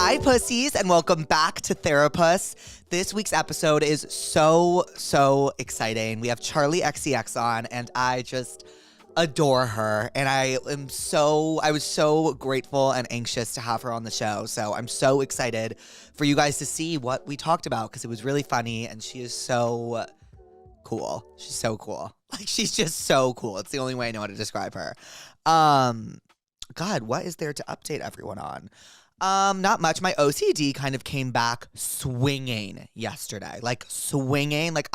Hi, pussies, and welcome back to Therapuss. This week's episode is so exciting. We have Charli XCX on, and I just adore her. And I was so grateful and anxious to have her on the show. So I'm so excited for you guys to see what we talked about because it was really funny, and she is so cool. She's so cool. Like, she's just so cool. It's the only way I know how to describe her. God, what is there to update everyone on? Not much. My OCD kind of came back swinging yesterday. Like, swinging. Like,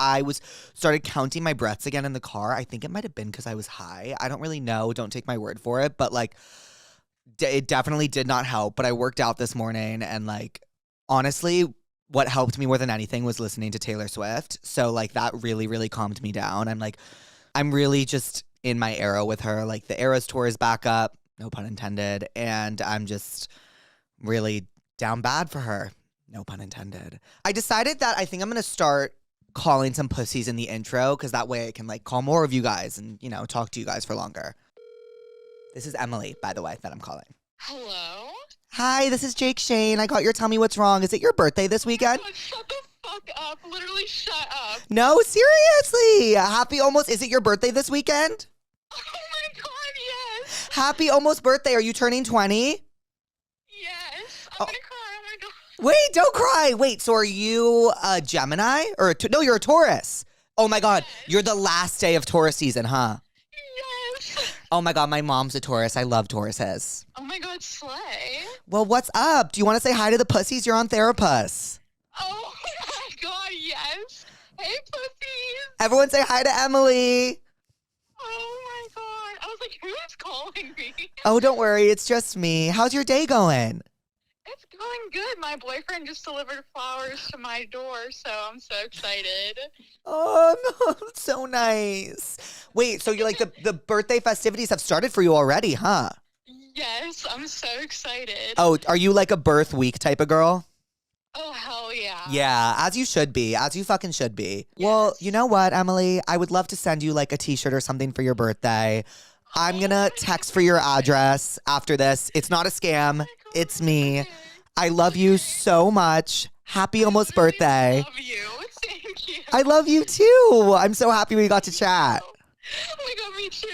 started counting my breaths again in the car. I think it might have been because I was high. I don't really know. Don't take my word for it. But, like, it definitely did not help. But I worked out this morning, and, like, honestly, what helped me more than anything was listening to Taylor Swift. So, like, that really calmed me down. I'm really just in my era with her. Like, the Eras tour is back up. No pun intended. And I'm just really down bad for her. No pun intended. I decided that I think I'm going to start calling some pussies in the intro because that way I can, like, call more of you guys and, you know, talk to you guys for longer. This is Emily, by the way, that I'm calling. Hello? Hi, this is Jake Shane. I got your Tell Me What's Wrong. Is it your birthday this weekend? Oh, shut the fuck up. Literally shut up. No, seriously. Is it your birthday this weekend? Oh my god, yes. Happy almost birthday. Are you turning 20? Yes. I'm gonna cry. Oh my god. Wait, don't cry. Wait, so are you a Gemini? No, you're a Taurus. Oh my god, Yes. you're the last day of Taurus season, huh? Yes. Oh my god, my mom's a Taurus. I love Tauruses. Oh my god, slay. Well, what's up? Do you want to say hi to the pussies? You're on Therapuss. Oh my god, yes. Hey, pussies. Everyone say hi to Emily. Oh my god. I was like, who is calling me? Oh, don't worry. It's just me. How's your day going? It's going good. My boyfriend just delivered flowers to my door, so I'm so excited. Oh, no, it's so nice. Wait, so you're like the birthday festivities have started for you already, huh? Yes, I'm so excited. Oh, are you like a birth week type of girl? Oh, hell yeah. Yeah, as you should be. As you fucking should be. Yes. Well, you know what, Emily? I would love to send you like a t-shirt or something for your birthday. I'm gonna text for your address after this. It's not a scam. It's me. I love you so much. Happy almost birthday. I love you. Thank you. I love you too. I'm so happy we got to chat. Oh my god, me too.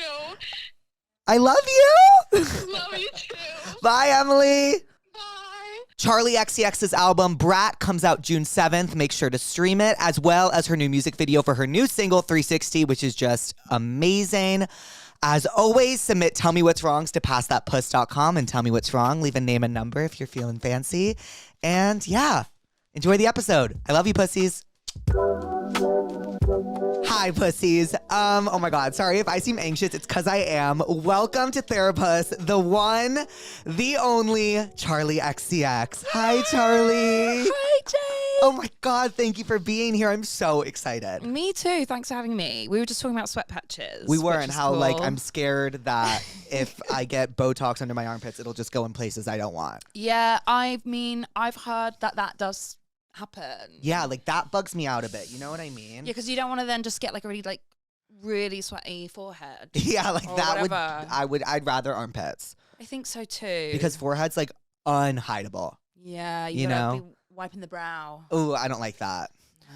I love you. Love you too. Bye, Emily. Bye. Charli XCX's album Brat comes out June 7th. Make sure to stream it, as well as her new music video for her new single 360, which is just amazing. As always, submit Tell Me What's Wrongs to passthatpuss.com and tell me what's wrong. Leave a name and number if you're feeling fancy. And yeah, enjoy the episode. I love you, pussies. Hi, pussies. Oh my God. Sorry if I seem anxious. It's because I am. Welcome to Therapuss, the one, the only Charli XCX. Hi, Charli. Hi, Jay. Oh my God. Thank you for being here. I'm so excited. Me too. Thanks for having me. We were just talking about sweat patches. We were, and how, cool. like, I'm scared that if I get Botox under my armpits, it'll just go in places I don't want. Yeah, I've heard that does happen. Yeah, like, that bugs me out a bit. You know what I mean? Yeah, because you don't want to then just get like a really sweaty forehead. Yeah, like or that whatever. I'd rather armpits. I think so too. Because forehead's like unhideable. Yeah, you gotta know? be wiping the brow. Oh, I don't like that. No.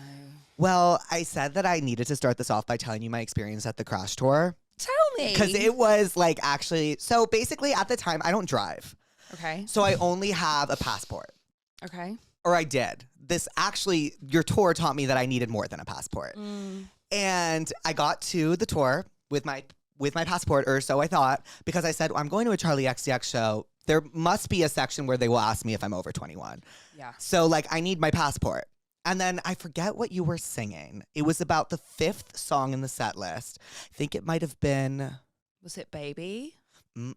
Well, I said that I needed to start this off by telling you my experience at the Crash Tour. Tell me. Because it was like actually, so basically at the time I don't drive. Okay. So I only have a passport. Okay. Or I did. Your tour taught me that I needed more than a passport. And I got to the tour with my passport, or so I thought, because I said, I'm going to a Charli XCX show. There must be a section where they will ask me if I'm over 21. Yeah. So, like, I need my passport. And then I forget what you were singing. It was about the 5th song in the set list. I think it might have been... Was it Baby? No,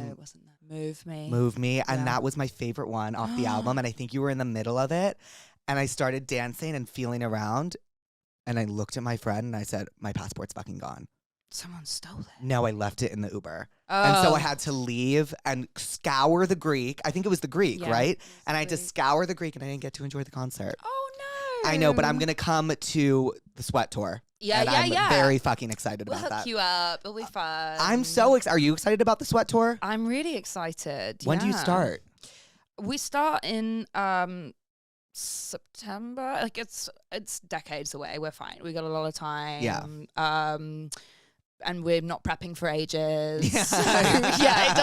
it wasn't that. Move Me. Move Me. Yeah. And that was my favorite one off the album. And I think you were in the middle of it. And I started dancing and feeling around. And I looked at my friend and I said, my passport's fucking gone. Someone stole it. No, I left it in the Uber. Oh. And so I had to leave and scour the Greek. I think it was the Greek, Yeah, right? And I had to Greek. scour the Greek and I didn't get to enjoy the concert. Oh, no. I know, but I'm going to come to the Sweat Tour. Yeah, and yeah, I'm very fucking excited We'll about hook that. you up. It'll be fun. I'm so excited. Are you excited about the Sweat Tour? I'm really excited. When do you yeah. start? We start in September. Like it's decades away. We're fine. We got a lot of time. Yeah. And we're not prepping for ages. Yeah. So, yeah,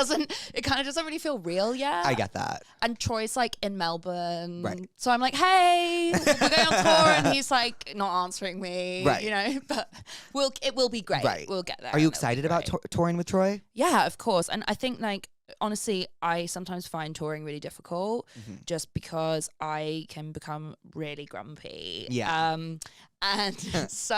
it kind of doesn't really feel real yet. I get that. And Troy's like in Melbourne. Right. So I'm like, hey, we're going on tour. And he's like not answering me, Right. you know, but it will be great. Right. We'll get there. Are you and it'll be excited about great. touring with Troy? Yeah, of course. And I think like, honestly, I sometimes find touring really difficult just because I can become really grumpy. Yeah. And so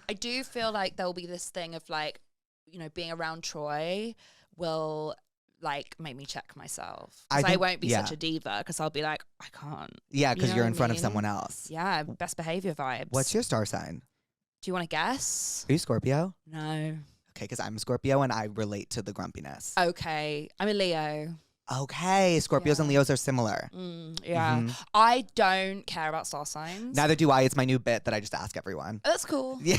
I do feel like there'll be this thing of like, you know, being around Troy will like make me check myself. Because I won't be such a diva because I'll be like, I can't. Yeah, because You know you're what in I front of mean? someone else. Yeah, best behavior vibes. What's your star sign? Do you want to guess? Are you Scorpio? No. Okay, because I'm a Scorpio and I relate to the grumpiness. Okay. I'm a Leo. Okay, Scorpios and Leos are similar. Yeah. Mhm. I don't care about star signs. Neither do I. It's my new bit that I just ask everyone. That's cool. Yeah.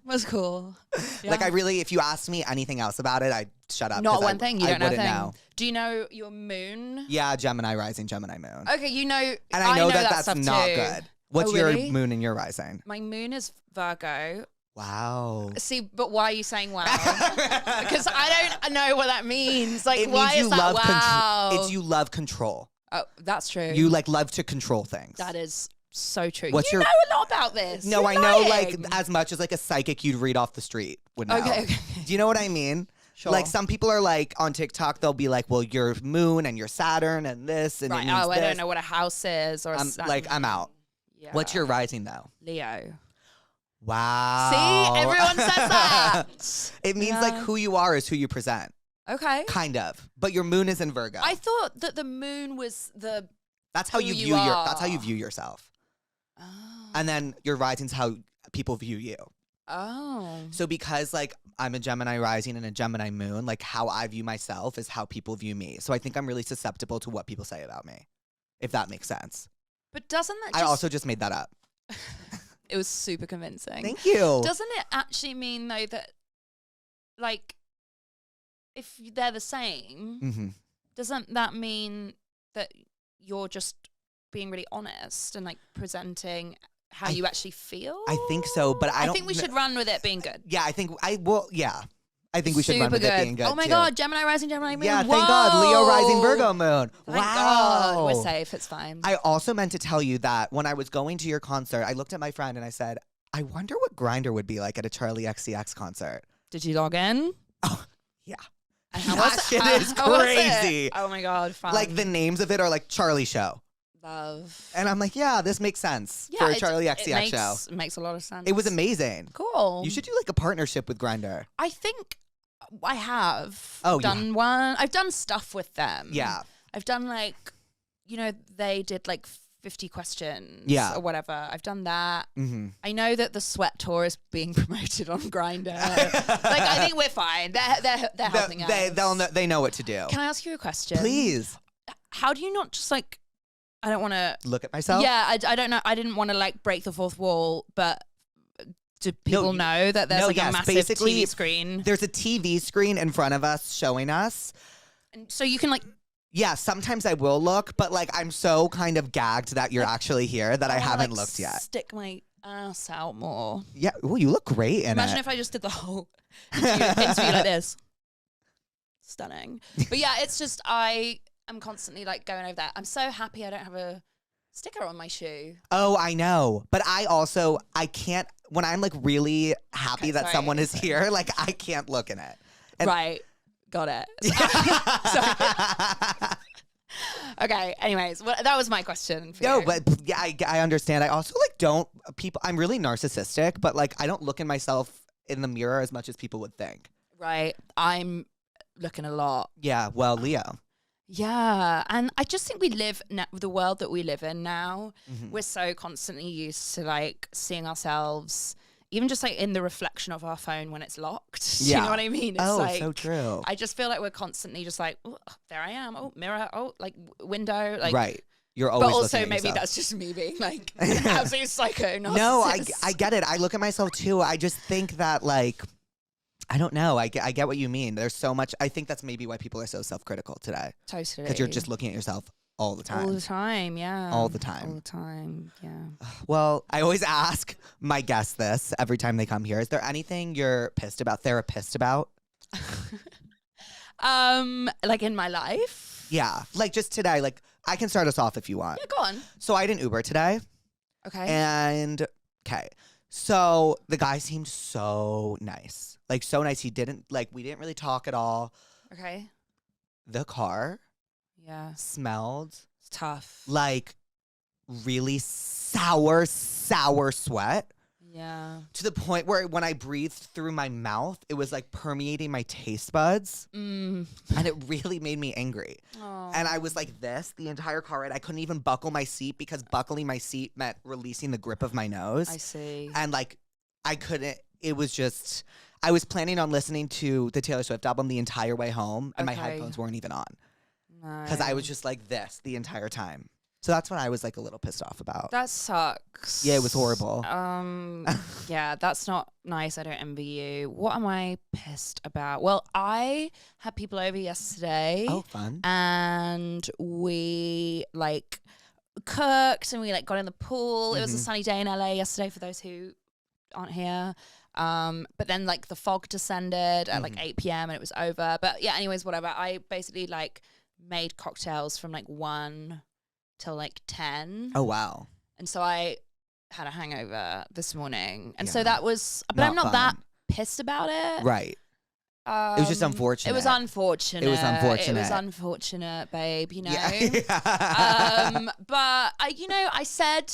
That's cool. Yeah. Like I really, if you asked me anything else about it, I'd shut up. Not 'cause one thing. You I don't know a wouldn't thing. know. Do you know your moon? Yeah, Gemini rising, Gemini moon. Okay, you know. And I know that that's stuff not too. good. What's Oh, your really? moon and your rising? My moon is Virgo. Wow. See, but why are you saying wow? Because I don't know what that means. Like, It why means you is that love wow? control. It's you love control. Oh, that's true. You like love to control things. That is so true. What's you your- know a lot about this. No, You're I know lying. like as much as like a psychic you'd read off the street would know. Okay. Do you know what I mean? Sure. Like some people are like on TikTok, they'll be like, well, your moon and your Saturn and this and it Right. means Oh, I this. don't know what a house is or a I'm out. Yeah. What's your rising though? Leo? Wow. See, everyone says that. It means Yeah. like who you are is who you present. Okay. Kind of. But your moon is in Virgo. I thought that the moon was the. That's how who you you view are. that's how you view yourself. Oh. And then your rising's how people view you. Oh. So because like I'm a Gemini rising and a Gemini moon, like how I view myself is how people view me. So I think I'm really susceptible to what people say about me. If that makes sense. But doesn't that I just... also just made that up. It was super convincing. Thank you. Doesn't it actually mean, though, that, like, if they're the same, Mhm. doesn't that mean that you're just being really honest and, like, presenting how you actually feel? I think so, but I don't think we kn- should run with it being good. Yeah, I think I will. Yeah, I think we should run Super with it being good. Oh my too. God, Gemini rising, Gemini moon. Yeah, thank God. Leo rising, Virgo moon. Thank wow. God. We're safe. It's fine. I also meant to tell you that when I was going to your concert, I looked at my friend and I said, I wonder what Grindr would be like at a Charli XCX concert. Did you log in? Oh, yeah. And how That was shit it? is How was it? crazy. Oh my God, fun. Like the names of it are like Charlie Show. Love. And I'm like, yeah, this makes sense for a Charli XCX show. It makes a lot of sense. It was amazing. Cool. You should do like a partnership with Grindr. I think I have Oh, done one. I've done stuff with them. Yeah. I've done like, you know, they did like 50 questions Yeah. or whatever. I've done that. Mm-hmm. I know that the sweat tour is being promoted on Grindr. Like, I think we're fine. They're helping us. They know what to do. Can I ask you a question? Please How do you not just like, I don't want to. look at myself. Yeah, I don't know. I didn't want to like break the fourth wall, but do people know that there's no, like yes, a massive basically, TV screen? There's a TV screen in front of us showing us. And so you can like. Yeah, sometimes I will look, but like I'm so kind of gagged that you're actually here that I wanna, haven't like, looked yet. Stick my ass out more. Yeah, ooh, you look great in Imagine it. if I just did the whole interview like this. Stunning. But yeah, it's just I am constantly like going over that. I'm so happy I don't have a sticker on my shoe. Oh, I know. But I can't, when I'm like really happy Okay, that sorry, someone is sorry. here, like I can't look in it. And- Right. Got it. Okay. Anyways, that was my question for No, you. but yeah, I understand. I also like I'm really narcissistic, but like I don't look in myself in the mirror as much as people would think. Right. I'm looking a lot. Yeah, well, Leo. Yeah. And I just think we live the world that we live in now. Mhm. We're so constantly used to like seeing ourselves, even just like in the reflection of our phone when it's locked. Do you Yeah. know what I mean? It's Oh, like, so true. I just feel like we're constantly just like, oh, there I am. Oh, mirror. Oh, like window. Like, Right. You're always but also looking at maybe yourself. that's just me being like an absolute psycho narcissist. No, I get it. I look at myself too. I just think that like I don't know. I get what you mean. There's so much. I think that's maybe why people are so self-critical today. Totally. Because you're just looking at yourself all the time. All the time, yeah. All the time. All the time, yeah. Well, I always ask my guests this every time they come here. Is there anything you're therapist about? Like in my life? Yeah. Like just today, like I can start us off if you want. Yeah, go on. So I didn't Uber today. Okay. So the guy seemed so nice. Like so nice. We didn't really talk at all. Okay. The car Yeah. smelled It's tough. like really sour sweat. Yeah. To the point where when I breathed through my mouth, it was like permeating my taste buds. And it really made me angry. Oh. And I was like this the entire car ride. I couldn't even buckle my seat because buckling my seat meant releasing the grip of my nose. I see. And like I couldn't, it was just, I was planning on listening to the Taylor Swift album the entire way home and my headphones weren't even on. Because I was just like this the entire time. So that's what I was like a little pissed off about. That sucks. Yeah, it was horrible. Yeah, that's not nice. I don't envy you. What am I pissed about? Well, I had people over yesterday. Oh, fun. And we like cooked and we like got in the pool. It was a sunny day in LA yesterday for those who aren't here. But then like the fog descended at like 8 p.m. and it was over. But yeah, anyways, whatever. I basically like made cocktails from like 1 till like 10. Oh, wow. And so I had a hangover this morning. And Yeah. so that was, but I'm not fun. that pissed about it. Right. It was just unfortunate. It was unfortunate. It was unfortunate. It was unfortunate, babe, you know. Yeah. But I said,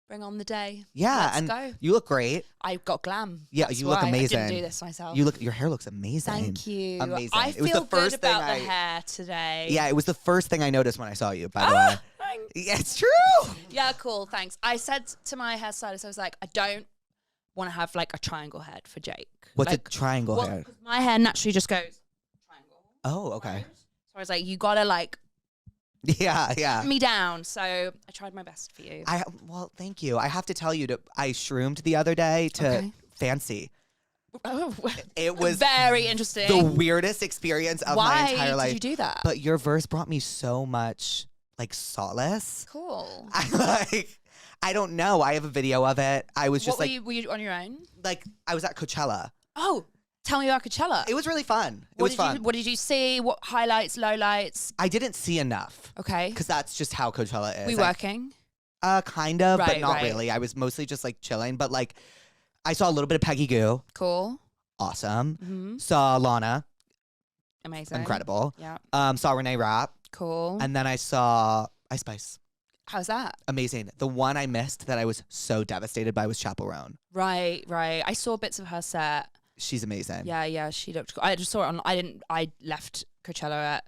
bring on the day. Yeah, Let's go. You look great. I got glam. Yeah, That's you look why amazing. I didn't do this myself. Your hair looks amazing. Thank you. Amazing. I It was feel the first good about thing the hair today. Yeah, it was the first thing I noticed when I saw you, by the way. Thanks. Yeah, it's true. Yeah, cool. Thanks. I said to my hairstylist, I was like, I don't want to have like a triangle head for Jake. What's like, a triangle hair? 'cause my hair naturally just goes triangle. Oh, okay. So I was like, you gotta like Yeah. put me down. So I tried my best for you. Well, thank you. I have to tell you, I shroomed the other day to fancy. Oh, It was very interesting. the weirdest experience of my entire Why life. did you do that? But your verse brought me so much like solace. Cool. I don't know. I have a video of it. I was just What like, were you on your own? like I was at Coachella. Oh, tell me about Coachella. It was really fun. It was fun. What did you see? What highlights, lowlights? I didn't see enough Okay. because that's just how Coachella is. We working? Kind of, but Right, not right. really. I was mostly just like chilling, but like I saw a little bit of Peggy Goo. Cool. Awesome. Mm-hmm. Saw Lana. Amazing. Incredible. Yeah. Saw Renee Rapp. Cool. And then I saw Ice Spice. How's that? Amazing. The one I missed that I was so devastated by was Chappell Roan. Right. I saw bits of her set. She's amazing. Yeah, she looked cool. I just saw it on. I left Coachella at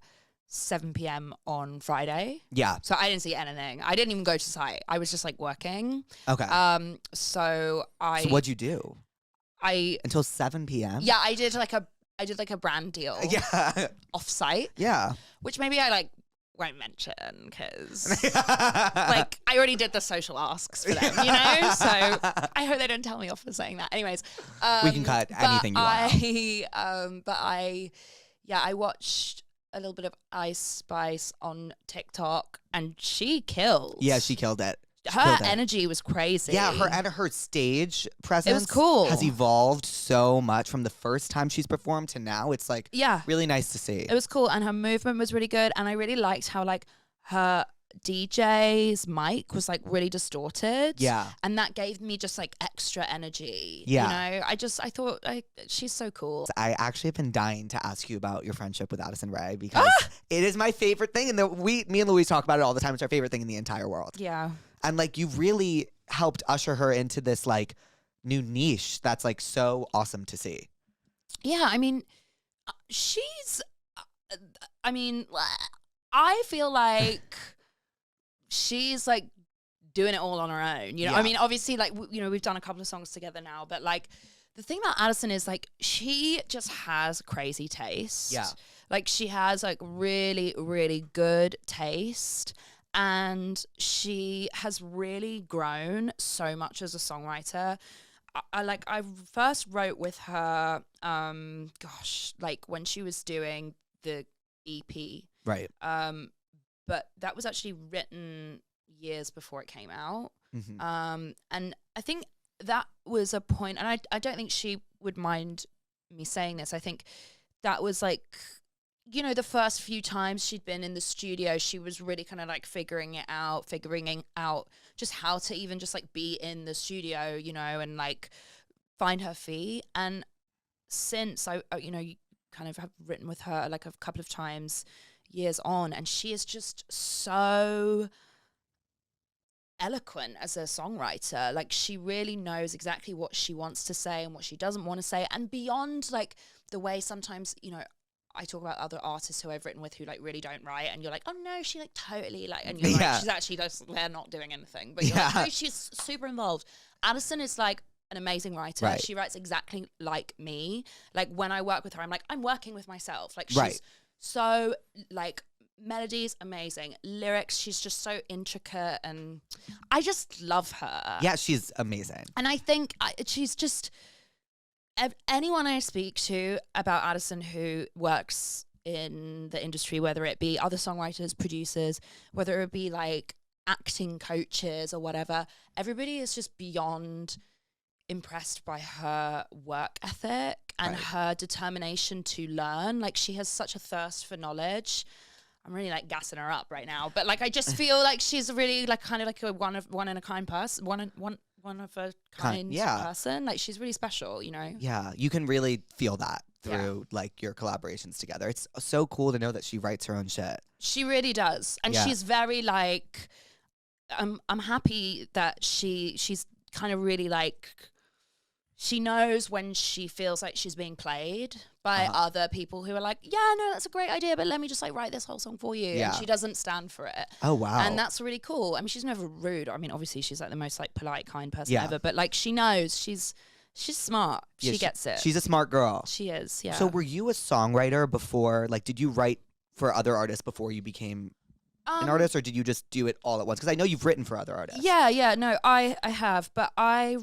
7 p.m. on Friday, Yeah. so I didn't see anything. I didn't even go to site. I was just like working. Okay. So so what'd you do? I Until 7 p.m.? yeah, I did like a brand deal Yeah. off site, Yeah. which maybe I like won't mention because like I already did the social asks for them, you know. So I hope they don't tell me off for saying that. Anyways, We can cut anything you want. But I watched a little bit of Ice Spice on TikTok, and she killed. Yeah, she killed it. She Her killed it. energy was crazy. Yeah, her stage presence cool. has evolved so much from the first time she's performed to now. It's like really nice to see. It was cool, and her movement was really good, and I really liked how like her DJ's mic was like really distorted. Yeah. And that gave me just like extra energy. Yeah. You know, I thought she's so cool. I actually have been dying to ask you about your friendship with Addison Rae because it is my favorite thing. And me and Louise talk about it all the time. It's our favorite thing in the entire world. Yeah. And like you really helped usher her into this like new niche that's like so awesome to see. Yeah, I mean, I feel like she's like doing it all on her own. You know, Yeah. I mean, obviously, like, we've done a couple of songs together now, but like the thing about Addison is like she just has crazy taste. Yeah. Like she has like really, really good taste. And she has really grown so much as a songwriter. I first wrote with her, like when she was doing the EP. Right. But that was actually written years before it came out. And I think that was a point, and I don't think she would mind me saying this. I think that was like, you know, the first few times she'd been in the studio, she was really kind of like figuring out just how to even just like be in the studio, you know, and like find her feet. And since I you know, you kind of have written with her like a couple of times years on, and she is just so eloquent as a songwriter. Like, she really knows exactly what she wants to say and what she doesn't want to say, and beyond like the way sometimes, you know, I talk about other artists who I've written with who like really don't write, and you're like, oh no, she like totally like, and you're like, she's actually just, they're not doing anything, but you're like, no, she's super involved. Addison is like an amazing writer. Right. She writes exactly like me. Like, when I work with her, I'm like, I'm working with myself. Like, she's so like, melodies amazing, lyrics, she's just so intricate, and I just love her. Yeah, she's amazing. And I think she's just, anyone I speak to about Addison who works in the industry, whether it be other songwriters, producers, whether it be like acting coaches or whatever, everybody is just beyond impressed by her work ethic and her determination to learn. Like, she has such a thirst for knowledge. I'm really like gassing her up right now, but like, I just feel like she's really like kind of like a one in a kind person, one of a kind person. Like, she's really special, you know? Yeah, you can really feel that through like your collaborations together. It's so cool to know that she writes her own shit. She really does, and she's very like, I'm happy that she's kind of really like, she knows when she feels like she's being played by other people who are like, yeah, no, that's a great idea, but let me just like write this whole song for you. And she doesn't stand for it. Oh, wow. And that's really cool. I mean, she's never rude. I mean, obviously she's like the most like polite, kind person ever, but like, she knows, she's smart. She gets it. She's a smart girl. She is, yeah. So were you a songwriter before, like, did you write for other artists before you became an artist, or did you just do it all at once? Because I know you've written for other artists. Yeah, no, I have, but I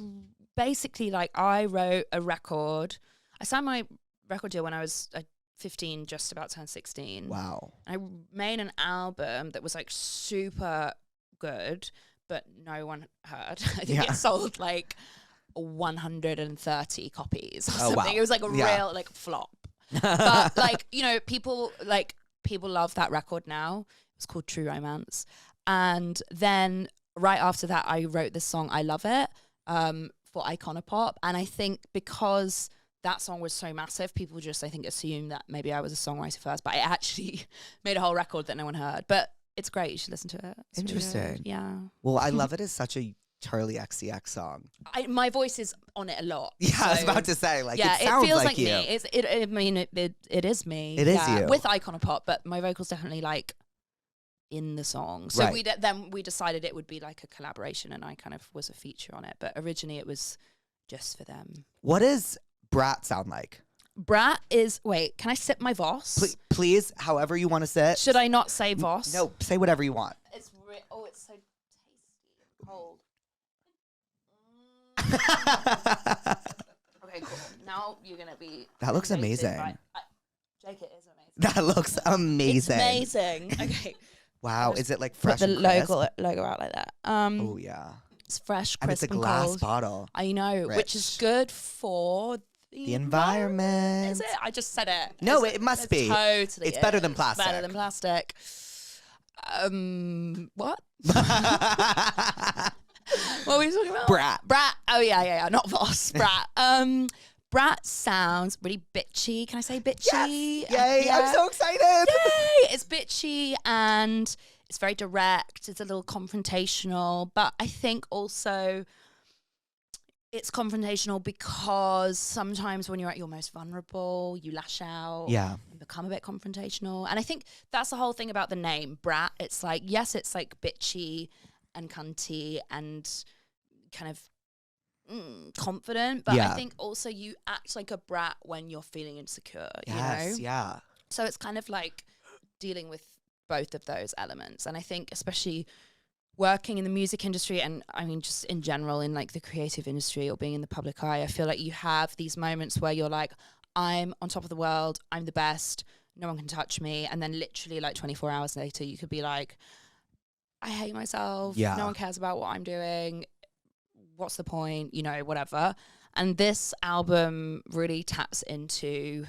basically, like, I wrote a record. I signed my record deal when I was 15, just about turned 16. Wow. I made an album that was like super good, but no one heard. I think it sold like 130 copies or something. Wow. It was like a real like flop. But like, you know, people love that record now. It was called True Romance. And then right after that, I wrote this song, I Love It, for Iconopop. And I think because that song was so massive, people just, I think, assumed that maybe I was a songwriter first, but I actually made a whole record that no one heard. But it's great. You should listen to it. It's interesting. Really, yeah. Well, I Love It is such a Charli XCX song. My voice is on it a lot. Yeah, so, I was about to say, like, it sounds feels like you. Me. I mean, it is me. It is you. With Iconopop, but my vocal's definitely like in the song. So then we decided it would be like a collaboration, and I kind of was a feature on it. But originally it was just for them. What does Brat sound like? Brat is, wait, can I sip my Voss? Please, however you want to sit. Should I not say Voss? No, say whatever you want. It's it's so tasty and cold. Okay, cool. Now you're going to be... That looks amazing. Jake, it is amazing. That looks amazing. It's amazing. Okay. Wow, is it like fresh and crisp? Put the logo out like that. Oh, yeah. It's fresh, crisp, and it's a glass cold. bottle. I know, which is good for the environment. Is it? I just said it. No, it must be. Totally. It's better than plastic. Better than plastic. What? What were you talking about? Brat. Oh, yeah. Not Voss. Brat. Brat sounds really bitchy. Can I say bitchy? Yes. Yay. Yeah. I'm so excited. Yay. It's bitchy and it's very direct. It's a little confrontational. But I think also it's confrontational because sometimes when you're at your most vulnerable, you lash out. Yeah. And become a bit confrontational. And I think that's the whole thing about the name, Brat. It's like, yes, it's like bitchy and cunty and kind of confident, but I think also you act like a brat when you're feeling insecure, you know? Yeah. So it's kind of like dealing with both of those elements. And I think especially working in the music industry, and I mean just in general in like the creative industry or being in the public eye, I feel like you have these moments where you're like, I'm on top of the world, I'm the best, no one can touch me, and then literally like 24 hours later you could be like, I hate myself, no one cares about what I'm doing, what's the point, you know, whatever. And this album really taps into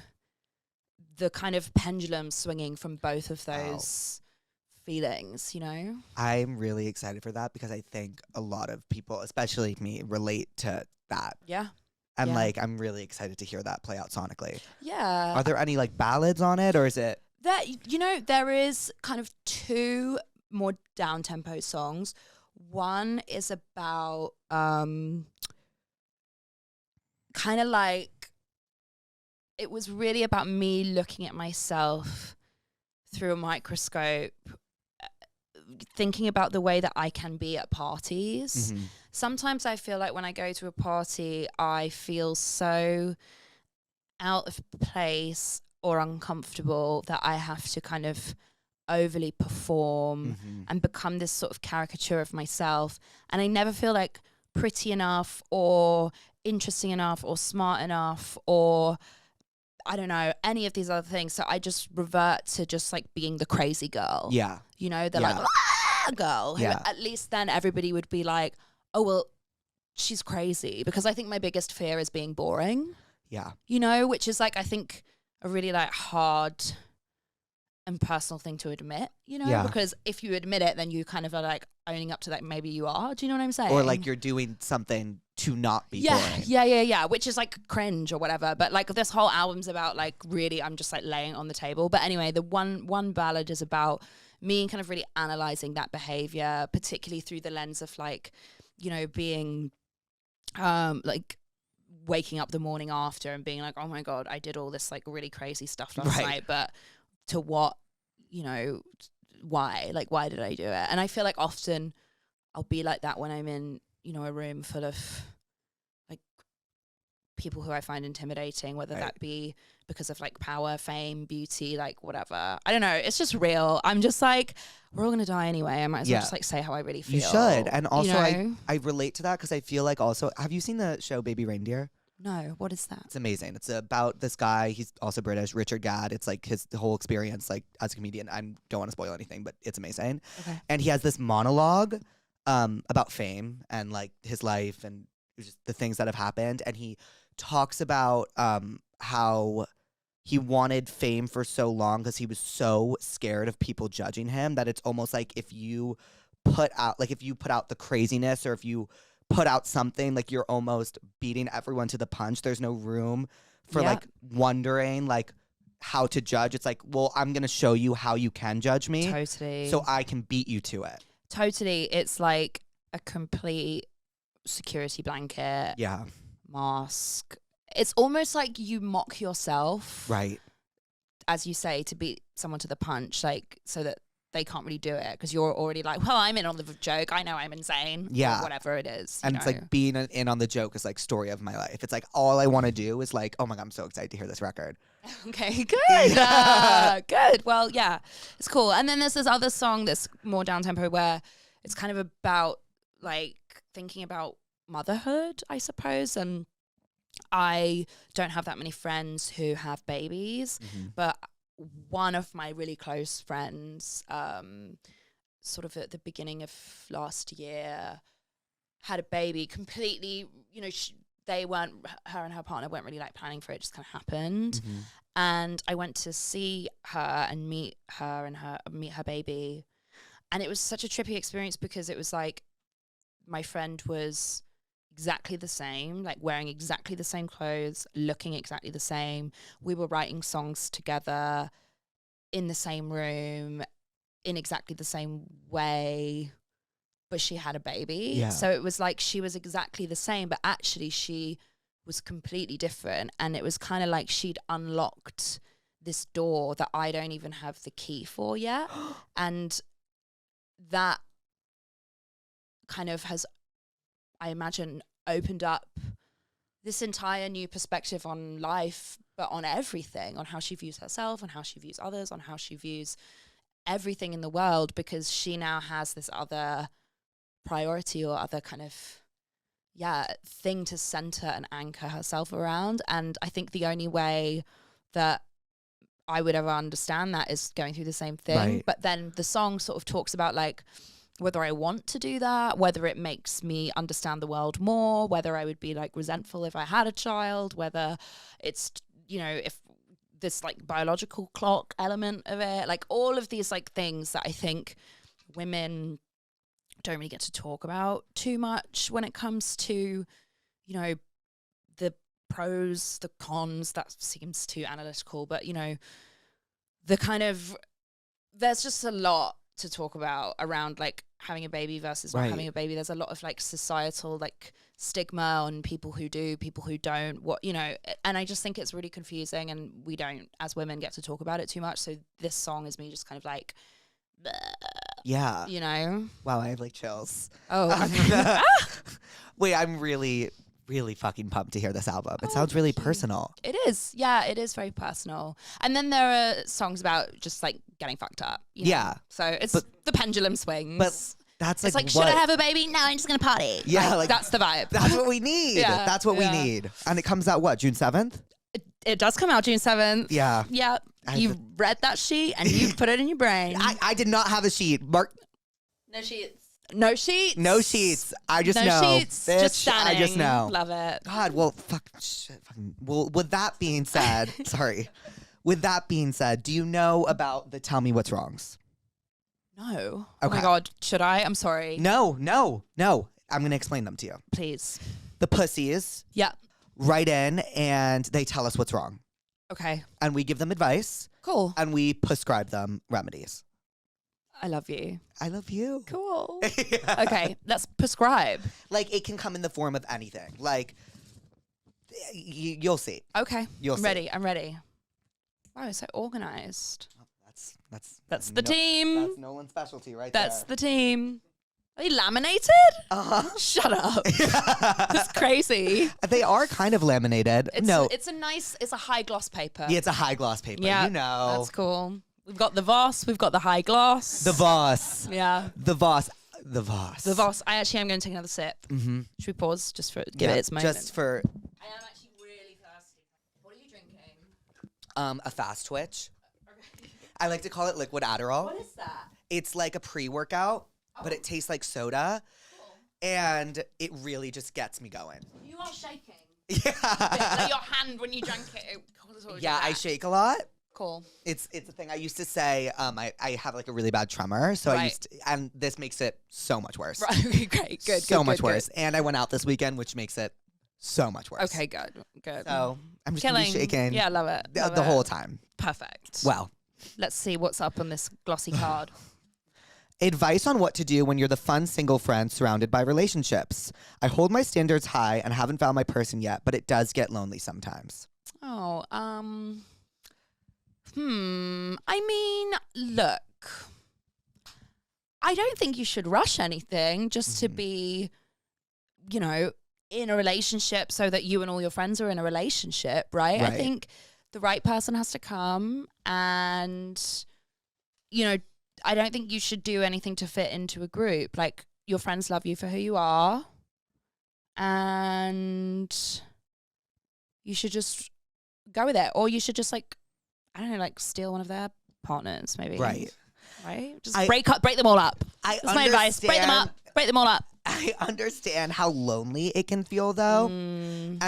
the kind of pendulum swinging from both of those feelings, you know? I'm really excited for that because I think a lot of people, especially me, relate to that. Yeah. And like, I'm really excited to hear that play out sonically. Yeah. Are there any like ballads on it, or is it? You know, there is kind of two more down-tempo songs. One is about kind of like, it was really about me looking at myself through a microscope, thinking about the way that I can be at parties. Mm-hmm. Sometimes I feel like when I go to a party, I feel so out of place or uncomfortable that I have to kind of overly perform and become this sort of caricature of myself. And I never feel like pretty enough or interesting enough or smart enough or I don't know, any of these other things. So I just revert to just like being the crazy girl. Yeah. You know, the like girl who at least then everybody would be like, oh, well, she's crazy. Because I think my biggest fear is being boring. Yeah. You know, which is like, I think a really like hard and personal thing to admit, you know, because if you admit it, then you kind of are like owning up to that maybe you are. Do you know what I'm saying? Or like you're doing something to not be boring. Yeah, which is like cringe or whatever. But like this whole album's about like really, I'm just like laying on the table. But anyway, the one ballad is about me kind of really analyzing that behavior, particularly through the lens of like, you know, being like waking up the morning after and being like, oh my God, I did all this like really crazy stuff last night, but to what, you know, why? Like, why did I do it? And I feel like often I'll be like that when I'm in, you know, a room full of like people who I find intimidating, whether that be because of like power, fame, beauty, like whatever. I don't know. It's just real. I'm just like, we're all going to die anyway. I might as well just like say how I really feel. You should. And also you know? I relate to that because I feel like also, have you seen the show Baby Reindeer? No, what is that? It's amazing. It's about this guy. He's also British, Richard Gadd. It's like his whole experience, like as a comedian. I don't want to spoil anything, but it's amazing. Okay. And he has this monologue about fame and like his life and just the things that have happened. And he talks about how he wanted fame for so long because he was so scared of people judging him that it's almost like if you put out the craziness or if you put out something, like you're almost beating everyone to the punch. There's no room for like wondering like how to judge. It's like, well, I'm going to show you how you can judge me. Totally. So I can beat you to it. Totally. It's like a complete security blanket. Yeah. Mask. It's almost like you mock yourself. Right. As you say, to beat someone to the punch, like so that they can't really do it because you're already like, well, I'm in on the joke. I know I'm insane. Yeah. Or whatever it is. And it's like being in on the joke is like story of my life. It's like all I want to do is like, oh my God, I'm so excited to hear this record. Okay, good. Good. Well, yeah, it's cool. And then there's this other song that's more down-tempo where it's kind of about like thinking about motherhood, I suppose. And I don't have that many friends who have babies, but one of my really close friends, sort of at the beginning of last year, had a baby completely, you know, her and her partner weren't really like planning for it, just kind of happened. And I went to see her and meet her baby. And it was such a trippy experience because it was like my friend was exactly the same, like wearing exactly the same clothes, looking exactly the same. We were writing songs together in the same room in exactly the same way, but she had a baby. Yeah. So it was like she was exactly the same, but actually she was completely different. And it was kind of like she'd unlocked this door that I don't even have the key for yet. And that kind of has, I imagine, opened up this entire new perspective on life, but on everything, on how she views herself, on how she views others, on how she views everything in the world, because she now has this other priority or other kind of thing to center and anchor herself around. And I think the only way that I would ever understand that is going through the same thing. Right. But then the song sort of talks about like whether I want to do that, whether it makes me understand the world more, whether I would be like resentful if I had a child, whether it's, you know, if this like biological clock element of it, like all of these like things that I think women don't really get to talk about too much when it comes to, you know, the pros, the cons. That seems too analytical, but you know, the kind of, there's just a lot to talk about around like having a baby versus not having a baby. There's a lot of like societal like stigma on people who do, people who don't, what, you know, and I just think it's really confusing, and we don't as women get to talk about it too much. So this song is me just kind of like, yeah, you know. Wow, I have like chills. Oh, wait, I'm really fucking pumped to hear this album. It sounds really personal. It is. Yeah, it is very personal. And then there are songs about just like getting fucked up. You know? So it's the pendulum swings. But that's it's like should I have a baby? No, I'm just going to party. Yeah. Like that's the vibe. That's what we need. Yeah, that's what we need. And it comes out what, June 7th? It does come out June 7th. Yeah. Yeah. You read that sheet and you put it in your brain. I did not have a sheet. Mark. No sheets. No sheets. No sheets. I just no know. No sheets. Bitch, just standing. I just know. Love it. God, well, well, with that being said, sorry. With that being said, do you know about the Tell Me What's Wrongs? No. Okay. Oh my God. Should I? I'm sorry. No. I'm going to explain them to you. Please. The pussies write in and they tell us what's wrong. Okay. And we give them advice. Cool. And we prescribe them remedies. I love you. I love you. Cool. Okay, let's prescribe. Like, it can come in the form of anything. Like, you'll see. Okay. You'll see. Ready. I'm ready. Wow, it's so organized. Oh, that's the team. That's Nolan's specialty right there. That's the team. Are you laminated? Uh-huh. Shut up. That's crazy. They are kind of laminated. It's a high gloss paper. Yeah, it's a high gloss paper. Yeah, you know. That's cool. We've got the Voss. We've got the high gloss. The Voss. Yeah. The Voss. The Voss. The Voss. I actually am going to take another sip. Mm-hmm. Should we pause just for give it its moment? Just for. I am actually really thirsty. What are you drinking? A fast twitch. Okay. I like to call it liquid Adderall. What is that? It's like a pre-workout, but it tastes like soda. Cool. And it really just gets me going. You are shaking. Yeah. Like your hand when you drank it. Yeah, I shake a lot. Cool. It's a thing. I used to say I have like a really bad tremor, so I used to, and this makes it so much worse. Right. Okay, great. Good. So good, much good, worse. Good. And I went out this weekend, which makes it so much worse. Okay, good. So I'm just gonna be shaking. Yeah, love it. The whole time. Perfect. Well, let's see what's up on this glossy card. Advice on what to do when you're the fun single friend surrounded by relationships. I hold my standards high and haven't found my person yet, but it does get lonely sometimes. Oh, I mean, look, I don't think you should rush anything just to be, you know, in a relationship so that you and all your friends are in a relationship, right? I think the right person has to come and, you know, I don't think you should do anything to fit into a group. Like, your friends love you for who you are, and you should just go with it. Or you should just, like, I don't know, like, steal one of their partners, maybe. Right? Just break them all up. That's my advice. Break them up. Break them all up. I understand how lonely it can feel, though. And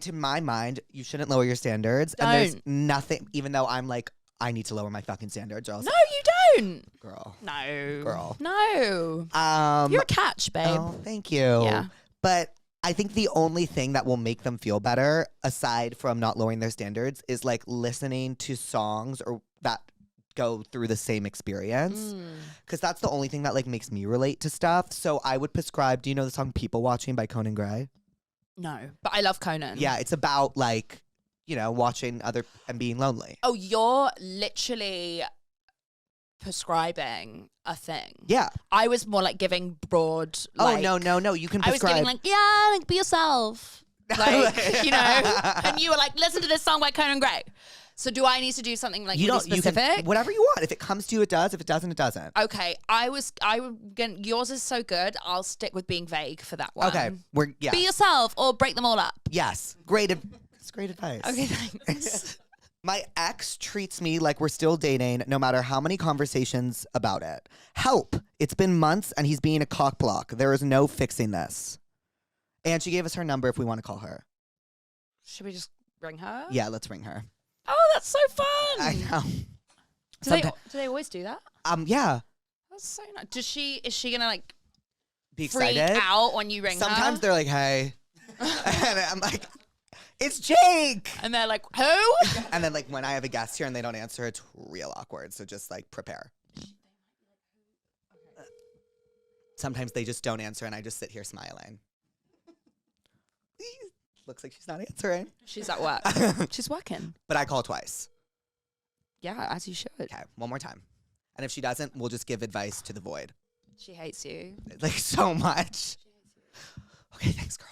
to my mind, you shouldn't lower your standards. Don't. And there's nothing, even though I'm like, I need to lower my fucking standards. Or else No, you don't. Girl. No. Girl. No. You're a catch, babe. Oh, thank you. Yeah. But I think the only thing that will make them feel better, aside from not lowering their standards, is like listening to songs or that go through the same experience. Because that's the only thing that like makes me relate to stuff. So I would prescribe, do you know the song People Watching by Conan Gray? No, but I love Conan. Yeah, it's about like, you know, watching other and being lonely. Oh, you're literally prescribing a thing. Yeah. I was more like giving broad. Like, no. You can prescribe. I was giving like, yeah, like be yourself. Like, you know, and you were like, listen to this song by Conan Gray. So do I need to do something like You really don't. You specific? can, whatever you want. If it comes to you, it does. If it doesn't, it doesn't. Okay, yours is so good. I'll stick with being vague for that one. Okay, Be yourself or break them all up. Yes, great. It's great advice. Okay, thanks. My ex treats me like we're still dating, no matter how many conversations about it. Help! It's been months, and he's being a cockblock. There is no fixing this. And she gave us her number if we want to call her. Should we just ring her? Yeah, let's ring her. Oh, that's so fun. I know. Do they always do that? Yeah. That's so nice. Is she gonna like Be freak excited. out when you ring her? Sometimes they're like, "Hey," and I'm like, "It's Jake," and they're like, "Who?" And then like when I have a guest here and they don't answer, it's real awkward. So just like prepare. Sometimes they just don't answer, and I just sit here smiling. Looks like she's not answering. She's at work. She's working. But I call twice. Yeah, as you should. Okay, one more time. And if she doesn't, we'll just give advice to the void. She hates you. Like so much. Okay, thanks, girl.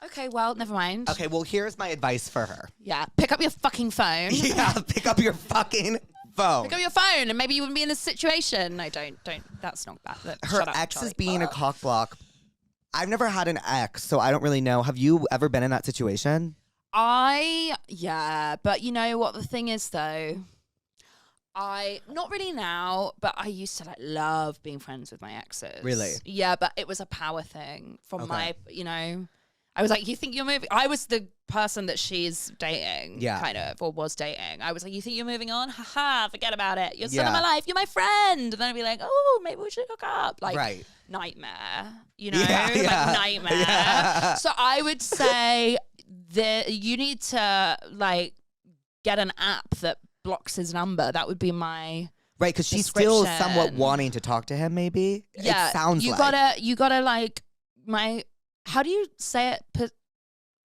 Okay, well, never mind. Okay, well, here's my advice for her. Yeah, pick up your fucking phone. Yeah, pick up your fucking phone. Pick up your phone, and maybe you wouldn't be in this situation. No, don't. That's not bad. Her Shut up, ex Charlie. is being a cockblock. I've never had an ex, so I don't really know. Have you ever been in that situation? Yeah, but you know what the thing is though? Not really now, but I used to like love being friends with my exes. Really? Yeah, but it was a power thing from Okay. I was like, you think you're moving? I was the person that she's dating, Yeah. kind of, or was dating. I was like, you think you're moving on? Haha, forget about it. You're still in Yeah. my life. You're my friend. And then I'd be like, oh, maybe we should hook up. Like, Right. nightmare, you know? Yeah, yeah. Like, nightmare. Yeah. So I would say that you need to, like, get an app that blocks his number. That would be my... Right, because she's still description. somewhat wanting to talk to him, maybe? Yeah, It sounds you like. you gotta like how do you say it?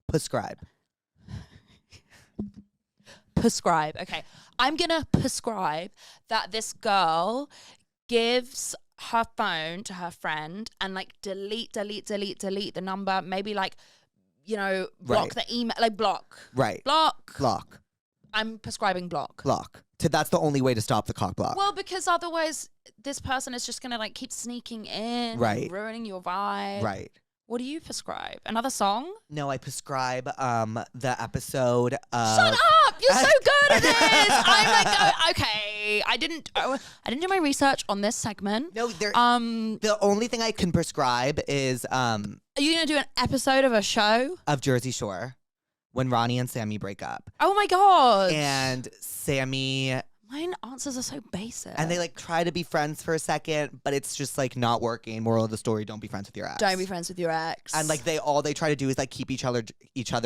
Prescribe. Prescribe. Okay, I'm gonna prescribe that this girl gives her phone to her friend and like delete the number. Maybe like, block the email, like block. Right. Block. I'm prescribing block. That's the only way to stop the cock block. Well, because otherwise this person is just gonna like keep sneaking in, Right. and ruining your vibe. Right. What do you prescribe? Another song? No, I prescribe the episode of... Shut up! You're so good at this. I'm like, okay. I didn't do my research on this segment. No, the only thing I can prescribe is are you gonna do an episode of a show of Jersey Shore when Ronnie and Sammy break up. Oh my god! And Sammy... Mine answers are so basic. And they like try to be friends for a second, but it's just like not working. Moral of the story, don't be friends with your ex. Don't be friends with your ex. And like they try to do is like keep each other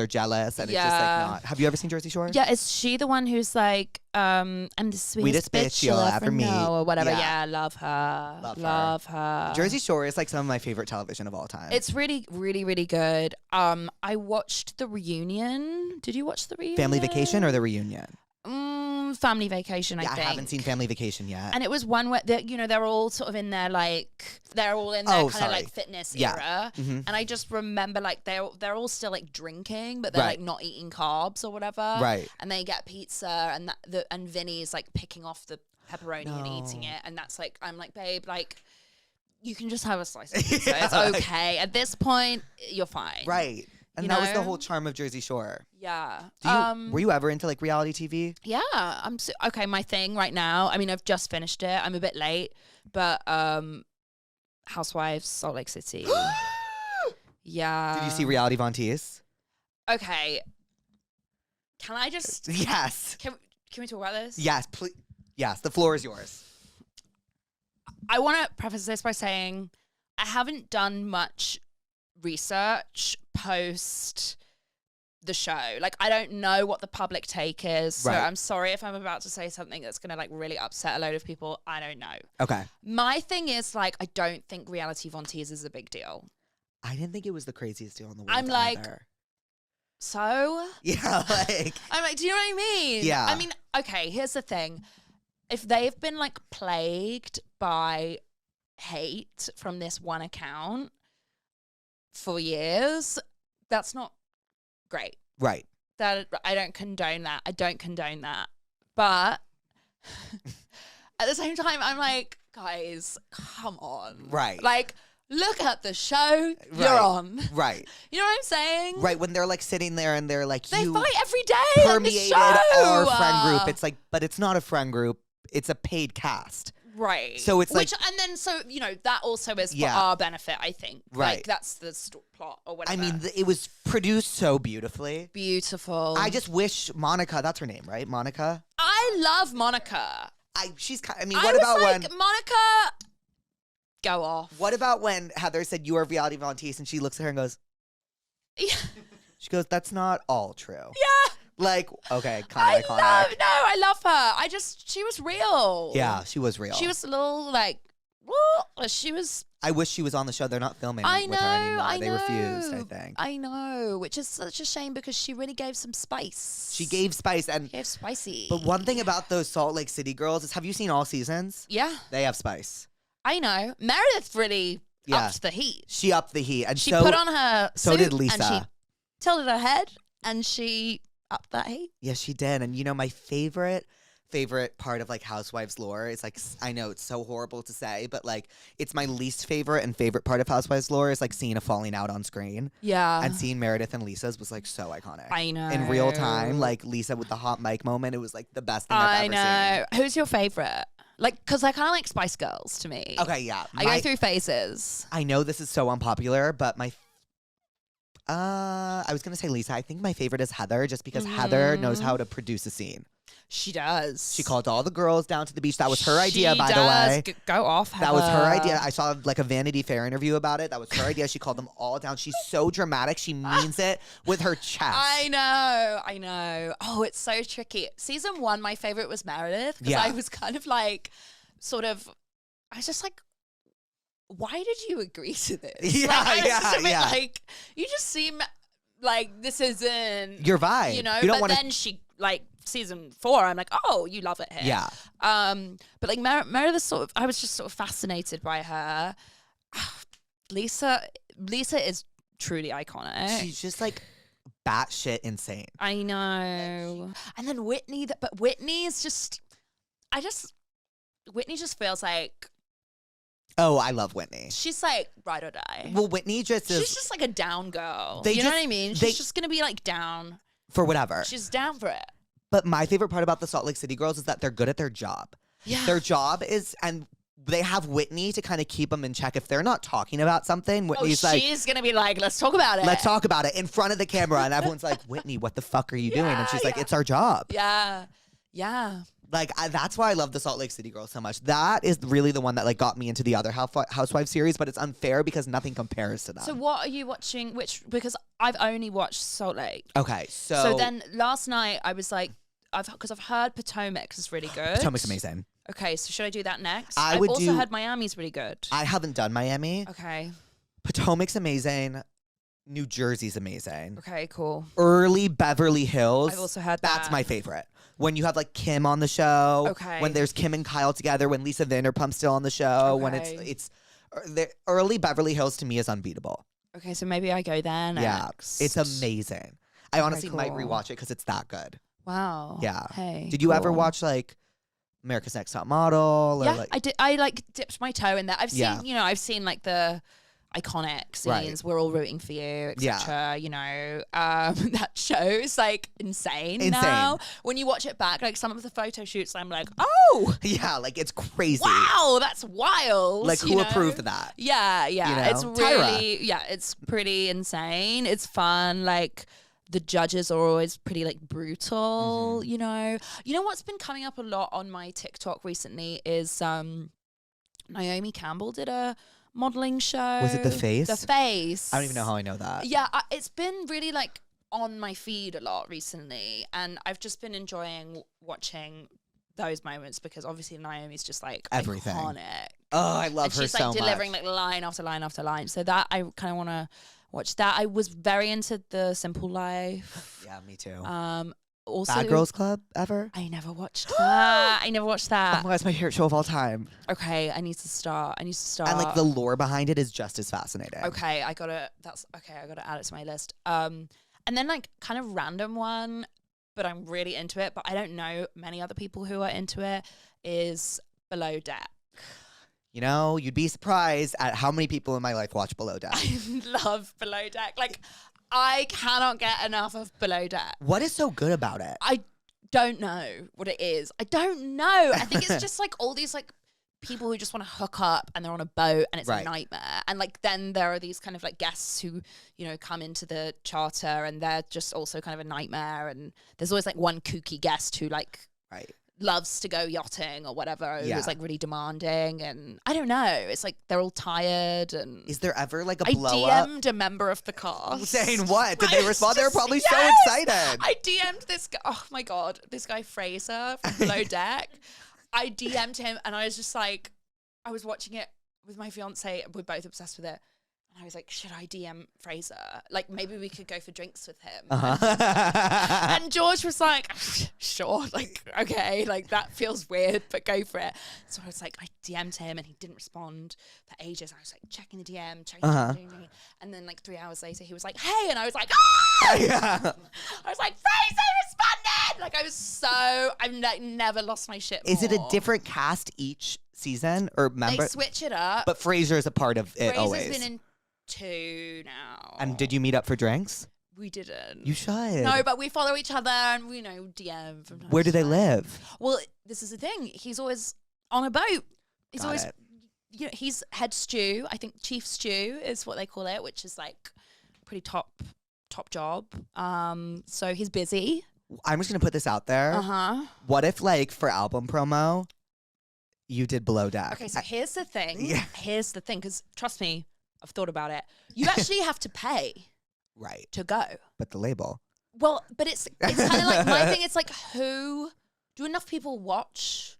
jealous, and it's just like not. Have you ever seen Jersey Shore? Yeah, is she the one who's like, I'm the sweetest bitch you'll ever meet, or whatever? Yeah, love her. Love her. Jersey Shore is like some of my favorite television of all time. It's really, really, really good. I watched the reunion. Did you watch the reunion? Family Vacation or the reunion? Family Vacation, I think. I haven't seen Family Vacation yet. And it was one where they're all sort of in their like they're all in their kind of like fitness era. Mm-hmm. And I just remember like they're all still like drinking, but they're like not eating carbs or whatever. Right. And they get pizza, and and Vinny's like picking off the pepperoni and eating it, and that's like I'm like, babe, like you can just have a slice of pizza. It's okay. At this point, you're fine. Right. And that was the whole charm of Jersey Shore. Yeah. Were you ever into like reality TV? Yeah. Okay. My thing right now. I mean, I've just finished it. I'm a bit late, but Housewives, Salt Lake City. Yeah. Did you see Reality Von Teese? Okay. Can I just? Yes. Can we talk about this? Yes, please. Yes, the floor is yours. I want to preface this by saying I haven't done much research post the show. Like, I don't know what the public take is. So I'm sorry if I'm about to say something that's going to like really upset a load of people. I don't know. Okay. My thing is like, I don't think Reality Von Teese is a big deal. I didn't think it was the craziest deal in the world. I'm like, either. So? Yeah, like. I'm like, do you know what I mean? Yeah. I mean, okay, here's the thing. If they've been like plagued by hate from this one account for years, that's not great. Right. That I don't condone that. I don't condone that But at the same time, I'm like, guys, come on. Right. Like, look at the show you're Right. on. Right. You know what I'm saying? Right. When they're like sitting there and they're like, They you fight every day on this permeated show. our friend group. It's like, but it's not a friend group. It's a paid cast. Right. So it's like, and then so you know that also is for Yeah. our benefit. I think. Right. Like that's the plot or whatever. I mean, it was produced so beautifully. Beautiful. I just wish Monica, that's her name, right? Monica? I love Monica. She's kind I mean, I what was about like, when Monica, go off. what about when Heather said you are reality volunteers and she looks at her and goes, Yeah. she goes, that's not all true. Yeah. Like, okay, kind of iconic. I love her. She was real. Yeah, she was real. She was a little like, she was. I wish she was on the show. They're not filming I with her anymore. know. They refused, I think. I know, which is such a shame because she really gave some spice. She gave spice. And Gave spicy. but one thing about those Salt Lake City girls is, have you seen all seasons? Yeah, They have spice. I know. Meredith really Yeah. upped the heat. She upped the heat. And She so, put on her so suit did Lisa. and she tilted her head and she upped that heat. Yeah, she did. And you know, my favorite part of like Housewives lore is like, I know it's so horrible to say, but like it's my least favorite and favorite part of Housewives lore is like seeing a falling out on screen. Yeah. And seeing Meredith and Lisa's was like so iconic. I know. In real time, like Lisa with the hot mic moment, it was like the best thing I've ever know. Who's your favorite? Like, because I kind of like Spice Girls to me. seen. Okay, yeah. I go through phases. I know this is so unpopular, but I was gonna say Lisa. I think my favorite is Heather, just because Heather knows how to produce a scene. She does. She called all the girls down to the beach. That was her idea, by the way. Go off, Heather. That was her idea. I saw like a Vanity Fair interview about it. That was her idea. She called them all down. She's so dramatic. She means it with her chest. I know. Oh, it's so tricky. Season 1, my favorite was Meredith because Yeah. I was kind of like, I was just like, why did you agree to this? Yeah, like, I was yeah, just a bit yeah. like, you just seem like this isn't Your vibe. you know. You don't but wanna- then she like season 4, I'm like, oh, you love it here. Yeah. But like Meredith, I was just sort of fascinated by her. Lisa is truly iconic. She's just like batshit insane. I know. And then Whitney, but Whitney is just, Whitney just feels like Oh, I love Whitney. she's like ride or die. Well, Whitney just is She's just like a down girl. They You know just- what I mean? they- She's just gonna be like down. for whatever. She's down for it. But my favorite part about the Salt Lake City girls is that they're good at their job. Yeah. Their job is, and they have Whitney to kind of keep them in check. If they're not talking about something, Whitney's like, she's gonna be like, let's talk about it. let's talk about it in front of the camera. And everyone's like, Whitney, what the fuck are you doing? And she's like, yeah. it's our job. Yeah. Yeah. Like, that's why I love the Salt Lake City girls so much. That is really the one that like got me into the other Housewives series, but it's unfair because nothing compares to them. So what are you watching? Because I've only watched Salt Lake. Okay, So then last night I was like, because I've heard Potomac is really good. Potomac's amazing. Okay, so should I do that next? I I've would also do- heard Miami's really good. I haven't done Miami. Okay. Potomac's amazing. New Jersey's amazing. Okay, cool. Early Beverly Hills. I've also heard That's that. my favorite. When you have like Kim on the show. Okay. When there's Kim and Kyle together. When Lisa Vanderpump's still on the show. When Okay. it's the early Beverly Hills to me is unbeatable. Okay, so maybe I go there next. Yeah, it's amazing. I honestly might cool. rewatch it because it's that good. Wow. Yeah. Hey. Did you ever cool. watch like America's Next Top Model? Or, Yeah, like, I did. I like dipped my toe in there. I've seen, Yeah. I've seen like the iconic scenes. Right. We're all rooting for you, Yeah. etc. That show is like insane now. When you watch it back, like some of the photo shoots, I'm like, oh, yeah, like it's crazy. wow, that's wild. Like who approved of that? Yeah, yeah. You know? It's really, it's pretty insane. It's fun. Like the judges are always pretty like brutal, Mm-hmm. You know what's been coming up a lot on my TikTok recently is Naomi Campbell did a modeling show. Was it The Face? The Face. I don't even know how I know that. Yeah, it's been really like on my feed a lot recently, and I've just been enjoying watching those moments because obviously Naomi's just like Everything. iconic. Oh, I love And her she's so like delivering much. like line after line after line. So that I kind of want to watch that. I was very into The Simple Life. Yeah, me too. Also, Bad Girls Club ever? I never watched that. I never watched Oh that. my God, it's my favorite show of all time. Okay, I need to start. And like the lore behind it is just as fascinating. Okay, I gotta add it to my list. And then like kind of random one. but I'm really into it, but I don't know many other people who are into it, is Below Deck. You know, you'd be surprised at how many people in my life watch Below Deck. I love Below Deck. Like, I cannot get enough of Below Deck. What is so good about it? I don't know what it is. I don't know. I think it's just like all these like people who just want to hook up and they're on a boat and it's a nightmare. And like then there are these kind of like guests who, you know, come into the charter and they're just also kind of a nightmare. And there's always like one kooky guest who like loves to go yachting or whatever, who's like really demanding. And I don't know. It's like they're all tired. And is there ever like a blow up? I DM'd a member of the cast. Saying what? Did they respond? They were probably so excited. I DM'd this guy. Oh my God. This guy Fraser from Below Deck. I DM'd him and I was just like, I was watching it with my fiance. We're both obsessed with it. And I was like, should I DM Fraser? Like, maybe we could go for drinks with him. And George was like, sure, like, okay, like that feels weird, but go for it. So I was like, I DM'd him and he didn't respond for ages. I was like, checking the DM, checking the DM. And then like 3 hours later, he was like, hey. And I was like, ah! I was like, Fraser responded. Like, I was so, I've like never lost my shit more. Is it a different cast each season or member? They switch it up. But Fraser is a part of it always. Fraser's been in 2 now. And did you meet up for drinks? We didn't. You should. No, but we follow each other and we, you know, DM from time Where do to they time. live? Well, this is the thing. He's always on a boat. He's Got always, it. you know, he's head stew. I think chief stew is what they call it, which is like pretty top job. So he's busy. I'm just gonna put this out there. What if, like, for album promo, you did Below Deck? Okay, so here's the thing. Yeah. Here's the thing, because trust me, I've thought about it. You actually have to pay to go. But the label. Well, but it's kind of like my thing. It's like, do enough people watch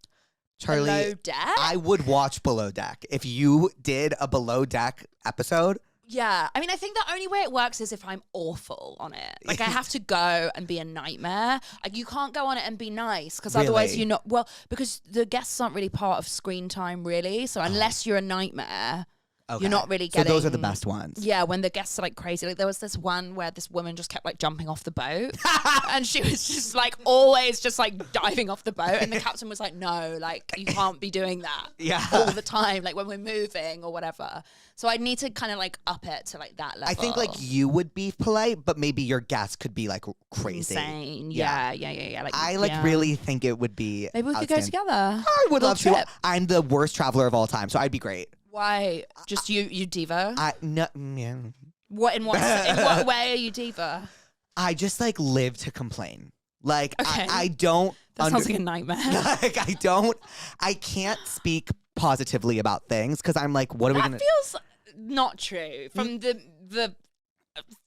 Charli, Below Deck? I would watch Below Deck if you did a Below Deck episode. Yeah. I mean, I think the only way it works is if I'm awful on it. Like, I have to go and be a nightmare. Like, you can't go on it and be nice because otherwise you're not, well, because the guests aren't really part of screen time, really. So unless you're a nightmare, you're not really getting. So those are the best ones. Yeah, when the guests are like crazy. Like, there was this one where this woman just kept like jumping off the boat and she was just like always just like diving off the boat. And the captain was like, no, like you can't be doing that all the time, like when we're moving or whatever. So I need to kind of like up it to like that level. I think like you would be polite, but maybe your guests could be like crazy. Insane. Yeah. Like, I really think it would be maybe we could go together. I would love to. I'm the worst traveler of all time, so I'd be great. Why? Just you diva? Yeah. What in what way are you diva? I just like live to complain. Like okay. I don't. That sounds like a nightmare. Like I can't speak positively about things because I'm like, what are we gonna? That feels not true from the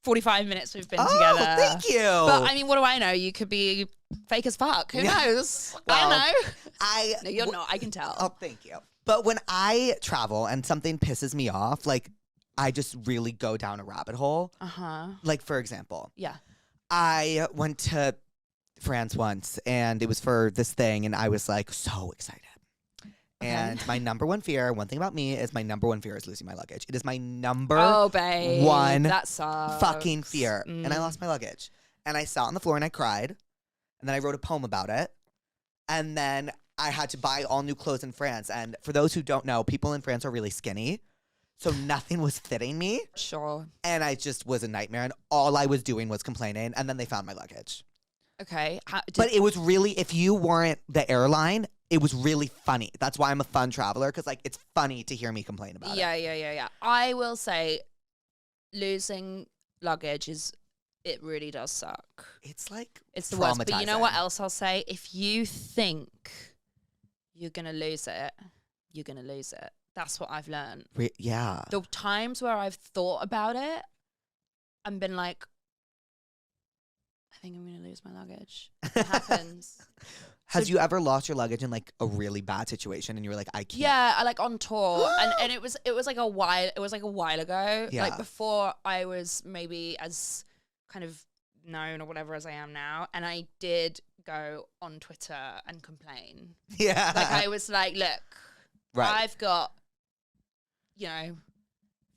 45 minutes we've been together. Oh, thank you. But I mean, what do I know? You could be fake as fuck. Who knows? Well, I don't know. No, you're not. I can tell. Oh, thank you. But when I travel and something pisses me off, like I just really go down a rabbit hole. Like, for example, I went to France once and it was for this thing and I was like so excited. Okay. And my number one fear, one thing about me is my number one fear is losing my luggage. It is my number one that sucks. fucking fear. And I lost my luggage. And I sat on the floor and I cried. And then I wrote a poem about it. And then I had to buy all new clothes in France. And for those who don't know, people in France are really skinny. So nothing was fitting me. Sure. And I just was a nightmare. And all I was doing was complaining. And then they found my luggage. Okay. But it was really, if you weren't the airline, it was really funny. That's why I'm a fun traveler. Because like, it's funny to hear me complain about it. Yeah. I will say losing luggage it really does suck. It's like it's the worst. But you know what else I'll say? If you think you're going to lose it, you're going to lose it. That's what I've learned. Yeah. The times where I've thought about it and been like, I think I'm going to lose my luggage. It happens. Has you ever lost your luggage in like a really bad situation and you were like, I can't? Yeah, I like on tour and it was like a while ago. Yeah. Like before I was maybe as kind of known or whatever as I am now, and I did go on Twitter and complain. Yeah. Like I was like, look, right. I've got,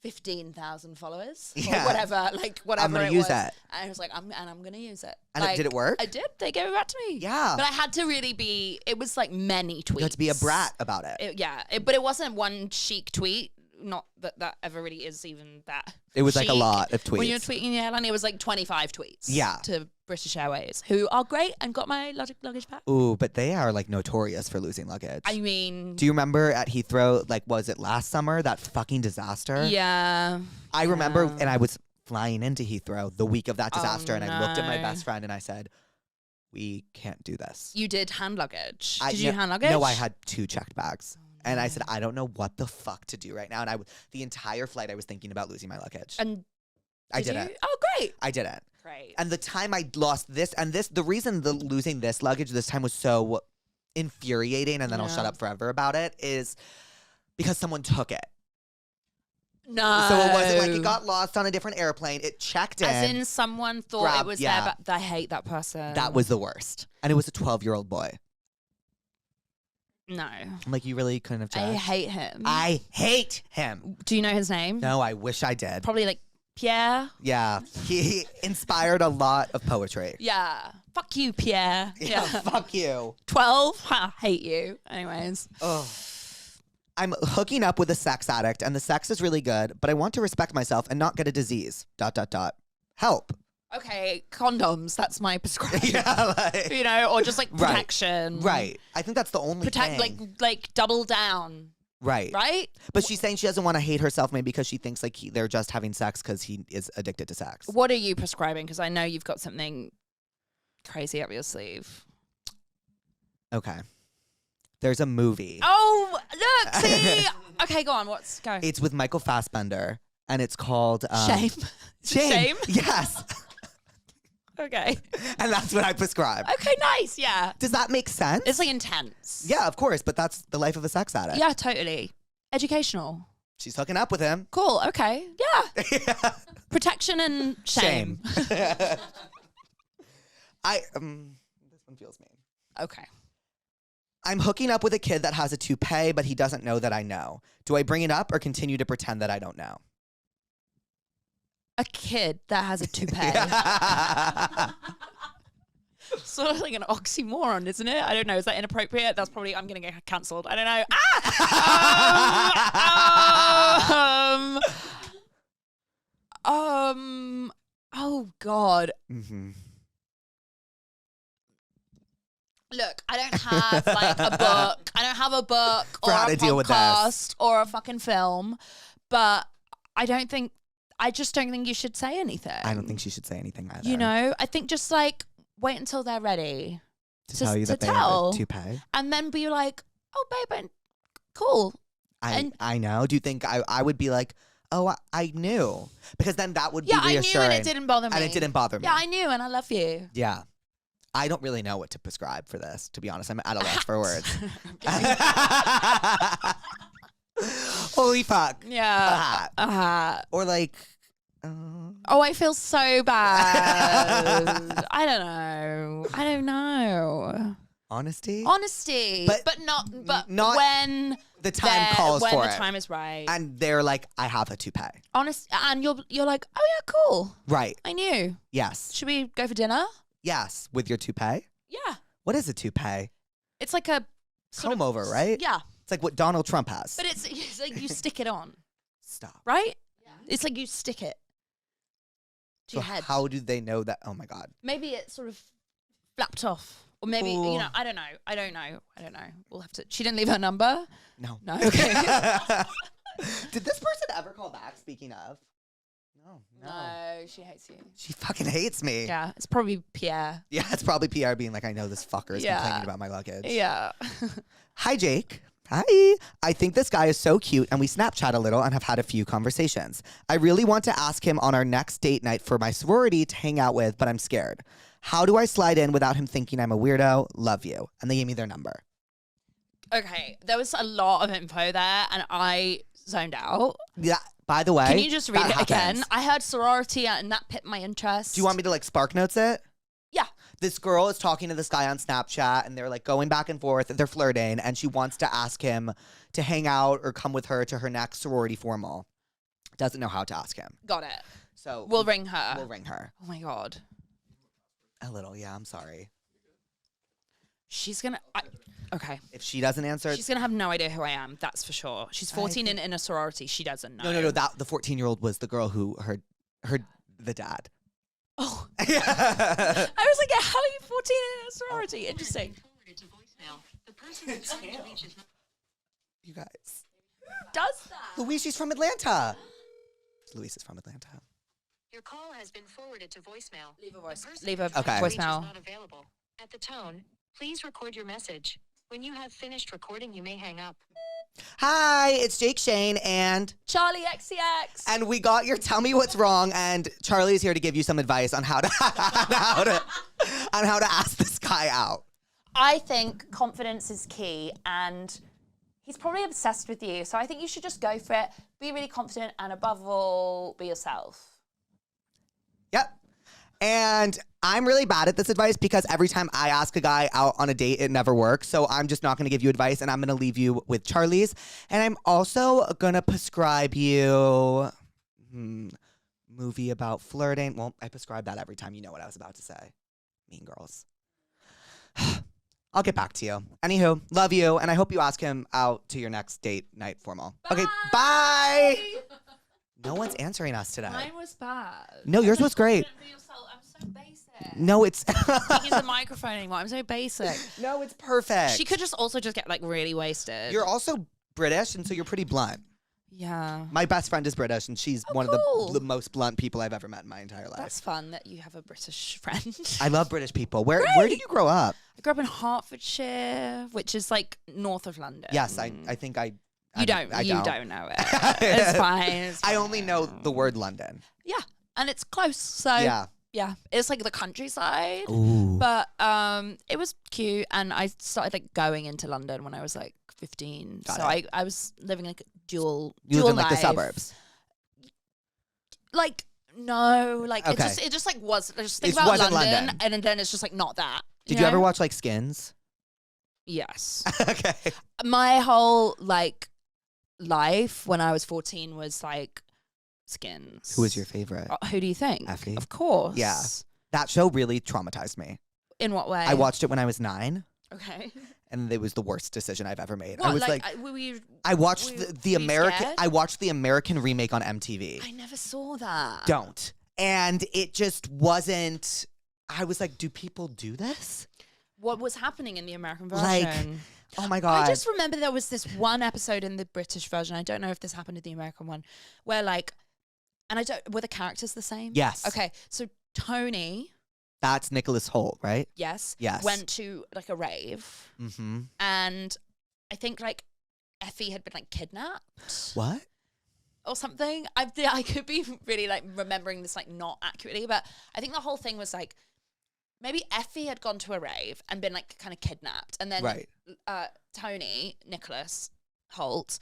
15,000 followers Yeah. or whatever, whatever I'm gonna it use was. it. And I was like, I'm gonna use it. And did it work? I did. They gave it back to me. Yeah. But I had to really it was like many tweets. You had to be a brat about it. But it wasn't one chic tweet. Not that ever really is even that. It was like a chic. lot of tweets. When you're tweeting in the airline, it was like 25 tweets. Yeah. To British Airways, who are great and got my luggage back. Ooh, but they are like notorious for losing luggage. I mean, do you remember at Heathrow, like, was it last summer, that fucking disaster? Yeah. I remember, and I was flying into Heathrow the week of that disaster, and I looked at my no. best friend and I said, we can't do this. You did hand luggage. Did you hand luggage? No, I had 2 checked bags. And I said, I don't know what the fuck to do right now. And the entire flight, I was thinking about losing my luggage. And I didn't. Oh, great. I didn't. Great. And the time I lost this, the reason losing this luggage this time was so infuriating, and then I'll shut up forever about it, is because someone took it. No. So it wasn't like it got lost on a different airplane. It checked in. As in someone thought it was there, but I hate that person. That was the worst. And it was a 12-year-old boy. No. I'm like, you really couldn't have checked. I hate him. I hate him. Do you know his name? No, I wish I did. Probably like Pierre. Yeah. He inspired a lot of poetry. Yeah. Fuck you, Pierre. Yeah. Fuck you. 12. Ha, hate you. Anyways. Ugh. I'm hooking up with a sex addict and the sex is really good, but I want to respect myself and not get a disease. ... Help. Okay, condoms. That's my prescription. Yeah, like, or just like protection. Right. I think that's the only thing. Like double down. Right. Right? But she's saying she doesn't want to hate herself maybe because she thinks like they're just having sex because he is addicted to sex. What are you prescribing? Because I know you've got something crazy up your sleeve. Okay. There's a movie. Oh, look, see? Okay, go on. Go. It's with Michael Fassbender, and it's called... Shame. Shame? Yes. Okay. And that's what I prescribe. Okay, nice. Yeah. Does that make sense? It's like intense. Yeah, of course, but that's the life of a sex addict. Yeah, totally. Educational. She's hooking up with him. Cool. Okay. Yeah. Protection and shame. This one feels mean. Okay. I'm hooking up with a kid that has a toupee, but he doesn't know that I know. Do I bring it up or continue to pretend that I don't know? A kid that has a toupee. Sort of like an oxymoron, isn't it? I don't know. Is that inappropriate? That's probably, I'm going to get cancelled. I don't know. Oh, God. Mm-hmm. Look, I don't have like a book. I don't have a book or how a to deal with podcast or a fucking film, but I just don't think you should say anything. I don't think she should say anything either. You know, I think just like wait until they're ready to tell you that they have a toupee. And then be like, oh, babe, cool. I know. Do you think I would be like, oh, I knew? Because then that would be reassuring. Yeah, I knew and it didn't bother me. And it didn't bother me. Yeah, I knew and I love you. Yeah. I don't really know what to prescribe for this, to be honest. I'm at a loss for words. Holy fuck. Yeah. A hat. Or like... Oh, I feel so bad. I don't know. Honesty? But not when the time calls for it. When the time is right. And they're like, I have a toupee. And you're like, oh yeah, cool. Right. I knew. Yes. Should we go for dinner? Yes. With your toupee? Yeah. What is a toupee? It's like a comb over, right? Yeah. It's like what Donald Trump has. But it's like you stick it on. Stop. Right? Yeah. It's like you stick it to your head. How do they know that? Oh my God. Maybe it sort of flapped off. Or maybe, I don't know. We'll have to. She didn't leave her number? No. No. Okay. Did this person ever call back, speaking of? No, she hates you. She fucking hates me. Yeah, it's probably Pierre. Yeah, it's probably Pierre being like, I know this fucker is complaining about my luggage. Yeah. Hi, Jake. Hi. I think this guy is so cute and we Snapchat a little and have had a few conversations. I really want to ask him on our next date night for my sorority to hang out with, but I'm scared. How do I slide in without him thinking I'm a weirdo? Love you. And they gave me their number. Okay, there was a lot of info there and I zoned out. Yeah. By the way, can you just read it happens. again? I heard sorority and that piqued my interest. Do you want me to like Spark Notes it? Yeah. This girl is talking to this guy on Snapchat and they're like going back and forth. They're flirting and she wants to ask him to hang out or come with her to her next sorority formal. Doesn't know how to ask him. Got it. So We'll ring her. We'll ring her. Oh my God. A little, yeah, I'm sorry. She's going to... Okay. If she doesn't answer... She's going to have no idea who I am, that's for sure. She's 14 and in a sorority. She doesn't know. No. The 14-year-old was the girl who heard the dad. Oh. I was like, how are you 14 in a sorority? Interesting. You guys. Does that? Louise, she's from Atlanta. Louise is from Atlanta. Your call has been forwarded to voicemail. Leave a voice. Okay. Voicemail. Is not available. At the tone, please record your message. When you have finished recording, you may hang up. Hi, it's Jake Shane and Charli XCX. And we got your Tell Me What's Wrong, and Charli is here to give you some advice on how to on how to ask this guy out. I think confidence is key, and he's probably obsessed with you. So I think you should just go for it. Be really confident, and above all, be yourself. Yep. And I'm really bad at this advice because every time I ask a guy out on a date, it never works. So I'm just not going to give you advice, and I'm going to leave you with Charli's. And I'm also going to prescribe you movie about flirting. Well, I prescribe that every time. You know what I was about to say. Mean Girls. I'll get back to you. Anywho, love you, and I hope you ask him out to your next date night formal. Bye. Okay, bye! No one's answering us today. Mine was bad. No, yours was great. I'm so basic. No, it's... Can't use the microphone anymore. I'm so basic. No, it's perfect. She could just also just get like really wasted. You're also British, and so you're pretty blunt. Yeah. My best friend is British, and she's one cool. of the most blunt people I've ever met in my entire life. That's fun that you have a British friend. I love British people. Where did you grow up? I grew up in Hertfordshire, which is like north of London. Yes, I think I... You don't know it. It's fine. I only know the word London. Yeah, and it's close. So yeah, it's like the countryside. Ooh. But it was cute, and I started like going into London when I was like 15. Got so it. I was living like dual You live in like the life. suburbs. Like no, like Okay. it just like was. I just think It about wasn't London, London. and then it's just like not that. Did you ever watch like Skins? Yes. Okay. My whole like life when I was 14 was like Skins. Who was your favorite? Who do you think? Effie. Of course. Yeah. That show really traumatized me. In what way? I watched it when I was 9. Okay. And it was the worst decision I've ever made. What, I was like, I watched the American. scared? I watched the American remake on MTV. I never saw that. Don't. And it just wasn't. I was like, do people do this? What was happening in the American version? Like, oh my God. I just remember there was this one episode in the British version. I don't know if this happened in the American one, where like, and I don't. Were the characters the same? Yes. Okay. So Tony. That's Nicholas Hoult, right? Yes. Yes. Went to like a rave. Mm-hmm. And I think like Effie had been like kidnapped. What? Or something. I could be really like remembering this like not accurately, but I think the whole thing was like maybe Effie had gone to a rave and been like kind of kidnapped, and then Tony, Nicholas Hoult,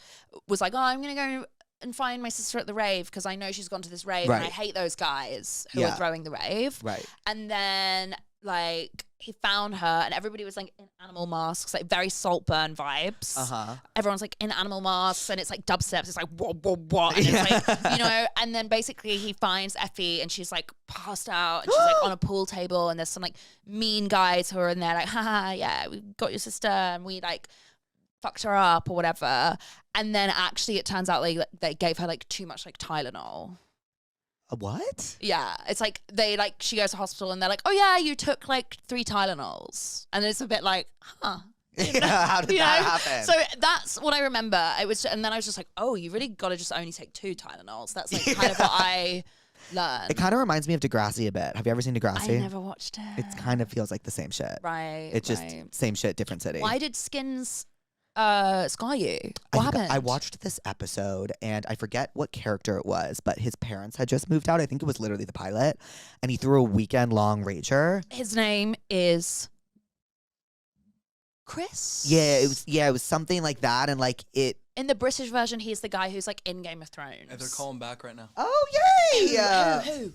was like, oh, I'm gonna go and find my sister at the rave because I know she's gone to this rave and I hate those guys who are throwing the rave. Right. And then like he found her and everybody was like in animal masks, like very Saltburn vibes. Uh-huh. Everyone's like in animal masks and it's like dubsteps. It's like what? And it's like, you know, and then basically he finds Effie and she's like passed out and she's like on a pool table and there's some like mean guys who are in there like, haha, yeah, we got your sister and we like fucked her up or whatever. And then actually it turns out like they gave her like too much like Tylenol. A what? Yeah, it's like they like she goes to hospital and they're like, oh yeah, you took like 3 Tylenols, and it's a bit like, huh? Yeah, how did that happen? So that's what I remember. It was, and then I was just like, oh, you really got to just only take 2 Tylenols. That's like kind of what I learned. It kind of reminds me of Degrassi a bit. Have you ever seen Degrassi? I never watched it. It kind of feels like the same shit. Right. It's just same shit, different city. Why did Skins scar you? What happened? I watched this episode and I forget what character it was, but his parents had just moved out. I think it was literally the pilot, and he threw a weekend-long rager. His name is Chris. Yeah, it was something like that, and like it. In the British version, he's the guy who's like in Game of Thrones. They're calling back right now. Oh yay! Who?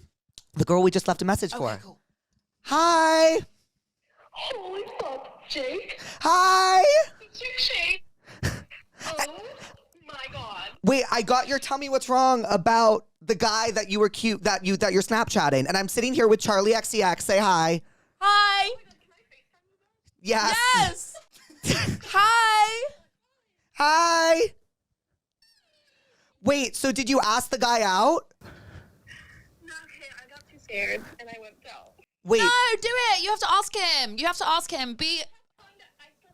The girl we just left a message for. Okay, cool. Hi. Holy fuck, Jake. Hi. It's your Shane. Oh my God. Wait, I got your tell me what's wrong about the guy that you were cute, that you're Snapchatting. And I'm sitting here with Charli XCX. Say hi. Hi. Yes. Yes. Hi. Hi. Wait, so did you ask the guy out? No, okay, I got too scared and I went out. Wait. No, do it. You have to ask him. You have to ask him. I still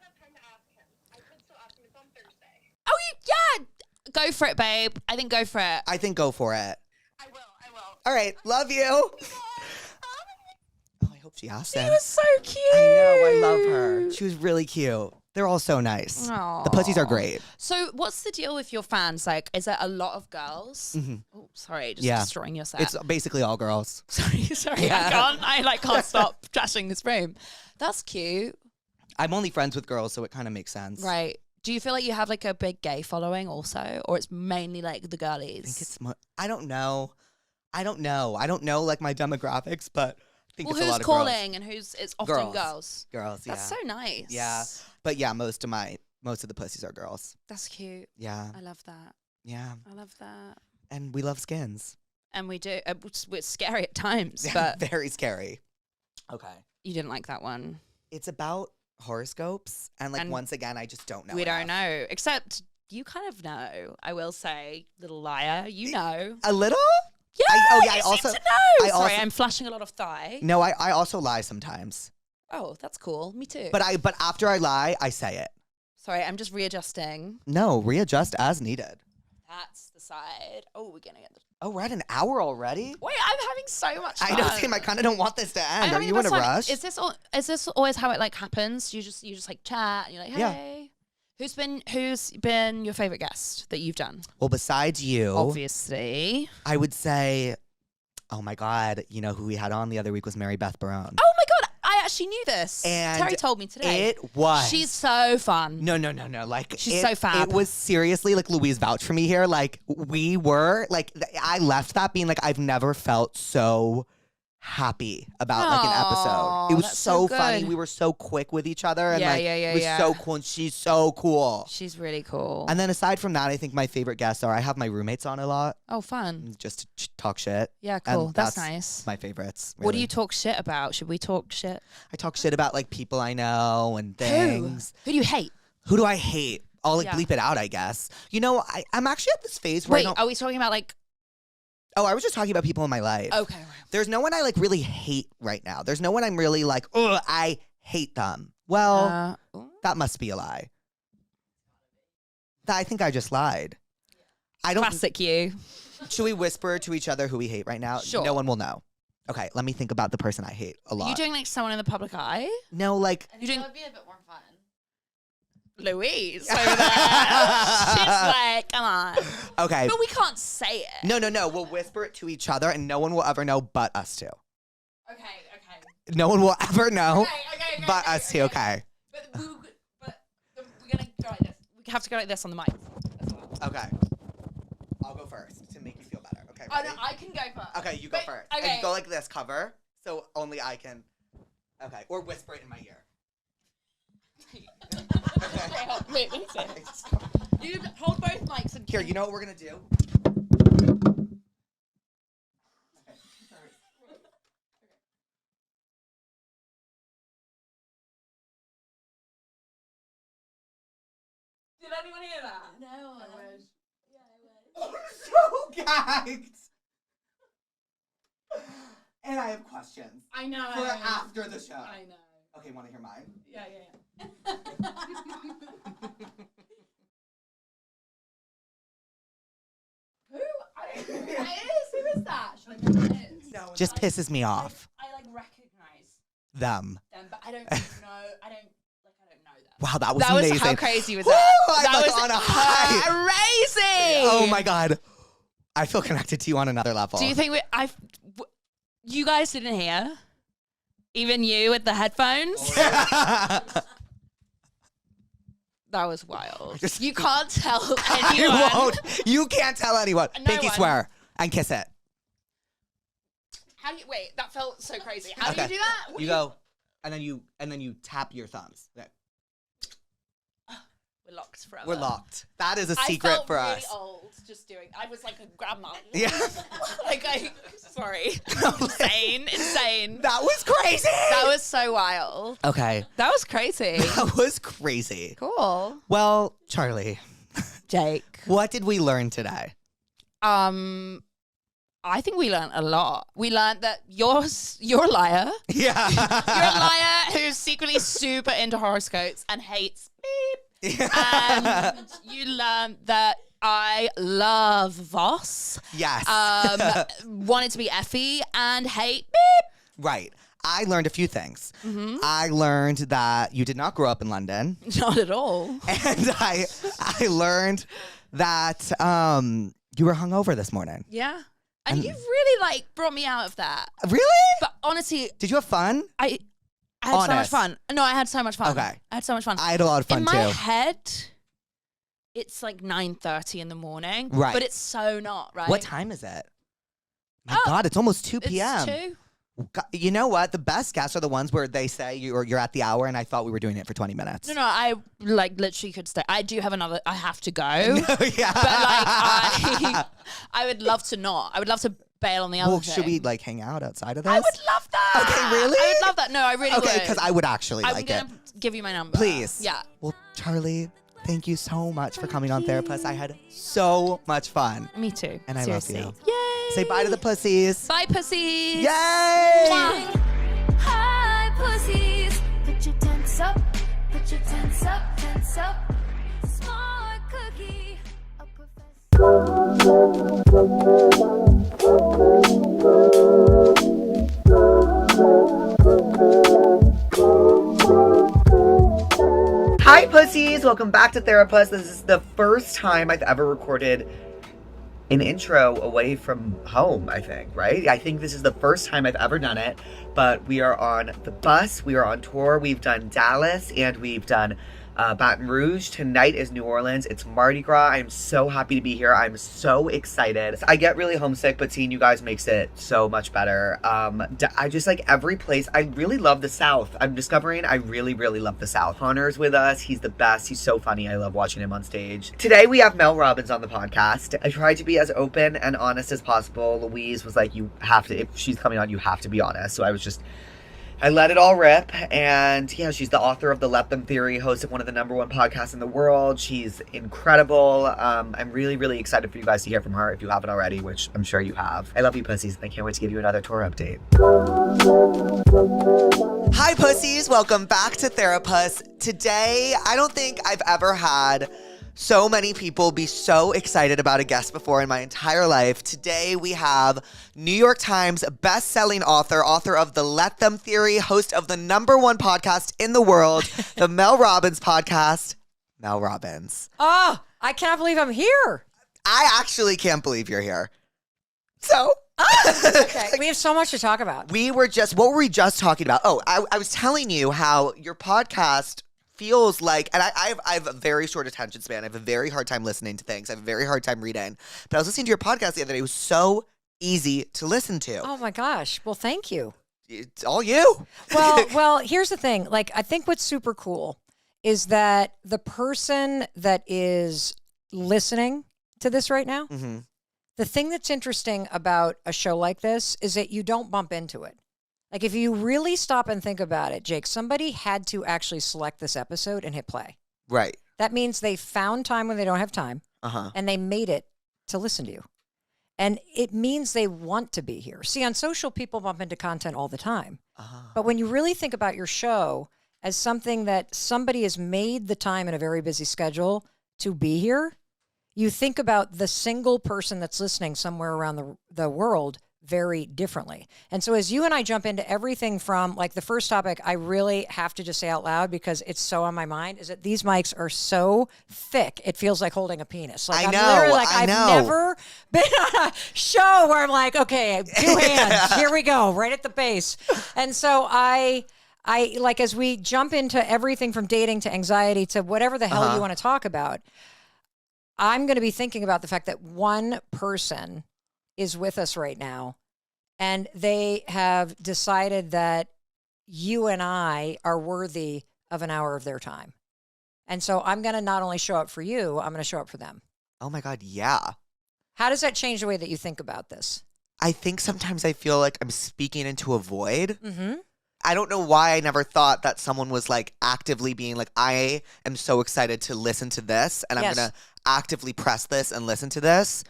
have time to ask him. I could still ask him. It's on Thursday. Oh, yeah. Go for it, babe. I think go for it. I think go for it. I will. All right, love you. Oh, I hope she asked him. He was so cute. I know, I love her. She was really cute. They're all so nice. Aww. The pussies are great. So what's the deal with your fans? Like, is there a lot of girls? Oh, sorry, just destroying your set. It's basically all girls. Sorry. Yeah. I can't stop trashing this room. That's cute. I'm only friends with girls, so it kind of makes sense. Right. Do you feel like you have like a big gay following also, or it's mainly like the girlies? I think it's more, I don't know like my demographics, but I think it's a lot who's of calling and it's often girls. Girls, yeah. That's so nice. Yeah. But yeah, most of the pussies are girls. That's cute. Yeah. I love that. Yeah. I love that. And we love skins. And we do. It's scary at times, but Very scary. Okay. you didn't like that one. It's about horoscopes, and once again, I just don't know. We don't know, except you kind of know. I will say, little liar, you know. A little? Yeah, I you also seem to know. I Sorry, also- I'm flashing a lot of thigh. No, I also lie sometimes. Oh, that's cool. Me too. But after I lie, I say it. Sorry, I'm just readjusting. No, readjust as needed. That's the side. Oh, we're gonna get the. Oh, we're at an hour already? Wait, I'm having so much fun. I know, Tim. I kind of don't want this to I'm end. Are having you the in a best time. rush? Is this always how it like happens? You just like chat and you're like, hey. Yeah. Who's been your favorite guest that you've done? Well, besides you, Obviously. I would say, oh my God, you know who we had on the other week was Mary Beth Barone. Oh my God, I actually knew this. And Terry told me today. It was. She's so fun. No. Like She's so fab. It was seriously like Louise vouched for me here. Like we were like I left that being like I've never felt so happy about like an episode. It was that's so so funny. good. We were so quick with each other, and it was yeah. so cool. And she's so cool. She's really cool. And then aside from that, I think my favorite guests are I have my roommates on a lot Oh, fun. just to talk shit. Yeah, And cool. That's nice. My favorites. What do really. you talk shit about? Should we talk shit? I talk shit about like people I know and things. Who do you hate? Who do I hate? I'll like Yeah. bleep it out, I guess. You know, I'm actually at this phase where I Wait, don't. are we talking about like? Oh, I was just talking about people in my life. Okay, right. There's no one I like really hate right now. There's no one I'm really like, oh, I hate them. Well, that must be a lie. I think I just lied. I don't. Classic you. Should we whisper to each other who we hate right now? Sure. No one will know. Okay, let me think about the person I hate a Are lot. you doing like someone in the public eye? No, like. You doing? That would be a bit more fun. Louise over there. She's like, come on. Okay. But we can't say it. No. We'll whisper it to each other, and no one will ever know but us two. Okay. No one will ever know Okay, but us two. Okay. But we're gonna go like this. We have to go like this on the mic as well. Okay. I'll go first to make you feel better. Okay. Oh Ready? no, I can go first. Okay, you go But- first. okay. And you go like this, cover, so only I can. Okay, or whisper it in my ear. Okay, wait, let me see. You hold both mics and Here, you know what we're gonna do? Did anyone hear that? No. So gagged. And I have questions I know. for after the show. I know. Okay, want to hear mine? Yeah. Who is that? Should I know who it is? No, just pisses me off. I like recognize Them. them, but I don't know. I don't know them. Wow, that was That was amazing. how crazy was Woo! that? I'm That like was on a high. crazy. Oh my god. I feel connected to you on another level. Do you think you guys didn't hear? Even you with the headphones? That was wild. You can't tell anyone. I won't. You can't tell anyone. No Pinky one. swear and kiss it. How do you wait? That felt so crazy. How do Okay. you do that? What You do go, and then you tap your thumbs. Okay. We're locked forever. We're locked. That is a secret for us. I felt really old just doing. I was like a grandma. Yeah. Sorry. Insane. That was crazy. That was so wild. Okay. That was crazy. That was crazy. Cool. Well, Charli, Jake. what did we learn today? I think we learned a lot. We learned that you're a liar. Yeah. You're a liar who's secretly super into horoscopes and hates beep. Yeah. And you learned that I love Voss. Yes. Wanted to be Effie and hate beep. Right. I learned a few things. Mm-hmm. I learned that you did not grow up in London. Not at all. And I learned that you were hungover this morning. Yeah. And you've really brought me out of that. Really? But honestly, Did you have fun? I had so much fun. No, I had so much fun. Okay. I had so much fun. I had a lot of fun in too. my head, it's like 9:30 in the morning. Right. But it's so not, right? What time is it? My God, it's almost 2 p.m. It's 2. God, you know what? The best guests are the ones where they say you're at the hour, and I thought we were doing it for 20 minutes. No, I literally could stay. I do have another. I have to go. Yeah. But I would love to not. I would love to bail on the other Well, thing. should we hang out outside of this? I would love that. Okay, really? I would love that. No, I really would. Okay, because I would actually I'm like it. gonna give you my number. Please. Yeah. Well, Charli, thank you so much for coming on Therapuss. I had so much fun. Me too. And I Seriously. love you. Yay. Say bye to the pussies. Bye, pussies. Yay! Mwah. Hi, pussies. Put your tents up. Put your tents up. Tents up. Smart cookie. A professor. Hi, pussies. Welcome back to Therapuss. This is the first time I've ever recorded an intro away from home, I think, right? I think this is the first time I've ever done it, but we are on the bus. We are on tour. We've done Dallas and we've done Baton Rouge. Tonight is New Orleans. It's Mardi Gras. I'm so happy to be here. I'm so excited. I get really homesick, but seeing you guys makes it so much better. I just like every place. I really love the South. I'm discovering I really, really love the South. Connor's with us. He's the best. He's so funny. I love watching him on stage. Today we have Mel Robbins on the podcast. I tried to be as open and honest as possible. Louise was like, you have to, if she's coming on, you have to be honest. So I let it all rip, and yeah, she's the author of the Let Them Theory, host of one of the #1 podcasts in the world. She's incredible. I'm really, really excited for you guys to hear from her if you haven't already, which I'm sure you have. I love you, pussies, and I can't wait to give you another tour update. Hi, pussies. Welcome back to Therapuss. Today, I don't think I've ever had so many people be so excited about a guest before in my entire life. Today we have New York Times best-selling author of the Let Them Theory, host of the #1 podcast in the world, the Mel Robbins podcast, Mel Robbins. Oh, I cannot believe I'm here. I actually can't believe you're here. So... Okay, we have so much to talk about. what were we just talking about? Oh, I was telling you how your podcast feels like, and I have a very short attention span. I have a very hard time listening to things. I have a very hard time reading. But I was listening to your podcast the other day. It was so easy to listen to. Oh my gosh. Well, thank you. It's all you. Well, here's the thing. Like, I think what's super cool is that the person that is listening to this right now, Mhm. the thing that's interesting about a show like this is that you don't bump into it. Like, if you really stop and think about it, Jake, somebody had to actually select this episode and hit play. Right. That means they found time when they don't have time, Uh-huh. and they made it to listen to you. And it means they want to be here. See, on social, people bump into content all the time. Uh-huh. But when you really think about your show as something that somebody has made the time in a very busy schedule to be here, you think about the single person that's listening somewhere around the world very differently. And so as you and I jump into everything from, like, the first topic, I really have to just say out loud because it's so on my mind, is that these mics are so thick, it feels like holding a penis. Like, I know, I'm literally like, I know. I've never been on a show where I'm like, okay, 2 hands, here we go, right at the base. And so I like, as we jump into everything from dating to anxiety to whatever the hell you want to talk about, I'm going to be thinking about the fact that one person is with us right now, and they have decided that you and I are worthy of an hour of their time. And so I'm going to not only show up for you, I'm going to show up for them. Oh my God, yeah. How does that change the way that you think about this? I think sometimes I feel like I'm speaking into a void. Mm-hmm. I don't know why I never thought that someone was like actively being like, I am so excited to listen to this and I'm Yes. going to actively press this and listen to this.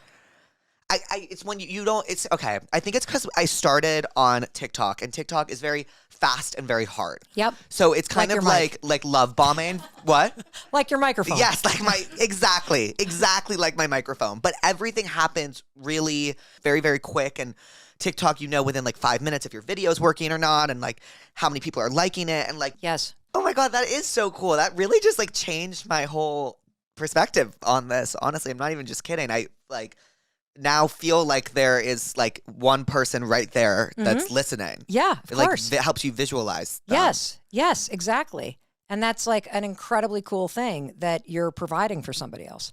It's when you don't, it's okay. I think it's because I started on TikTok and TikTok is very fast and very hard. Yep. So it's kind Like of your mic. like love bombing. What? Like your microphone. Yes, like exactly like my microphone. But everything happens really very, very quick. And TikTok, within like 5 minutes if your video is working or not, and like how many people are liking it, and like, Yes. oh my God, that is so cool. That really just like changed my whole perspective on this. Honestly, I'm not even just kidding. I like now feel like there is like one person right there that's listening. Yeah, of It course. like helps you visualize them. Yes, exactly. And that's like an incredibly cool thing that you're providing for somebody else.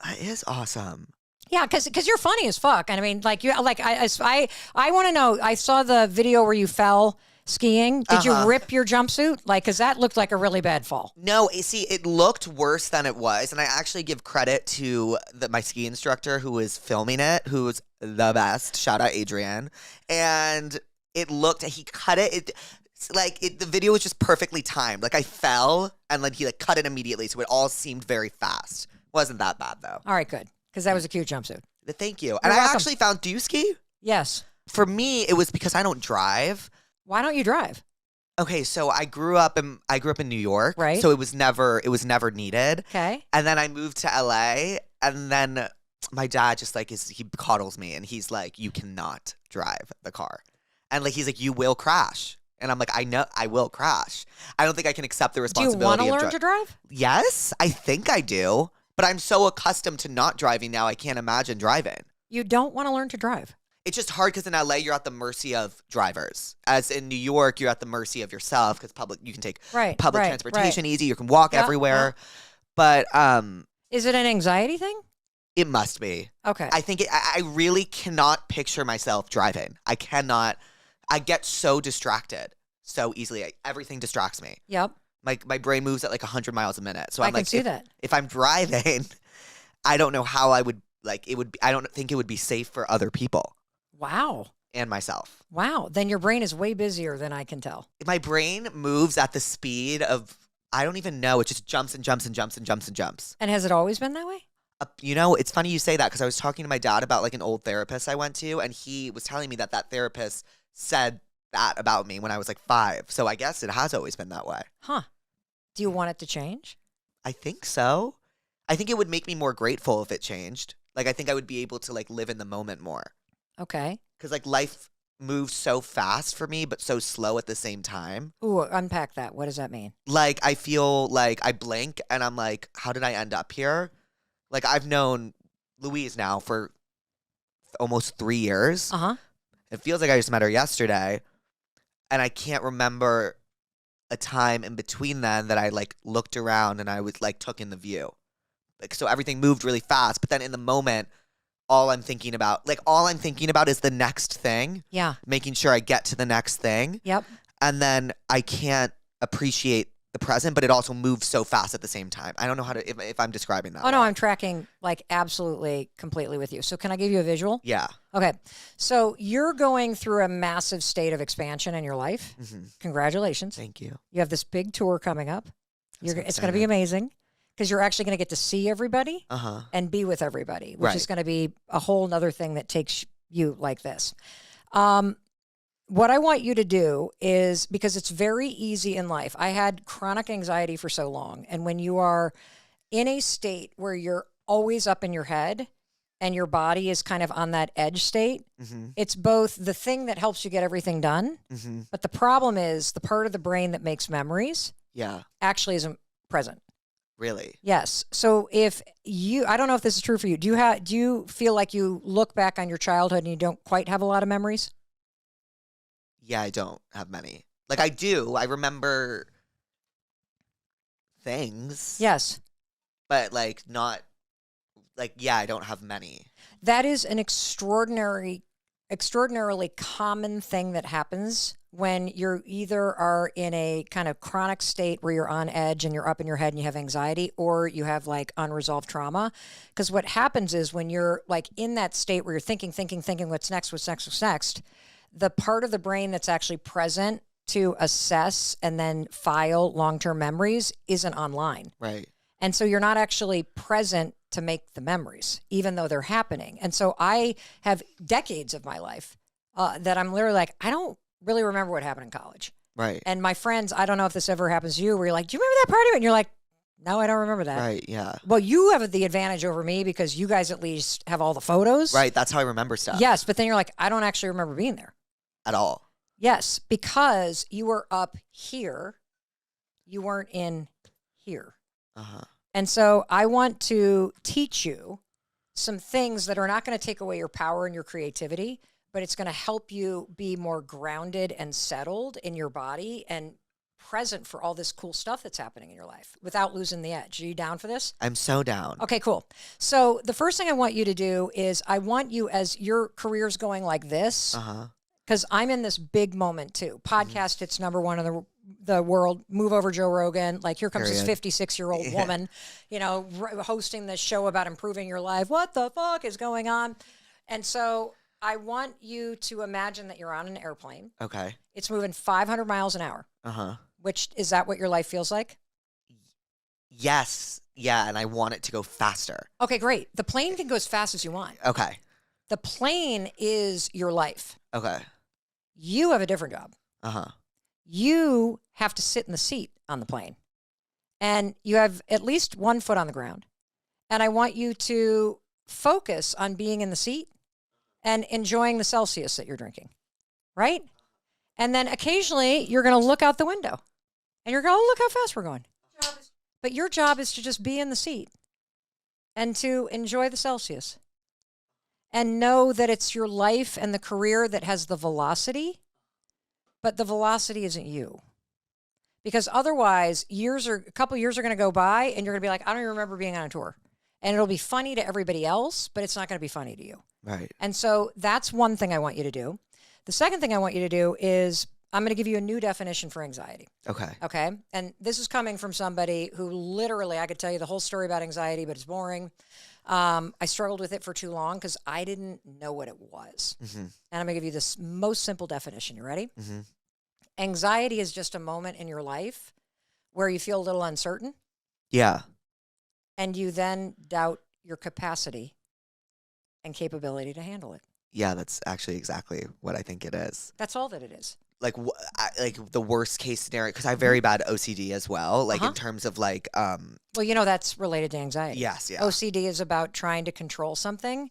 That is awesome. Yeah, because you're funny as fuck. And I mean, like I want to know. I saw the video where you fell skiing. Did you rip your jumpsuit? Like, because that looked like a really bad fall. No, see, it looked worse than it was, and I actually give credit to my ski instructor who was filming it, who's the best. Shout out Adrian. And he cut it. The video was just perfectly timed. Like I fell, and then he like cut it immediately, so it all seemed very fast. Wasn't that bad though. All right, good. Because that was a cute jumpsuit. Thank you. And I welcome. actually found, do you ski? Yes. For me, it was because I don't drive. Why don't you drive? Okay, so I grew up in New York, Right. So it was never needed. Okay. And then I moved to LA, and then my dad just like he coddles me, and he's like, "You cannot drive the car," and like he's like, "You will crash," and I'm like, "I know I will crash. I don't think I can accept the Do you responsibility." want to learn to drive? Yes, I think I do, but I'm so accustomed to not driving now, I can't imagine driving. You don't want to learn to drive. It's just hard because in LA you're at the mercy of drivers. As in New York, you're at the mercy of yourself because you can take public transportation easy. You can walk Yeah, everywhere. But Is it an anxiety thing? it must be. Okay. I think I really cannot picture myself driving. I cannot. I get so distracted so easily. Everything distracts me. Yep. My brain moves at like 100 miles a minute. So I I'm can like, see that. if I'm driving, I don't know how I would like it would. I don't think it would be safe for other people Wow. and myself. Wow. Then your brain is way busier than I can tell. My brain moves at the speed of I don't even know. It just jumps and jumps and jumps and jumps and jumps. And has it always been that way? It's funny you say that because I was talking to my dad about like an old therapist I went to, and he was telling me that therapist said that about me when I was like 5. So I guess it has always been that way. Huh. Do you want it to change? I think so. I think it would make me more grateful if it changed. Like I think I would be able to like live in the moment more. Okay. Because like life moves so fast for me, but so slow at the same time. Ooh, unpack that. What does that mean? Like I feel like I blink and I'm like, how did I end up here? Like I've known Louise now for almost 3 years. Uh-huh. It feels like I just met her yesterday. And I can't remember a time in between then that I like looked around and I was like took in the view. Like so everything moved really fast, but then in the moment all I'm thinking about is the next thing. Yeah. Making sure I get to the next thing. Yep. And then I can't appreciate the present, but it also moves so fast at the same time. I don't know how to if I'm describing that. Oh, no, I'm tracking like absolutely completely with you. So can I give you a visual? Yeah. Okay. So you're going through a massive state of expansion in your life. Mm-hmm. Congratulations. Thank you. You have this big tour coming up. So It's going to be amazing because you're actually going to get to see everybody Uh-huh. and be with everybody, which is Right. going to be a whole nother thing that takes you like this. What I want you to do is, because it's very easy in life. I had chronic anxiety for so long. And when you are in a state where you're always up in your head and your body is kind of on that edge state, Mm-hmm. it's both the thing that helps you get everything done. Mm-hmm. But the problem is the part of the brain that makes memories Yeah. actually isn't present. Really. Yes. So if you, I don't know if this is true for you. Do you feel like you look back on your childhood and you don't quite have a lot of memories? Yeah, I don't have many. Like I do. I remember things. Yes. But like not like yeah, I don't have many. That is an extraordinarily common thing that happens when you either are in a kind of chronic state where you're on edge and you're up in your head and you have anxiety, or you have like unresolved trauma. Because what happens is when you're like in that state where you're thinking, what's next, the part of the brain that's actually present to assess and then file long-term memories isn't online. Right. And so you're not actually present to make the memories, even though they're happening. And so I have decades of my life that I'm literally like, I don't really remember what happened in college. Right. And my friends, I don't know if this ever happens to you, where you're like, do you remember that party? And you're like, no, I don't remember that. Right, yeah. Well, you have the advantage over me because you guys at least have all the photos. Right, that's how I remember stuff. Yes, but then you're like, I don't actually remember being there. At all. Yes, because you were up here. You weren't in here. Uh-huh. And so I want to teach you some things that are not going to take away your power and your creativity, but it's going to help you be more grounded and settled in your body and present for all this cool stuff that's happening in your life without losing the edge. Are you down for this? I'm so down. Okay, cool. So the first thing I want you to do is I want you, as your career's going like this, because I'm in this big moment too. Podcast, it's number one in the world. Move over Joe Rogan. Like, here comes this 56-year-old woman, hosting this show about improving your life. What the fuck is going on? And so I want you to imagine that you're on an airplane. Okay. It's moving 500 miles an hour. Uh-huh. Which, is that what your life feels like? Yes. Yeah, and I want it to go faster. Okay, great. The plane can go as fast as you want. Okay. The plane is your life. Okay. You have a different job. Uh-huh. You have to sit in the seat on the plane. And you have at least one foot on the ground. And I want you to focus on being in the seat and enjoying the Celsius that you're drinking, right? And then occasionally you're going to look out the window and you're going, oh, look how fast we're going. But your job is to just be in the seat and to enjoy the Celsius and know that it's your life and the career that has the velocity, but the velocity isn't you. Because otherwise, a couple years are going to go by and you're going to be like, I don't even remember being on a tour. And it'll be funny to everybody else, but it's not going to be funny to you. Right. And so that's one thing I want you to do. The second thing I want you to do is I'm going to give you a new definition for anxiety. Okay. Okay. And this is coming from somebody who literally, I could tell you the whole story about anxiety, but it's boring. I struggled with it for too long because I didn't know what it was. Mm-hmm. And I'm going to give you this most simple definition. You ready? Mm-hmm. Anxiety is just a moment in your life where you feel a little uncertain. Yeah. And you then doubt your capacity and capability to handle it. Yeah, that's actually exactly what I think it is. That's all that it is. Like the worst case scenario, because I have very bad OCD as well. Like in terms of like, well, that's related to anxiety. Yes, yeah. OCD is about trying to control something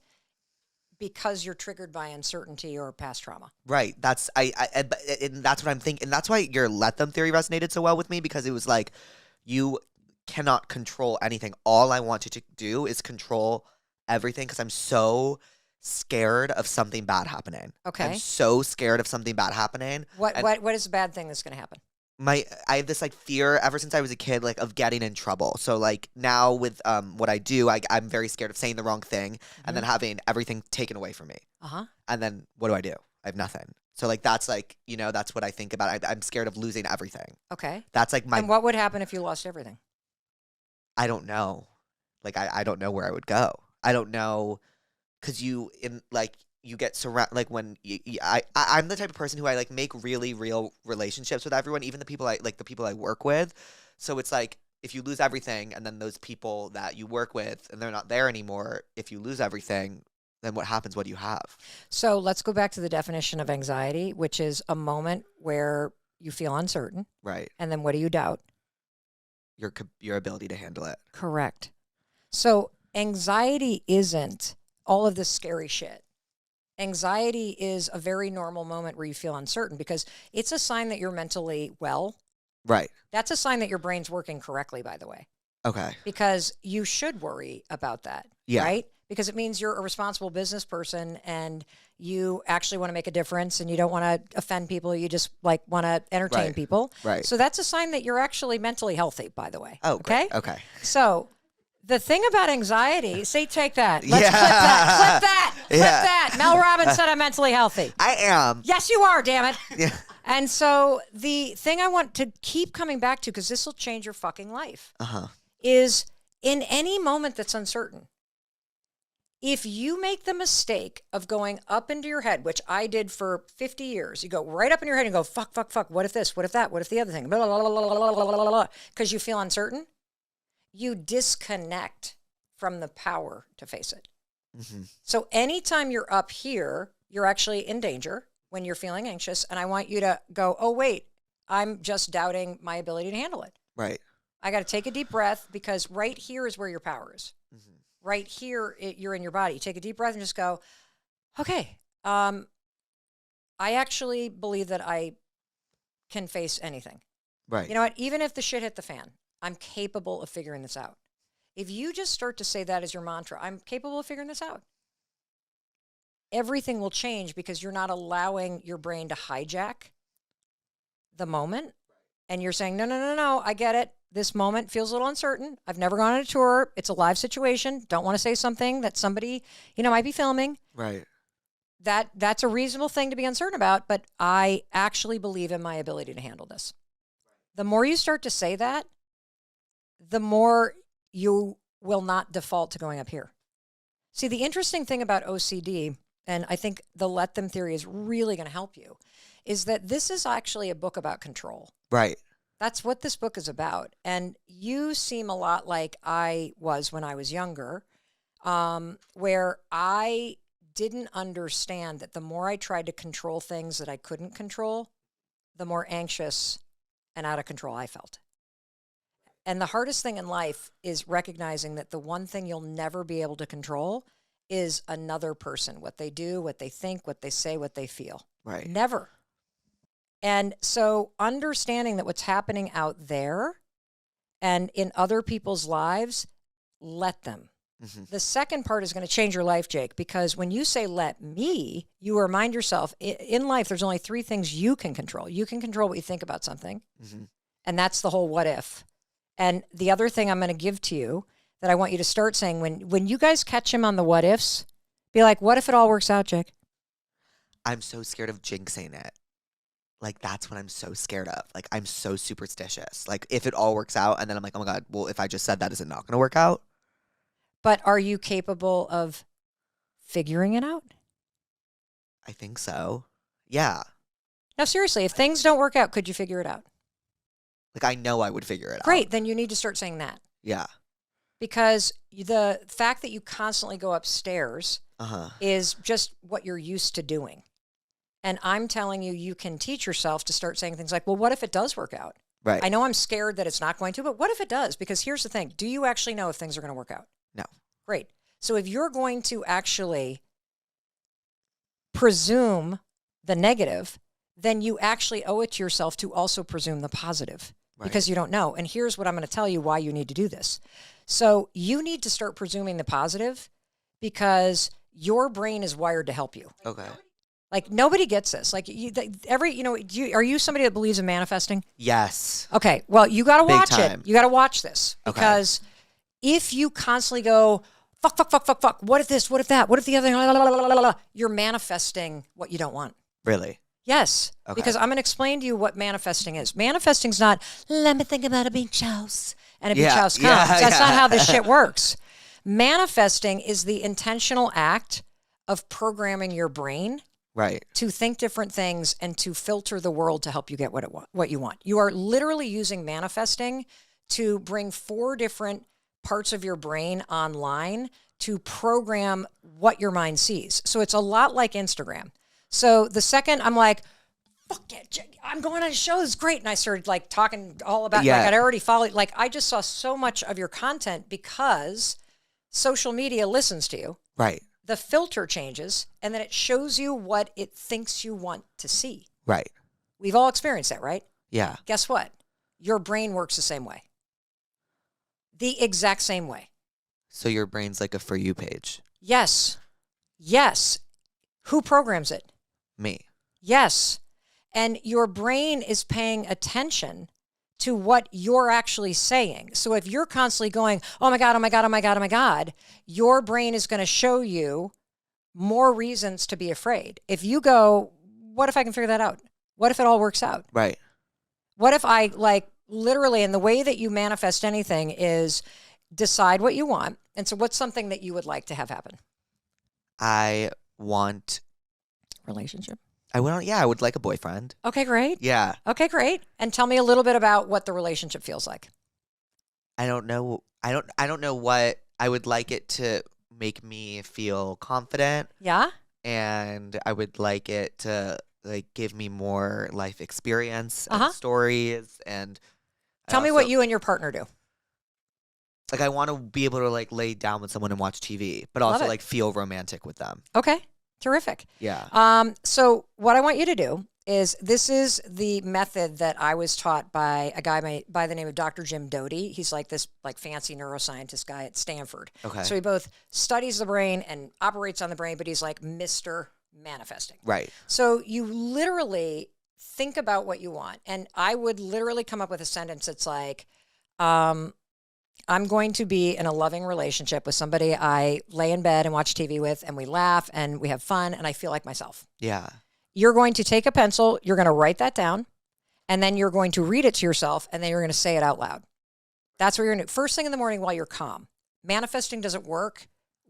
because you're triggered by uncertainty or past trauma. Right. That's and that's what I'm thinking. And that's why your let them theory resonated so well with me, because it was like, you cannot control anything. All I want you to do is control everything, because I'm so scared of something bad happening. Okay. I'm so scared of something bad happening. What is the bad thing that's going to happen? I have this like fear ever since I was a kid, like of getting in trouble. So like now with what I do, I'm very scared of saying the wrong thing and then having everything taken away from me. And then what do? I have nothing. So like that's like, that's what I think about. I'm scared of losing everything. Okay. That's like my. And what would happen if you lost everything? I don't know. Like I don't know where I would go. I don't know, because you get surrounded, like when I'm the type of person who I like make really real relationships with everyone, even the people I work with. So it's like, if you lose everything and then those people that you work with and they're not there anymore, if you lose everything, then what happens? What do you have? So let's go back to the definition of anxiety, which is a moment where you feel uncertain. Right. And then what do you doubt? Your ability to handle it. Correct. So anxiety isn't all of this scary shit. Anxiety is a very normal moment where you feel uncertain, because it's a sign that you're mentally well. Right. That's a sign that your brain's working correctly, by the way. Okay. Because you should worry about that. Yeah. Right? Because it means you're a responsible business person and you actually want to make a difference and you don't want to offend people. You just like want to entertain people. Right. So that's a sign that you're actually mentally healthy, by the way. Oh, okay. Great. Okay. So the thing about anxiety, take that. Let's clip that. Clip that. Mel Robbins said I'm mentally healthy. I am. Yes, you are, damn it. Yeah. And so the thing I want to keep coming back to, because this will change your fucking life, is in any moment that's uncertain, if you make the mistake of going up into your head, which I did for 50 years, you go right up in your head and go, fuck, fuck, fuck. What if this? What if that? What if the other thing? Because you feel uncertain, you disconnect from the power to face it. Mm-hmm. So anytime you're up here, you're actually in danger when you're feeling anxious. And I want you to go, oh, wait, I'm just doubting my ability to handle it. Right. I got to take a deep breath, because right here is where your power is. Mm-hmm. Right here, you're in your body. You take a deep breath and just go, okay, I actually believe that I can face anything. Right. You know what? Even if the shit hit the fan, I'm capable of figuring this out. If you just start to say that as your mantra, I'm capable of figuring this out, everything will change, because you're not allowing your brain to hijack the moment. And you're saying, no, I get it. This moment feels a little uncertain. I've never gone on a tour. It's a live situation. Don't want to say something that somebody, might be filming. Right. That's a reasonable thing to be uncertain about, but I actually believe in my ability to handle this. The more you start to say that, the more you will not default to going up here. See, the interesting thing about OCD, and I think the let them theory is really going to help you, is that this is actually a book about control. Right. That's what this book is about. And you seem a lot like I was when I was younger, where I didn't understand that the more I tried to control things that I couldn't control, the more anxious and out of control I felt. And the hardest thing in life is recognizing that the one thing you'll never be able to control is another person, what they do, what they think, what they say, what they feel. Right. Never. And so understanding that what's happening out there and in other people's lives, let them. Mm-hmm. The second part is going to change your life, Jake, because when you say let me, you remind yourself in life, there's only three things you can control. You can control what you think about something. Mm-hmm. And that's the whole what if. And the other thing I'm going to give to you that I want you to start saying, when you guys catch him on the what ifs, be like, what if it all works out, Jake? I'm so scared of jinxing it. Like, that's what I'm so scared of. Like, I'm so superstitious. Like, if it all works out, and then I'm like, oh my God, well, if I just said that, is it not going to work out? But are you capable of figuring it out? I think so. Yeah. No, seriously, if things don't work out, could you figure it out? Like, I know I would figure it out. Great, then you need to start saying that. Yeah. Because the fact that you constantly go upstairs is just what you're used to doing. And I'm telling you, you can teach yourself to start saying things like, well, what if it does work out? Right. I know I'm scared that it's not going to, but what if it does? Because here's the thing. Do you actually know if things are going to work out? No. Great. So if you're going to actually presume the negative, then you actually owe it to yourself to also presume the positive. Right. Because you don't know. And here's what I'm going to tell you why you need to do this. So you need to start presuming the positive because your brain is wired to help you. Okay. Like, nobody gets this. Like, are you somebody that believes in manifesting? Yes. Okay. Well, you got to watch time. it. You got to watch this. Because if you constantly go, fuck, fuck, fuck, fuck, fuck, what if this, what if that, what if the other thing, you're manifesting what you don't want. Really? Yes. Okay. Because I'm going to explain to you what manifesting is. Manifesting's not, let me think about a beach house, and a beach house comes. That's not how this shit works. Manifesting is the intentional act of programming your brain to think different things and to filter the world to help you get what you want. You are literally using manifesting to bring 4 different parts of your brain online to program what your mind sees. So it's a lot like Instagram. So the second I'm like, fuck it, I'm going on a show, this is great. And I started like talking all about, like I'd already followed, like I just saw so much of your content because social media listens to you. Right. The filter changes, and then it shows you what it thinks you want to see. Right. We've all experienced that, right? Yeah. Guess what? Your brain works the same way. The exact same way. So your brain's like a For You page. Yes. Yes. Who programs it? Me. Yes. And your brain is paying attention to what you're actually saying. So if you're constantly going, oh my God, oh my God, oh my God, oh my God, your brain is going to show you more reasons to be afraid. If you go, what if I can figure that out? What if it all works out? Right. What if I literally, and the way that you manifest anything is decide what you want. And so what's something that you would like to have happen? I want Relationship. I would like a boyfriend. Okay, great. Yeah. Okay, great. And tell me a little bit about what the relationship feels like. I don't know. I don't know what I would like it to make me feel confident. Yeah? And I would like it to give me more life experience and stories, and tell me what you and your partner do. I want to be able to lay down with someone and watch TV, but also feel romantic with them. Okay. Terrific. Yeah. So what I want you to do is, this is the method that I was taught by a guy by the name of Dr. Jim Doty. He's this fancy neuroscientist guy at Stanford. Okay. So he both studies the brain and operates on the brain, but he's Mr. Manifesting. Right. So you literally think about what you want. And I would literally come up with a sentence that's I'm going to be in a loving relationship with somebody I lay in bed and watch TV with, and we laugh and we have fun, and I feel like myself. Yeah. You're going to take a pencil, you're going to write that down, and then you're going to read it to yourself, and then you're going to say it out loud. That's what you're going to do. First thing in the morning while you're calm. Manifesting doesn't work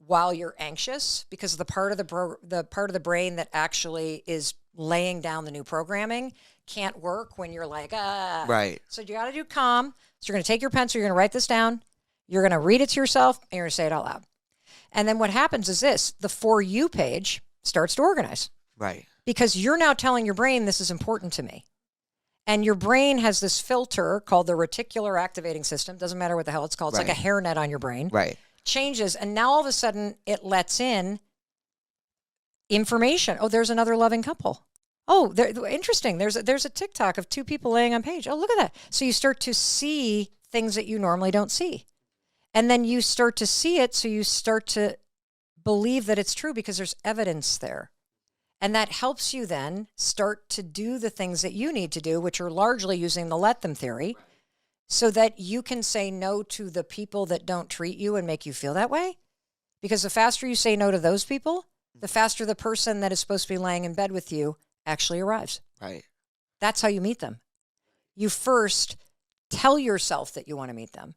while you're anxious, because the part of the brain that actually is laying down the new programming can't work when you're Right. So you got to do calm. So you're going to take your pencil, you're going to write this down, you're going to read it to yourself, and you're going to say it out loud. And then what happens is this: the For You page starts to organize. Right. Because you're now telling your brain, this is important to me. And your brain has this filter called the reticular activating system. Doesn't matter what the hell it's called. It's like a hairnet on your brain. Right. Changes. And now all of a sudden it lets in information. Oh, there's another loving couple. Oh, interesting. There's a TikTok of two people laying on page. Oh, look at that. So you start to see things that you normally don't see. And then you start to see it. So you start to believe that it's true because there's evidence there. And that helps you then start to do the things that you need to do, which are largely using the let them theory, so that you can say no to the people that don't treat you and make you feel that way. Because the faster you say no to those people, the faster the person that is supposed to be laying in bed with you actually arrives. Right. That's how you meet them. You first tell yourself that you want to meet them.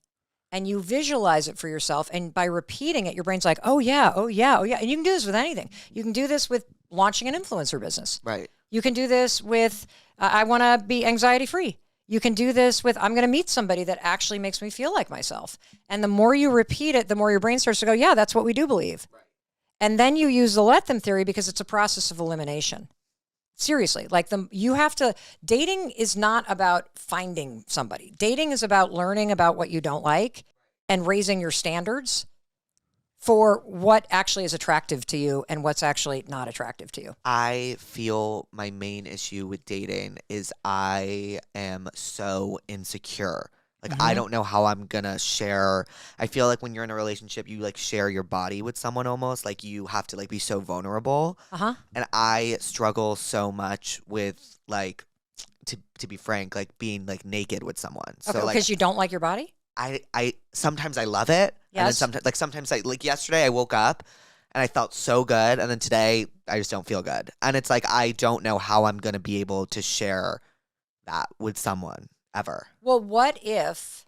And you visualize it for yourself. And by repeating it, your brain's like, oh, yeah, oh, yeah, oh, yeah. And you can do this with anything. You can do this with launching an influencer business. Right. You can do this with, I want to be anxiety free. You can do this with, I'm going to meet somebody that actually makes me feel like myself. And the more you repeat it, the more your brain starts to go, yeah, that's what we do believe. Right. And then you use the let them theory because it's a process of elimination. Seriously, dating is not about finding somebody. Dating is about learning about what you don't like and raising your standards for what actually is attractive to you and what's actually not attractive to you. I feel my main issue with dating is I am so insecure. I don't know how I'm gonna share. I feel like when you're in a relationship, you share your body with someone almost. You have to be so vulnerable. And I struggle so much with to be frank, being naked with someone. Okay, so because you don't like your body? I sometimes I love it. Yes. And then sometimes yesterday I woke up and I felt so good, and then today I just don't feel good. And it's I don't know how I'm gonna be able to share that with someone ever. Well, what if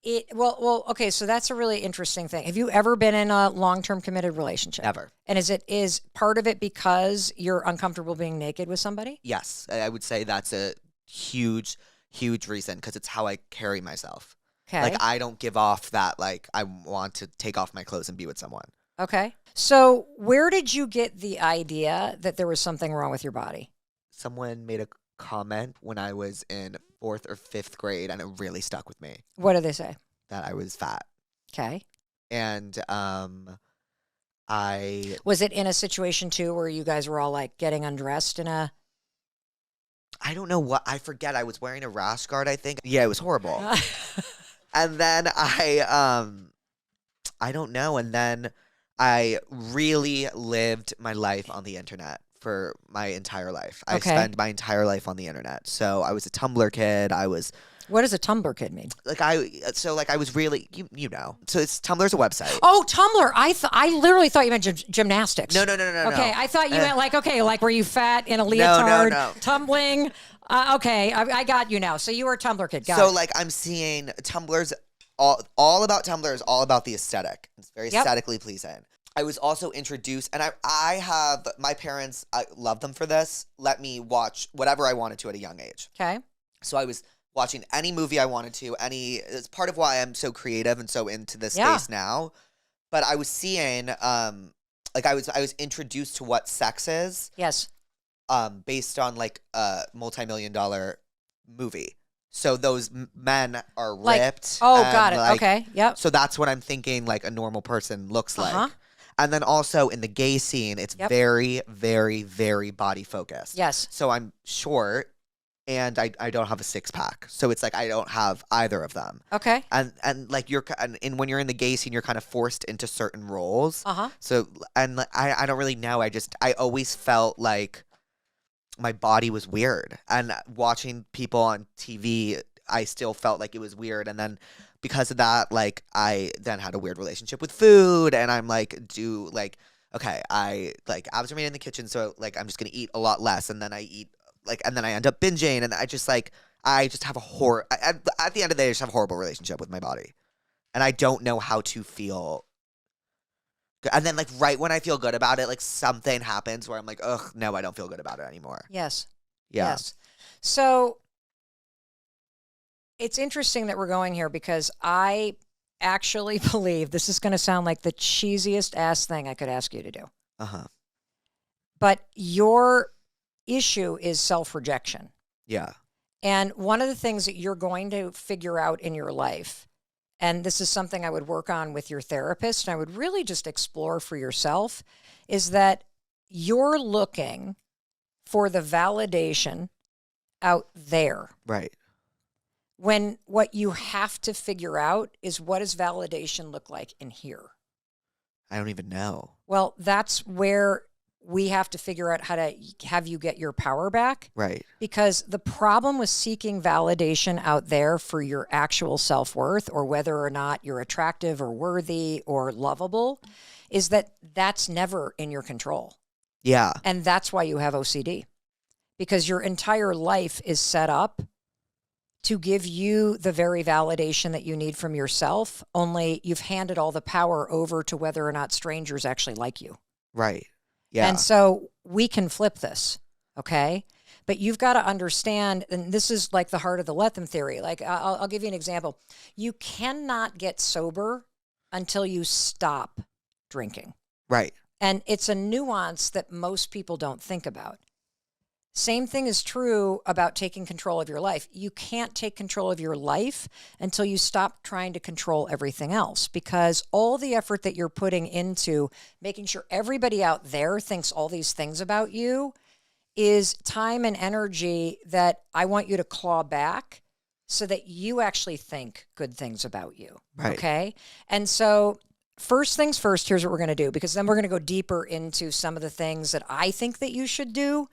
it, okay, so that's a really interesting thing. Have you ever been in a long-term committed relationship? Ever. And is part of it because you're uncomfortable being naked with somebody? Yes, I would say that's a huge reason, because it's how I carry myself. Okay. I don't give off that, I want to take off my clothes and be with someone. Okay. So where did you get the idea that there was something wrong with your body? Someone made a comment when I was in 4th or 5th grade, and it really stuck with me. What did they say? That I was fat. Okay. And was it in a situation too where you guys were all getting undressed in a? I don't know what, I forget. I was wearing a rash guard, I think. Yeah, it was horrible. And then I don't know. And then I really lived my life on the internet for my entire life. Okay. I spend my entire life on the internet. So I was a Tumblr kid. What does a Tumblr kid mean? I was really, you know. So Tumblr's a website. Oh, Tumblr. I literally thought you meant gymnastics. No. Okay, I thought you meant like were you fat in a leotard, No. tumbling? Okay, I got you now. So you were a Tumblr kid. Got So it. like I'm seeing Tumblr's all about Tumblr is all about the aesthetic. It's very aesthetically pleasing. I was also introduced, and I have my parents. I love them for this. Let me watch whatever I wanted to at a young age. Okay. So I was watching any movie I wanted to. It's part of why I'm so creative and so into this space now. But I was seeing, like I was introduced to what sex is. Yes. Based on like a multi-million-dollar movie. So those men are ripped. Got it. Okay. Yep. So that's what I'm thinking like a normal person looks like. And then also in the gay scene, it's very, very, very body focused. Yes. So I'm short and I don't have a six pack. So it's like I don't have either of them. Okay. And like and when you're in the gay scene, you're kind of forced into certain roles. So and I don't really know. I always felt like my body was weird, and watching people on TV, I still felt like it was weird. And then because of that, like I then had a weird relationship with food, and I'm like, okay, I like abs are made in the kitchen, so like I'm just gonna eat a lot less, and then I eat and then I end up binging, and I just have at the end of the day, I just have a horrible relationship with my body, and I don't know how to feel. And then, like, right when I feel good about it, like, something happens where I'm like, ugh, no, I don't feel good about it anymore. Yes. Yeah. Yes. So it's interesting that we're going here because I actually believe this is going to sound like the cheesiest ass thing I could ask you to do. But your issue is self-rejection. Yeah. And one of the things that you're going to figure out in your life, and this is something I would work on with your therapist, and I would really just explore for yourself, is that you're looking for the validation out there. Right. When what you have to figure out is, what does validation look like in here? I don't even know. Well, that's where we have to figure out how to have you get your power back. Right. Because the problem with seeking validation out there for your actual self-worth, or whether or not you're attractive or worthy or lovable, is that that's never in your control. Yeah. And that's why you have OCD. Because your entire life is set up to give you the very validation that you need from yourself, only you've handed all the power over to whether or not strangers actually like you. Right. Yeah. And so we can flip this, okay? But you've got to understand, and this is like the heart of the let them theory. Like, I'll give you an example. You cannot get sober until you stop drinking. Right. And it's a nuance that most people don't think about. Same thing is true about taking control of your life. You can't take control of your life until you stop trying to control everything else, because all the effort that you're putting into making sure everybody out there thinks all these things about you is time and energy that I want you to claw back so that you actually think good things about you. Right. Okay? And so first things first, here's what we're going to do, because then we're going to go deeper into some of the things that I think that you should do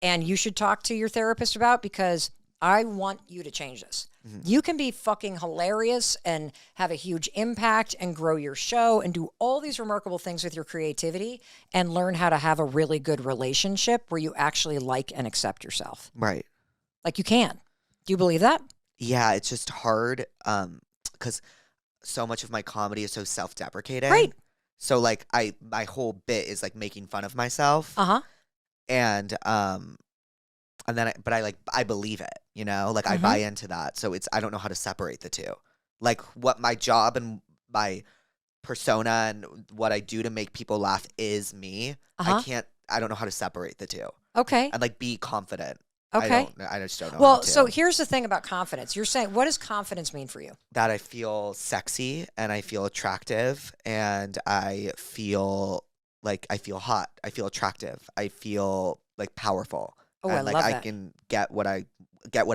and you should talk to your therapist about, because I want you to change this. Mm-hmm. You can be fucking hilarious and have a huge impact and grow your show and do all these remarkable things with your creativity and learn how to have a really good relationship where you actually like and accept yourself. Right. Like, you can. Do you believe that? Yeah, it's just hard because so much of my comedy is so self-deprecating. Right. So like my whole bit is like making fun of myself. Uh-huh. And then I believe it, you know, like I buy into that. So I don't know how to separate the two. Like what my job and my persona and what I do to make people laugh is me. I don't know how to separate the two. Okay. And like be confident. Okay. I just don't know. Well, so here's the thing about confidence. You're saying, what does confidence mean for you? That I feel sexy and I feel attractive and I feel hot. I feel attractive. I feel like powerful. Oh, and I like love I that. can get what I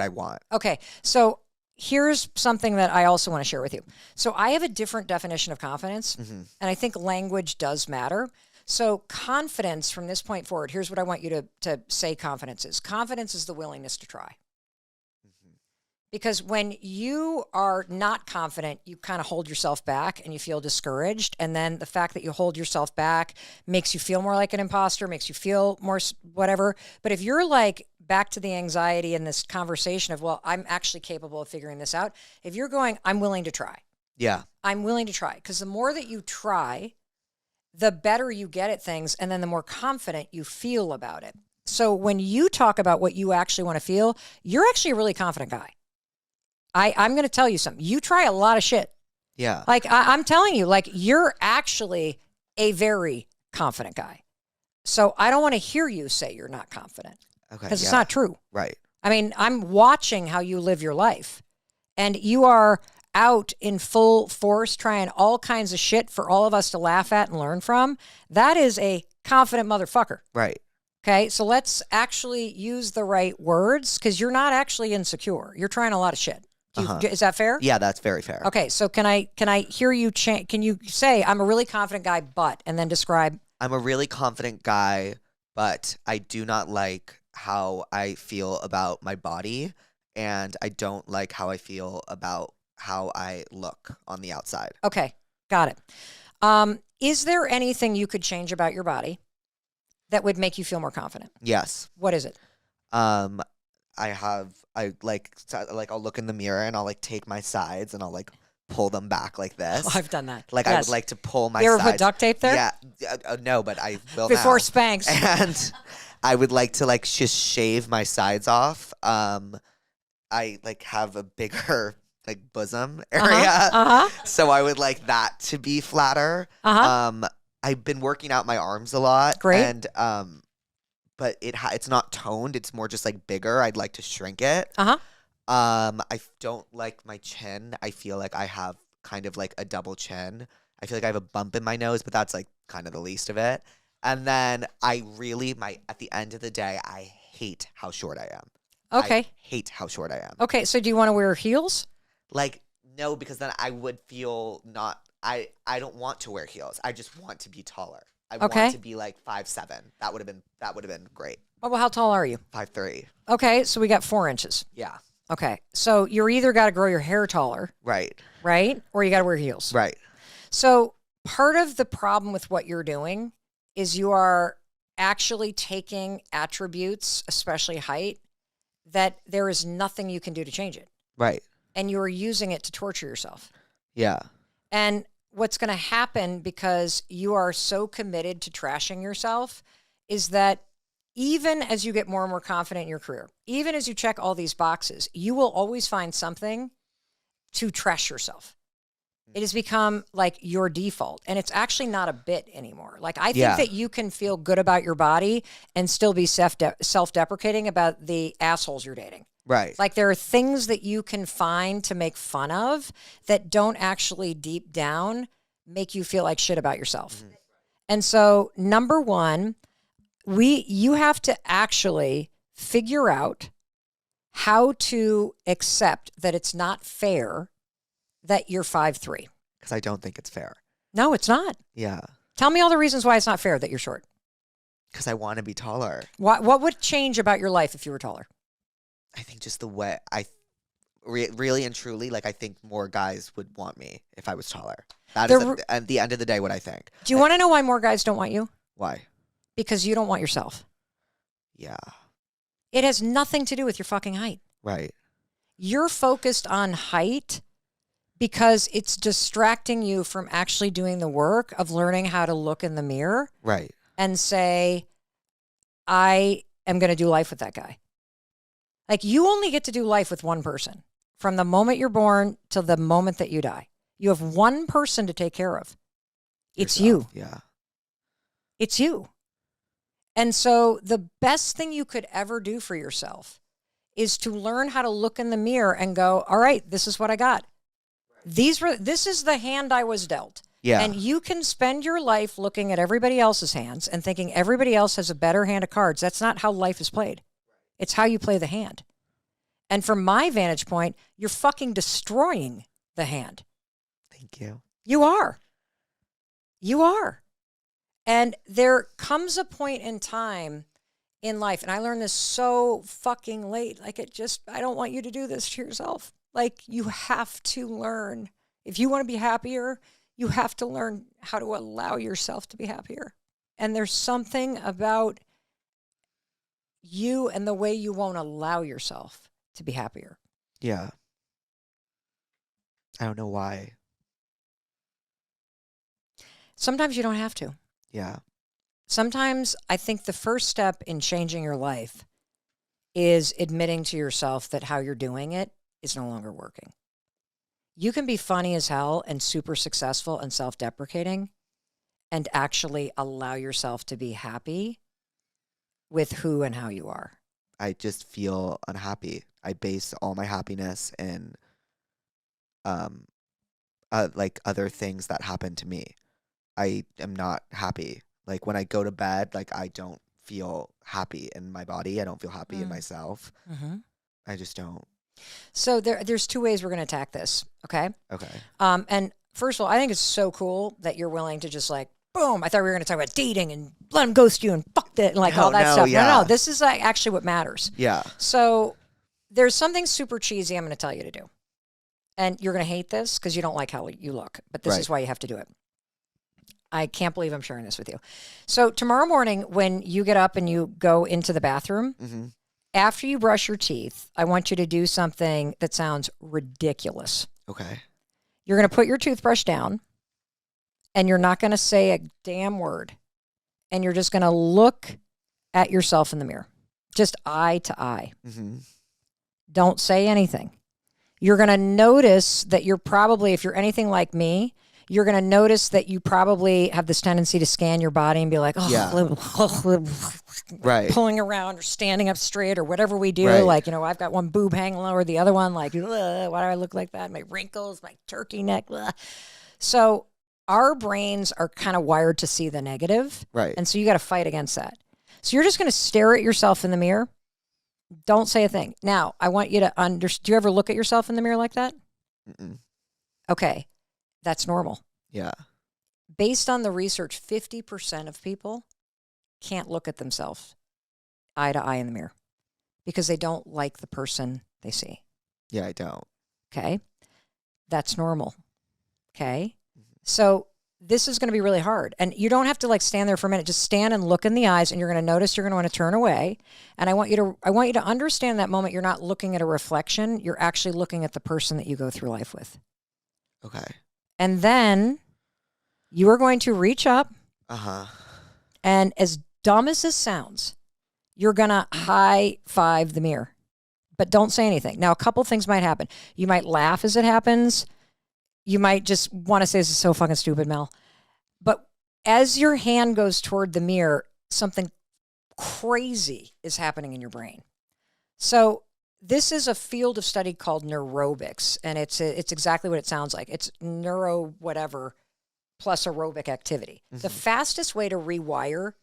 want. Okay. So here's something that I also want to share with you. So I have a different definition of confidence, and I think language does matter. So confidence from this point forward, here's what I want you to say confidence is. Confidence is the willingness to try. Because when you are not confident, you kind of hold yourself back and you feel discouraged. And then the fact that you hold yourself back makes you feel more like an imposter, makes you feel more whatever. But if you're like back to the anxiety in this conversation of, well, I'm actually capable of figuring this out. If you're going, I'm willing to try. Yeah. I'm willing to try. Because the more that you try, the better you get at things. And then the more confident you feel about it. So when you talk about what you actually want to feel, you're actually a really confident guy. I'm going to tell you something. You try a lot of shit. Yeah. Like, I'm telling you, like, you're actually a very confident guy. So I don't want to hear you say you're not confident. Okay. Because it's not true. Right. I mean, I'm watching how you live your life. And you are out in full force trying all kinds of shit for all of us to laugh at and learn from. That is a confident motherfucker. Right. Okay, so let's actually use the right words because you're not actually insecure. You're trying a lot of shit. Is that fair? Yeah, that's very fair. Okay, so can I hear you? Can you say I'm a really confident guy, but and then describe? I'm a really confident guy, but I do not like how I feel about my body, and I don't like how I feel about how I look on the outside. Okay, got it. Is there anything you could change about your body that would make you feel more confident? Yes. What is it? I'll look in the mirror and I'll like take my sides and I'll like pull them back like this. Oh, I've done that. Like yes. I would like to pull my You ever sides. put duct tape there? Yeah. No, but I will Before now. Spanx. And I would like to like just shave my sides off. I like have a bigger like bosom area. So I would like that to be flatter. I've been working out my arms a lot. Great. And but it's not toned. It's more just like bigger. I'd like to shrink it. I don't like my chin. I feel like I have kind of like a double chin. I feel like I have a bump in my nose, but that's like kind of the least of it. And then at the end of the day, I hate how short I am. Okay. I hate how short I am. Okay, so do you want to wear heels? Like, no, because then I would feel I don't want to wear heels. I just want to be taller. I want to be like 5'7". That would have been great. Oh, well, how tall are you? 5'3". Okay, so we got 4 inches. Yeah. Okay, so you're either got to grow your hair taller, Right. or you got to wear heels. Right. So part of the problem with what you're doing is you are actually taking attributes, especially height, that there is nothing you can do to change it. Right. And you are using it to torture yourself. Yeah. And what's going to happen because you are so committed to trashing yourself is that even as you get more and more confident in your career, even as you check all these boxes, you will always find something to trash yourself. It has become like your default, and it's actually not a bit anymore. Like I think that you can feel good about your body and still be self-deprecating about the assholes you're dating. Right. Like there are things that you can find to make fun of that don't actually deep down make you feel like shit about yourself. Mm-hmm. And so number one, you have to actually figure out how to accept that it's not fair that you're 5'3". Because I don't think it's fair. No, it's not. Yeah. Tell me all the reasons why it's not fair that you're short. Because I want to be taller. What would change about your life if you were taller? I think just the way really and truly, like I think more guys would want me if I was taller. That is at the end of the day what I think. Do you want to know why more guys don't want you? Why? Because you don't want yourself. Yeah. It has nothing to do with your fucking height. Right. You're focused on height because it's distracting you from actually doing the work of learning how to look in the mirror. Right. And say, I am going to do life with that guy. Like you only get to do life with one person from the moment you're born till the moment that you die. You have one person to take care of. It's you. Yeah. It's you. And so the best thing you could ever do for yourself is to learn how to look in the mirror and go, all right, this is what I got. This is the hand I was dealt. Yeah. And you can spend your life looking at everybody else's hands and thinking everybody else has a better hand of cards. That's not how life is played. It's how you play the hand. And from my vantage point, you're fucking destroying the hand. Thank you. You are. You are. And there comes a point in time in life, and I learned this so fucking late. Like I don't want you to do this to yourself. Like you have to learn. If you want to be happier, you have to learn how to allow yourself to be happier. And there's something about you and the way you won't allow yourself to be happier. Yeah. I don't know why. Sometimes you don't have to. Yeah. Sometimes I think the first step in changing your life is admitting to yourself that how you're doing it is no longer working. You can be funny as hell and super successful and self-deprecating and actually allow yourself to be happy with who and how you are. I just feel unhappy. I base all my happiness in like other things that happen to me. I am not happy. Like when I go to bed, like I don't feel happy in my body. I don't feel happy in myself. Mm-hmm. I just don't. So there's two ways we're going to attack this. Okay. Okay. And first of all, I think it's so cool that you're willing to just like, boom. I thought we were going to talk about dating and let him ghost you and fuck that and like all that stuff. Yeah. No, this is like actually what matters. Yeah. So there's something super cheesy I'm going to tell you to do. And you're going to hate this because you don't like how you look, but this is why you have to do it. I can't believe I'm sharing this with you. So tomorrow morning, when you get up and you go into the bathroom, after you brush your teeth, I want you to do something that sounds ridiculous. Okay. You're going to put your toothbrush down and you're not going to say a damn word. And you're just going to look at yourself in the mirror, just eye to eye. Don't say anything. You're going to notice that you're probably, if you're anything like me, you're going to notice that you probably have this tendency to scan your body and be like, pulling around or standing up straight or whatever we do. Like, you know, I've got one boob hanging lower the other one. Like, why do I look like that? My wrinkles, my turkey neck. So our brains are kind of wired to see the negative. Right. And so you got to fight against that. So you're just going to stare at yourself in the mirror. Don't say a thing. Now, I want you to understand. Do you ever look at yourself in the mirror like that? Okay. That's normal. Yeah. Based on the research, 50% of people can't look at themselves eye to eye in the mirror because they don't like the person they see. Yeah, I don't. Okay. That's normal. Okay. So this is going to be really hard. And you don't have to like stand there for a minute. Just stand and look in the eyes and you're going to notice you're going to want to turn away. And I want you to understand that moment you're not looking at a reflection. You're actually looking at the person that you go through life with. Okay. And then you are going to reach up. And as dumb as this sounds, you're going to high five the mirror. But don't say anything. Now, a couple things might happen. You might laugh as it happens. You might just want to say, this is so fucking stupid, Mel. But as your hand goes toward the mirror, something crazy is happening in your brain. So this is a field of study called neurobics, and it's exactly what it sounds like. It's neuro whatever plus aerobic activity. The fastest way to rewire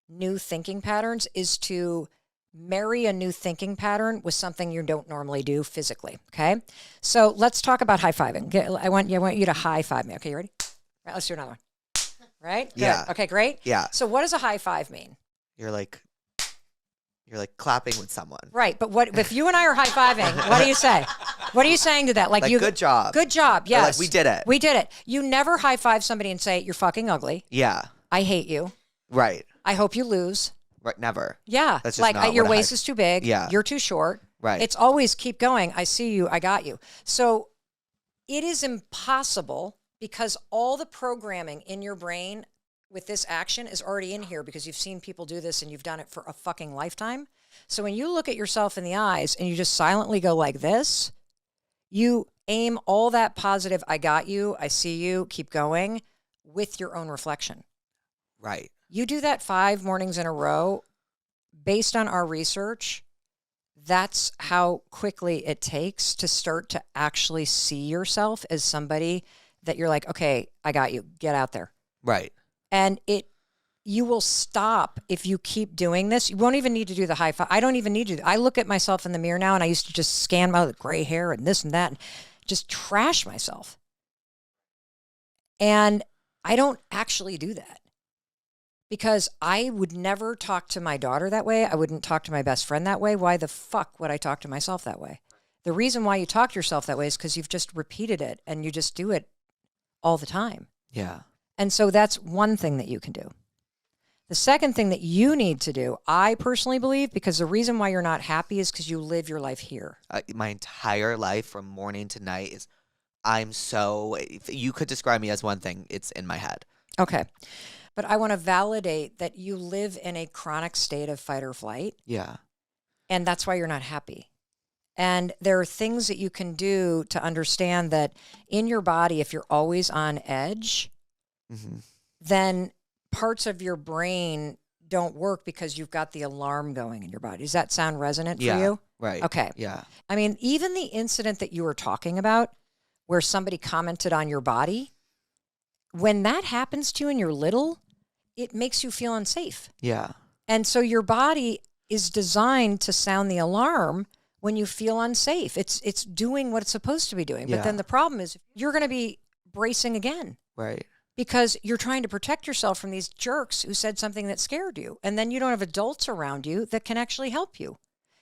new thinking patterns is to marry a new thinking pattern with something you don't normally do physically, okay? So let's talk about high-fiving. Okay, I want you to high-five me. Okay, you ready? All right, let's do another one. Right? Good. Yeah. Okay, great. Yeah. So what does a high five mean? You're like clapping with someone. Right, but what if you and I are high-fiving, what do you say? What are you saying to that? Like you good job. Good job, yes. Or like, we did it. We did it. You never high-five somebody and say, you're fucking ugly. Yeah. I hate you. Right. I hope you lose. Right. Never. Yeah. That's just like not your what waist is too big. Yeah. You're too short. Right. It's always keep going. I see you. I got you. So it is impossible because all the programming in your brain with this action is already in here because you've seen people do this and you've done it for a fucking lifetime. So when you look at yourself in the eyes and you just silently go like this, you aim all that positive, I got you, I see you, keep going with your own reflection. Right. You do that 5 mornings in a row, based on our research, that's how quickly it takes to start to actually see yourself as somebody that you're like, okay, I got you, get out there. Right. And you will stop if you keep doing this. You won't even need to do the high five. I don't even need to. I look at myself in the mirror now and I used to just scan my gray hair and this and that and just trash myself. And I don't actually do that. Because I would never talk to my daughter that way. I wouldn't talk to my best friend that way. Why the fuck would I talk to myself that way? The reason why you talk to yourself that way is because you've just repeated it and you just do it all the time. Yeah. And so that's one thing that you can do. The second thing that you need to do, I personally believe, because the reason why you're not happy is because you live your life here. My entire life from morning to night is if you could describe me as one thing, it's in my head. Okay. But I want to validate that you live in a chronic state of fight or flight. Yeah. And that's why you're not happy. And there are things that you can do to understand that in your body, if you're always on edge, then parts of your brain don't work because you've got the alarm going in your body. Does that sound resonant for you? Right. Okay. Yeah. I mean, even the incident that you were talking about where somebody commented on your body, when that happens to you and you're little, it makes you feel unsafe. Yeah. And so your body is designed to sound the alarm when you feel unsafe. It's doing what it's supposed to be doing. But then the problem is you're going to be bracing again. Right. Because you're trying to protect yourself from these jerks who said something that scared you. And then you don't have adults around you that can actually help you.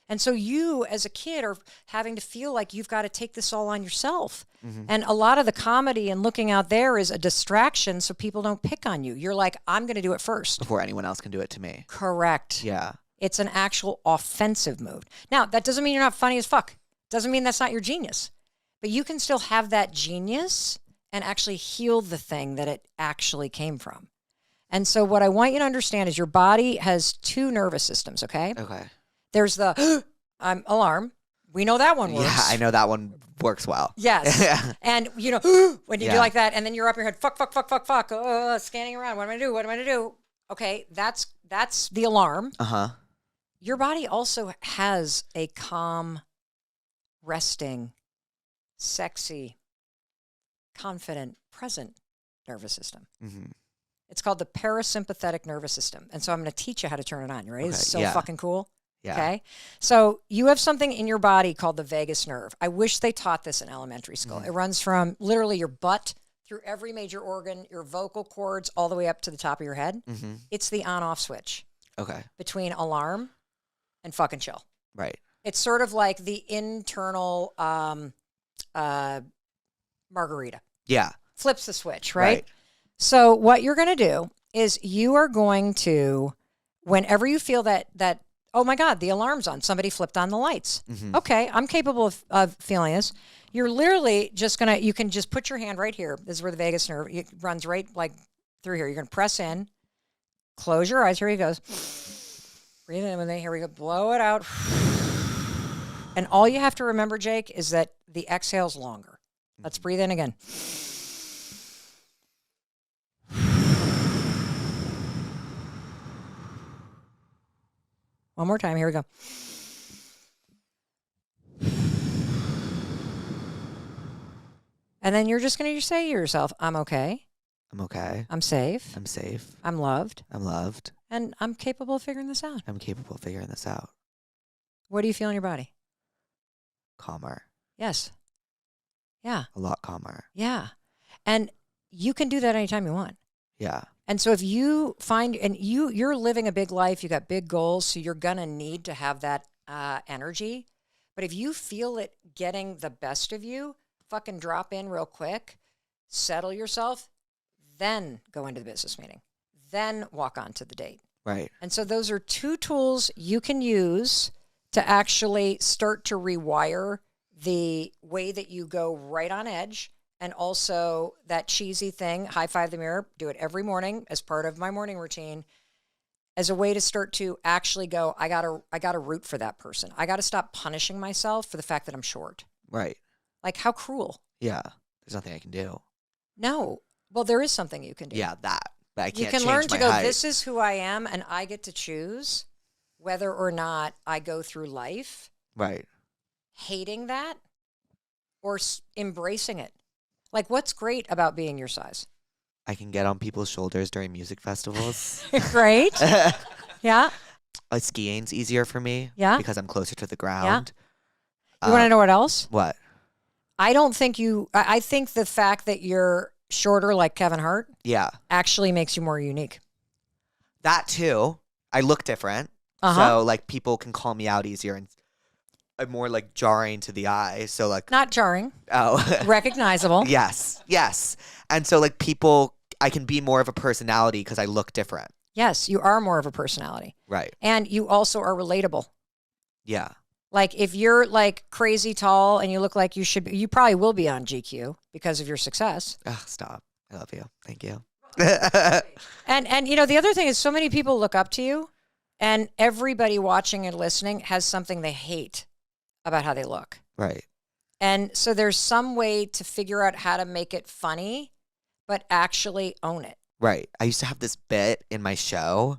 And so you, as a kid, are having to feel like you've got to take this all on yourself. And a lot of the comedy and looking out there is a distraction so people don't pick on you. You're like, I'm going to do it first. Before anyone else can do it to me. Correct. Yeah. It's an actual offensive move. Now, that doesn't mean you're not funny as fuck. Doesn't mean that's not your genius. But you can still have that genius and actually heal the thing that it actually came from. And so what I want you to understand is your body has two nervous systems, okay? Okay. There's the alarm. We know that one works. Yeah, I know that one works well. Yes. And, you know, when you do like that, and then you're up your head, fuck, scanning around. What am I going to do? Okay, that's the alarm. Uh-huh. Your body also has a calm, resting, sexy, confident, present nervous system. It's called the parasympathetic nervous system. And so I'm going to teach you how to turn it on. You ready? Okay, This is so fucking cool. Yeah. Okay. So you have something in your body called the vagus nerve. I wish they taught this in elementary school. It runs from literally your butt through every major organ, your vocal cords, all the way up to the top of your head. It's the on-off switch. Okay. Between alarm and fucking chill. Right. It's sort of like the internal margarita. Yeah. Flips the switch, right? So what you're going to do is you are going to, whenever you feel that, oh my God, the alarm's on, somebody flipped on the lights. Okay, I'm capable of feeling this. You're literally just going to, you can just put your hand right here. This is where the vagus nerve runs right like through here. You're going to press in, close your eyes. Here he goes. Breathe in with me. Here we go. Blow it out. And all you have to remember, Jake, is that the exhale's longer. Let's breathe in again. One more time. Here we go. And then you're just going to say to yourself, I'm okay. I'm okay. I'm safe. I'm safe. I'm loved. I'm loved. And I'm capable of figuring this out. I'm capable of figuring this out. What do you feel in your body? Calmer. Yes. Yeah. A lot calmer. Yeah. And you can do that anytime you want. Yeah. And so if you find, and you're living a big life, you got big goals, so you're going to need to have that energy. But if you feel it getting the best of you, fucking drop in real quick, settle yourself, then go into the business meeting, then walk on to the date. Right. And so those are two tools you can use to actually start to rewire the way that you go right on edge. And also that cheesy thing, high five the mirror, do it every morning as part of my morning routine, as a way to start to actually go, I gotta root for that person. I gotta stop punishing myself for the fact that I'm short. Right. Like, how cruel. Yeah. There's nothing I can do. No. Well, there is something you can do. Yeah, that. But I can't You can change learn to my go, height. this is who I am, and I get to choose whether or not I go through life Right. hating that or embracing it. Like, what's great about being your size? I can get on people's shoulders during music festivals. Great. Yeah. Skiing's easier for me. Yeah. Because I'm closer to the ground. You want to know what else? What? I don't think I think the fact that you're shorter like Kevin Hart Yeah. actually makes you more unique. That too. I look different. So like people can call me out easier and I'm more like jarring to the eye. So like Not jarring. oh Recognizable. yes. And so like people I can be more of a personality because I look different. Yes, you are more of a personality. Right. And you also are relatable. Yeah. Like if you're like crazy tall and you look like you should be, you probably will be on GQ because of your success. Ugh, stop. I love you. Thank you. And you know, the other thing is so many people look up to you and everybody watching and listening has something they hate about how they look. Right. And so there's some way to figure out how to make it funny, but actually own it. Right. I used to have this bit in my show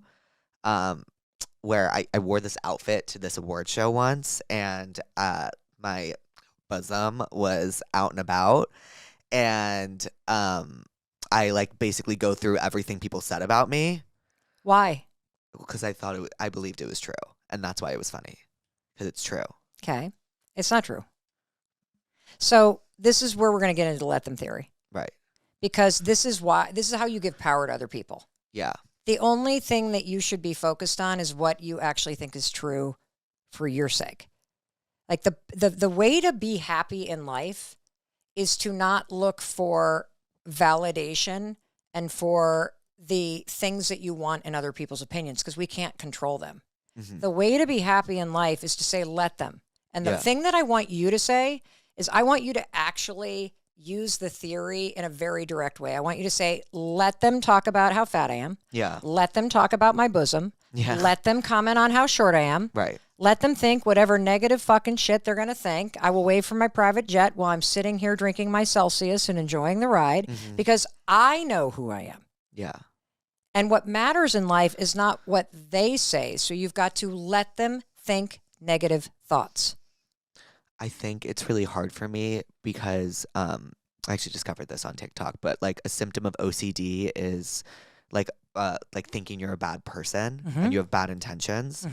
where I wore this outfit to this award show once and my bosom was out and about and I like basically go through everything people said about me Why? because I believed it was true and that's why it was funny because it's true. Okay. It's not true. So this is where we're going to get into let them theory. Right. Because this is how you give power to other people. Yeah. The only thing that you should be focused on is what you actually think is true for your sake. Like the way to be happy in life is to not look for validation and for the things that you want in other people's opinions because we can't control them. Mm-hmm. The way to be happy in life is to say, let them. And the thing that I want you to say is I want you to actually use the theory in a very direct way. I want you to say, let them talk about how fat I am. Yeah. Let them talk about my bosom. Yeah. Let them comment on how short I am. Right. Let them think whatever negative fucking shit they're going to think. I will wave from my private jet while I'm sitting here drinking my Celsius and enjoying the ride because I know who I am. Yeah. And what matters in life is not what they say. So you've got to let them think negative thoughts. I think it's really hard for me because I actually discovered this on TikTok, but like a symptom of OCD is like thinking you're a bad person and you have bad intentions.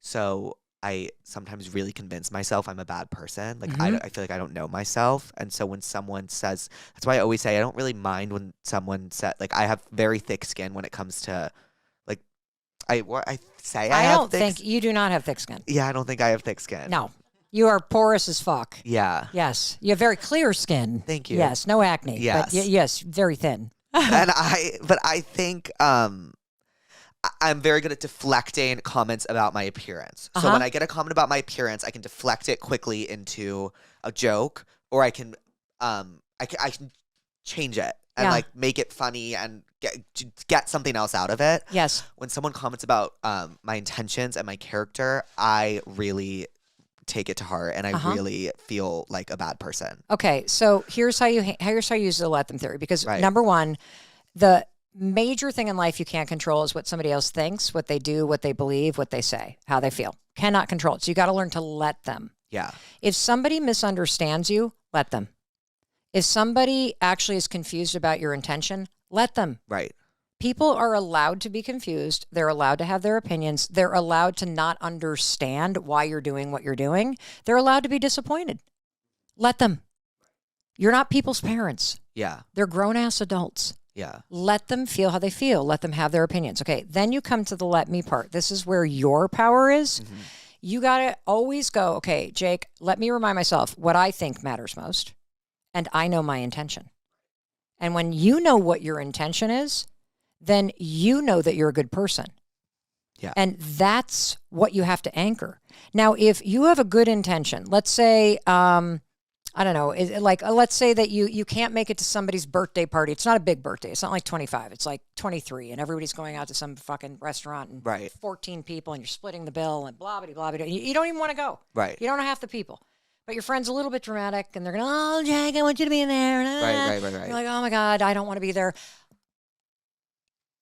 So I sometimes really convince myself I'm a bad person. Like I feel like I don't know myself. And so when someone says, that's why I always say I don't really mind when someone said, like I have very thick skin when it comes to like, I don't think you do not have thick skin. Yeah, I don't think I have thick skin. No. You are porous as fuck. Yeah. Yes. You have very clear skin. Thank you. Yes. No acne. Yes. But yes, very thin. And I think I'm very good at deflecting comments about my appearance. So when I get a comment about my appearance, I can deflect it quickly into a joke, or I can change it and like make it funny and get something else out of it. Yes. When someone comments about my intentions and my character, I really take it to heart and I really feel like a bad person. Okay, so here's how you use the let them theory because number one, the major thing in life you can't control is what somebody else thinks, what they do, what they believe, what they say, how they feel. Cannot control it. So you got to learn to let them. Yeah. If somebody misunderstands you, let them. If somebody actually is confused about your intention, let them. Right. People are allowed to be confused. They're allowed to have their opinions. They're allowed to not understand why you're doing what you're doing. They're allowed to be disappointed. Let them. You're not people's parents. Yeah. They're grown-ass adults. Yeah. Let them feel how they feel. Let them have their opinions. Okay, then you come to the let me part. This is where your power is. You got to always go, okay, Jake, let me remind myself what I think matters most. And I know my intention. And when you know what your intention is, then you know that you're a good person. Yeah. And that's what you have to anchor. Now, if you have a good intention, let's say, I don't know, let's say that you can't make it to somebody's birthday party. It's not a big birthday. It's not like 25. It's like 23 and everybody's going out to some fucking restaurant and 14 people and you're splitting the bill and blah, blah, blah, blah. You don't even want to go. Right. You don't know half the people. But your friend's a little bit dramatic and they're going, oh, Jake, I want you to be in there. Right. You're like, oh my God, I don't want to be there.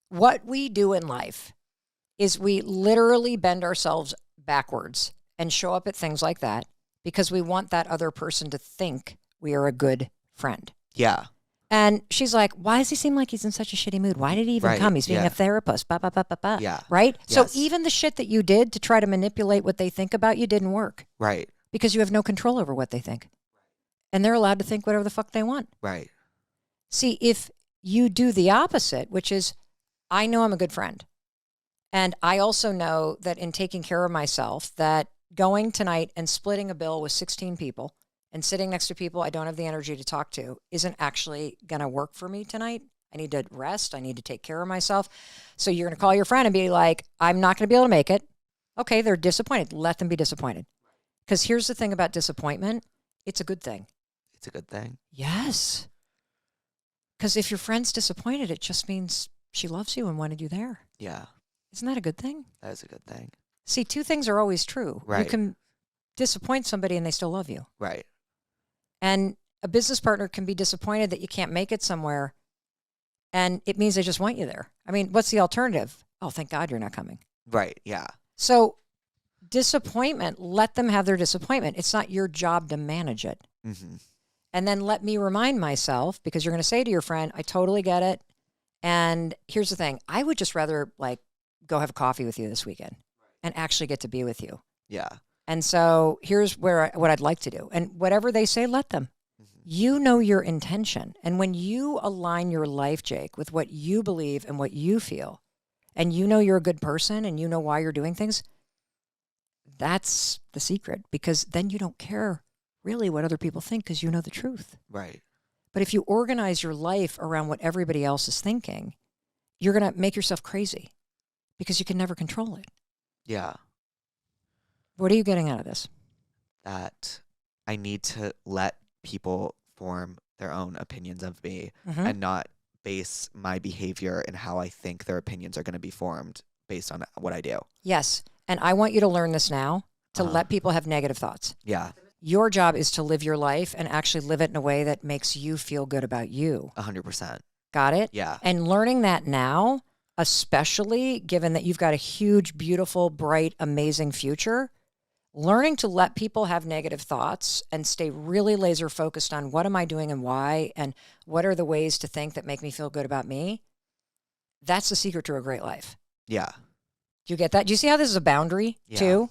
What we do in life is we literally bend ourselves backwards and show up at things like that because we want that other person to think we are a good friend. Yeah. And she's like, why does he seem like he's in such a shitty mood? Why did he even come? He's being a therapist. Yeah. Right? Yes. So even the shit that you did to try to manipulate what they think about you didn't work. Right. Because you have no control over what they think. And they're allowed to think whatever the fuck they want. Right. See, if you do the opposite, which is, I know I'm a good friend. And I also know that in taking care of myself, that going tonight and splitting a bill with 16 people and sitting next to people I don't have the energy to talk to isn't actually going to work for me tonight. I need to rest. I need to take care of myself. So you're going to call your friend and be like, I'm not going to be able to make it. Okay, they're disappointed. Let them be disappointed. Because here's the thing about disappointment. It's a good thing. It's a good thing. Yes. Because if your friend's disappointed, it just means she loves you and wanted you there. Yeah. Isn't that a good thing? That is a good thing. See, two things are always true. Right. You can disappoint somebody and they still love you. Right. And a business partner can be disappointed that you can't make it somewhere. And it means they just want you there. I mean, what's the alternative? Oh, thank God you're not coming. Right. Yeah. So disappointment, let them have their disappointment. It's not your job to manage it. Mm-hmm. And then let me remind myself, because you're going to say to your friend, I totally get it. And here's the thing. I would just rather like go have coffee with you this weekend and actually get to be with you. Yeah. And so here's what I'd like to do. And whatever they say, let them. Mm-hmm. You know your intention. And when you align your life, Jake, with what you believe and what you feel, and you know you're a good person and you know why you're doing things, that's the secret. Because then you don't care really what other people think because you know the truth. Right. But if you organize your life around what everybody else is thinking, you're going to make yourself crazy because you can never control it. Yeah. What are you getting out of this? That I need to let people form their own opinions of me Mm-hmm. and not base my behavior and how I think their opinions are going to be formed based on what I do. Yes. And I want you to learn this now, to Uh-huh. let people have negative thoughts. Yeah. Your job is to live your life and actually live it in a way that makes you feel good about you. 100%. Got it? Yeah. And learning that now, especially given that you've got a huge, beautiful, bright, amazing future, learning to let people have negative thoughts and stay really laser focused on what am I doing and why, and what are the ways to think that make me feel good about me. That's the secret to a great life. Yeah. Do you get that? Do you see how this is a boundary Yeah. too?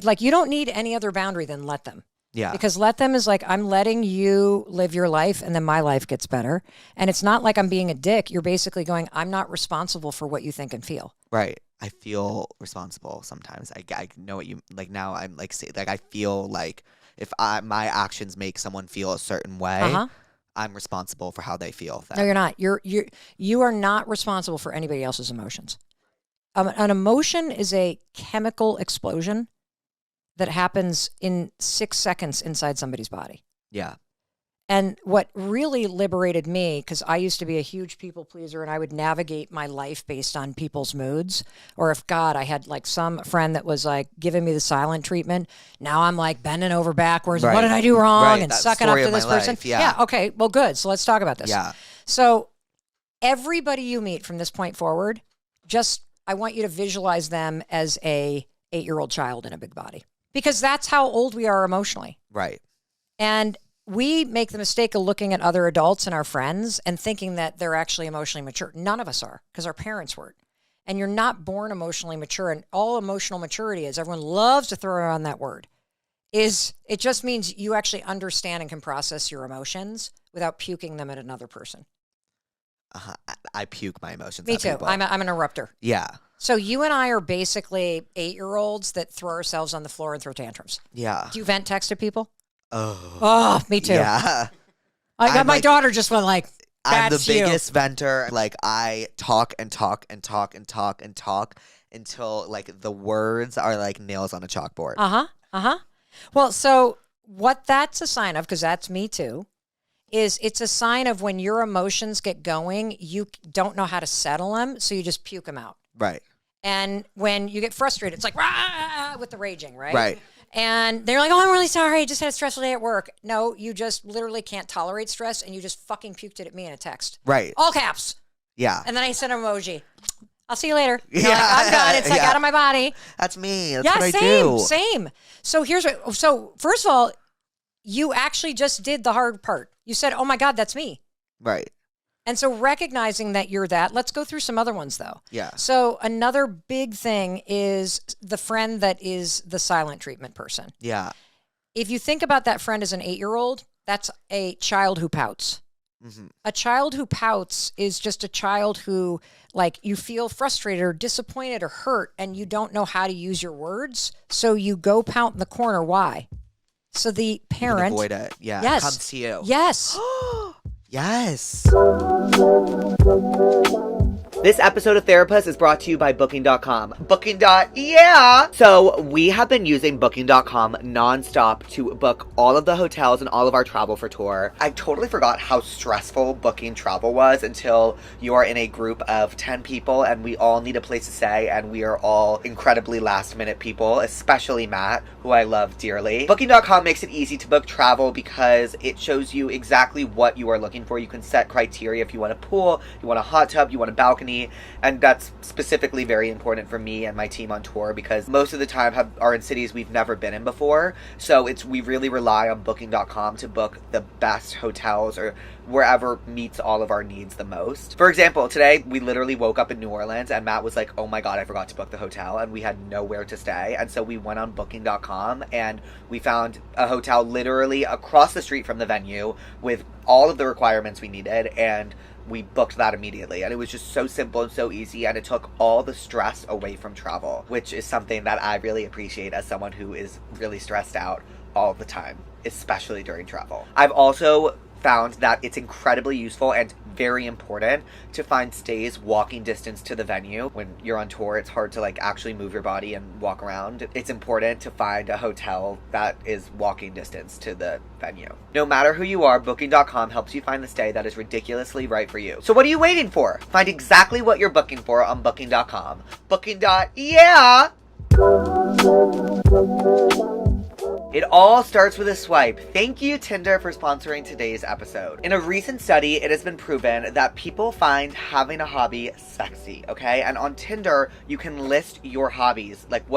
Like you don't need any other boundary than let them. Yeah. Because let them is like, I'm letting you live your life and then my life gets better. And it's not like I'm being a dick. You're basically going, I'm not responsible for what you think and feel. Right. I feel responsible sometimes. I know what you like now. I'm like, say, like I feel like if my actions make someone feel a certain way, Uh-huh. I'm responsible for how they feel. Then. No, you're not. You are not responsible for anybody else's emotions. An emotion is a chemical explosion that happens in 6 seconds inside somebody's body. Yeah. And what really liberated me, because I used to be a huge people pleaser and I would navigate my life based on people's moods. Or if God, I had like some friend that was like giving me the silent treatment. Now I'm like bending over backwards. Right. What did I do wrong? Right. And That sucking up story to of my this person. life, yeah. Okay. Well, good. So let's talk about this. Yeah. So everybody you meet from this point forward, I want you to visualize them as a 8-year-old child in a big body. Because that's how old we are emotionally. Right. And we make the mistake of looking at other adults and our friends and thinking that they're actually emotionally mature. None of us are, because our parents weren't. And you're not born emotionally mature. And all emotional maturity is, everyone loves to throw around that word, is it just means you actually understand and can process your emotions without puking them at another person. Uh-huh. I puke my emotions. Me at too. people. I'm an erupter. Yeah. So you and I are basically 8-year-olds that throw ourselves on the floor and throw tantrums. Yeah. Do you vent text to people? Oh. Oh, me too. Yeah. I got I'm my like- daughter just went like, I'm the that's you. biggest venter. Like I talk and talk and talk and talk and talk until like the words are like nails on a chalkboard. Well, so what that's a sign of, because that's me too, is it's a sign of when your emotions get going, you don't know how to settle them, so you just puke them out. Right. And when you get frustrated, it's like, rah, with the raging, right? Right. And they're like, oh, I'm really sorry. I just had a stressful day at work. No, you just literally can't tolerate stress, and you just fucking puked it at me in a text. Right. All caps. Yeah. And then I sent an emoji. I'll see you later. Yeah. Like, I'm done. It's like Yeah. out of my body. That's me. That's Yeah, what I same, do. same. So here's what. So first of all, you actually just did the hard part. You said, "Oh my God, that's me." Right. And so recognizing that you're that. Let's go through some other ones though. Yeah. So another big thing is the friend that is the silent treatment person. Yeah. If you think about that friend as an 8-year-old, that's a child who pouts. A child who pouts is just a child who, like, you feel frustrated or disappointed or hurt and you don't know how to use your words. So you go pout in the corner. Why? So the parent. avoid it. Yeah. Yes. It comes to you. Yes. Yes. This episode of Therapuss is brought to you by Booking.com. Yeah! So we have been using Booking.com nonstop to book all of the hotels and all of our travel for tour. I totally forgot how stressful booking travel was until you are in a group of 10 people and we all need a place to stay and we are all incredibly last minute people, especially Matt, who I love dearly. Booking.com makes it easy to book travel because it shows you exactly what you are looking for. You can set criteria if you want a pool, you want a hot tub, you want a balcony. And that's specifically very important for me and my team on tour because most of the time are in cities we've never been in before. So we really rely on Booking.com to book the best hotels or wherever meets all of our needs the most. For example, today we literally woke up in New Orleans and Matt was like, oh my God, I forgot to book the hotel, and we had nowhere to stay. And so we went on Booking.com and we found a hotel literally across the street from the venue with all of the requirements we needed, and we booked that immediately. And it was just so simple and so easy, and it took all the stress away from travel, which is something that I really appreciate as someone who is really stressed out all the time, especially during travel. I've also found that it's incredibly useful and very important to find stays walking distance to the venue. When you're on tour, it's hard to like actually move your body and walk around. It's important to find a hotel that is walking distance to the venue. No matter who you are, Booking.com helps you find the stay that is ridiculously right for you. So what are you waiting for? Find exactly what you're booking for on Booking.com. Yeah! It all starts with a swipe. Thank you, Tinder, for sponsoring today's episode. In a recent study, it has been proven that people find having a hobby sexy, okay? And on Tinder, you can list your hobbies, like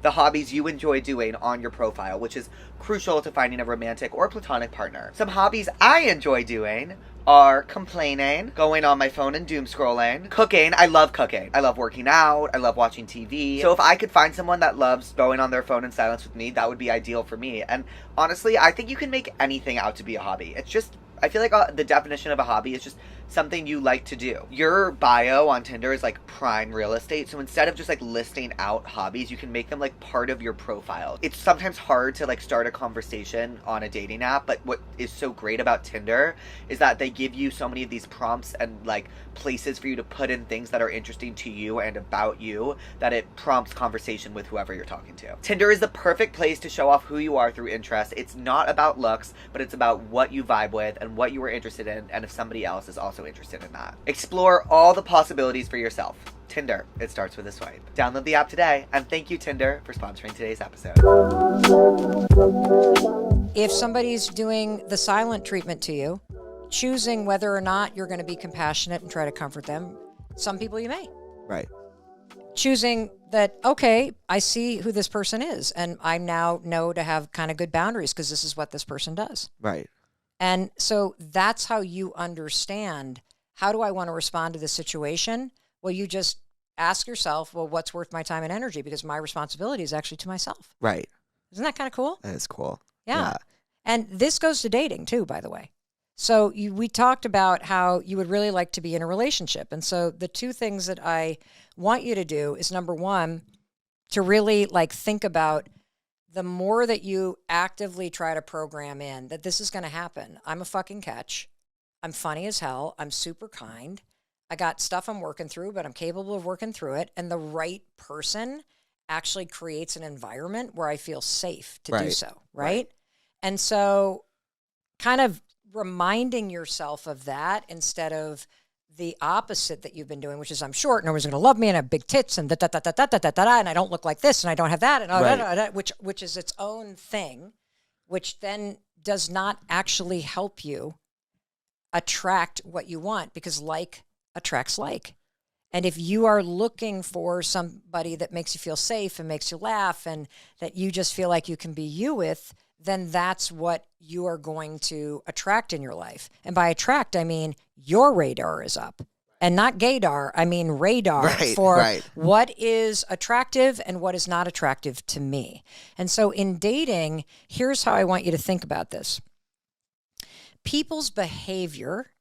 the hobbies you enjoy doing on your profile, which is crucial to finding a romantic or platonic partner. Some hobbies I enjoy doing are complaining, going on my phone and doom scrolling, cooking. I love cooking. I love working out. I love watching TV. So if I could find someone that loves going on their phone in silence with me, that would be ideal for me. And honestly, I think you can make anything out to be a hobby. It's just, I feel like the definition of a hobby is just something you like to do. Your bio on Tinder is like prime real estate. So instead of just like listing out hobbies, you can make them like part of your profile. It's sometimes hard to like start a conversation on a dating app, but what is so great about Tinder is that they give you so many of these prompts and like places for you to put in things that are interesting to you and about you, that it prompts conversation with whoever you're talking to. Tinder is the perfect place to show off who you are through interest. It's not about looks, but it's about what you vibe with and what you are interested in, and if somebody else is also interested in that. Explore all the possibilities for yourself. Tinder, it starts with a swipe. Download the app today, and thank you, Tinder, for sponsoring today's episode. If somebody's doing the silent treatment to you, choosing whether or not you're going to be compassionate and try to comfort them, some people you may. Right. Choosing that, okay, I see who this person is, and I now know to have kind of good boundaries because this is what this person does. Right. And so that's how you understand, how do I want to respond to this situation? Well, you just ask yourself, well, what's worth my time and energy? Because my responsibility is actually to myself. Right. Isn't that kind of cool? That is cool. Yeah. And this goes to dating too, by the way. So we talked about how you would really like to be in a relationship. And so the two things that I want you to do is, number one, to really like think about the more that you actively try to program in that this is going to happen. I'm a fucking catch. I'm funny as hell. I'm super kind. I got stuff I'm working through, but I'm capable of working through it. And the right person actually creates an environment where I feel safe to do so. Right? And so kind of reminding yourself of that instead of the opposite that you've been doing, which is I'm short, nobody's going to love me, and I have big tits, and and I don't look like this, and I don't have that, and which is its own thing, which then does not actually help you attract what you want, because like attracts like. And if you are looking for somebody that makes you feel safe and makes you laugh and that you just feel like you can be you with, then that's what you are going to attract in your life. And by attract, I mean your radar is up. And not gaydar, I mean radar for what is attractive and what is not attractive to me. And so in dating, here's how I want you to think about this. people's behavior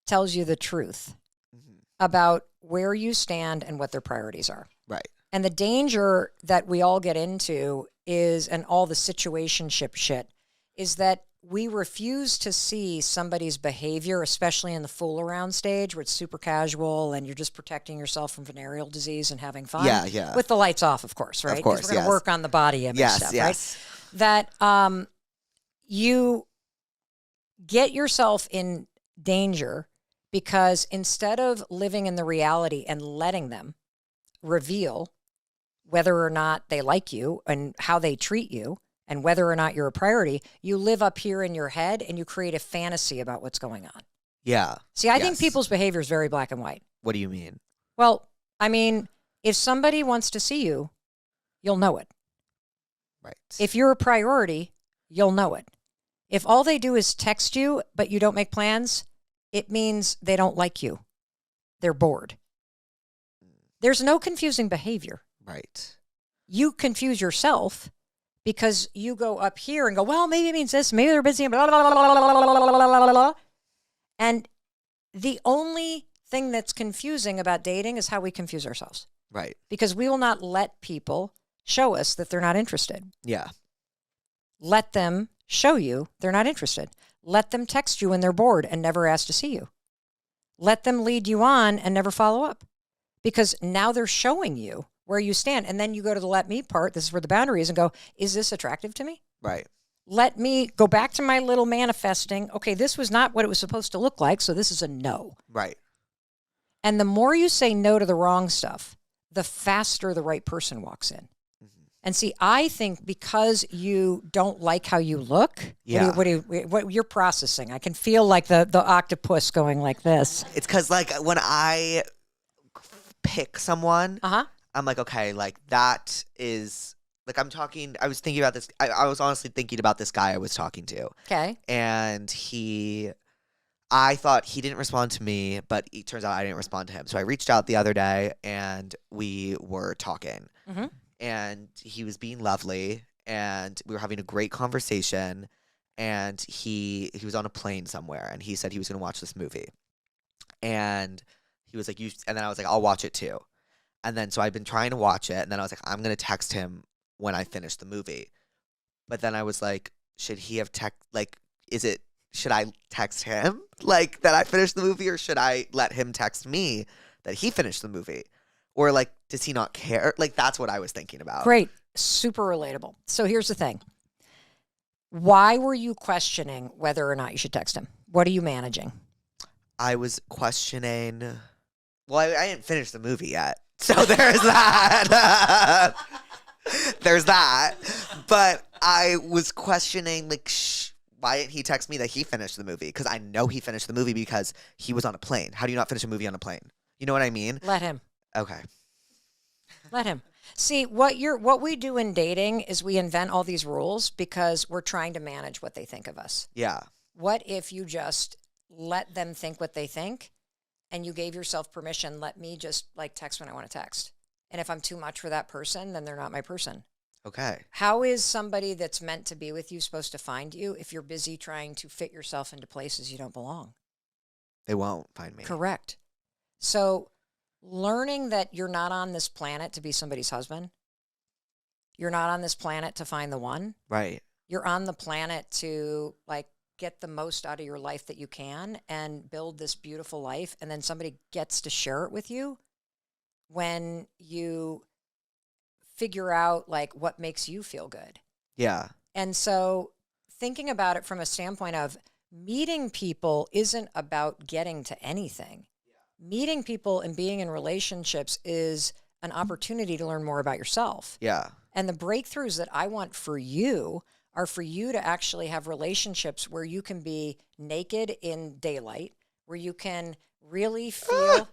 tells you the truth Mhm. about where you stand and what their priorities are. Right. And the danger that we all get into is, and all the situationship shit, is that we refuse to see somebody's behavior, especially in the fool around stage where it's super casual and you're just protecting yourself from venereal disease and having fun. Yeah. With the lights off, of course, right? Of course, we're going to work on the body image stuff, yes. right? That you get yourself in danger because instead of living in the reality and letting them reveal whether or not they like you and how they treat you and whether or not you're a priority, you live up here in your head and you create a fantasy about what's going on. Yeah. See, I think people's behavior is very black and white. What do you mean? Well, I mean, if somebody wants to see you, you'll know it. Right. If you're a priority, you'll know it. If all they do is text you, but you don't make plans, it means they don't like you. They're bored. There's no confusing behavior. Right. You confuse yourself because you go up here and go, well, maybe it means this, maybe they're busy, blah, blah, blah, blah, blah, blah, blah, blah. And the only thing that's confusing about dating is how we confuse ourselves. Right. Because we will not let people show us that they're not interested. Yeah. Let them show you they're not interested. Let them text you when they're bored and never ask to see you. Let them lead you on and never follow up. Because now they're showing you where you stand. And then you go to the let me part, this is where the boundary is, and go, is this attractive to me? Right. Let me go back to my little manifesting. Okay, this was not what it was supposed to look like, so this is a no. Right. And the more you say no to the wrong stuff, the faster the right person walks in. Mm-hmm. And see, I think because you don't like how you look, Yeah. what you're processing. I can feel like the octopus going like this. It's because, like, when I pick someone, I'm like, okay, like, that is, like, I was thinking about this. I was honestly thinking about this guy I was talking to. Okay. And I thought he didn't respond to me, but it turns out I didn't respond to him. So I reached out the other day and we were talking. Mm-hmm. And he was being lovely and we were having a great conversation. And he was on a plane somewhere and he said he was going to watch this movie. And he was like, and then I was like, I'll watch it too. And then so I've been trying to watch it. And then I was like, I'm going to text him when I finish the movie. But then I was like, should he have should I text him like that I finished the movie, or should I let him text me that he finished the movie? Or like, does he not care? Like, that's what I was thinking about. Great. Super relatable. So here's the thing. Why were you questioning whether or not you should text him? What are you managing? I was questioning. Well, I didn't finish the movie yet. So there's that. There's that. But I was questioning, like, why didn't he text me that he finished the movie? Because I know he finished the movie because he was on a plane. How do you not finish a movie on a plane? You know what I mean? Let him. Okay. Let him. See, what we do in dating is we invent all these rules because we're trying to manage what they think of us. Yeah. What if you just let them think what they think and you gave yourself permission, let me just like text when I want to text. And if I'm too much for that person, then they're not my person. Okay. How is somebody that's meant to be with you supposed to find you if you're busy trying to fit yourself into places you don't belong? They won't find me. Correct. So learning that you're not on this planet to be somebody's husband. You're not on this planet to find the one. Right. You're on the planet to like get the most out of your life that you can and build this beautiful life. And then somebody gets to share it with you when you figure out like what makes you feel good. Yeah. And so thinking about it from a standpoint of meeting people isn't about getting to anything. Meeting people and being in relationships is an opportunity to learn more about yourself. Yeah. And the breakthroughs that I want for you are for you to actually have relationships where you can be naked in daylight, where you can really feel,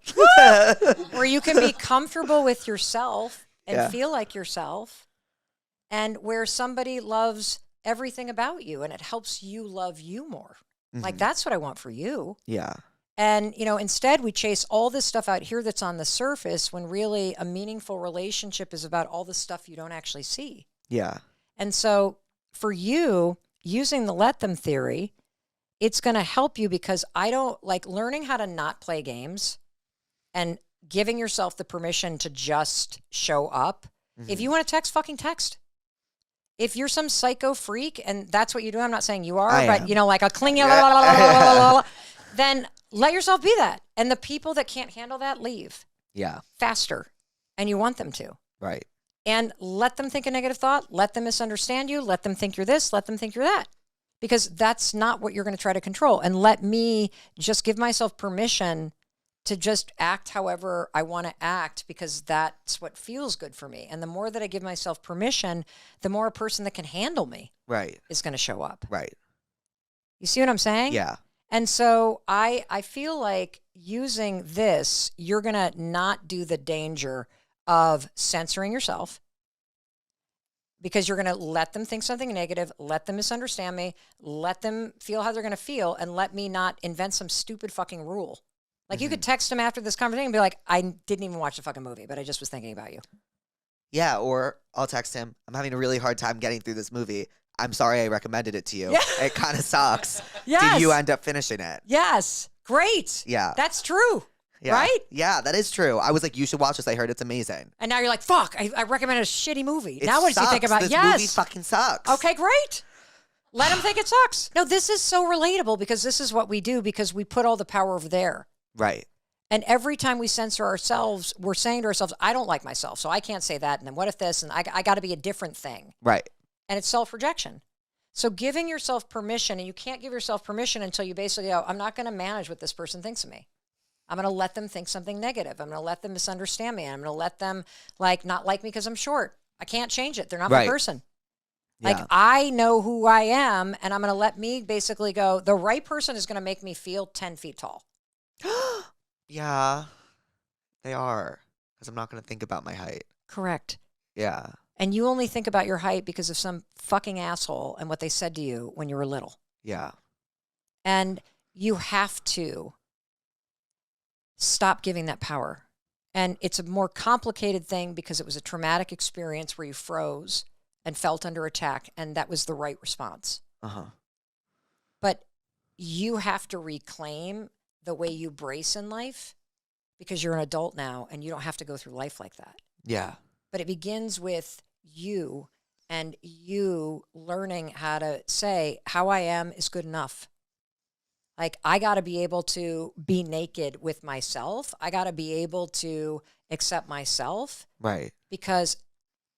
where you can be comfortable with yourself and feel like yourself, and where somebody loves everything about you and it helps you love you more. Mm-hmm. Like, that's what I want for you. Yeah. And, you know, instead we chase all this stuff out here that's on the surface when really a meaningful relationship is about all the stuff you don't actually see. Yeah. And so for you, using the let them theory, it's going to help you because I don't like learning how to not play games and giving yourself the permission to just show up. If you want to text, fucking text. If you're some psycho freak and that's what you do, I'm not saying you are, but you know, like a clingy, then let yourself be that. And the people that can't handle that, leave. Yeah. Faster. And you want them to. Right. And let them think a negative thought. Let them misunderstand you. Let them think you're this. Let them think you're that. Because that's not what you're going to try to control. And let me just give myself permission to just act however I want to act because that's what feels good for me. And the more that I give myself permission, the more a person that can handle me is going to show up. Right. You see what I'm saying? Yeah. And so I feel like using this, you're going to not do the danger of censoring yourself because you're going to let them think something negative, let them misunderstand me, let them feel how they're going to feel, and let me not invent some stupid fucking rule. Like you could text them after this conversation and be like, I didn't even watch the fucking movie, but I just was thinking about you. Yeah, or I'll text him, I'm having a really hard time getting through this movie. I'm sorry I recommended it to you. Yeah. It kind of sucks. Yes. Did you end up finishing it? Yes. Great. Yeah. That's true. Yeah. Right? Yeah, that is true. I was like, you should watch this. I heard it's amazing. And now you're like, fuck, I recommended a shitty movie. It now what does he think sucks. about? This Yes. movie fucking sucks. Okay, great. Let him think it sucks. No, this is so relatable because this is what we do because we put all the power over there. Right. And every time we censor ourselves, we're saying to ourselves, I don't like myself, so I can't say that. And then what if this? And I got to be a different thing. Right. And it's self-rejection. So giving yourself permission, and you can't give yourself permission until you basically go, I'm not going to manage what this person thinks of me. I'm going to let them think something negative. I'm going to let them misunderstand me. I'm going to let them not like me because I'm short. I can't change it. They're not my person. Yeah. Like I know who I am, and I'm going to let me basically go, the right person is going to make me feel 10 feet tall. Yeah, they are. Because I'm not going to think about my height. Correct. Yeah. And you only think about your height because of some fucking asshole and what they said to you when you were little. Yeah. And you have to stop giving that power. And it's a more complicated thing because it was a traumatic experience where you froze and felt under attack, and that was the right response. Uh-huh. But you have to reclaim the way you brace in life because you're an adult now and you don't have to go through life like that. Yeah. But it begins with you and you learning how to say, how I am is good enough. Like, I got to be able to be naked with myself. I got to be able to accept myself. Right. Because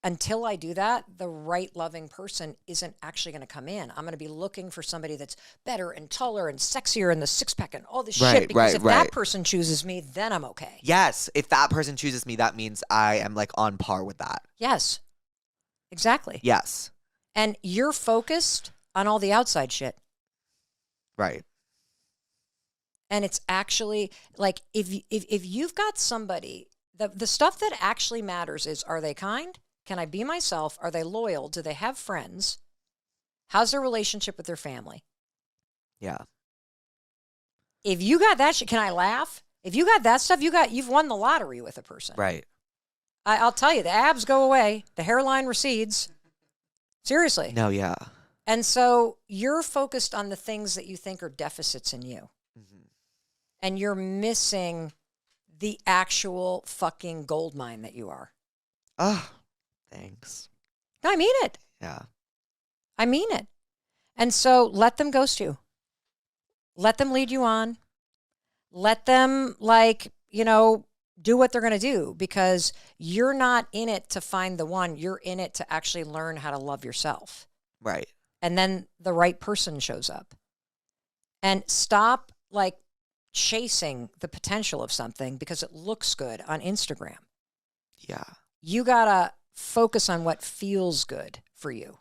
until I do that, the right loving person isn't actually going to come in. I'm going to be looking for somebody that's better and taller and sexier and the six pack and all this shit. Because if that person chooses me, then I'm okay. Yes. If that person chooses me, that means I am like on par with that. Yes. Exactly. Yes. And you're focused on all the outside shit. Right. And it's actually like if you've got somebody, the stuff that actually matters is, are they kind? Can I be myself? Are they loyal? Do they have friends? How's their relationship with their family? Yeah. If you got that shit, can I laugh? If you got that stuff, you've won the lottery with a person. Right. I'll tell you, the abs go away, the hairline recedes. Seriously. No, yeah. And so you're focused on the things that you think are deficits in you. Mm-hmm. And you're missing the actual fucking gold mine that you are. Oh, thanks. No, I mean it. Yeah. I mean it. And so let them ghost you. Let them lead you on. Let them, do what they're going to do because you're not in it to find the one. You're in it to actually learn how to love yourself. Right. And then the right person shows up. And stop, chasing the potential of something because it looks good on Instagram. Yeah. You got to focus on what feels good for you.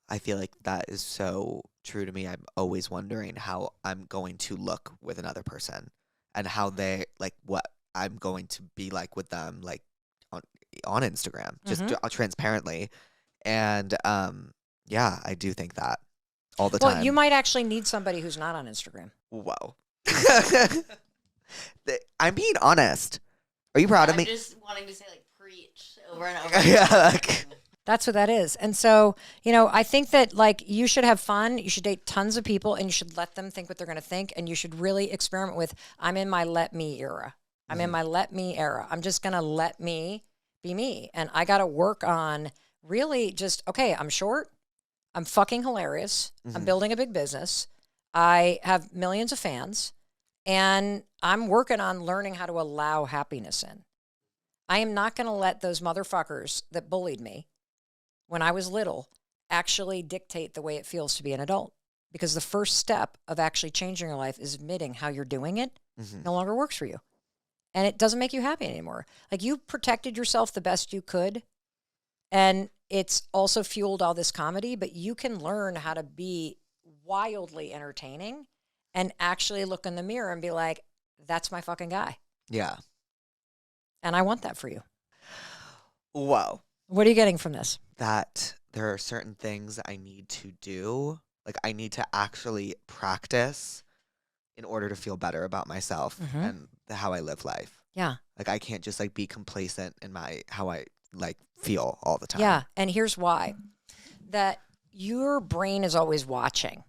I feel like that is so true to me. I'm always wondering how I'm going to look with another person and how they, what I'm going to be like with them, on Instagram, just transparently. And, yeah, I do think that all the time. Well, you might actually need somebody who's not on Instagram. Whoa. I'm being honest. Are you proud of me? I'm just wanting to say preach over and over. Yeah, That's what that is. And so, I think that like you should have fun. You should date tons of people and you should let them think what they're going to think. And you should really experiment with, I'm in my let me era. I'm in my let me era. I'm just going to let me be me. And I got to work on really just, okay, I'm short. I'm fucking hilarious. I'm building a big business. I have millions of fans. And I'm working on learning how to allow happiness in. I am not going to let those motherfuckers that bullied me when I was little actually dictate the way it feels to be an adult. Because the first step of actually changing your life is admitting how you're doing it no longer works for you. And it doesn't make you happy anymore. Like you protected yourself the best you could. And it's also fueled all this comedy, but you can learn how to be wildly entertaining and actually look in the mirror and be like, that's my fucking guy. Yeah. And I want that for you. Whoa. What are you getting from this? That there are certain things I need to do. Like I need to actually practice in order to feel better about myself and how I live life. Yeah. Like I can't just like be complacent in how I like feel all the time. Yeah. And here's why. That your brain is always watching.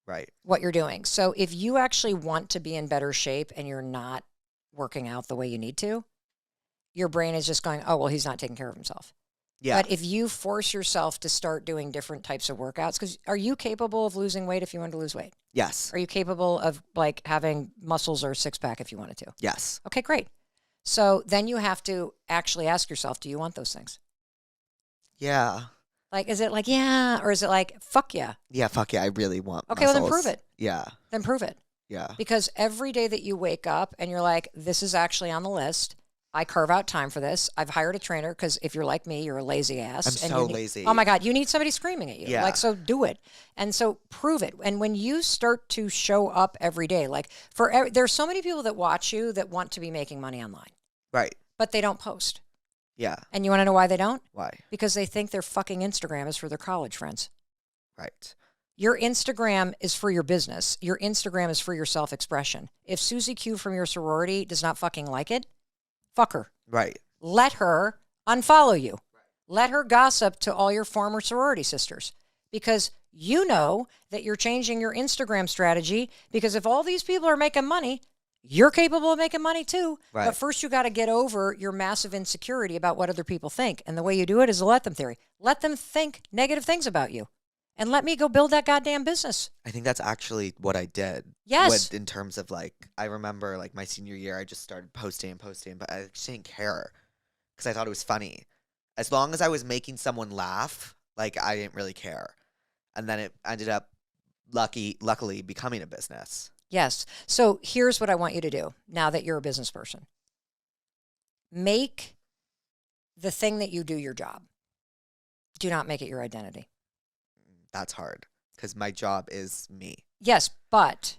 Right. What you're doing. So if you actually want to be in better shape and you're not working out the way you need to, your brain is just going, oh, well, he's not taking care of himself. Yeah. But if you force yourself to start doing different types of workouts, because are you capable of losing weight if you want to lose weight? Yes. Are you capable of like having muscles or a six pack if you wanted to? Yes. Okay, great. So then you have to actually ask yourself, do you want those things? Yeah. Like, is it like, yeah, or is it like, fuck yeah? Yeah, fuck yeah, I really want Okay, well then muscles. prove it. Yeah. Then prove it. Yeah. Because every day that you wake up and you're like, this is actually on the list. I carve out time for this. I've hired a trainer because if you're like me, you're a lazy ass. I'm so lazy. Oh my God, you need somebody screaming at you. Yeah. Like, so do it. And so prove it. And when you start to show up every day, like there's so many people that watch you that want to be making money online. Right. But they don't post. Yeah. And you want to know why they don't? Why? Because they think their fucking Instagram is for their college friends. Right. Your Instagram is for your business. Your Instagram is for your self-expression. If Susie Q from your sorority does not fucking like it, fuck her. Right. Let her unfollow you. Let her gossip to all your former sorority sisters because you know that you're changing your Instagram strategy because if all these people are making money, you're capable of making money too. Right. But first you got to get over your massive insecurity about what other people think. And the way you do it is the let them theory. Let them think negative things about you and let me go build that goddamn business. I think that's actually what I did. Yes. In terms of like, I remember like my senior year, I just started posting, but I just didn't care because I thought it was funny. As long as I was making someone laugh, like I didn't really care. And then it ended up luckily becoming a business. Yes. So here's what I want you to do now that you're a business person. Make the thing that you do your job. Do not make it your identity. That's hard because my job is me. Yes, but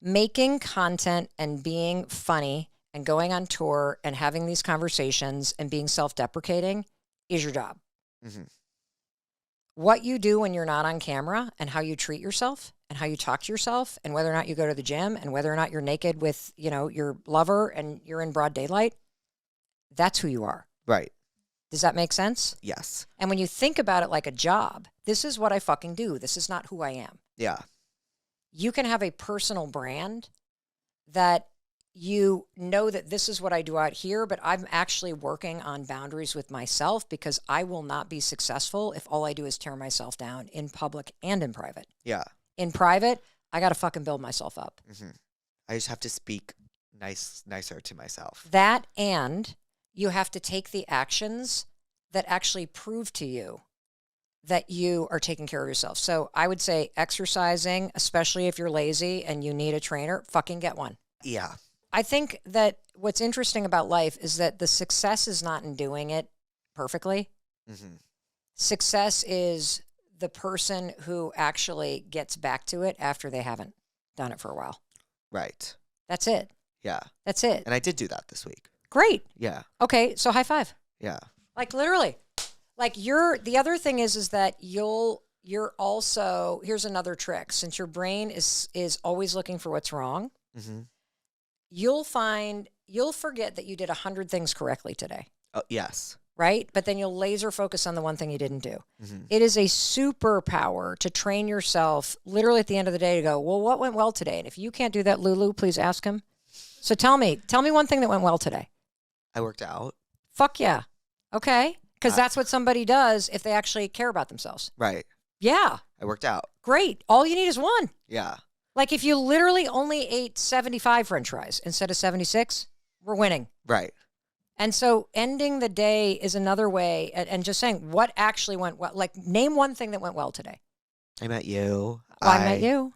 making content and being funny and going on tour and having these conversations and being self-deprecating is your job. Mm-hmm. What you do when you're not on camera and how you treat yourself and how you talk to yourself and whether or not you go to the gym and whether or not you're naked with, your lover and you're in broad daylight, that's who you are. Right. Does that make sense? Yes. And when you think about it like a job, this is what I fucking do. This is not who I am. Yeah. You can have a personal brand that you know that this is what I do out here, but I'm actually working on boundaries with myself because I will not be successful if all I do is tear myself down in public and in private. Yeah. In private, I got to fucking build myself up. Mm-hmm. I just have to speak nicer to myself. That, and you have to take the actions that actually prove to you that you are taking care of yourself. So I would say exercising, especially if you're lazy and you need a trainer, fucking get one. Yeah. I think that what's interesting about life is that the success is not in doing it perfectly. Mm-hmm. Success is the person who actually gets back to it after they haven't done it for a while. Right. That's it. Yeah. That's it. And I did do that this week. Great. Yeah. Okay, so high five. Yeah. Like literally. Like the other thing is that you're also, here's another trick. Since your brain is always looking for what's wrong, Mm-hmm. you'll forget that you did 100 things correctly today. Oh, yes. right? But then you'll laser focus on the one thing you didn't do. Mhm. It is a superpower to train yourself literally at the end of the day to go, well, what went well today? And if you can't do that, Lulu, please ask him. So tell me one thing that went well today. I worked out. Fuck yeah. Okay. Because that's what somebody does if they actually care about themselves. Right. Yeah. I worked out. Great. All you need is one. Yeah. Like if you literally only ate 75 French fries instead of 76, we're winning. Right. And so ending the day is another way, and just saying what actually went well. Like name one thing that went well today. I met you. Well, I met you.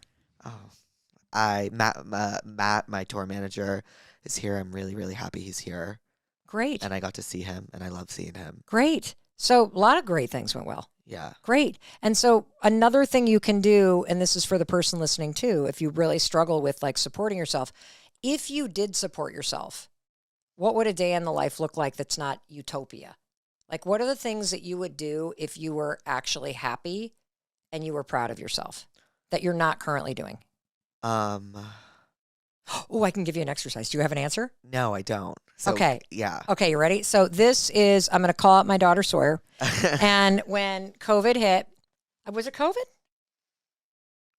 Matt, my tour manager, is here. I'm really, really happy he's here. Great. And I got to see him, and I love seeing him. Great. So a lot of great things went well. Yeah. Great. And so another thing you can do, and this is for the person listening too, if you really struggle with like supporting yourself, if you did support yourself, what would a day in the life look like that's not utopia? Like, what are the things that you would do if you were actually happy and you were proud of yourself that you're not currently doing? Oh, I can give you an exercise. Do you have an answer? No, I don't. So, okay. Yeah. Okay, you ready? So this is, I'm going to call out my daughter Sawyer. And when COVID hit, was it COVID?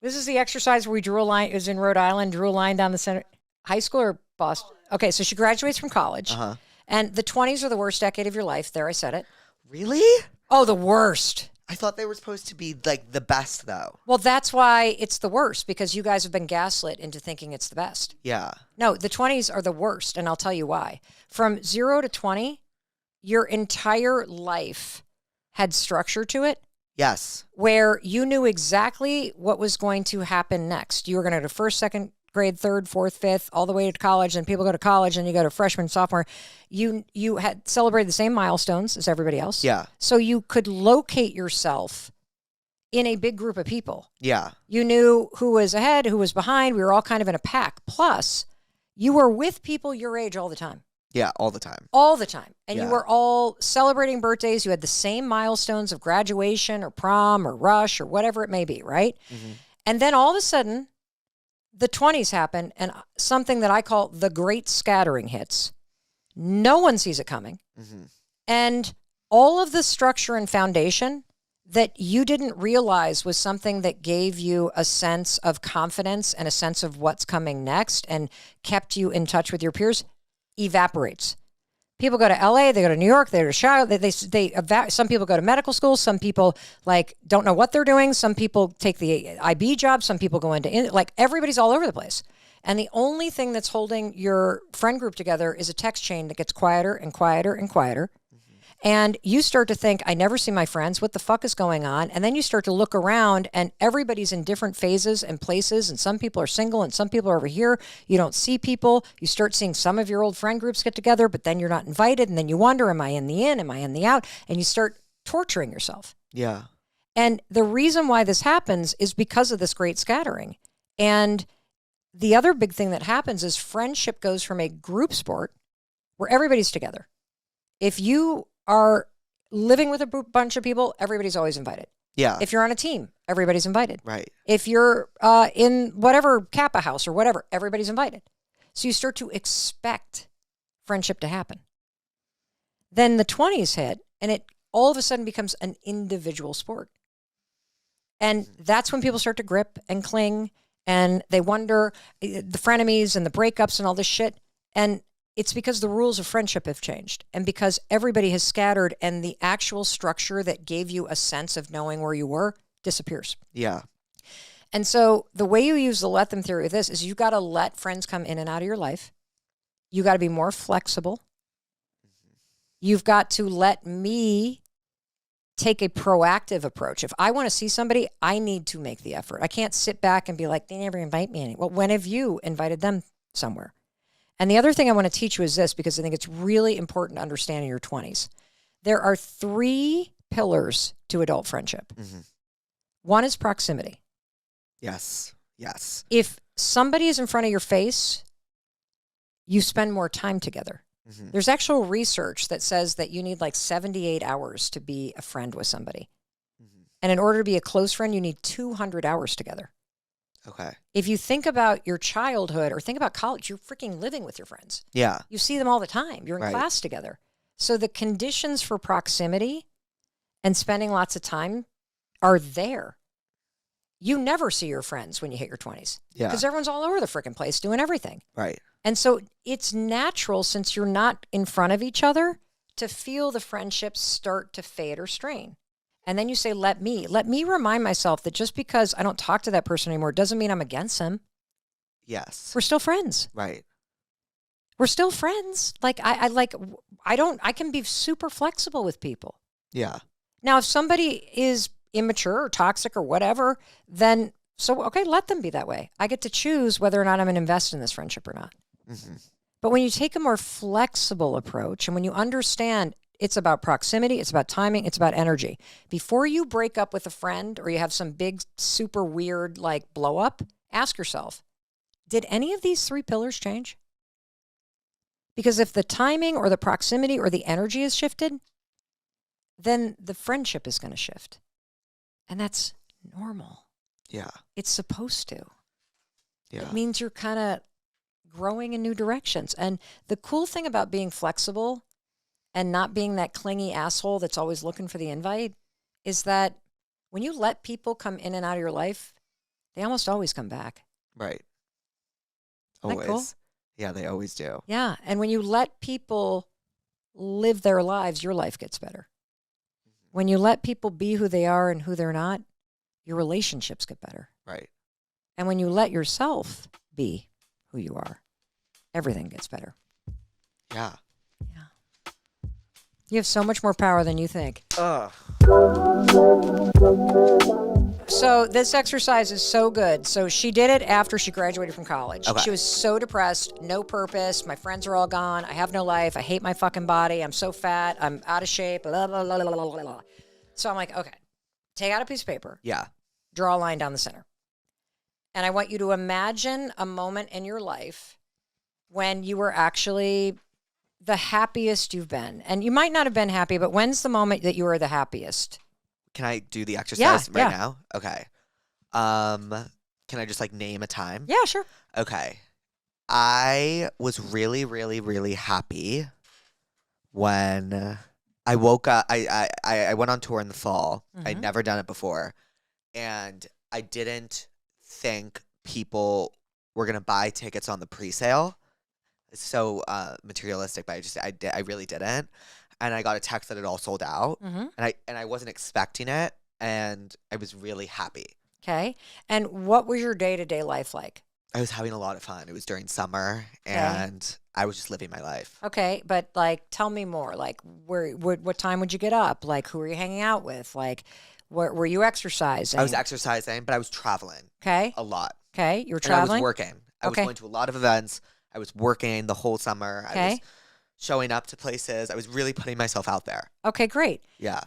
This is the exercise where we drew a line. It was in Rhode Island, drew a line down the center. High school or Boston? Okay, so she graduates from college. Uh-huh. And the 20s are the worst decade of your life. There, I said it. Really? Oh, the worst. I thought they were supposed to be like the best, though. Well, that's why it's the worst, because you guys have been gaslit into thinking it's the best. Yeah. No, the 20s are the worst, and I'll tell you why. From 0 to 20, your entire life had structure to it. Yes. Where you knew exactly what was going to happen next. You were going to go to first, second grade, third, fourth, fifth, all the way to college, and people go to college, and you go to freshman, sophomore. You had celebrated the same milestones as everybody else. Yeah. So you could locate yourself in a big group of people. Yeah. You knew who was ahead, who was behind. We were all kind of in a pack. Plus, you were with people your age all the time. Yeah, all the time. All the time. And you Yeah. were all celebrating birthdays. You had the same milestones of graduation or prom or rush or whatever it may be, right? Mm-hmm. And then all of a sudden, the 20s happen, and something that I call the great scattering hits. No one sees it coming. Mm-hmm. And all of the structure and foundation that you didn't realize was something that gave you a sense of confidence and a sense of what's coming next and kept you in touch with your peers evaporates. People go to LA, they go to New York, they go to Chicago, some people go to medical school, some people like don't know what they're doing, some people take the IB job, some people go into, like everybody's all over the place. And the only thing that's holding your friend group together is a text chain that gets quieter and quieter and quieter. And you start to think, I never see my friends. What the fuck is going on? And then you start to look around and everybody's in different phases and places. And some people are single and some people are over here. You don't see people. You start seeing some of your old friend groups get together, but then you're not invited. And then you wonder, am I in the in? Am I in the out? And you start torturing yourself. Yeah. And the reason why this happens is because of this great scattering. And the other big thing that happens is friendship goes from a group sport where everybody's together. If you are living with a bunch of people, everybody's always invited. Yeah. If you're on a team, everybody's invited. Right. If you're in whatever Kappa house or whatever, everybody's invited. So you start to expect friendship to happen. Then the 20s hit, and it all of a sudden becomes an individual sport. And that's when people start to grip and cling, and they wonder the frenemies and the breakups and all this shit. And it's because the rules of friendship have changed and because everybody has scattered and the actual structure that gave you a sense of knowing where you were disappears. Yeah. And so the way you use the let them theory of this is you've got to let friends come in and out of your life. You got to be more flexible. You've got to let me take a proactive approach. If I want to see somebody, I need to make the effort. I can't sit back and be like, they never invite me anywhere. Well, when have you invited them somewhere? And the other thing I want to teach you is this, because I think it's really important to understand in your 20s. There are 3 pillars to adult friendship. Mm-hmm. One is proximity. Yes. Yes. If somebody is in front of your face, you spend more time together. Mm-hmm. There's actual research that says that you need like 78 hours to be a friend with somebody. Mm-hmm. And in order to be a close friend, you need 200 hours together. Okay. If you think about your childhood or think about college, you're freaking living with your friends. Yeah. You see them all the time. You're in Right. class together. So the conditions for proximity and spending lots of time are there. You never see your friends when you hit your 20s. Yeah. Because everyone's all over the freaking place doing everything. Right. And so it's natural, since you're not in front of each other, to feel the friendships start to fade or strain. And then you say, let me remind myself that just because I don't talk to that person anymore doesn't mean I'm against him. Yes. We're still friends. Right. We're still friends. Like I can be super flexible with people. Yeah. Now, if somebody is immature or toxic or whatever, then okay, let them be that way. I get to choose whether or not I'm going to invest in this friendship or not. Mm-hmm. But when you take a more flexible approach and when you understand it's about proximity, it's about timing, it's about energy. Before you break up with a friend or you have some big, super weird like blow up, ask yourself, did any of these 3 pillars change? Because if the timing or the proximity or the energy is shifted, then the friendship is going to shift. And that's normal. Yeah. It's supposed to. Yeah. It means you're kind of growing in new directions. And the cool thing about being flexible and not being that clingy asshole that's always looking for the invite is that when you let people come in and out of your life, they almost always come back. Right. Isn't that cool? Always. Yeah, they always do. Yeah. And when you let people live their lives, your life gets better. When you let people be who they are and who they're not, your relationships get better. Right. And when you let yourself be who you are, everything gets better. Yeah. Yeah. You have so much more power than you think. Ugh. So this exercise is so good. So she did it after she graduated from college. Okay. She was so depressed, no purpose. My friends are all gone. I have no life. I hate my fucking body. I'm so fat. I'm out of shape. Blah, blah, blah, blah, blah, blah. So I'm like, okay, take out a piece of paper. Yeah. Draw a line down the center. And I want you to imagine a moment in your life when you were actually the happiest you've been. And you might not have been happy, but when's the moment that you were the happiest? Can I do the exercise Yeah. now? Okay. Can I just like name a time? Yeah, sure. Okay. I was really, really, really happy when I woke up. I went on tour in the fall. I'd never done it before. And I didn't think people were gonna buy tickets on the pre-sale. It's so materialistic, but I really didn't. And I got a text that it all sold out, and I wasn't expecting it, and I was really happy. Okay. And what was your day-to-day life like? I was having a lot of fun. It was during summer, and I was just living my life. Okay, but like, tell me more. Like, what time would you get up? Like, who were you hanging out with? Like, were you exercising? I was exercising, but I was traveling. Okay. A lot. Okay, you were And traveling. I was working. I was going to a lot of events. I was working the whole summer. I was showing up to places. I was really putting myself out there. Okay, great. Yeah.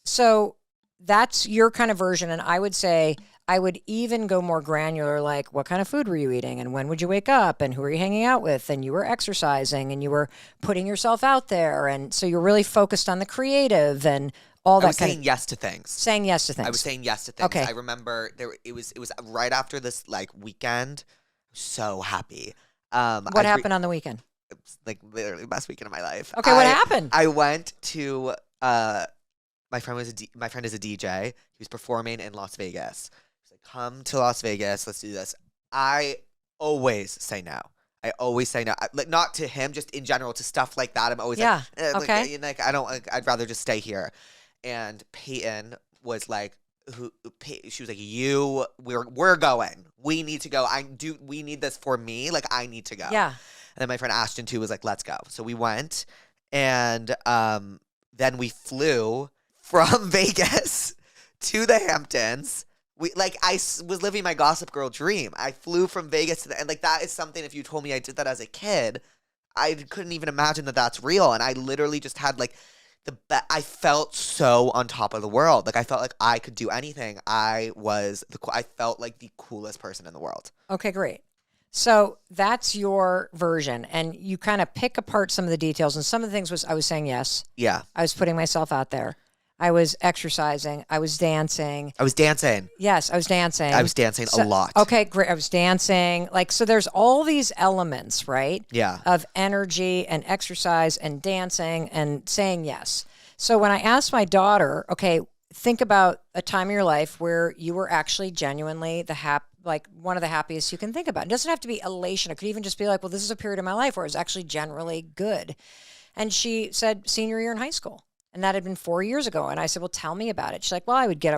So that's your kind of version, and I would say I would even go more granular, like what kind of food were you eating, and when would you wake up, and who were you hanging out with, and you were exercising, and you were putting yourself out there, and so you're really focused on the creative and all that. I was saying yes to things. Saying yes to things. I was saying yes to things. Okay. I remember it was right after this like weekend. I was so happy. What happened on the weekend? It was like literally the best weekend of my life. Okay, what happened? I went to my friend is a DJ. He was performing in Las Vegas. He's like, "Come to Las Vegas. Let's do this." I always say no. I always say no. Like, not to him, just in general, to stuff like that. I'm always like, okay. Like I don't. I'd rather just stay here. And Peyton was like, she was like, we're going. We need to go. We need this for me. Like, I need to go. Yeah. And then my friend Ashton too was like, let's go. So we went, and then we flew from Vegas to the Hamptons. I was living my Gossip Girl dream. I flew from Vegas and like that is something. If you told me I did that as a kid, I couldn't even imagine that that's real. And I literally just had like I felt so on top of the world. Like I felt like I could do anything. I felt like the coolest person in the world. Okay, great. So that's your version, and you kind of pick apart some of the details, and some of the things I was saying yes. Yeah. I was putting myself out there. I was exercising. I was dancing. I was dancing. Yes, I was dancing. I was dancing a lot. Okay, great. I was dancing. Like, so there's all these elements, right? Yeah. Of energy and exercise and dancing and saying yes. So when I asked my daughter, okay, think about a time in your life where you were actually genuinely like one of the happiest you can think about. It doesn't have to be elation. It could even just be like, well, this is a period of my life where it was actually generally good. And she said senior year in high school. And that had been 4 years ago. And I said, well, tell me about it. She's like, well, I would get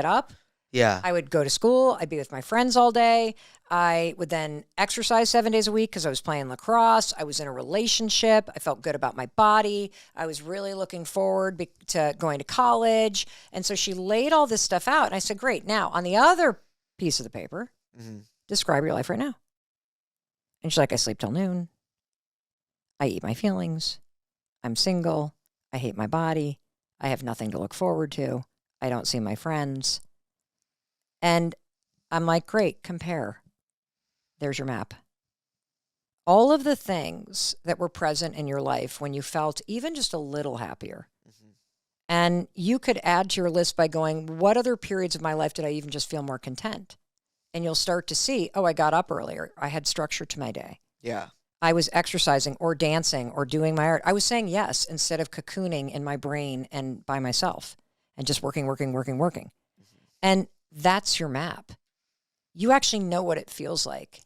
up. Yeah. I would go to school. I'd be with my friends all day. I would then exercise 7 days a week because I was playing lacrosse. I was in a relationship. I felt good about my body. I was really looking forward to going to college. And so she laid all this stuff out. And I said, great. Now, on the other piece of the paper, describe your life right now. And she's like, I sleep till noon. I eat my feelings. I'm single. I hate my body. I have nothing to look forward to. I don't see my friends. And I'm like, great, compare. There's your map. All of the things that were present in your life when you felt even just a little happier. And you could add to your list by going, what other periods of my life did I even just feel more content? And you'll start to see, oh, I got up earlier. I had structure to my day. Yeah. I was exercising or dancing or doing my art. I was saying yes instead of cocooning in my brain and by myself and just working. And that's your map. You actually know what it feels like.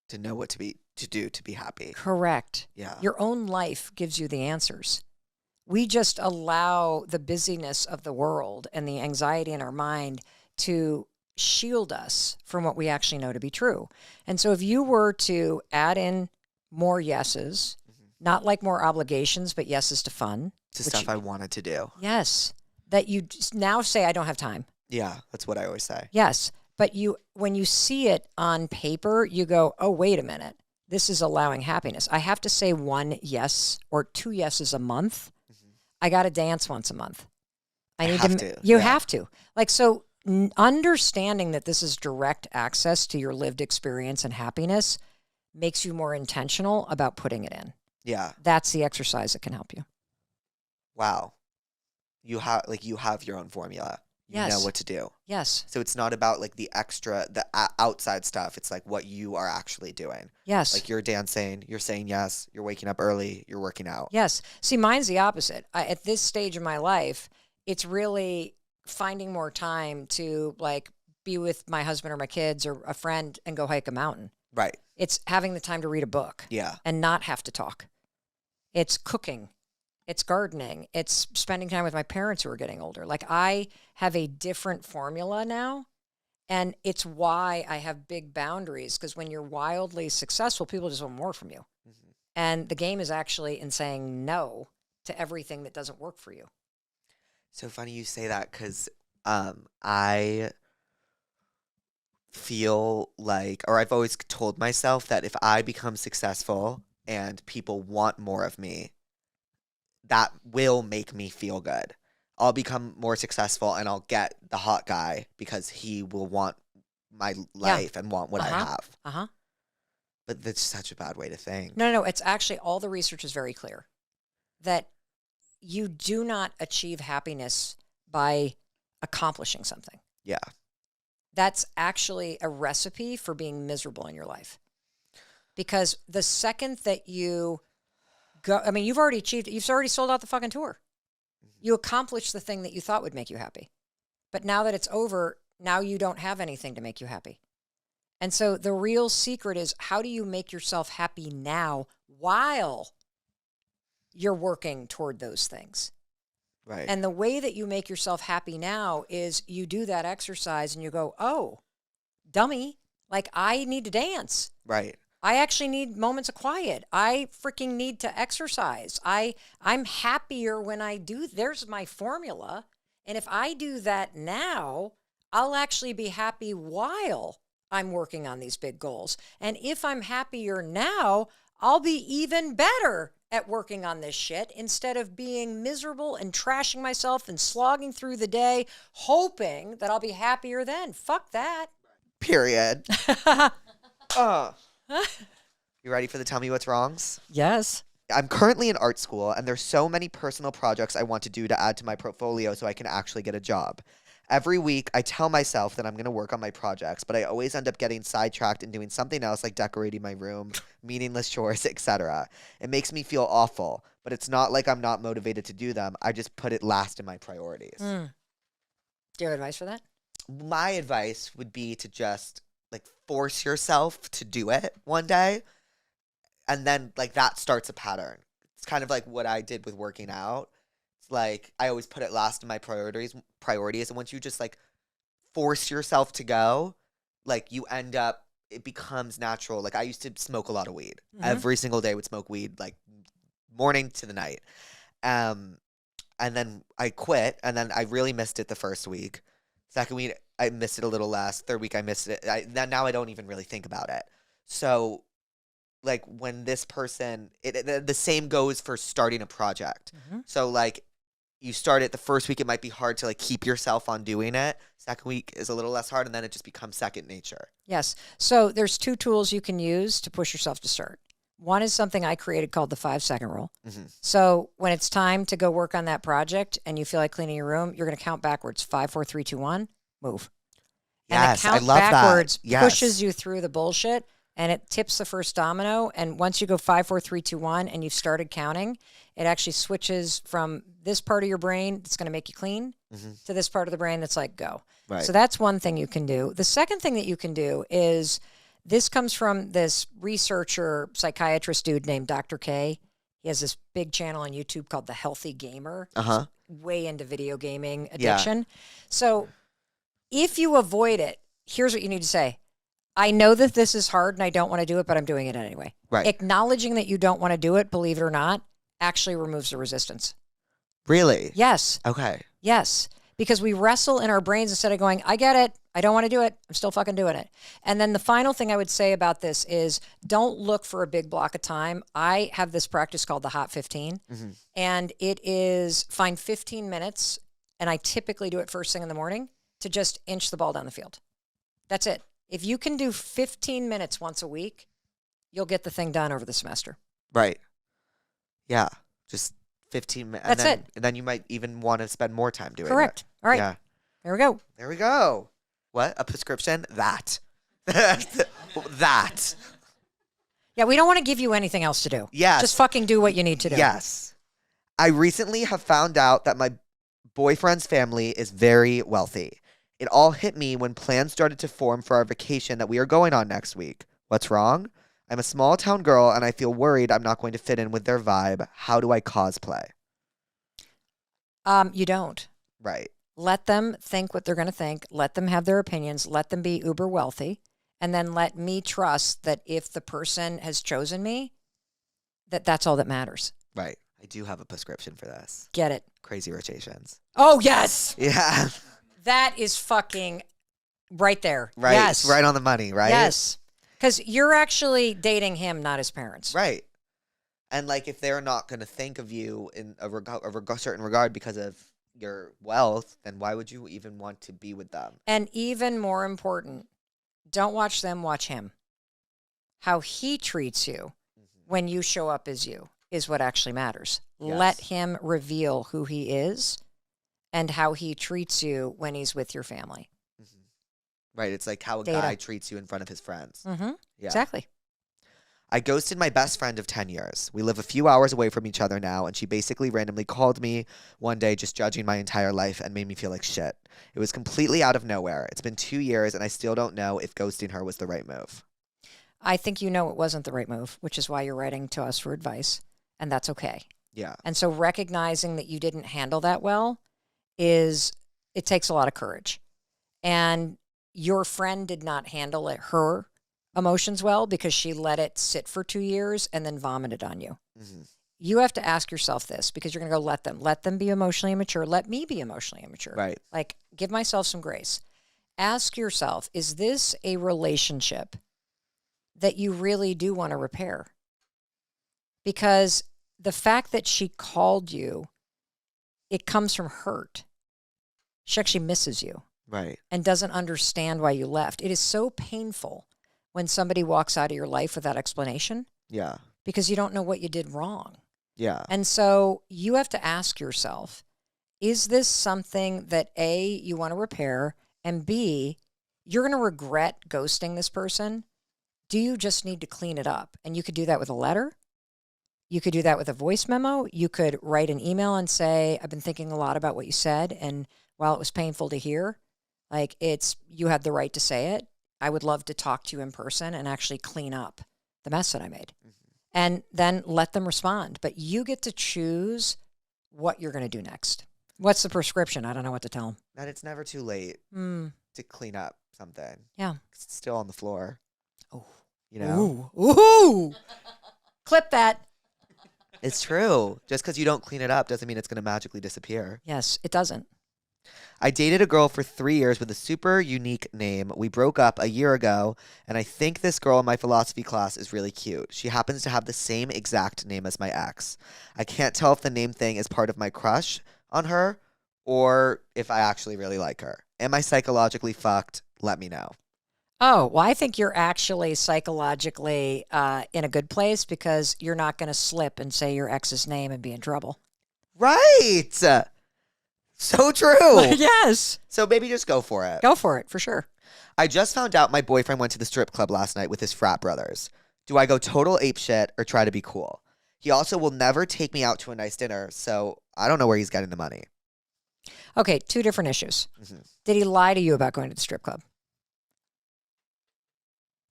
To know what to do to be happy. Correct. Yeah. Your own life gives you the answers. We just allow the busyness of the world and the anxiety in our mind to shield us from what we actually know to be true. And so if you were to add in more yeses, not like more obligations, but yeses to fun. To stuff I wanted to do. Yes. That you now say, I don't have time. Yeah, that's what I always say. Yes. But when you see it on paper, you go, oh, wait a minute. This is allowing happiness. I have to say one yes or two yeses a month. I got to dance once a month. I need to. You have to. Like, so understanding that this is direct access to your lived experience and happiness makes you more intentional about putting it in. Yeah. That's the exercise that can help you. Wow. You have your own formula. You know what to do. Yes. So it's not about like the outside stuff. It's like what you are actually doing. Yes. Like you're dancing, you're saying yes, you're waking up early, you're working out. Yes. See, mine's the opposite. At this stage of my life, it's really finding more time to like be with my husband or my kids or a friend and go hike a mountain. Right. It's having the time to read a book. Yeah. And not have to talk. It's cooking. It's gardening. It's spending time with my parents who are getting older. Like I have a different formula now. And it's why I have big boundaries. Because when you're wildly successful, people just want more from you. And the game is actually in saying no to everything that doesn't work for you. So funny you say that because I feel like, or I've always told myself that if I become successful and people want more of me, that will make me feel good. I'll become more successful and I'll get the hot guy because he will want my life and want what I have. But that's such a bad way to think. No. It's actually all the research is very clear that you do not achieve happiness by accomplishing something. Yeah. That's actually a recipe for being miserable in your life. Because the second that you go, I mean, you've already achieved it. You've already sold out the fucking tour. You accomplished the thing that you thought would make you happy. But now that it's over, now you don't have anything to make you happy. And so the real secret is, how do you make yourself happy now while you're working toward those things? Right. And the way that you make yourself happy now is you do that exercise and you go, oh, dummy, like I need to dance. Right. I actually need moments of quiet. I freaking need to exercise. I'm happier when I do. There's my formula. And if I do that now, I'll actually be happy while I'm working on these big goals. And if I'm happier now, I'll be even better at working on this shit instead of being miserable and trashing myself and slogging through the day, hoping that I'll be happier then. Fuck that. Period. You ready for the tell me what's wrongs? Yes. I'm currently in art school, and there's so many personal projects I want to do to add to my portfolio so I can actually get a job. Every week, I tell myself that I'm going to work on my projects, but I always end up getting sidetracked and doing something else like decorating my room, meaningless chores, etc. It makes me feel awful, but it's not like I'm not motivated to do them. I just put it last in my priorities. Do you have advice for that? My advice would be to just like force yourself to do it one day, and then like that starts a pattern. It's kind of like what I did with working out. It's like I always put it last in my priorities, and once you just like force yourself to go, like you end up, it becomes natural. Like I used to smoke a lot of weed. Every single day would smoke weed, like morning to the night. And then I quit, and then I really missed it the first week. Second week, I missed it a little less. Third week, I missed it. Now I don't even really think about it. So, like, when this person, the same goes for starting a project. So, like, you start it the first week, it might be hard to, like, keep yourself on doing it. Second week is a little less hard, and then it just becomes second nature. Yes. So there's 2 tools you can use to push yourself to start. One is something I created called the 5-second rule. So when it's time to go work on that project and you feel like cleaning your room, you're going to count backwards. 5, 4, 3, 2, 1, move. Yes, and the count I love backwards that. Yes. pushes you through the bullshit, and it tips the first domino. And once you go 5, 4, 3, 2, 1, and you've started counting, it actually switches from this part of your brain that's going to make you clean to this part of the brain that's like, go. Right. So that's one thing you can do. The second thing that you can do is, this comes from this researcher, psychiatrist dude named Dr. K. He has this big channel on YouTube called The Healthy Gamer. Way into video gaming addiction. So if you avoid it, here's what you need to say. I know that this is hard and I don't want to do it, but I'm doing it anyway. Right. Acknowledging that you don't want to do it, believe it or not, actually removes the resistance. Really? Yes. Okay. Yes. Because we wrestle in our brains instead of going, I get it. I don't want to do it. I'm still fucking doing it. And then the final thing I would say about this is, don't look for a big block of time. I have this practice called the Hot 15. And it is find 15 minutes, and I typically do it first thing in the morning, to just inch the ball down the field. That's it. If you can do 15 minutes once a week, you'll get the thing done over the semester. Right. Yeah. Just 15 minutes. That's it. And then you might even want to spend more time doing it. Correct. All right. Yeah. There we go. There we go. What? A prescription? That. That. Yeah, we don't want to give you anything else to do. Yes. Just fucking do what you need to do. Yes. I recently have found out that my boyfriend's family is very wealthy. It all hit me when plans started to form for our vacation that we are going on next week. What's wrong? I'm a small town girl and I feel worried I'm not going to fit in with their vibe. How do I cosplay? You don't. Right. Let them think what they're going to think. Let them have their opinions. Let them be uber wealthy. And then let me trust that if the person has chosen me, that's all that matters. Right. I do have a prescription for this. Get it. Crazy Rich Asians. Oh, yes. Yeah. That is fucking right there. Right. Yes. It's right on the money, right? Yes. Because you're actually dating him, not his parents. Right. And like, if they're not going to think of you in a certain regard because of your wealth, then why would you even want to be with them? And even more important, don't watch them, watch him. How he treats you when you show up as you is what actually matters. Yes. Let him reveal who he is and how he treats you when he's with your family. Right. It's like how a Data. guy treats you in front of his friends. Mm-hmm. Yeah. Exactly. I ghosted my best friend of 10 years. We live a few hours away from each other now, and she basically randomly called me one day just judging my entire life and made me feel like shit. It was completely out of nowhere. It's been 2 years, and I still don't know if ghosting her was the right move. I think you know it wasn't the right move, which is why you're writing to us for advice, and that's okay. Yeah. And so recognizing that you didn't handle that well it takes a lot of courage. And your friend did not handle her emotions well because she let it sit for 2 years and then vomited on you. Mm-hmm. You have to ask yourself this, because you're going to go, let them be emotionally immature. Let me be emotionally immature. Right. Like, give myself some grace. Ask yourself, is this a relationship that you really do want to repair? Because the fact that she called you, it comes from hurt. She actually misses you. Right. And doesn't understand why you left. It is so painful when somebody walks out of your life without explanation. Yeah. because you don't know what you did wrong. Yeah. And so you have to ask yourself, is this something that A, you want to repair, and B, you're going to regret ghosting this person? Do you just need to clean it up? And you could do that with a letter. You could do that with a voice memo. You could write an email and say, I've been thinking a lot about what you said. And while it was painful to hear, like you had the right to say it. I would love to talk to you in person and actually clean up the mess that I made. And then let them respond. But you get to choose what you're going to do next. What's the prescription? I don't know what to tell them. That it's never too late to clean up something. Yeah. It's still on the floor. Oh. You know? Ooh. Clip that. It's true. Just because you don't clean it up doesn't mean it's going to magically disappear. Yes, it doesn't. I dated a girl for 3 years with a super unique name. We broke up a year ago, and I think this girl in my philosophy class is really cute. She happens to have the same exact name as my ex. I can't tell if the name thing is part of my crush on her or if I actually really like her. Am I psychologically fucked? Let me know. Oh, well, I think you're actually psychologically in a good place because you're not going to slip and say your ex's name and be in trouble. Right. So true. Yes. So maybe just go for it. Go for it, for sure. I just found out my boyfriend went to the strip club last night with his frat brothers. Do I go total apeshit or try to be cool? He also will never take me out to a nice dinner, so I don't know where he's getting the money. Okay, 2 different issues. Mm-hmm. Did he lie to you about going to the strip club?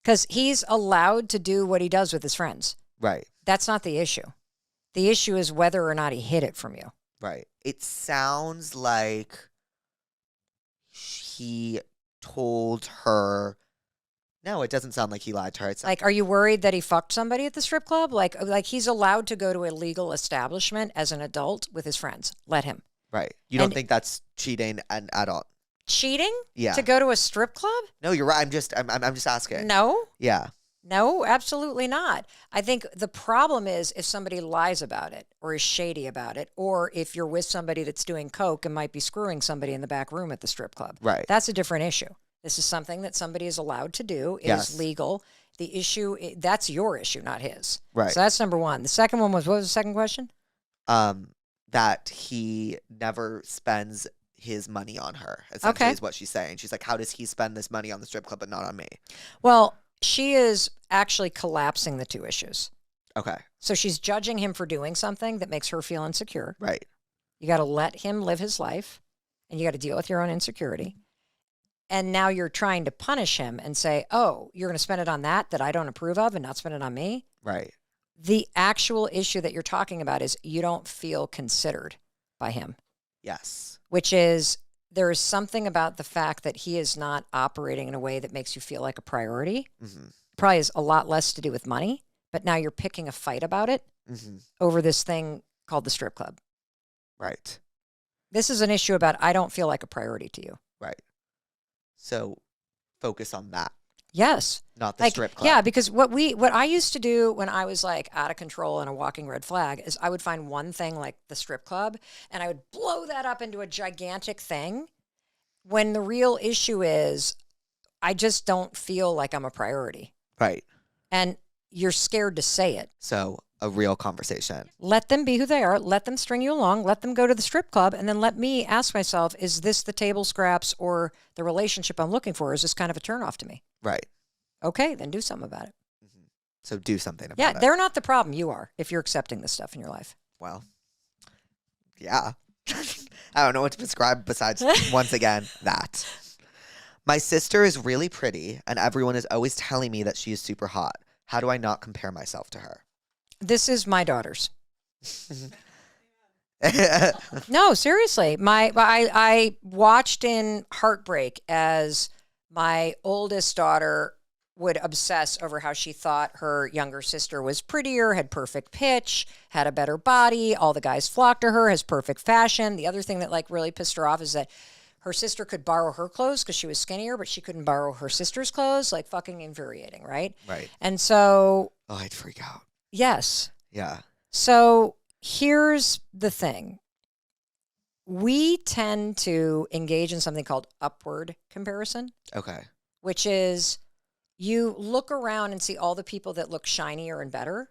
Because he's allowed to do what he does with his friends. Right. That's not the issue. The issue is whether or not he hid it from you. Right. It sounds like he told her. No, it doesn't sound like he lied to her. It's Like, are you worried that he fucked somebody at the strip club? Like he's allowed to go to a legal establishment as an adult with his friends. Let him. Right. You don't think that's cheating and adult? Cheating? Yeah. To go to a strip club? No, you're right. I'm just asking. No. Yeah. No, absolutely not. I think the problem is if somebody lies about it or is shady about it, or if you're with somebody that's doing coke and might be screwing somebody in the back room at the strip club. Right. That's a different issue. This is something that somebody is allowed to do. It is legal. The issue, that's your issue, not his. Right. So that's number one. The second one was, what was the second question? That he never spends his money on her, essentially, is what she's saying. She's like, how does he spend this money on the strip club but not on me? Well, she is actually collapsing the 2 issues. Okay. So she's judging him for doing something that makes her feel insecure. Right. You got to let him live his life, and you got to deal with your own insecurity. And now you're trying to punish him and say, oh, you're going to spend it on that I don't approve of and not spend it on me? Right. The actual issue that you're talking about is you don't feel considered by him. Yes. Which is, there is something about the fact that he is not operating in a way that makes you feel like a priority. Mm-hmm. Probably has a lot less to do with money, but now you're picking a fight about it over this thing called the strip club. Right. This is an issue about I don't feel like a priority to you. Right. So focus on that. Yes. Not the strip club. Yeah, because what I used to do when I was like out of control and a walking red flag is I would find one thing like the strip club and I would blow that up into a gigantic thing when the real issue is I just don't feel like I'm a priority. Right. And you're scared to say it. So a real conversation. Let them be who they are. Let them string you along. Let them go to the strip club. And then let me ask myself, is this the table scraps or the relationship I'm looking for? Is this kind of a turnoff to me? Right. Okay, then do something about it. So do something about it. Yeah, they're not the problem. You are, if you're accepting this stuff in your life. Well, yeah. I don't know what to describe besides, once again, that. My sister is really pretty, and everyone is always telling me that she is super hot. How do I not compare myself to her? This is my daughter's. No, seriously. I watched in heartbreak as my oldest daughter would obsess over how she thought her younger sister was prettier, had perfect pitch, had a better body. All the guys flocked to her, has perfect fashion. The other thing that like really pissed her off is that her sister could borrow her clothes because she was skinnier, but she couldn't borrow her sister's clothes. Like fucking infuriating, right? Right. And so... Oh, I'd freak out. Yes. Yeah. So here's the thing. We tend to engage in something called upward comparison. Okay. Which is you look around and see all the people that look shinier and better,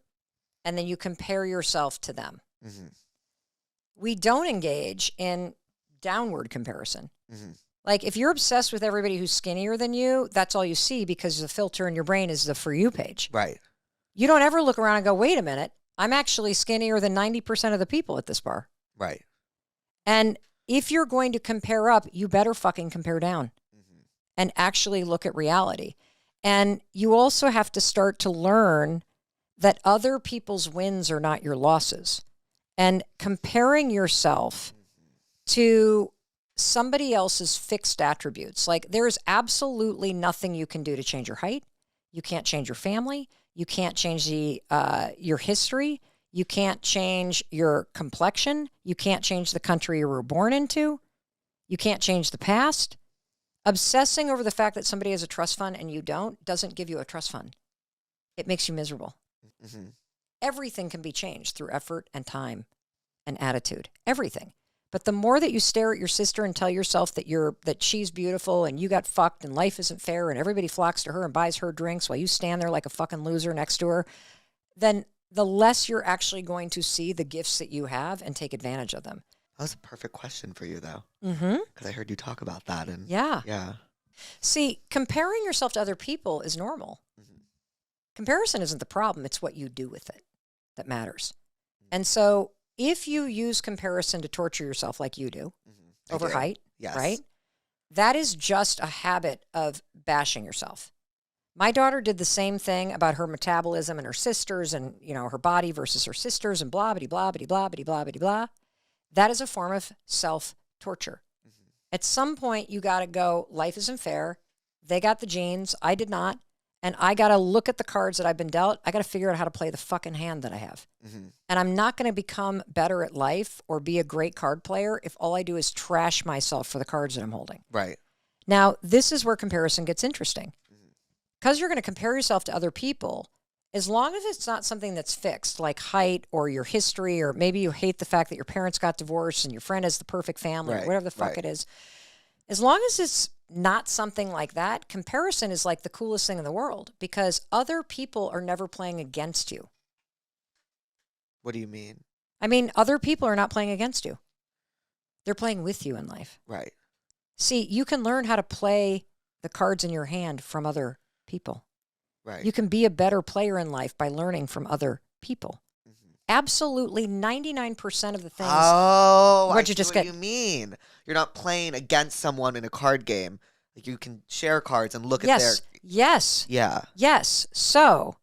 and then you compare yourself to them. Mm-hmm. We don't engage in downward comparison. Mm-hmm. Like if you're obsessed with everybody who's skinnier than you, that's all you see because the filter in your brain is the For You page. Right. You don't ever look around and go, wait a minute, I'm actually skinnier than 90% of the people at this bar. Right. And if you're going to compare up, you better fucking compare down and actually look at reality. And you also have to start to learn that other people's wins are not your losses. And comparing yourself to somebody else's fixed attributes. Like there's absolutely nothing you can do to change your height. You can't change your family. You can't change your history. You can't change your complexion. You can't change the country you were born into. You can't change the past. Obsessing over the fact that somebody has a trust fund and you don't doesn't give you a trust fund. It makes you miserable. Mm-hmm. Everything can be changed through effort and time and attitude. Everything. But the more that you stare at your sister and tell yourself that she's beautiful and you got fucked and life isn't fair and everybody flocks to her and buys her drinks while you stand there like a fucking loser next to her, then the less you're actually going to see the gifts that you have and take advantage of them. That was a perfect question for you, though. Mm-hmm. Because I heard you talk about that. And yeah. Yeah. See, comparing yourself to other people is normal. Mm-hmm. Comparison isn't the problem. It's what you do with it that matters. Mm-hmm. And so if you use comparison to torture yourself like you do, over height, yes. Right? That is just a habit of bashing yourself. My daughter did the same thing about her metabolism and her sisters and, her body versus her sisters and blah, blah, blah, blah, blah, blah, blah, blah. That is a form of self-torture. Mm-hmm. At some point, you got to go, life isn't fair. They got the genes. I did not. And I got to look at the cards that I've been dealt. I got to figure out how to play the fucking hand that I have. Mm-hmm. And I'm not going to become better at life or be a great card player if all I do is trash myself for the cards that I'm holding. Right. Now, this is where comparison gets interesting. Because you're going to compare yourself to other people, as long as it's not something that's fixed, like height or your history, or maybe you hate the fact that your parents got divorced and your friend has the perfect family, or whatever the fuck it is. As long as it's not something like that, comparison is like the coolest thing in the world because other people are never playing against you. What do you mean? I mean, other people are not playing against you. They're playing with you in life. Right. See, you can learn how to play the cards in your hand from other people. Right. You can be a better player in life by learning from other people. Mm-hmm. Absolutely 99% of the things. Oh, what you mean. You're not playing against someone in a card game. Like you can share cards and look at their. Yes. Yeah. Yes. So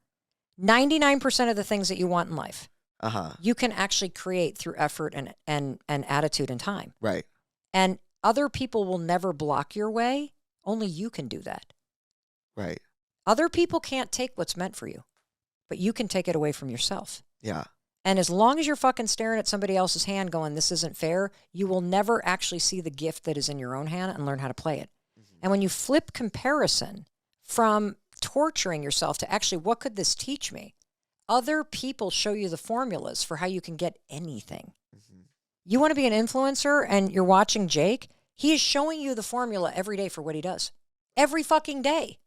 99% of the things that you want in life, you can actually create through effort and attitude and time. Right. And other people will never block your way. Only you can do that. Right. Other people can't take what's meant for you, but you can take it away from yourself. Yeah. And as long as you're fucking staring at somebody else's hand going, this isn't fair, you will never actually see the gift that is in your own hand and learn how to play it. Mm-hmm. And when you flip comparison from torturing yourself to actually, what could this teach me? Other people show you the formulas for how you can get anything. Mm-hmm. You want to be an influencer and you're watching Jake? He is showing you the formula every day for what he does. Every fucking day.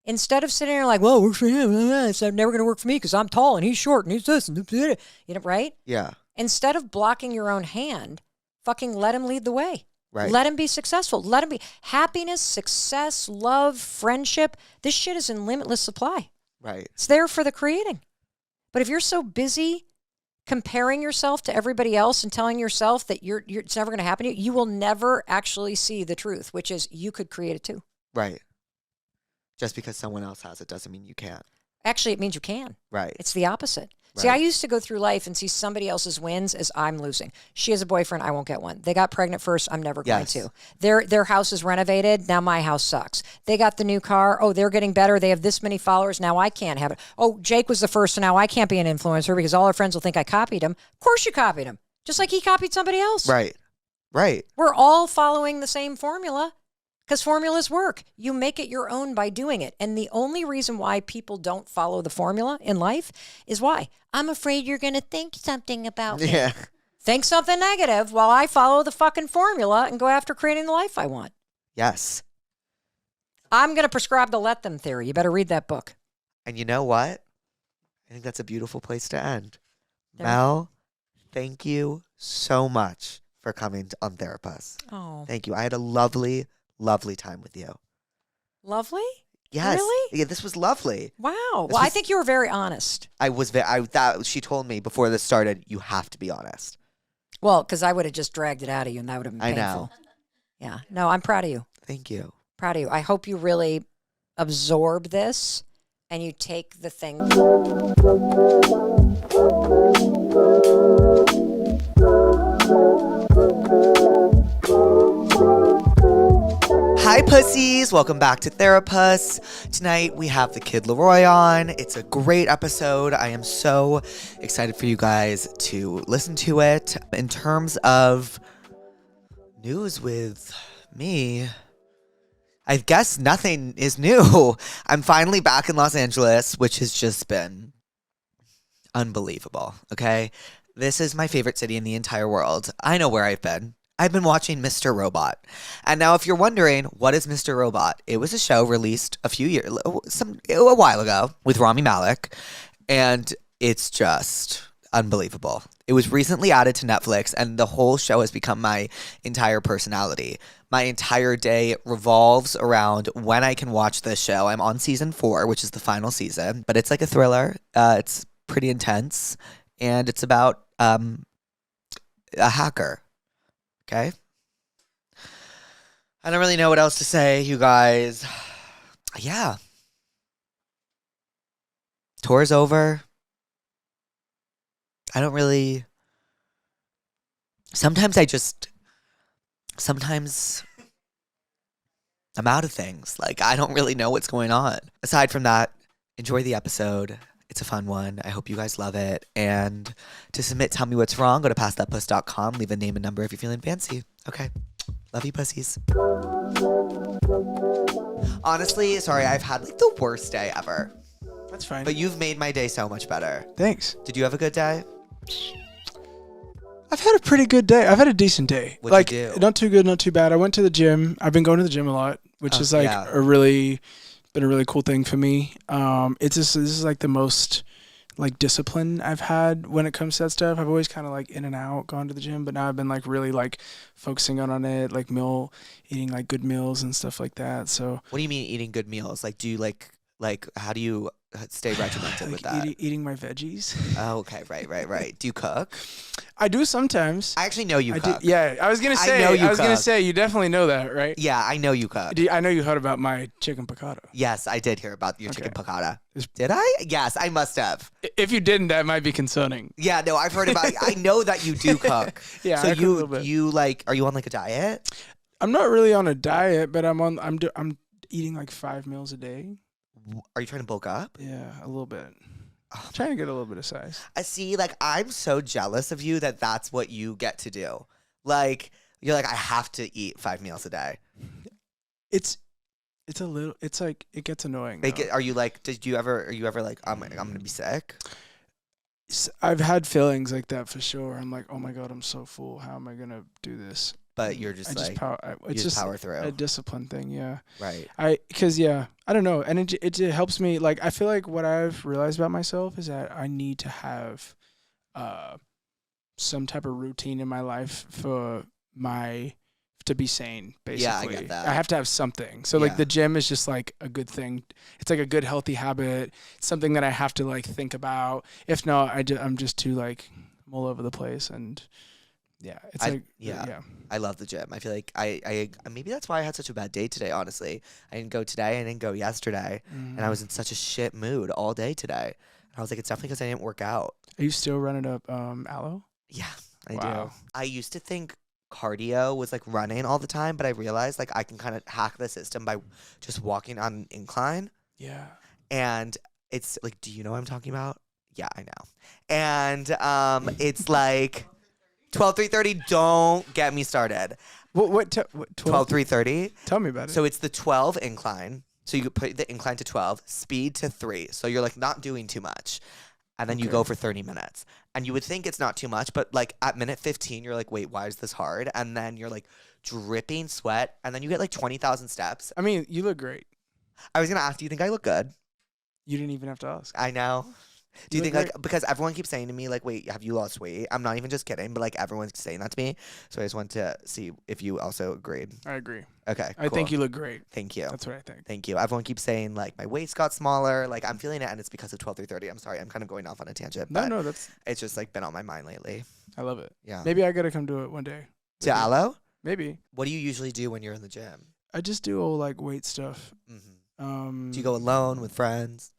Instead of sitting there like, well, works for him. It's never going to work for me because I'm tall and he's short and he's this and right? Yeah. Instead of blocking your own hand, fucking let him lead the way. Right. Let him be successful. Let him be happiness, success, love, friendship. This shit is in limitless supply. Right. It's there for the creating. But if you're so busy comparing yourself to everybody else and telling yourself that it's never going to happen to you, you will never actually see the truth, which is you could create it too. Right. Just because someone else has it doesn't mean you can't. Actually, it means you can. Right. It's the opposite. Right. See, I used to go through life and see somebody else's wins as I'm losing. She has a boyfriend, I won't get one. They got pregnant first, I'm never going to. Their house is renovated, now my house sucks. They got the new car, oh, they're getting better, they have this many followers, now I can't have it. Oh, Jake was the first, so now I can't be an influencer because all our friends will think I copied him. Of course you copied him, just like he copied somebody else. Right. Right. We're all following the same formula. Because formulas work. You make it your own by doing it. And the only reason why people don't follow the formula in life is why? I'm afraid you're going to think something about me. Yeah. Think something negative while I follow the fucking formula and go after creating the life I want. Yes. I'm going to prescribe the let them theory. You better read that book. And you know what? I think that's a beautiful place to end. There- Mel, thank you so much for coming on Therapuss. Oh, Thank you. I had a lovely, lovely time with you. lovely. Yes. Really? Yeah, this was lovely. Wow. This Well, I was- think you were very honest. I was that she told me before this started, you have to be honest. Well, because I would have just dragged it out of you, and that would have been I painful. know. Yeah. No, I'm proud of you. Thank you. Proud of you. I hope you really absorb this and you take the thing. Hi, pussies. Welcome back to Therapuss. Tonight we have the Kid Leroy on. It's a great episode. I am so excited for you guys to listen to it. In terms of news with me, I guess nothing is new. I'm finally back in Los Angeles, which has just been unbelievable, okay? This is my favorite city in the entire world. I know where I've been. I've been watching Mr. Robot. And now if you're wondering, what is Mr. Robot? It was a show released a while ago with Rami Malek, and it's just unbelievable. It was recently added to Netflix, and the whole show has become my entire personality. My entire day revolves around when I can watch this show. I'm on season 4, which is the final season, but it's like a thriller. It's pretty intense, and it's about a hacker. Okay? I don't really know what else to say, you guys. Yeah. Tour's over. I don't really... Sometimes I'm out of things. Like, I don't really know what's going on. Aside from that, enjoy the episode. It's a fun one. I hope you guys love it. And to submit Tell Me What's Wrong, go to passthatpuss.com. Leave a name and number if you're feeling fancy. Okay. Love you, pussies. Honestly, sorry, I've had like the worst day ever. That's fine. But you've made my day so much better. Thanks. Did you have a good day? I've had a pretty good day. I've had a decent day. What'd you do? Not too good, not too bad. I went to the gym. I've been going to the gym a lot, which is like been a really cool thing for me. This is like the most like discipline I've had when it comes to that stuff. I've always kind of like in and out gone to the gym, but now I've been like really like focusing on it, like eating like good meals and stuff like that. So What do you mean eating good meals? Like, do you like how do you stay regimented with that? eating my veggies. Oh, okay, right. Do you cook? I do sometimes. I actually know you cook. Yeah, I was gonna say. You definitely know that, right? Yeah, I know you cook. I know you heard about my chicken piccata. Yes, I did hear about your chicken Okay. piccata. Did I? Yes, I must have. If you didn't, that might be concerning. Yeah, no, I've heard about. I know that you do cook. Yeah, So I cook a little bit. you like? Are you on like a diet? I'm not really on a diet, but I'm eating like 5 meals a day. Are you trying to bulk up? Yeah, a little bit. Oh, Trying to get a little bit of size. I see. Like, I'm so jealous of you that that's what you get to do. Like, you're like, I have to eat 5 meals a day. It's a little. It's like it gets annoying. Like, though. are you like? Are you ever like? I'm gonna be sick. I've had feelings like that for sure. I'm like, oh my god, I'm so full. How am I gonna do this? But you're just It's just power through. a discipline thing. Yeah. Right. I don't know, and it helps me. Like I feel like what I've realized about myself is that I need to have some type of routine in my life to be sane. Basically, Yeah, I get that. I have to have something. So Yeah. like the gym is just like a good thing. It's like a good healthy habit. It's something that I have to like think about. If not, I'm just too like I'm all over the place and. Yeah, it's I love the gym. I feel like I maybe that's why I had such a bad day today. Honestly, I didn't go today. I didn't go yesterday, and I was in such a shit mood all day today. And I was like, it's definitely because I didn't work out. Are you still running up Aloe? Yeah, I Wow. do. I used to think cardio was like running all the time, but I realized like I can kind of hack the system by just walking on an incline. Yeah. And it's like, do you know what I'm talking about? Yeah, I know. And it's like 12-3-30. Don't get me started. What 12-3-30. Tell me about it. So it's the 12 incline. So you put the incline to 12, speed to 3. So you're like not doing too much. And then you Okay. go for 30 minutes. And you would think it's not too much, but like at minute 15, you're like, wait, why is this hard? And then you're like dripping sweat. And then you get like 20,000 steps. I mean, you look great. I was going to ask, do you think I look good? You didn't even have to ask. I know. Do you think like because everyone keeps saying to me like, wait, have you lost weight? I'm not even just kidding, but like everyone's saying that to me. So I just want to see if you also agreed. I agree. Okay, I think you look great. Thank you. That's what I think. Thank you. Everyone keeps saying like my waist got smaller. Like I'm feeling it, and it's because of 12 through 30. I'm sorry, I'm kind of going off on a tangent. No, that's. It's just like been on my mind lately. I love it. Yeah. Maybe I gotta come do it one day. To Aloe? Maybe. What do you usually do when you're in the gym? I just do all like weight stuff. Do you go alone with friends?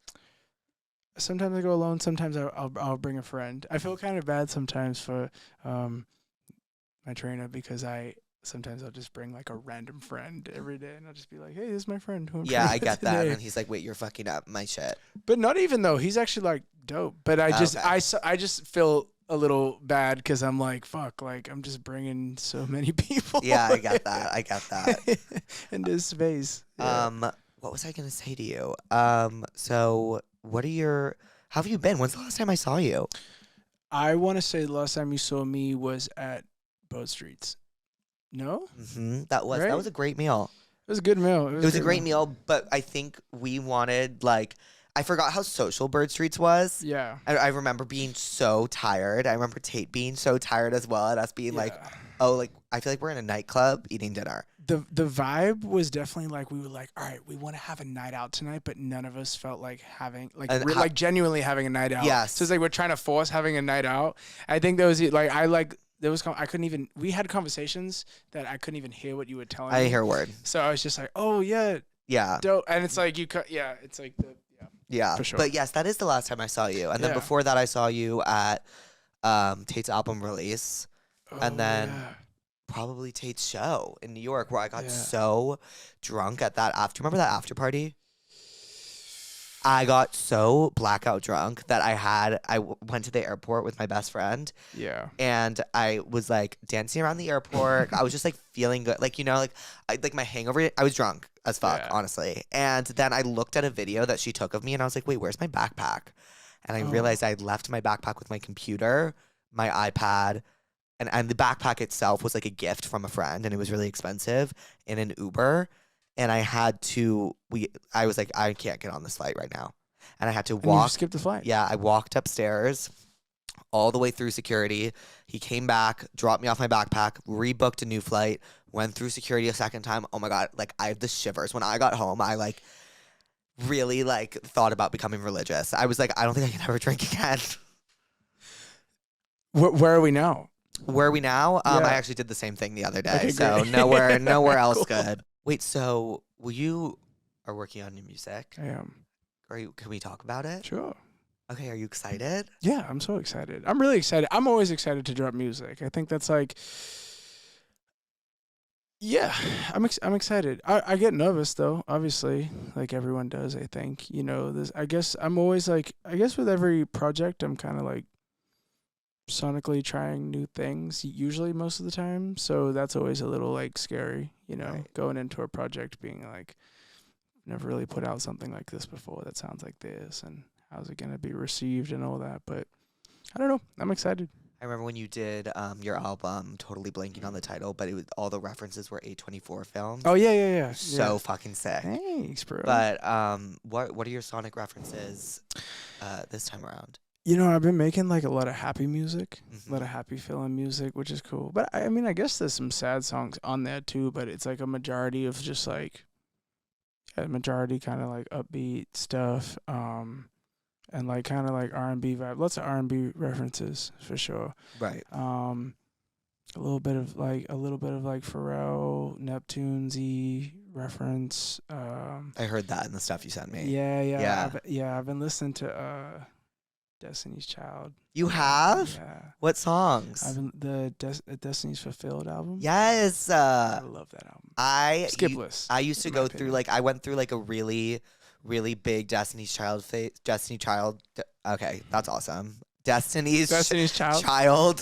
Sometimes I go alone. Sometimes I'll bring a friend. I feel kind of bad sometimes for my trainer because sometimes I'll just bring like a random friend every day, and I'll just be like, "Hey, this is my friend who I'm Yeah, I get that." today." And he's like, "Wait, you're fucking up my shit." But not even though he's actually like dope. But I just feel a little bad because I'm like, fuck, like I'm just bringing so many people. Yeah, I get that. I get that. In this space. Yeah. What was I gonna say to you? So what are how have you been? When's the last time I saw you? I want to say the last time you saw me was at Boat Streets. No? That was a great meal. It was a good meal. It was a great meal, but I think we wanted like I forgot how social Bird Streets was. Yeah. I remember being so tired. I remember Tate being so tired as well, and us being like, oh, like I feel like we're in a nightclub eating dinner. The vibe was definitely like we were like, all right, we want to have a night out tonight, but none of us felt like having like genuinely having a night out. Yes. So it's like we're trying to force having a night out. I think there was like I couldn't even. We had conversations that I couldn't even hear what you were telling me. I didn't hear a word. So I was just like, oh yeah, dope. And it's like it's like yeah, for sure. But yes, that is the last time I saw you, and then before that I saw you at Tate's album release, and then. Probably Tate's show in New York where I got so drunk at that remember that after party? I got so blackout drunk that I went to the airport with my best friend. Yeah. And I was like dancing around the airport. I was just like feeling good. Like, you know, like my hangover, I was drunk as fuck, honestly. And then I looked at a video that she took of me and I was like, wait, where's my backpack? And I realized I'd left my backpack with my computer, my iPad, and the backpack itself was like a gift from a friend, and it was really expensive in an Uber. And I had to, I was like, I can't get on this flight right now. And I had to walk. You skipped the flight. Yeah, I walked upstairs all the way through security. He came back, dropped me off my backpack, rebooked a new flight, went through security a second time. Oh my God, like I have the shivers. When I got home, I like really like thought about becoming religious. I was like, I don't think I can ever drink again. Where are we now? Where are we now? I actually did the same thing the other day. Okay, so nowhere else good. Wait, so you are working on new music? I am. Can we talk about it? Sure. Okay, are you excited? Yeah, I'm so excited. I'm really excited. I'm always excited to drop music. I think that's like, yeah, I'm excited. I get nervous though, obviously, like everyone does. I think I guess I'm always like, I guess with every project, I'm kind of like sonically trying new things usually most of the time, so that's always a little like scary, right. Going into a project being like, never really put out something like this before that sounds like this, and how's it gonna be received and all that. But I don't know, I'm excited. I remember when you did your album, totally blanking on the title, but it was all the references were A24 films. Oh yeah. So fucking sick. Thanks, bro. But what are your sonic references this time around? I've been making like a lot of happy music, a lot of happy feeling music, which is cool. But I mean, I guess there's some sad songs on there too, but it's like a majority of just like, kind of like upbeat stuff, and like kind of like R&B vibe. Lots of R&B references for sure. Right. A little bit of like Pharrell, Neptune's-y reference. I heard that in the stuff you sent me. Yeah. I've been listening to Destiny's Child. You have? Yeah. What songs? I've been the Destiny's Fulfilled album. Yes. I love that album. Skipless. I used to go through like I went through like a really, really big Destiny's Child phase. Okay, that's awesome. Destiny's Child.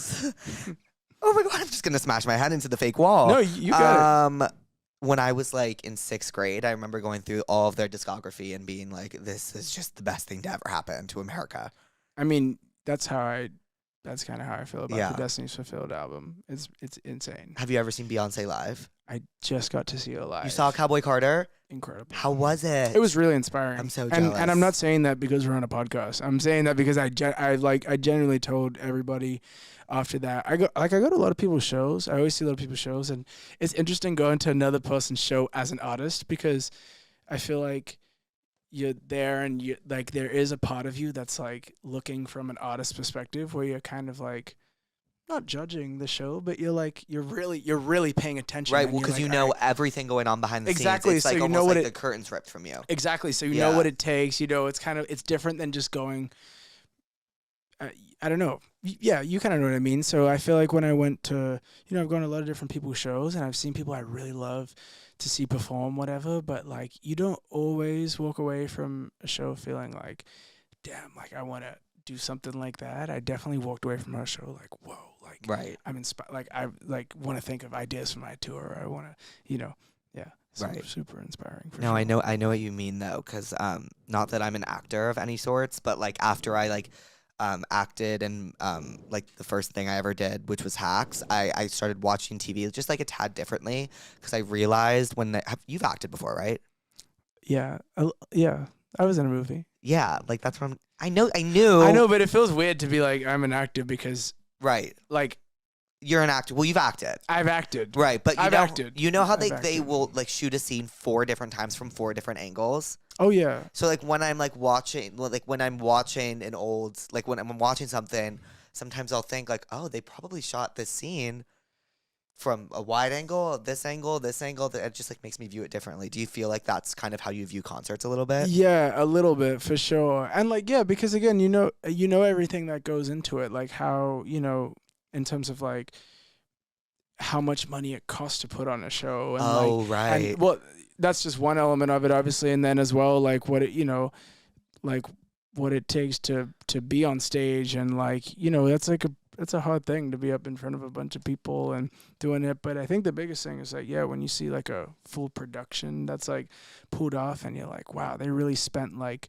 Oh my God! I'm just gonna smash my head into the fake wall. No, you got it. When I was like in 6th grade, I remember going through all of their discography and being like, "This is just the best thing to ever happen to America." I mean, that's how I that's kind of how I feel about the Destiny's Fulfilled album. It's insane. Have you ever seen Beyonce live? I just got to see her live. You saw Cowboy Carter? Incredible. How was it? It was really inspiring. I'm so jealous. And I'm not saying that because we're on a podcast. I'm saying that because I genuinely told everybody after that. I go to a lot of people's shows. I always see a lot of people's shows, and it's interesting going to another person's show as an artist because I feel like you're there and you like there is a part of you that's like looking from an artist's perspective where you're kind of like not judging the show, but you're really paying attention. Right, well, because you know everything going on behind the scenes. Exactly, It's so like you almost know what like the curtains ripped from you. Exactly, so you know what it takes. You know, it's different than just going. I don't know. Yeah, you kind of know what I mean. So I feel like when I went to, I've gone to a lot of different people's shows, and I've seen people I really love to see perform, whatever. But like, you don't always walk away from a show feeling like, damn, like I want to do something like that. I definitely walked away from our show like, whoa, like right. I'm inspired. Like I want to think of ideas for my tour. I want to, right. Super inspiring. No, sure. I know what you mean though, because not that I'm an actor of any sorts, but like after I like acted and like the first thing I ever did, which was Hacks, I started watching TV just like a tad differently because I realized you've acted before, right? Yeah, I was in a movie. Yeah, like that's what I knew. I know, but it feels weird to be like I'm an actor because right, like you're an actor. Well, you've acted. I've acted. Right, but I've acted. You know how they will like shoot a scene 4 different times from 4 different angles. Oh yeah. So like when I'm like watching, when I'm watching an old, like when I'm watching something, sometimes I'll think like, oh, they probably shot this scene from a wide angle, this angle. That it just like makes me view it differently. Do you feel like that's kind of how you view concerts a little bit? Yeah, a little bit for sure. And like because again, you know everything that goes into it, like how in terms of like how much money it costs to put on a show. And right. And, well, that's just one element of it, obviously, and then as well, like what it like what it takes to be on stage, and like that's a hard thing to be up in front of a bunch of people and doing it. But I think the biggest thing is like, when you see like a full production that's like pulled off and you're like, wow, they really spent like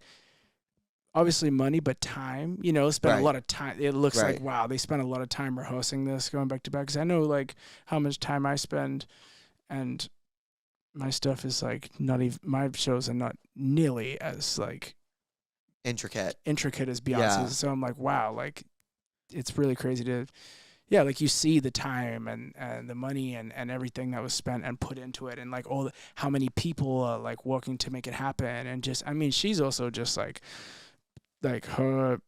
obviously money, but time, spent a lot of time. It looks like, wow, they spent a lot of time rehearsing this, going back to back. Cause I know like how much time I spend, and my stuff is like my shows are not nearly as like intricate as Beyonce's. Yeah. So I'm like, wow, like, it's really crazy to, like you see the time and the money and everything that was spent and put into it, and like how many people are like working to make it happen, and just, I mean, she's also just like her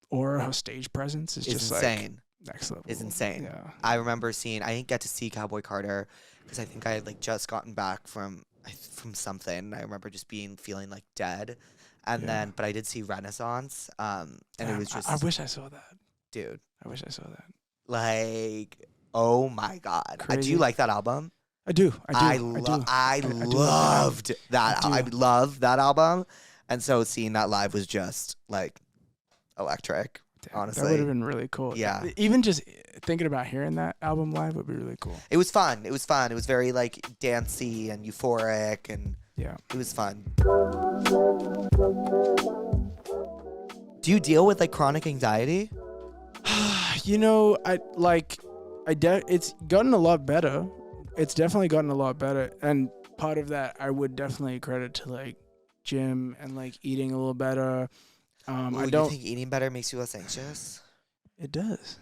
aura, her stage presence is just insane. Like next level. Is insane. Yeah. I remember I didn't get to see Cowboy Carter because I think I had like just gotten back from something. I remember just feeling like dead, and then but I did see Renaissance, and it was just. I wish I saw that. Dude, I wish I saw that. Like, oh my God. Do you like that album? I do. I loved that. I love that album. And so seeing that live was just like electric, honestly. That would have been really cool. Yeah. Even just thinking about hearing that album live would be really cool. It was fun. It was very like dancey and euphoric, and it was fun. Do you deal with like chronic anxiety? It's gotten a lot better. It's definitely gotten a lot better. And part of that I would definitely credit to like gym and like eating a little better. You think eating better makes you less anxious? It does.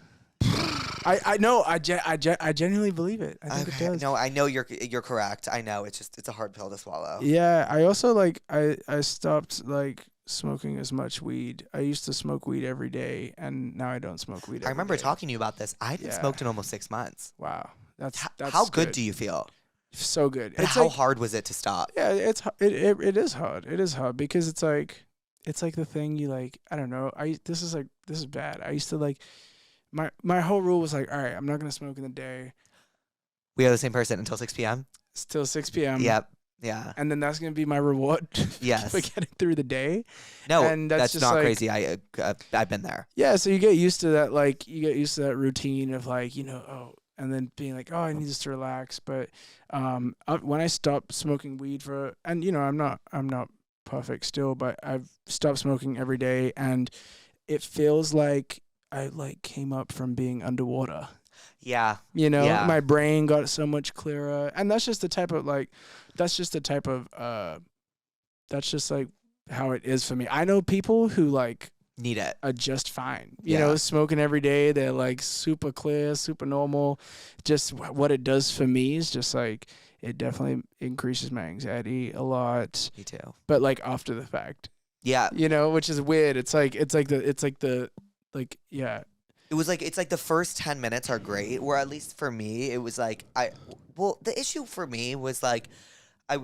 I know. I genuinely believe it. I think it does. No, I know you're correct. I know it's a hard pill to swallow. Yeah. I also I stopped like smoking as much weed. I used to smoke weed every day, and now I don't smoke weed. I remember talking to you about this. I haven't smoked in almost 6 months. Wow, that's how good do you feel? So good. But how hard was it to stop? Yeah, it is hard. It is hard because it's like the thing you like. I don't know. This is bad. I used to like my whole rule was like, all right, I'm not gonna smoke in the day. We are the same person until 6 p.m. Still 6 p.m. Yep. Yeah. And then that's going to be my reward yes. for getting through the day. No, and that's just not like, crazy. I've been there. Yeah, so you get used to that, like, you get used to that routine of, like, and then being like, I need to relax. But when I stopped smoking weed I'm not perfect still, but I've stopped smoking every day, and it feels like I like came up from being underwater. Yeah. You know, Yeah. my brain got so much clearer. And that's just the type of that's just like how it is for me. I know people who like need it, are just fine. You know, smoking every day. They're like super clear, super normal. Just what it does for me is just like, it definitely increases my anxiety a lot. Me too. But like after the fact. Yeah. You know, which is weird. It's like it's like the first 10 minutes are great, or at least for me, it was like, the issue for me was like, I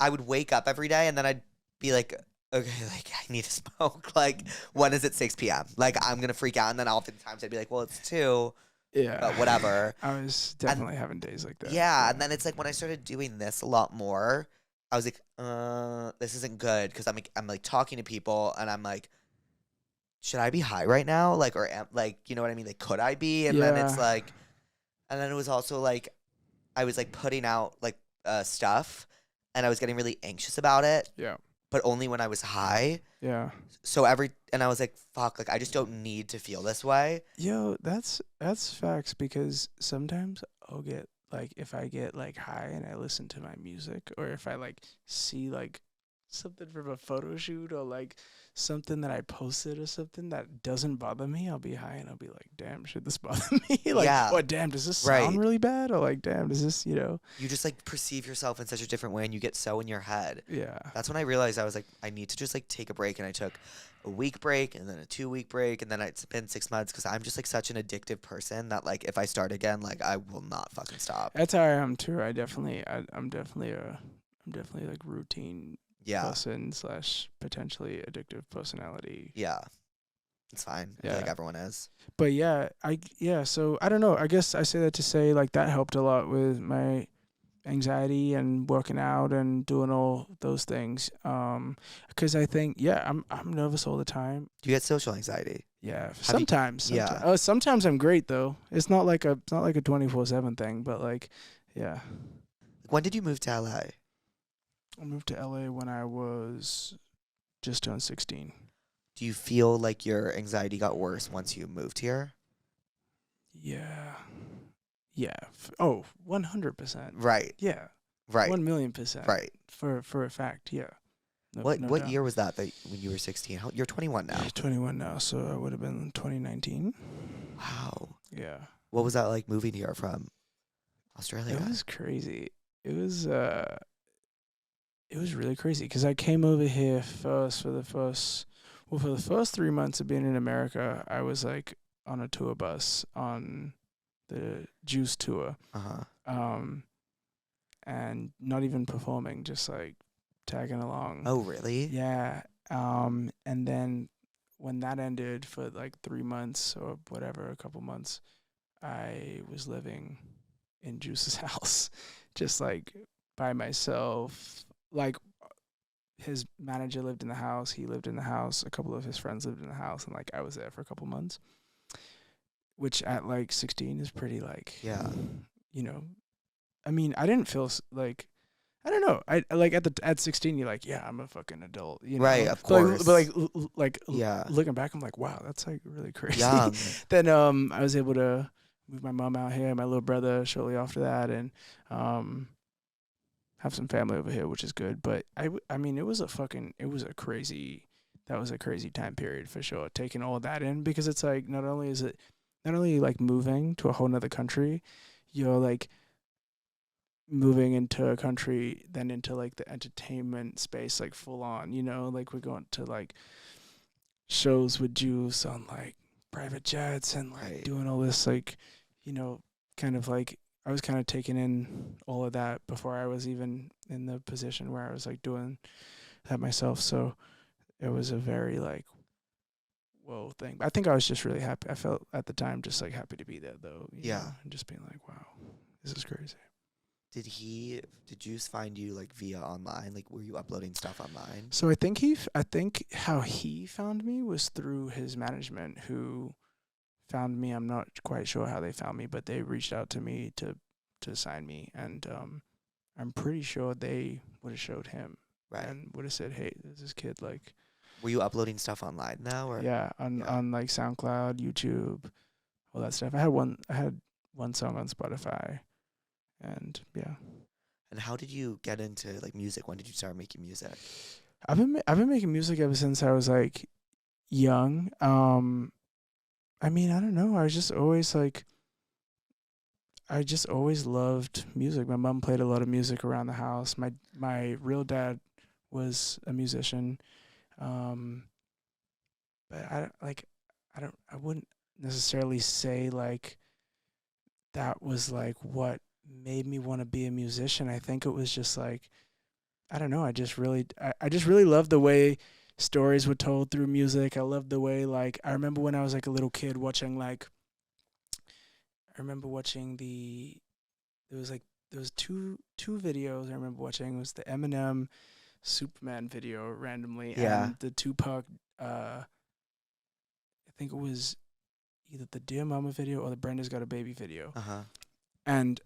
would wake up every day and then I'd be like, okay, like I need to smoke. Like, when is it 6 p.m.? Like, I'm going to freak out. And then oftentimes I'd be like, well, it's 2. Yeah. But whatever. I was definitely having days like that. Yeah. And then it's like when I started doing this a lot more, I was like, this isn't good. Cause I'm like talking to people and I'm like, should I be high right now? Like, or like, you know what I mean? Like, could I be? And then it's like, and then it was also like, I was like putting out like stuff and I was getting really anxious about it. Yeah. But only when I was high. Yeah. So and I was like, fuck, like I just don't need to feel this way. Yo, that's facts, because sometimes I'll get like, if I get like high and I listen to my music, or if I like see like something from a photo shoot or like something that I posted or something that doesn't bother me, I'll be high and I'll be like, damn, should this bother me? Like, what, damn, does this sound really bad? Or like, damn, does this, you know? You just like perceive yourself in such a different way and you get so in your head. Yeah. That's when I realized I was like, I need to just like take a break. And I took a week break and then a 2-week break. And then it's been 6 months because I'm just like such an addictive person that like if I start again, like I will not fucking stop. That's how I am too. I'm definitely like routine person / potentially addictive personality. Yeah. It's fine. I feel like everyone is. But so I don't know. I guess I say that to say like that helped a lot with my anxiety and working out and doing all those things. Because I think I'm nervous all the time. Do you get social anxiety? Yeah, sometimes. Oh, sometimes I'm great though. It's not like a 24/7 thing, but like, yeah. When did you move to LA? I moved to LA when I was just turned 16. Do you feel like your anxiety got worse once you moved here? Yeah. Yeah. 100%. Right. Yeah. Right. 1,000,000%. Right. For a fact, yeah. What year was that when you were 16? You're 21 now. 21 now, so I would have been 2019. Wow. Yeah. What was that like moving here from Australia? It was crazy. It was really crazy because I came over here for the first 3 months of being in America. I was like on a tour bus on the Juice tour. And not even performing, just like tagging along. Oh, really? Yeah. And then when that ended for like 3 months or whatever, a couple months, I was living in Juice's house, just like by myself. Like his manager lived in the house, he lived in the house, a couple of his friends lived in the house, and like I was there for a couple months, which at like 16 is pretty like, you know, I mean, I didn't feel like, I don't know, I like at 16 you're like, yeah, I'm a fucking adult, you know? Right, of course. But looking back, I'm like, wow, that's like really crazy. Young. Then I was able to move my mom out here, my little brother shortly after that, and have some family over here, which is good. But I mean, that was a crazy time period for sure, taking all of that in, because it's like, not only like moving to a whole nother country, you're like moving into a country, then into like the entertainment space, like full on, you know, like we're going to like shows with Juice on like private jets and like doing all this, like, you know, kind of like, I was kind of taking in all of that before I was even in the position where I was like doing that myself. So it was a very like, whoa thing. I think I was just really happy. I felt at the time just like happy to be there though. You know, and just being like, wow, this is crazy. Did Juice find you like via online? Like, were you uploading stuff online? So I think how he found me was through his management, who found me. I'm not quite sure how they found me, but they reached out to me to sign me, and I'm pretty sure they would have showed him, and would have said, hey, there's this kid, like, Were you uploading stuff online now? Or? Yeah, on like SoundCloud, YouTube, all that stuff. I had one song on Spotify, and yeah. And how did you get into like music? When did you start making music? I've been making music ever since I was like young. I mean, I don't know. I just always loved music. My mom played a lot of music around the house. My real dad was a musician. But I wouldn't necessarily say like that was like what made me want to be a musician. I think it was just like, I don't know. I just really loved the way stories were told through music. I loved the way, like, I remember when I was like a little kid watching there was two videos I remember watching. It was the Eminem Superman video randomly, and the Tupac, I think it was either the Dear Mama video or the Brenda's Got a Baby video. And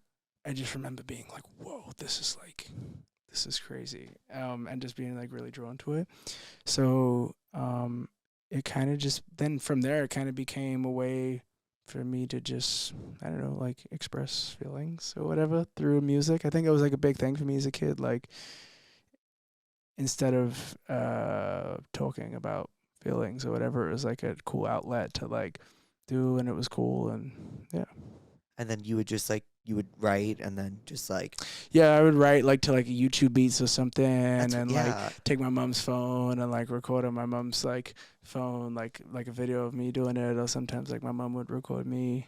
I just remember being like, whoa, this is crazy, and just being like really drawn to it. So it kind of just, then from there it kind of became a way for me to just, I don't know, like express feelings or whatever through music. I think it was like a big thing for me as a kid, like instead of talking about feelings or whatever, it was like a cool outlet to like do, and it was cool. And yeah. And then you would just like, you would write and then just like, I would write like to like YouTube beats or something, and like take my mom's phone and like record on my mom's like phone, like a video of me doing it. Or sometimes like my mom would record me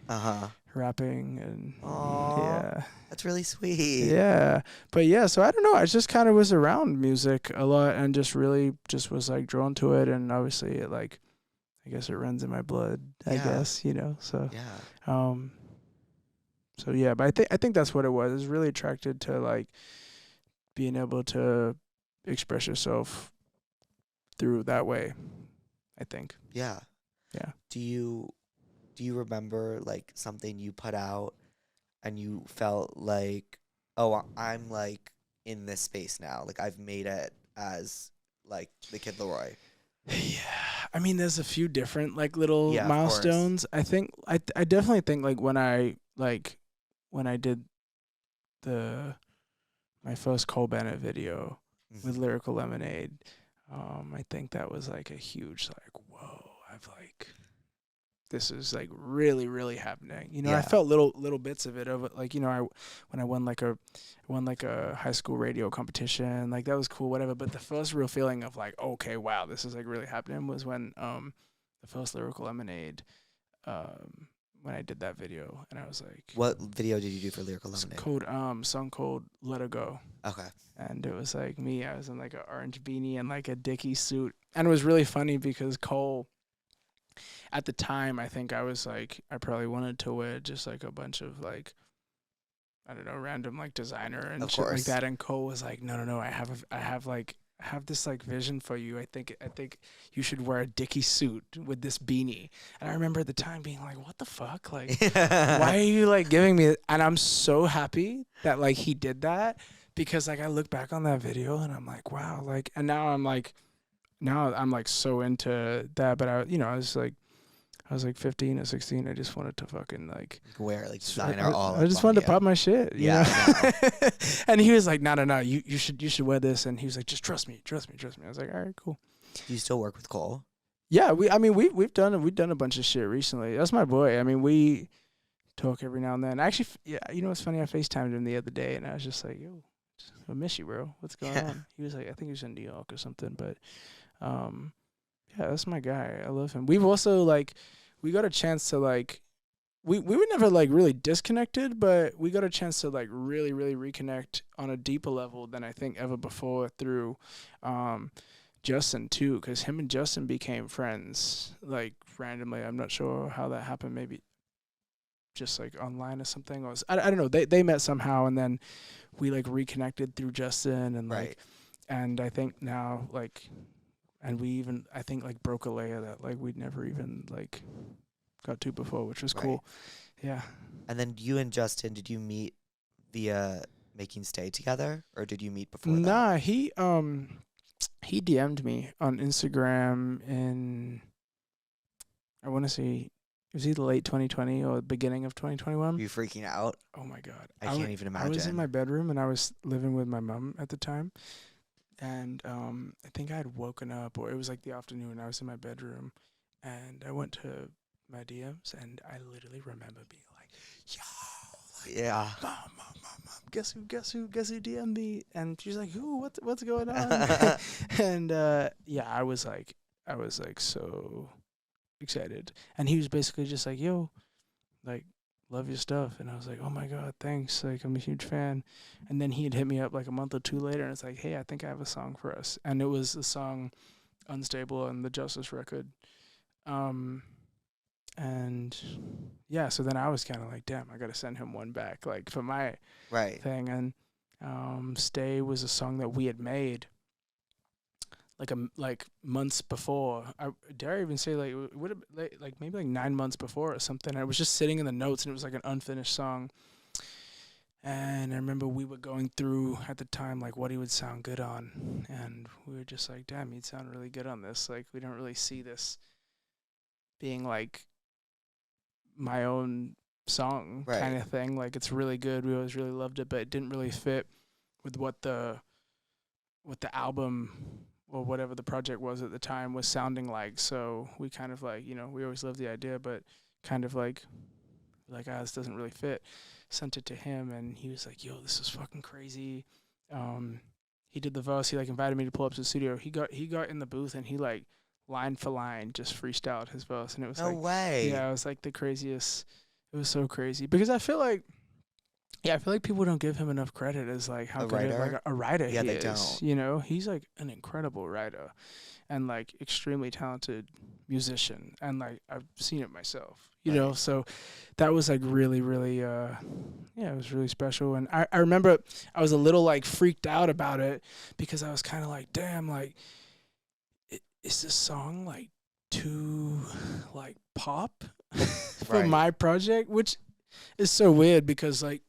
rapping, and yeah, that's really sweet. Yeah, but yeah, so I don't know, I just kind of was around music a lot and just really just was like drawn to it, and obviously it like, I guess it runs in my blood, I guess, you know. So So yeah, but I think that's what it was. I was really attracted to like being able to express yourself through that way, I think. Yeah. Yeah. Do you remember like something you put out and you felt like, oh, I'm like in this space now. Like I've made it as like the Kid Leroy. Yeah. I mean, there's a few different like little milestones. I think I definitely think like when I did my first Cole Bennett video with Lyrical Lemonade, I think that was like a huge like, whoa, I've like, this is like really, really happening. You know, I felt little bits of it, like, you know, when I won like a high school radio competition, like that was cool, whatever. But the first real feeling of like, okay, wow, this is like really happening was when the first Lyrical Lemonade, when I did that video, and I was like, what video did you do for Lyrical Lemonade? Song called Let Her Go. Okay. And it was like me, I was in like an orange beanie and like a Dickie suit. And it was really funny because Cole, at the time, I think I was like, I probably wanted to wear just like a bunch of like, I don't know, random like designer and shit like that. And Cole was like, no, I have this like vision for you. I think you should wear a Dickie suit with this beanie. And I remember at the time being like, what the fuck? Like, why are you like giving me it? And I'm so happy that like he did that, because like I look back on that video and I'm like, wow, like, and now I'm like so into that. But I was like 15 or 16. I just wanted to fucking like wear like designer all. I just wanted to pop my shit. You know? And he was like, no, you should wear this. And he was like, just trust me. I was like, all right, cool. Do you still work with Cole? Yeah, we've done a bunch of shit recently. That's my boy. I mean, we talk every now and then. Actually, yeah, you know what's funny? I FaceTimed him the other day, and I was just like, yo, I miss you, bro. What's going on? He was like, I think he was in New York or something. But yeah, that's my guy. I love him. We've also like, we got a chance to like, we were never like really disconnected, but we got a chance to like really, really reconnect on a deeper level than I think ever before through Justin too, because him and Justin became friends like randomly. I'm not sure how that happened. Maybe just like online or something. Or I don't know. They met somehow, and then we like reconnected through Justin, and like, and I think now like, and we even I think like broke a layer that like we'd never even like got to before, which was cool. Yeah. And then you and Justin, did you meet via Making Stay together, or did you meet before that? Nah, he DM'd me on Instagram in, I want to say, it was either late 2020 or beginning of 2021. You freaking out? Oh my God. I can't even imagine. I was in my bedroom and I was living with my mom at the time. And I think I had woken up, or it was like the afternoon. I was in my bedroom and I went to my DMs and I literally remember being like, yo, like, yeah. Mom, guess who DM'd me? And she's like, who? What's going on? And yeah, I was like so excited. And he was basically just like, yo, like, love your stuff. And I was like, oh my God, thanks. Like, I'm a huge fan. And then he had hit me up like a month or two later and it's like, hey, I think I have a song for us. And it was the song Unstable on the Justice record. And yeah, so then I was kind of like, damn, I got to send him one back, like, for my thing. And Stay was a song that we had made like months before. I dare even say like it would have like maybe like 9 months before or something. I was just sitting in the notes and it was like an unfinished song. And I remember we were going through at the time like what he would sound good on, and we were just like, damn, he'd sound really good on this. Like, we don't really see this being like my own song kind of thing. Like, it's really good. We always really loved it, but it didn't really fit with what the album or whatever the project was at the time was sounding like. So we kind of like, you know, we always loved the idea, but kind of like, this doesn't really fit. Sent it to him, and he was like, yo, this is fucking crazy. He did the verse. He like invited me to pull up to the studio. He got in the booth, and he like line for line just freestyled his verse, and it was no way. Yeah, it was like the craziest. It was so crazy because I feel like people don't give him enough credit as like how good like a writer he is. They don't. You know, he's like an incredible writer and like extremely talented musician, and like I've seen it myself. You know, so that was like really, really it was really special. And I remember I was a little like freaked out about it because I was kind of like, damn, like is this song like too like pop for my project, which is so weird because like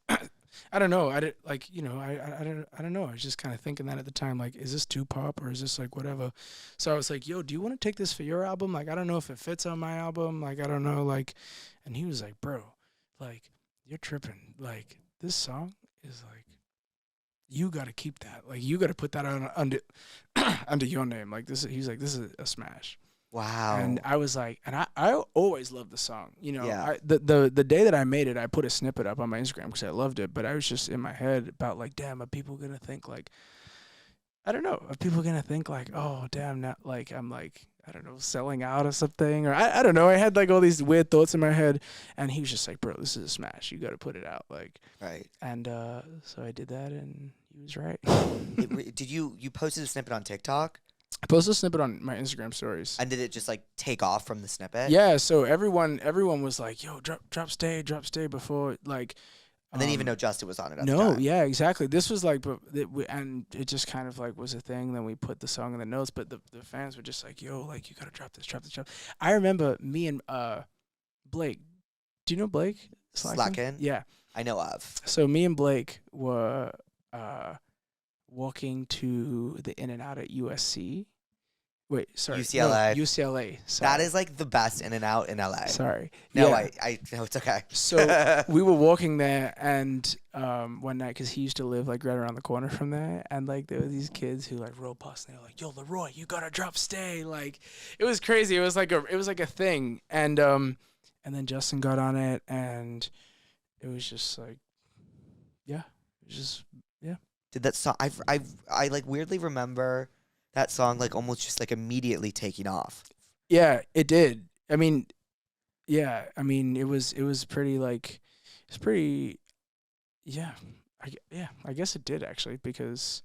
I don't know. I didn't like, you know, I don't know. I was just kind of thinking that at the time, like, is this too pop or is this like whatever? So I was like, yo, do you want to take this for your album? Like, I don't know if it fits on my album. Like, I don't know. Like, and he was like, bro, like, you're tripping. Like, this song is like, you got to keep that. Like, you got to put that on under your name. Like, he's like, this is a smash. Wow. And I was like, and I always loved the song. You know, the day that I made it, I put a snippet up on my Instagram because I loved it. But I was just in my head about like, damn, are people going to think like, I don't know, are people going to think like, oh, damn, not like I'm like, I don't know, selling out or something. Or I don't know. I had like all these weird thoughts in my head. And he was just like, bro, this is a smash. You got to put it out. Like, And so I did that and he was right. Did you posted a snippet on TikTok? I posted a snippet on my Instagram stories. And did it just like take off from the snippet? Yeah, so everyone was like, yo, drop stay before like. And they didn't even know Justin was on it at the No, time. yeah, exactly. This was like, and it just kind of like was a thing. Then we put the song in the notes, but the fans were just like, yo, like you gotta drop this. I remember me and Blake. Do you know Blake? Slackin'? Yeah. I know of. So me and Blake were walking to the In-N-Out at USC. Wait, sorry. UCLA. No, UCLA. Sorry. That is like the best In-N-Out in LA. Sorry. No, yeah. I no, it's okay. So we were walking there, and one night, because he used to live like right around the corner from there, and like there were these kids who like rolled past, and they were like, "Yo, Leroy, you gotta drop stay!" Like it was crazy. It was like a thing, and then Justin got on it, and it was just like, yeah, it was just yeah. Did that song? I like weirdly remember that song like almost just like immediately taking off. Yeah, it did. I mean, yeah. I mean, it was pretty like, it's pretty. Yeah, I guess it did actually because,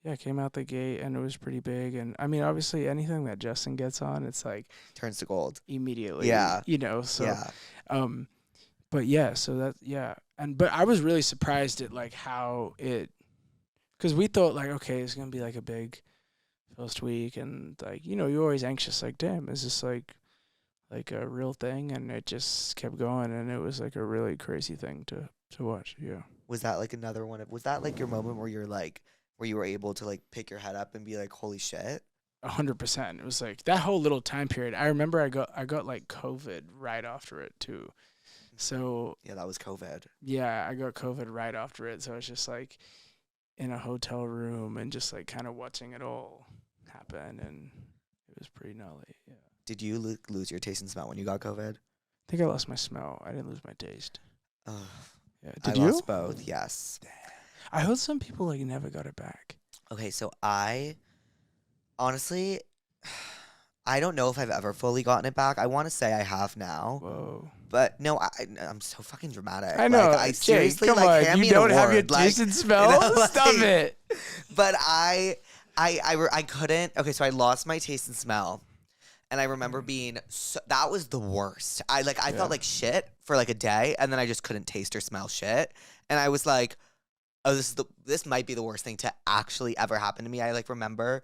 yeah, it came out the gate and it was pretty big. And I mean, obviously, anything that Justin gets on, it's like turns to gold immediately. Yeah, you know. So, yeah. But yeah, so that but I was really surprised at like how it, because we thought like, okay, it's gonna be like a big first week, and like, you know, you're always anxious, like, damn, is this like a real thing? And it just kept going, and it was like a really crazy thing to watch. Yeah. Was that like another one of, was that like your moment where you're like, where you were able to like pick your head up and be like, holy shit? 100%. It was like that whole little time period. I remember I got like COVID right after it too. So yeah, that was COVID. Yeah, I got COVID right after it. So it's just like in a hotel room and just like kind of watching it all happen, and it was pretty gnarly. Yeah. Did you lose your taste and smell when you got COVID? I think I lost my smell. I didn't lose my taste. Yeah. Did I you? lost both. Yes. I heard some people like never got it back. Okay, so I honestly, I don't know if I've ever fully gotten it back. I want to say I have now. Whoa. But no, I'm so fucking dramatic. I know. Like, I Jake, seriously, come like, on. hand You me an don't have your award. Like, taste and smell? you know, like, Stop it. But I couldn't. Okay, so I lost my taste and smell. And I remember being, that was the worst. I felt like shit for like a day, and then I just couldn't taste or smell shit. And I was like, oh, this might be the worst thing to actually ever happen to me. I like remember,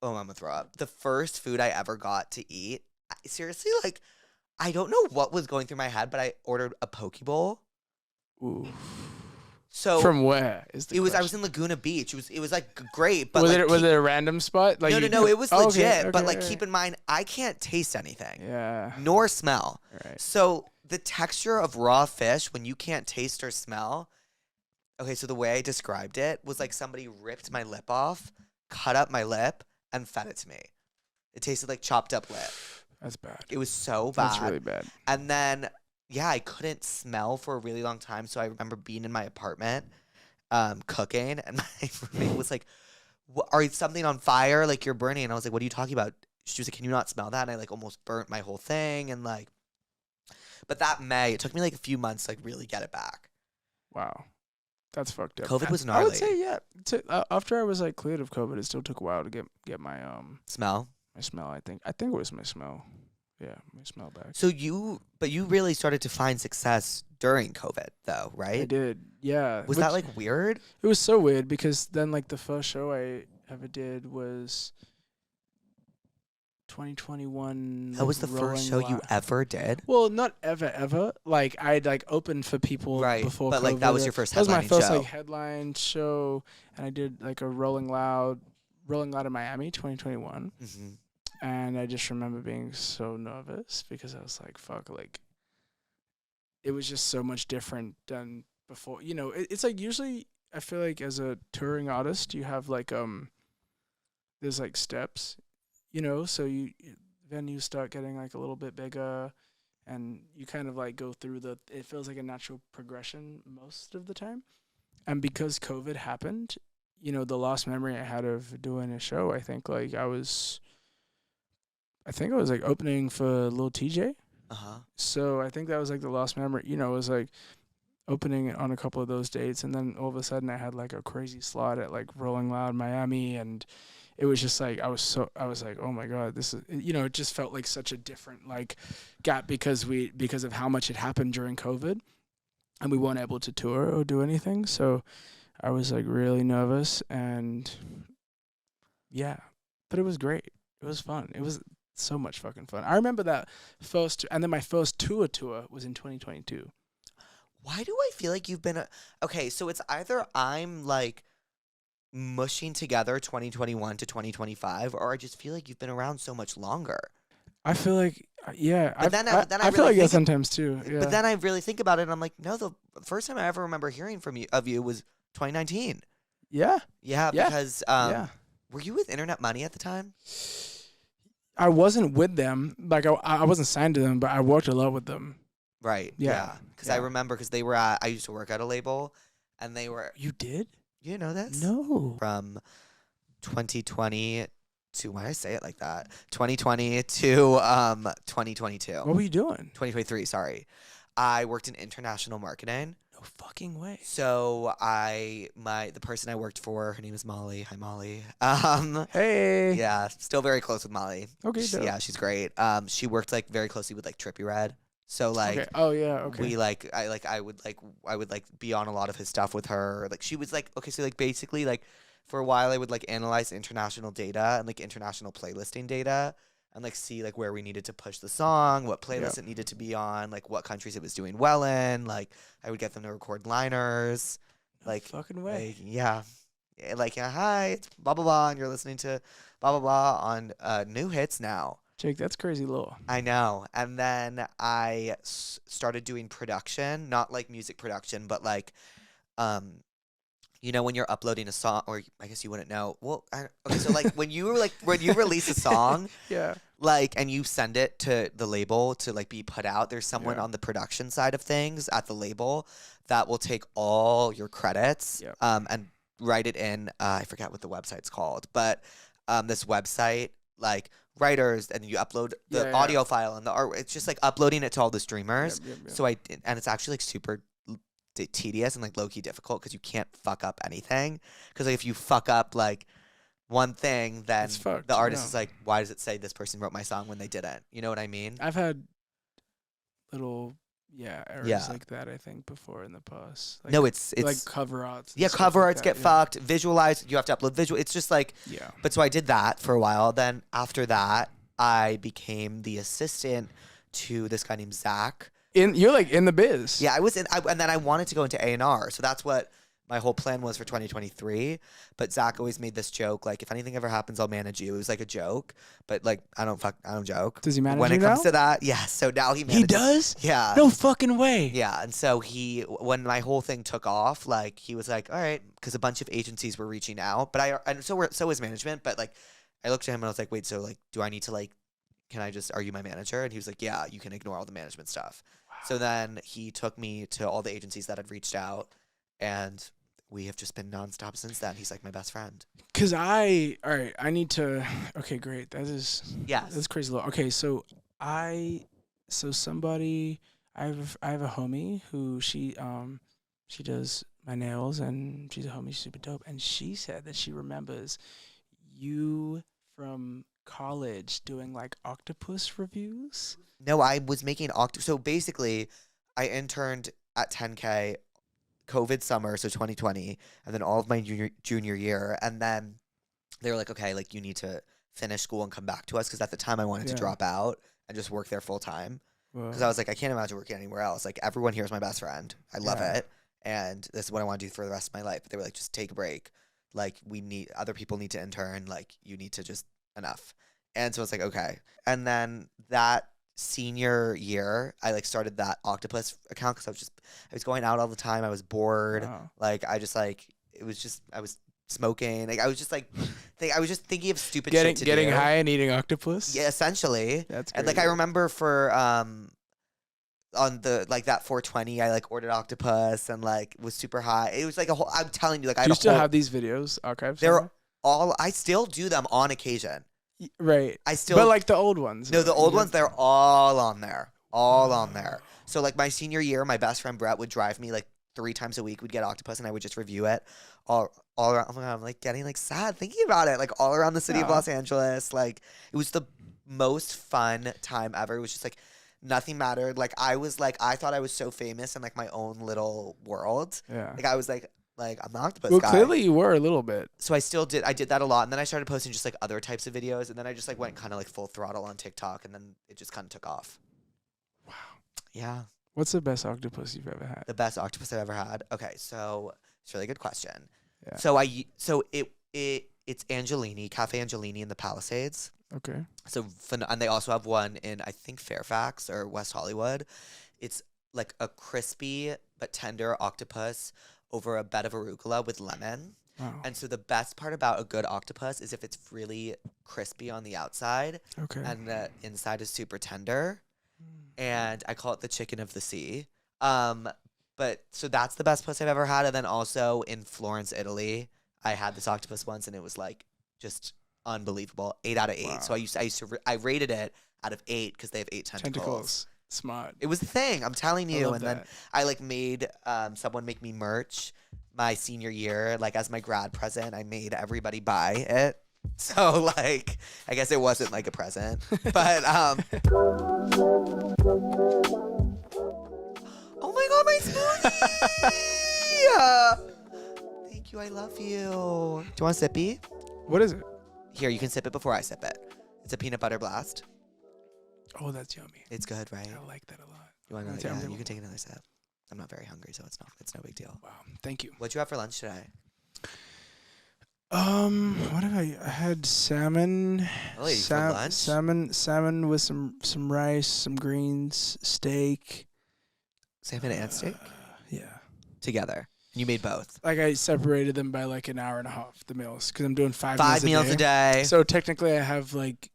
oh, I'm gonna throw up. The first food I ever got to eat, seriously, like, I don't know what was going through my head, but I ordered a poke bowl. Ooh. So from where is the I was in Laguna Beach. It was like great, but was like, it a random spot? Like no, it was legit. Okay, but like keep in mind, I can't taste anything. Yeah. Nor smell. Right. So the texture of raw fish when you can't taste or smell. Okay, so the way I described it was like somebody ripped my lip off, cut up my lip, and fed it to me. It tasted like chopped up lip. That's bad. It was so bad. That's really bad. And then, yeah, I couldn't smell for a really long time. So I remember being in my apartment cooking, and my roommate was like, are something on fire? Like, you're burning. And I was like, what are you talking about? She was like, can you not smell that? And I like almost burnt my whole thing. And like, but it took me like a few months to like really get it back. Wow. That's fucked up. COVID was gnarly. I would say, yeah. After I was like cleared of COVID, it still took a while to get my smell. My smell. I think it was my smell. Yeah, my smell back. So you really started to find success during COVID, though, right? I did. Yeah. Was that like weird? It was so weird because then like the first show I ever did was 2021. That was the first show you ever did? Well, not ever. Like I'd like opened for people before but COVID. like that was your first headlining show. That was my first like headline show, and I did like a Rolling Loud in Miami 2021. Mm-hmm. And I just remember being so nervous because I was like, fuck, like it was just so much different than before. You know, it's like usually I feel like as a touring artist, you have like there's like steps, you know, so venues start getting like a little bit bigger, and you kind of like go through it feels like a natural progression most of the time. And because COVID happened, you know, the last memory I had of doing a show, I think I was like opening for Lil TJ. Uh-huh. So I think that was like the last memory, you know, it was like opening on a couple of those dates, and then all of a sudden I had like a crazy slot at like Rolling Loud Miami, and it was just like I was like, oh my God, this is, you know, it just felt like such a different like gap because of how much had happened during COVID, and we weren't able to tour or do anything. So I was like really nervous, and yeah, but it was great. It was fun. It was so much fucking fun. I remember that first, and then my first tour was in 2022. Why do I feel like you've been okay, so it's either I'm like mushing together 2021 to 2025, or I just feel like you've been around so much longer. I feel like, yeah. But then I feel really like that sometimes too. Yeah. But then I really think about it, and I'm like, no, the first time I ever remember hearing of you was 2019. Yeah. Yeah, because were you with Internet Money at the time? I wasn't with them. Like I wasn't signed to them, but I worked a lot with them. Right. Yeah. Because I remember because they were I used to work at a label, and they were. You did? You know this? No. From 2020 to, why did I say it like that? 2020 to 2022. What were you doing? 2023. Sorry, I worked in international marketing. No fucking way. So the person I worked for, her name is Molly. Hi, Molly. Hey. Yeah, still very close with Molly. Okay. Yeah, she's great. She worked like very closely with like Trippie Redd. So like, okay. Oh yeah, okay. We I would be on a lot of his stuff with her. Like she was like, okay, so like basically like for a while I would like analyze international data and like international playlisting data and like see like where we needed to push the song, what playlist it needed to be on, like what countries it was doing well in. Like I would get them to record liners. No like fucking way. yeah. Like, yeah, hi, it's blah, blah, blah, and you're listening to blah, blah, blah on New Hits Now. Jake, that's crazy low. I know. And then I started doing production, not like music production, but like, when you're uploading a song, or I guess you wouldn't know. Well, okay, so like when you release a song, Yeah. like, and you send it to the label to like be put out, there's someone on the production side of things at the label that will take all your credits, and write it in. I forget what the website's called, but this website, like, writers, and you upload the audio file and the art. It's just like uploading it to all the streamers. So and it's actually like super tedious and like low key difficult because you can't fuck up anything. Because like if you fuck up like one thing, then the artist is like, why does it say this person wrote my song when they didn't? You know what I mean? I've had little errors like that, I think, before in the past. Like, no, it's like cover arts. Yeah, cover arts get fucked. Visualize, you have to upload visual. It's just like, But so I did that for a while. Then after that, I became the assistant to this guy named Zach. You're like in the biz. Yeah, I was in, and then I wanted to go into A&R. So that's what my whole plan was for 2023. But Zach always made this joke, like, if anything ever happens, I'll manage you. It was like a joke, but like, I don't joke. Does he manage when you it comes now? to that? Yeah. So now he manages. He does? Yeah. No fucking way. Yeah. And so when my whole thing took off, like, he was like, all right, because a bunch of agencies were reaching out, but so was management. But like, I looked at him and I was like, wait, so like, do I need to like, are you my manager? And he was like, yeah, you can ignore all the management stuff. Wow. So then he took me to all the agencies that had reached out, and we have just been nonstop since then. He's like my best friend. Cause I need to. Okay, great. That's crazy. Okay, so I have a homie who she does my nails, and she's a homie, she's super dope, and she said that she remembers you from college doing like octopus reviews. No, I was making so basically I interned at 10K COVID summer, so 2020, and then all of my junior year, and then they were like, okay, like, you need to finish school and come back to us, because at the time I wanted to drop out and just work there full time, because I was like, I can't imagine working anywhere else. Like, everyone here is my best friend. I love it, and this is what I want to do for the rest of my life. But they were like, just take a break. Like, other people need to intern. Like, you need to just enough. And so it's like, okay. And then that senior year, I like started that octopus account because I was going out all the time. I was bored. Wow. Like, I was smoking. Like, I was just like, I was just thinking of stupid getting shit to getting do. high and eating octopus. Yeah, essentially. That's and like, I remember for on the like that 420, I like ordered octopus and like was super high. It was like a whole. I'm telling you, like, I still have these videos archived? They're all. I still do them on occasion. Right. But like the old ones. No, the old ones, they're all on there. All on there. So like my senior year, my best friend Brett would drive me like 3 times a week. We'd get octopus and I would just review it all around. Oh my God, I'm like getting like sad thinking about it. Like all around the city of Los Angeles. Like it was the most fun time ever. It was just like nothing mattered. Like I thought I was so famous in like my own little world. Yeah. Like I was like I'm the octopus guy. Well, clearly you were a little bit. So I did that a lot, and then I started posting just like other types of videos, and then I just like went kind of like full throttle on TikTok, and then it just kind of took off. Wow. Yeah. What's the best octopus you've ever had? The best octopus I've ever had. Okay, so it's a really good question. Yeah. So it's Angelini, Cafe Angelini in the Palisades. Okay. So and they also have one in I think Fairfax or West Hollywood. It's like a crispy but tender octopus over a bed of arugula with lemon. Wow. And so the best part about a good octopus is if it's really crispy on the outside, okay, and the inside is super tender. And I call it the chicken of the sea. But so that's the best place I've ever had. And then also in Florence, Italy, I had this octopus once, and it was like just unbelievable. 8 out of 8. Wow. So I rated it out of 8 because they have 8 tentacles. Smart. It was the thing, I'm telling you. And that. then I like made someone make me merch my senior year, like as my grad present. I made everybody buy it. So like I guess it wasn't like a present. But oh my God, my smoothie! Thank you, I love you. Do you want a sippy? What is it? Here, you can sip it before I sip it. It's a peanut butter blast. Oh, that's yummy. It's good, right? I like that a lot. You want another? Yeah, you can take another sip. I'm not very hungry, so it's no big deal. Wow, thank you. What'd you have for lunch today? What have I had? Salmon. Really, for lunch? Salmon with some rice, some greens, steak. Salmon and steak? Yeah. Together. You made both. Like I separated them by like an hour and a half, the meals, because I'm doing 5 meals a day. So technically I have like,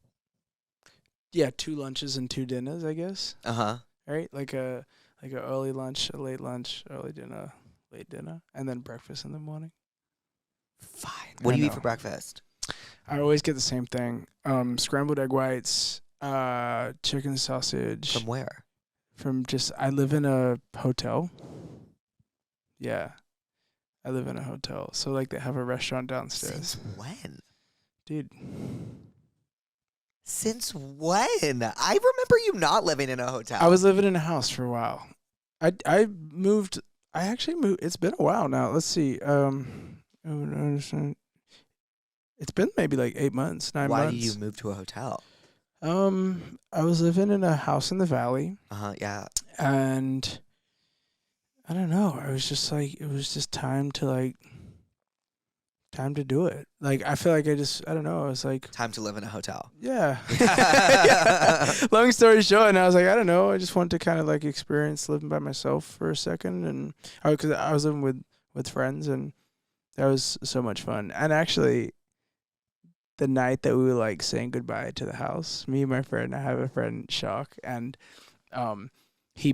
2 lunches and 2 dinners, I guess. Right? Like a early lunch, a late lunch, early dinner, late dinner, and then breakfast in the morning. Fine. What do you eat for breakfast? I always get the same thing. Scrambled egg whites, chicken sausage. From where? I live in a hotel. Yeah. I live in a hotel. So, like, they have a restaurant downstairs. Since when? Dude. Since when? I remember you not living in a hotel. I was living in a house for a while. I actually moved. It's been a while now. Let's see. It's been maybe like 8 months, 9 months. Why did you move to a hotel? I was living in a house in the valley. Yeah. And I don't know. I was just like, it was just time to do it. Like, I feel like I don't know. I was like, time to live in a hotel. Yeah. Yeah. Long story short, and I was like, I don't know. I just wanted to kind of like experience living by myself for a second. And because I was living with friends, and that was so much fun. And actually, the night that we were like saying goodbye to the house, me and my friend, I have a friend, Shock, and he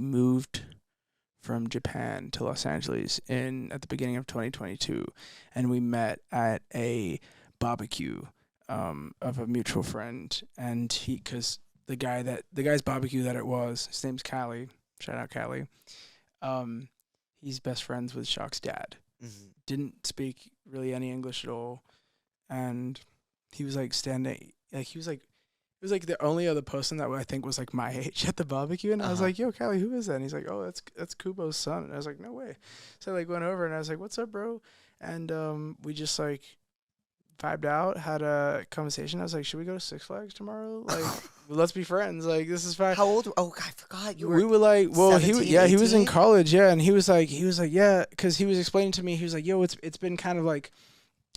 moved from Japan to Los Angeles at the beginning of 2022, and we met at a barbecue of a mutual friend, and because the guy's barbecue that it was, his name's Callie, shout out Callie, he's best friends with Shock's dad. Mm-hmm. Didn't speak really any English at all, and he was like standing, like he was like, it was like the only other person that I think was like my age at the barbecue, and I was like, "Yo, Callie, who is that?" And he's like, "Oh, that's Kubo's son." And I was like, "No way!" So I like went over and I was like, "What's up, bro?" And we just like vibed out, had a conversation. I was like, "Should we go to Six Flags tomorrow? Like, let's be friends. Like, this is fine." How old? Oh, I forgot. We were like, well, 17, he was in 18? college, yeah, and he was like, yeah, because he was explaining to me, he was like, "Yo, it's been kind of like,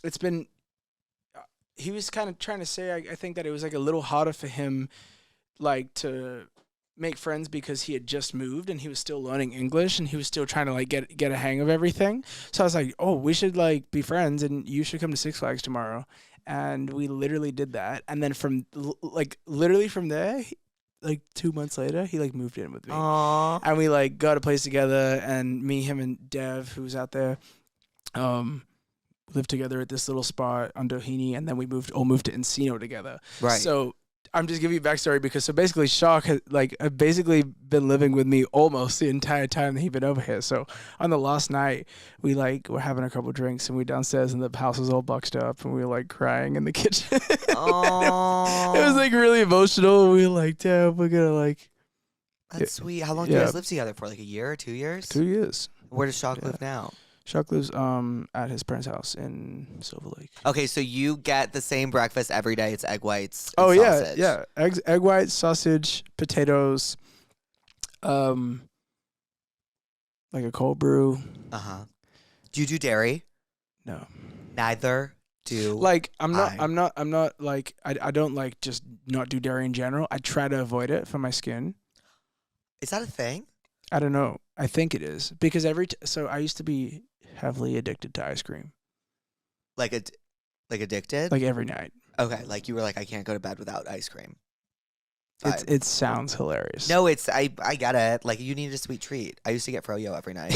it's been." He was kind of trying to say, I think that it was like a little harder for him, like to make friends because he had just moved and he was still learning English and he was still trying to like get a hang of everything. So I was like, oh, we should like be friends and you should come to Six Flags tomorrow. And we literally did that. And then literally from there, like 2 months later, he like moved in with me. Aww. And we like got a place together, and me, him, and Dev, who was out there, lived together at this little spot on Doheny, and then we moved to Encino together. Right. So I'm just giving you backstory because basically Shock has basically been living with me almost the entire time that he'd been over here. So on the last night, we were having a couple drinks and we downstairs and the house was all boxed up and we were like crying in the kitchen. Aww. It was like really emotional. We were like, damn, we're gonna like. That's sweet. How long do you guys live together for? Like a year or 2 years? 2 years. Where does Shock live now? Shock lives at his parents' house in Silver Lake. Okay, so you get the same breakfast every day. It's egg whites and sausage. Yeah. Egg whites, sausage, potatoes, like a cold brew. Do you do dairy? No. Neither do. Like I'm not like I don't like just not do dairy in general. I try to avoid it for my skin. Is that a thing? I don't know. I think it is because so I used to be heavily addicted to ice cream. Like addicted? Like every night. Okay, like you were like, I can't go to bed without ice cream. It sounds hilarious. No, I get it. Like you need a sweet treat. I used to get froyo every night.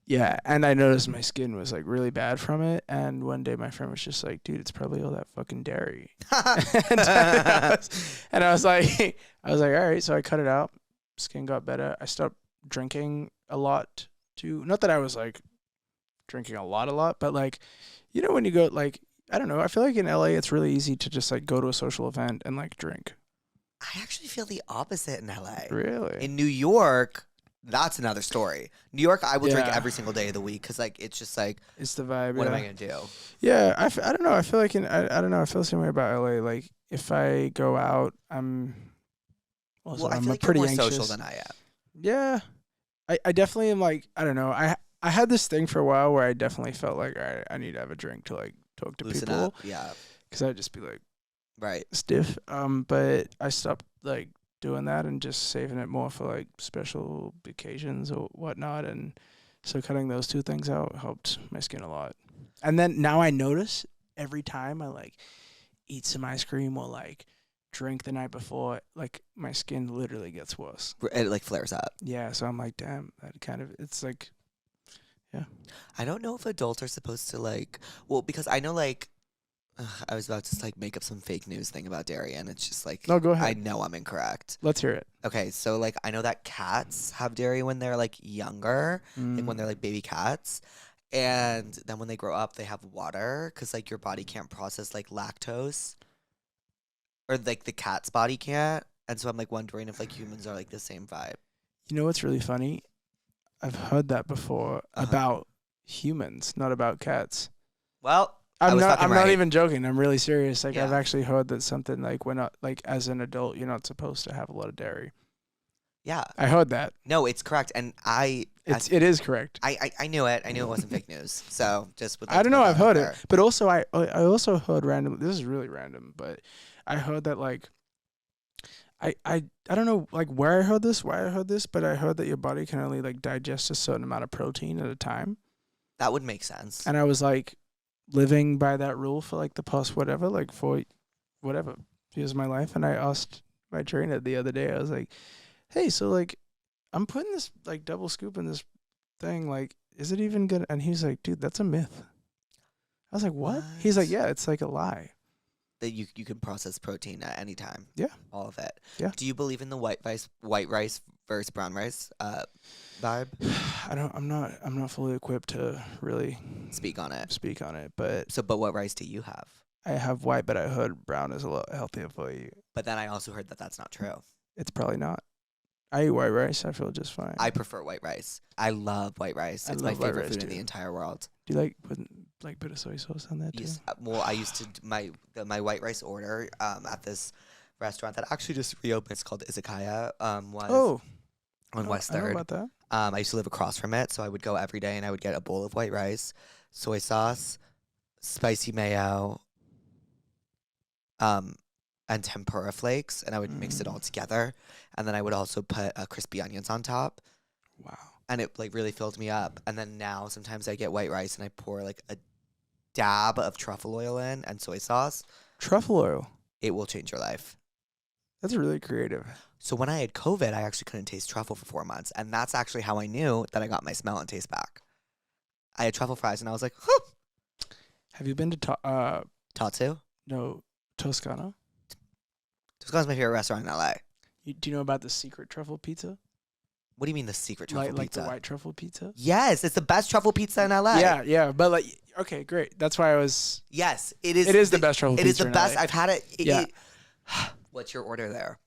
Yeah, and I noticed my skin was like really bad from it. And one day my friend was just like, "Dude, it's probably all that fucking dairy." and I was like, all right. So I cut it out. Skin got better. I stopped drinking a lot too. Not that I was like drinking a lot, but like, you know, when you go like, I don't know. I feel like in LA it's really easy to just like go to a social event and like drink. I actually feel the opposite in LA. Really? In New York, that's another story. New York, I will drink every single day of the week because like it's just like it's the vibe. What am I gonna do? Yeah, I don't know. I feel like I don't know. I feel the same way about LA. Like if I go out, I'm feel like pretty you're more anxious. social than I am. Yeah, I definitely am. Like I don't know. I had this thing for a while where I definitely felt like I need to have a drink to like talk to Loosen people. up. Yeah. Because I'd just be like Right. stiff. But I stopped like doing that and just saving it more for like special occasions or whatnot. And so cutting those two things out helped my skin a lot. And then now I notice every time I like eat some ice cream or like drink the night before, like my skin literally gets worse. It like flares up. Yeah, so I'm like, damn, that kind of, it's like, yeah. I don't know if adults are supposed to like, well, because I know like, I was about to like make up some fake news thing about dairy, and it's just like, No, go ahead. I know I'm incorrect. Let's hear it. Okay, so like I know that cats have dairy when they're like younger, like when they're like baby cats, and then when they grow up, they have water because like your body can't process like lactose, or like the cat's body can't. And so I'm like wondering if like humans are like the same vibe. You know what's really funny? I've heard that before about humans, not about cats. Well, I'm not right. even joking. I'm really serious. Like Yeah. I've actually heard that something like we're not like as an adult you're not supposed to have a lot of dairy. Yeah. I heard that. No, it's correct, and It is correct. I knew it. I knew it wasn't fake news. So just with I don't know. I've heard it, but also I also heard random. This is really random, but I heard that like I don't know like where I heard this, why I heard this, but I heard that your body can only like digest a certain amount of protein at a time. That would make sense. And I was like living by that rule for like the past whatever, like for whatever years of my life. And I asked my trainer the other day, I was like, hey, so like I'm putting this like double scoop in this thing, like, is it even good? And he's like, dude, that's a myth. I was like, what? He's like, yeah, it's like a lie. That you can process protein at any time. Yeah. All of it. Yeah. Do you believe in the white rice versus brown rice vibe? I'm not fully equipped to really Speak on it. But what rice do you have? I have white, but I heard brown is a lot healthier for you. But then I also heard that that's not true. It's probably not. I eat white rice. I feel just fine. I prefer white rice. I love white rice. It's my favorite food in the entire world. Do you like put a bit of soy sauce on that too? Yes. Well, I used to my white rice order at this restaurant that actually just reopened. It's called Izakaya. Was on West I know Third. about that. I used to live across from it, so I would go every day and I would get a bowl of white rice, soy sauce, spicy mayo, and tempura flakes, and I would mix it all together, and then I would also put crispy onions on top. Wow. And it like really filled me up. And then now sometimes I get white rice and I pour like a dab of truffle oil in and soy sauce. Truffle oil. It will change your life. That's really creative. So when I had COVID, I actually couldn't taste truffle for 4 months, and that's actually how I knew that I got my smell and taste back. I had truffle fries, and I was like, huh. Have you been to Tatsu? No, Toscana? Toscana's my favorite restaurant in LA. Do you know about the secret truffle pizza? What do you mean the secret truffle Like pizza? the white truffle pizza? Yes, it's the best truffle pizza in LA. Yeah, but like, okay, great. That's why I was. Yes, it is. It is the best truffle pizza. It is the in best. LA. I've had it. Yeah. What's your order there?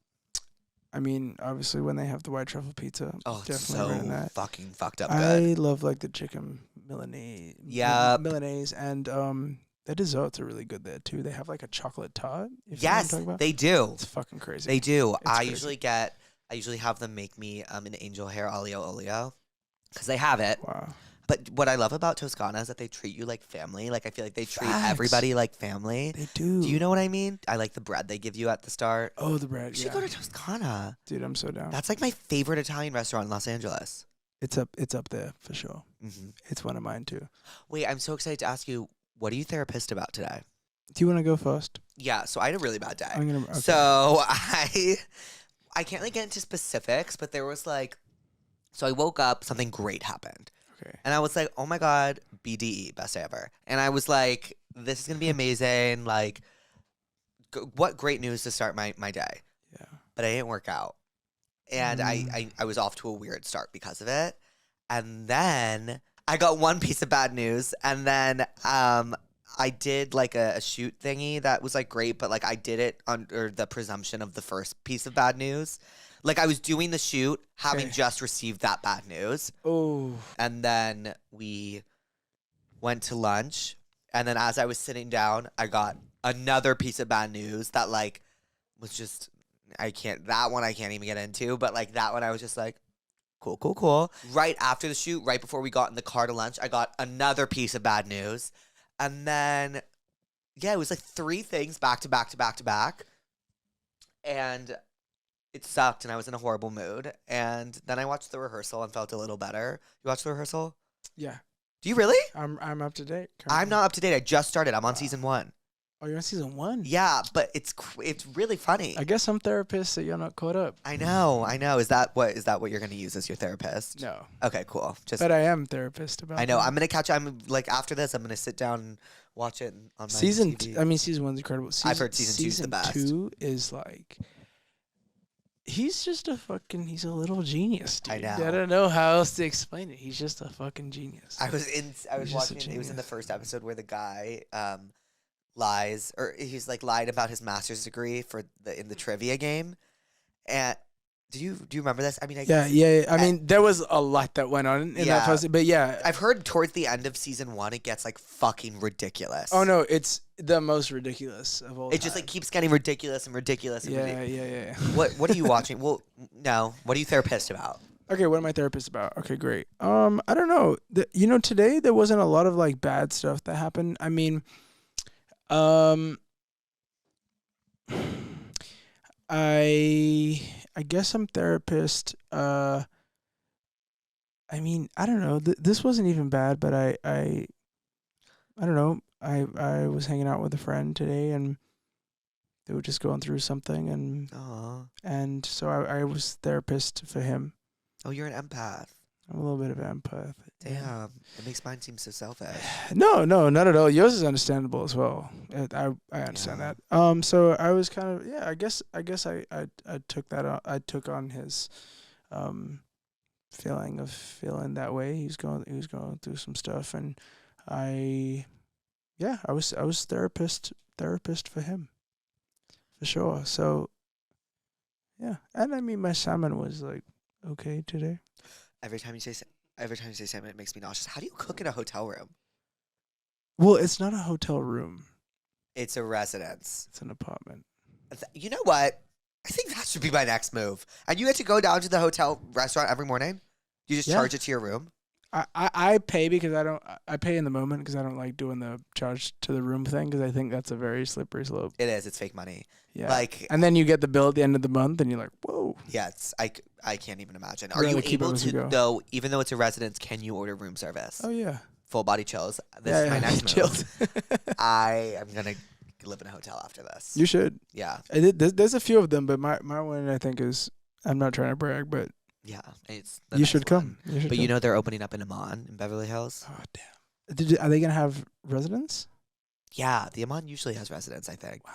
I mean, obviously, when they have the white truffle pizza, Oh, it's definitely running so that. fucking fucked up I good. love like the chicken Milanese. Yep. Milanese, and the desserts are really good there too. They have like a chocolate tart. If you know what I'm Yes, talking about. they do. It's fucking crazy. They do. It's I crazy. usually have them make me an angel hair olio because they have it. Wow. But what I love about Toscana is that they treat you like family. Like I feel like they treat Facts. everybody like family. They do. Do you know what I mean? I like the bread they give you at the start. Oh, the bread. You should Yeah. go to Toscana. Dude, I'm so down. That's like my favorite Italian restaurant in Los Angeles. It's up there for sure. Hmm. It's one of mine too. Wait, I'm so excited to ask you, what are you therapist about today? Do you want to go first? Yeah, so I had a really bad day. I'm gonna. Okay. So I can't like get into specifics, but there was like, so I woke up, something great happened. Okay. And I was like, oh my God, BDE, best day ever. And I was like, this is going to be amazing. Like, what great news to start my day. Yeah. But I didn't work out. And I was off to a weird start because of it. And then I got one piece of bad news. And then I did like a shoot thingy that was like great, but like I did it under the presumption of the first piece of bad news. Like I was doing the shoot, having just received that bad news. Oh. And then we went to lunch. And then as I was sitting down, I got another piece of bad news that like was just, I can't even get into. But like that one, I was just like, Cool. Right after the shoot, right before we got in the car to lunch, I got another piece of bad news. And then, yeah, it was like 3 things back to back to back to back. And it sucked, and I was in a horrible mood. And then I watched the rehearsal and felt a little better. You watched the rehearsal? Yeah. Do you really? I'm up to date. I'm not up to date. I just started. I'm on season 1. Oh, you're on season 1? Yeah, but it's really funny. I guess I'm therapist, so you're not caught up. I know. Is that what you're gonna use as your therapist? No. Okay, cool. But I am therapist about. I know. that. I'm gonna catch. I'm like after this, I'm gonna sit down and watch it on my season. TV. Season 1's incredible. I've heard season 2's the best. Season 2 is like. He's just he's a little genius, dude. I know. I don't know how else to explain it. He's just a fucking genius. I was watching. It was in the first episode where the guy lies, or he's like lied about his master's degree in the trivia game. And do you remember this? I mean, yeah. I mean, there was a lot that went on in that first, but yeah, I've heard towards the end of season 1, it gets like fucking ridiculous. Oh no, it's the most ridiculous of all. It just like keeps getting ridiculous and ridiculous. And Yeah. What are you watching? Well, no. What are you therapist about? Okay, what am I therapist about? Okay, great. I don't know. Today there wasn't a lot of like bad stuff that happened. I mean, I guess I'm therapist. I mean, I don't know. This wasn't even bad, but I don't know. I was hanging out with a friend today, and they were just going through something, and so I was therapist for him. Oh, you're an empath. I'm a little bit of an empath. Damn, it makes mine seem so selfish. No, not at all. Yours is understandable as well. I understand that. So I was kind of I guess I took that on. I took on his feeling of feeling that way. He was going through some stuff, and I was therapist for him, for sure. So yeah, and I mean my salmon was like okay today. Every time you say salmon, it makes me nauseous. How do you cook in a hotel room? Well, it's not a hotel room. It's a residence. It's an apartment. You know what? I think that should be my next move. And you get to go down to the hotel restaurant every morning? You just charge it to your room? I pay because I pay in the moment because I don't like doing the charge to the room thing because I think that's a very slippery slope. It is. It's fake money. Yeah. And then you get the bill at the end of the month and you're like, whoa. Yeah, I can't even imagine. Are you able to, though, even though it's a residence, can you order room service? Oh, yeah. Full body chills. This is my next move. I am going to live in a hotel after this. You should. Yeah. There's a few of them, but my one I think is, I'm not trying to brag, but yeah, it's you should come. But you know they're opening up in Amman in Beverly Hills. Oh damn! Are they gonna have residents? Yeah, the Amman usually has residents. I think. Wow.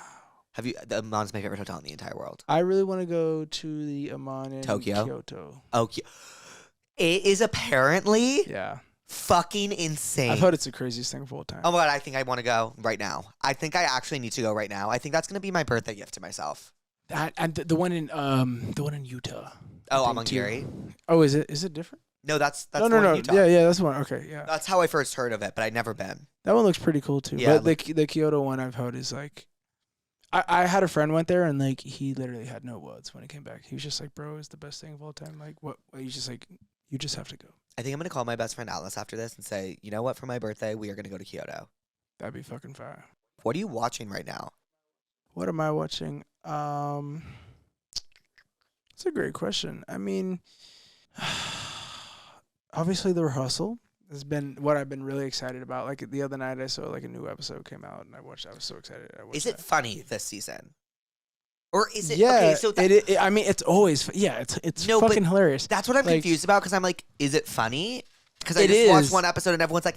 The Amman's my favorite hotel in the entire world. I really want to go to the Amman in Kyoto. Oh, it is apparently fucking insane. I've heard it's the craziest thing of all time. Oh my god, I think I want to go right now. I think I actually need to go right now. I think that's gonna be my birthday gift to myself. And the one in Utah. Oh, I'm on Gary. Oh, is it different? No, that's no. Utah. Yeah, that's one. Okay, yeah. That's how I first heard of it, but I'd never been. That one looks pretty cool too. Yeah, but the Kyoto one I've heard is like, I had a friend went there and like he literally had no words when he came back. He was just like, "Bro, it's the best thing of all time." Like, what? He's just like, "You just have to go." I think I'm gonna call my best friend Atlas after this and say, "You know what? For my birthday, we are gonna go to Kyoto." That'd be fucking fire. What are you watching right now? What am I watching? It's a great question. I mean, obviously the rehearsal has been what I've been really excited about. Like the other night I saw like a new episode came out and I watched. I was so excited. Is it funny this season? Or is it? Yeah, okay, so I mean, it's always it's fucking hilarious. That's what I'm confused about because I'm like, is it funny? Because I just watched one episode and everyone's like,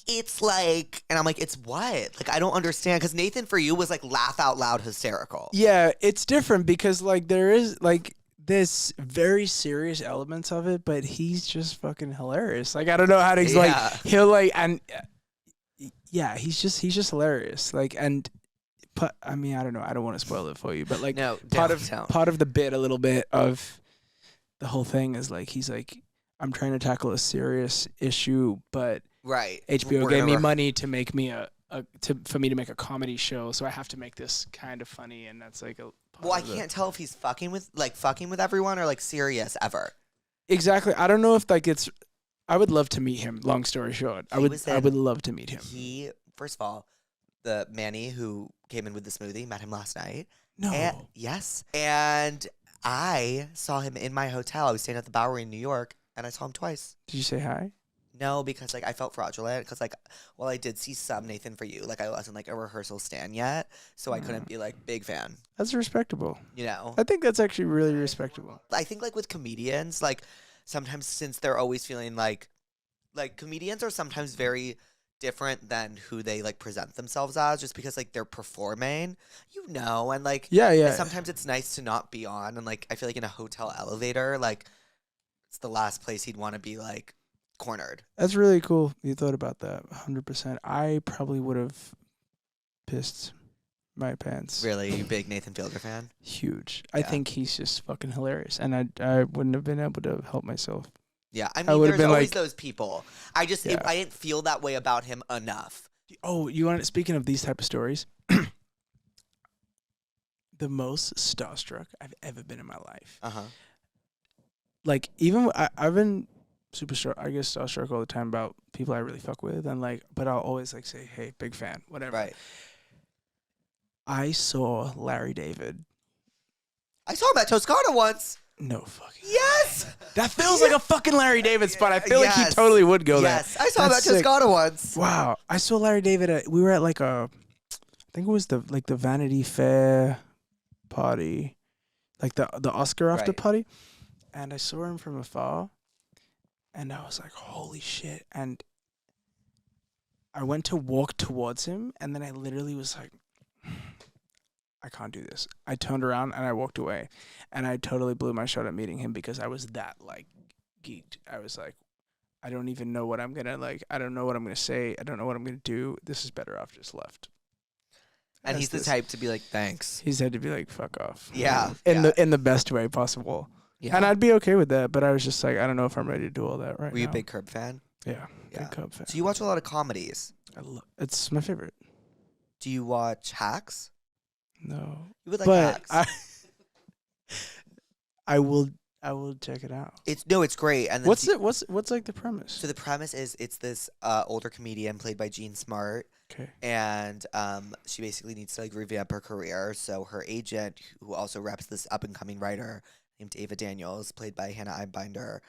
it's like, and I'm like, it's what? Like, I don't understand. Because Nathan For You was like laugh out loud hysterical. Yeah, it's different because like there is like this very serious elements of it, but he's just fucking hilarious. Like I don't know how to explain. He'll like and yeah, he's just hilarious. Like and. I mean, I don't know. I don't want to spoil it for you, but like part of the bit, a little bit of the whole thing is like he's like, I'm trying to tackle a serious issue, but HBO gave me money to make me for me to make a comedy show, so I have to make this kind of funny, and that's like a. Well, I can't tell if he's fucking with everyone or like serious ever. Exactly. I don't know if like it's. I would love to meet him. Long story short, I would love to meet him. He first of all, the Manny who came in with the smoothie met him last night. No. Yes. And I saw him in my hotel. I was staying at the Bowery in New York, and I saw him twice. Did you say hi? No, because like I felt fraudulent because like well I did see some Nathan For You, like I wasn't like a rehearsal stand yet, so I couldn't be like big fan. That's respectable. You know, I think that's actually really respectable. I think like with comedians, like sometimes since they're always feeling like comedians are sometimes very different than who they like present themselves as, just because like they're performing, you know, and like Yeah. sometimes it's nice to not be on, and like I feel like in a hotel elevator, like it's the last place he'd want to be like cornered. That's really cool. You thought about that 100%. I probably would have pissed my pants. Really, you big Nathan Fielder fan? Huge. I Yeah. think he's just fucking hilarious, and I wouldn't have been able to help myself. Yeah, I mean, would've there's been always like- those people. I just Yeah. I didn't feel that way about him enough. Oh, you want? Speaking of these type of stories, the most starstruck I've ever been in my life. Like even I've been super starstruck all the time about people I really fuck with, and like, but I'll always like say, hey, big fan, whatever. Right. I saw Larry David. I saw him at Toscana once. No fucking. Yes. That feels like a fucking Larry David spot. I feel like he Yes. totally would go there. Yes, I saw him at That's sick. Toscana once. Wow, I saw Larry David. We were at like I think it was the Vanity Fair party, like the Oscar after Right. party, and I saw him from afar, and I was like, holy shit! And I went to walk towards him, and then I literally was like, I can't do this. I turned around and I walked away, and I totally blew my shot at meeting him because I was that like geeked. I was like, I don't even know what I'm gonna like. I don't know what I'm gonna say. I don't know what I'm gonna do. This is better off just left. And he's the type to be like, thanks. He's had to be like, fuck off. Yeah, In the best way possible. Yeah. And I'd be okay with that, but I was just like, I don't know if I'm ready to do all that right Were you now. a big Curb fan? Yeah. Yeah. Big Cub fan. So you watch a lot of comedies. It's my favorite. Do you watch Hacks? No. You would like But Hacks. I will check it out. It's great. And then What's like the premise? So the premise is it's this older comedian played by Jean Smart. Okay. And she basically needs to like revamp her career. So her agent, who also reps this up and coming writer named Ava Daniels, played by Hannah Einbinder,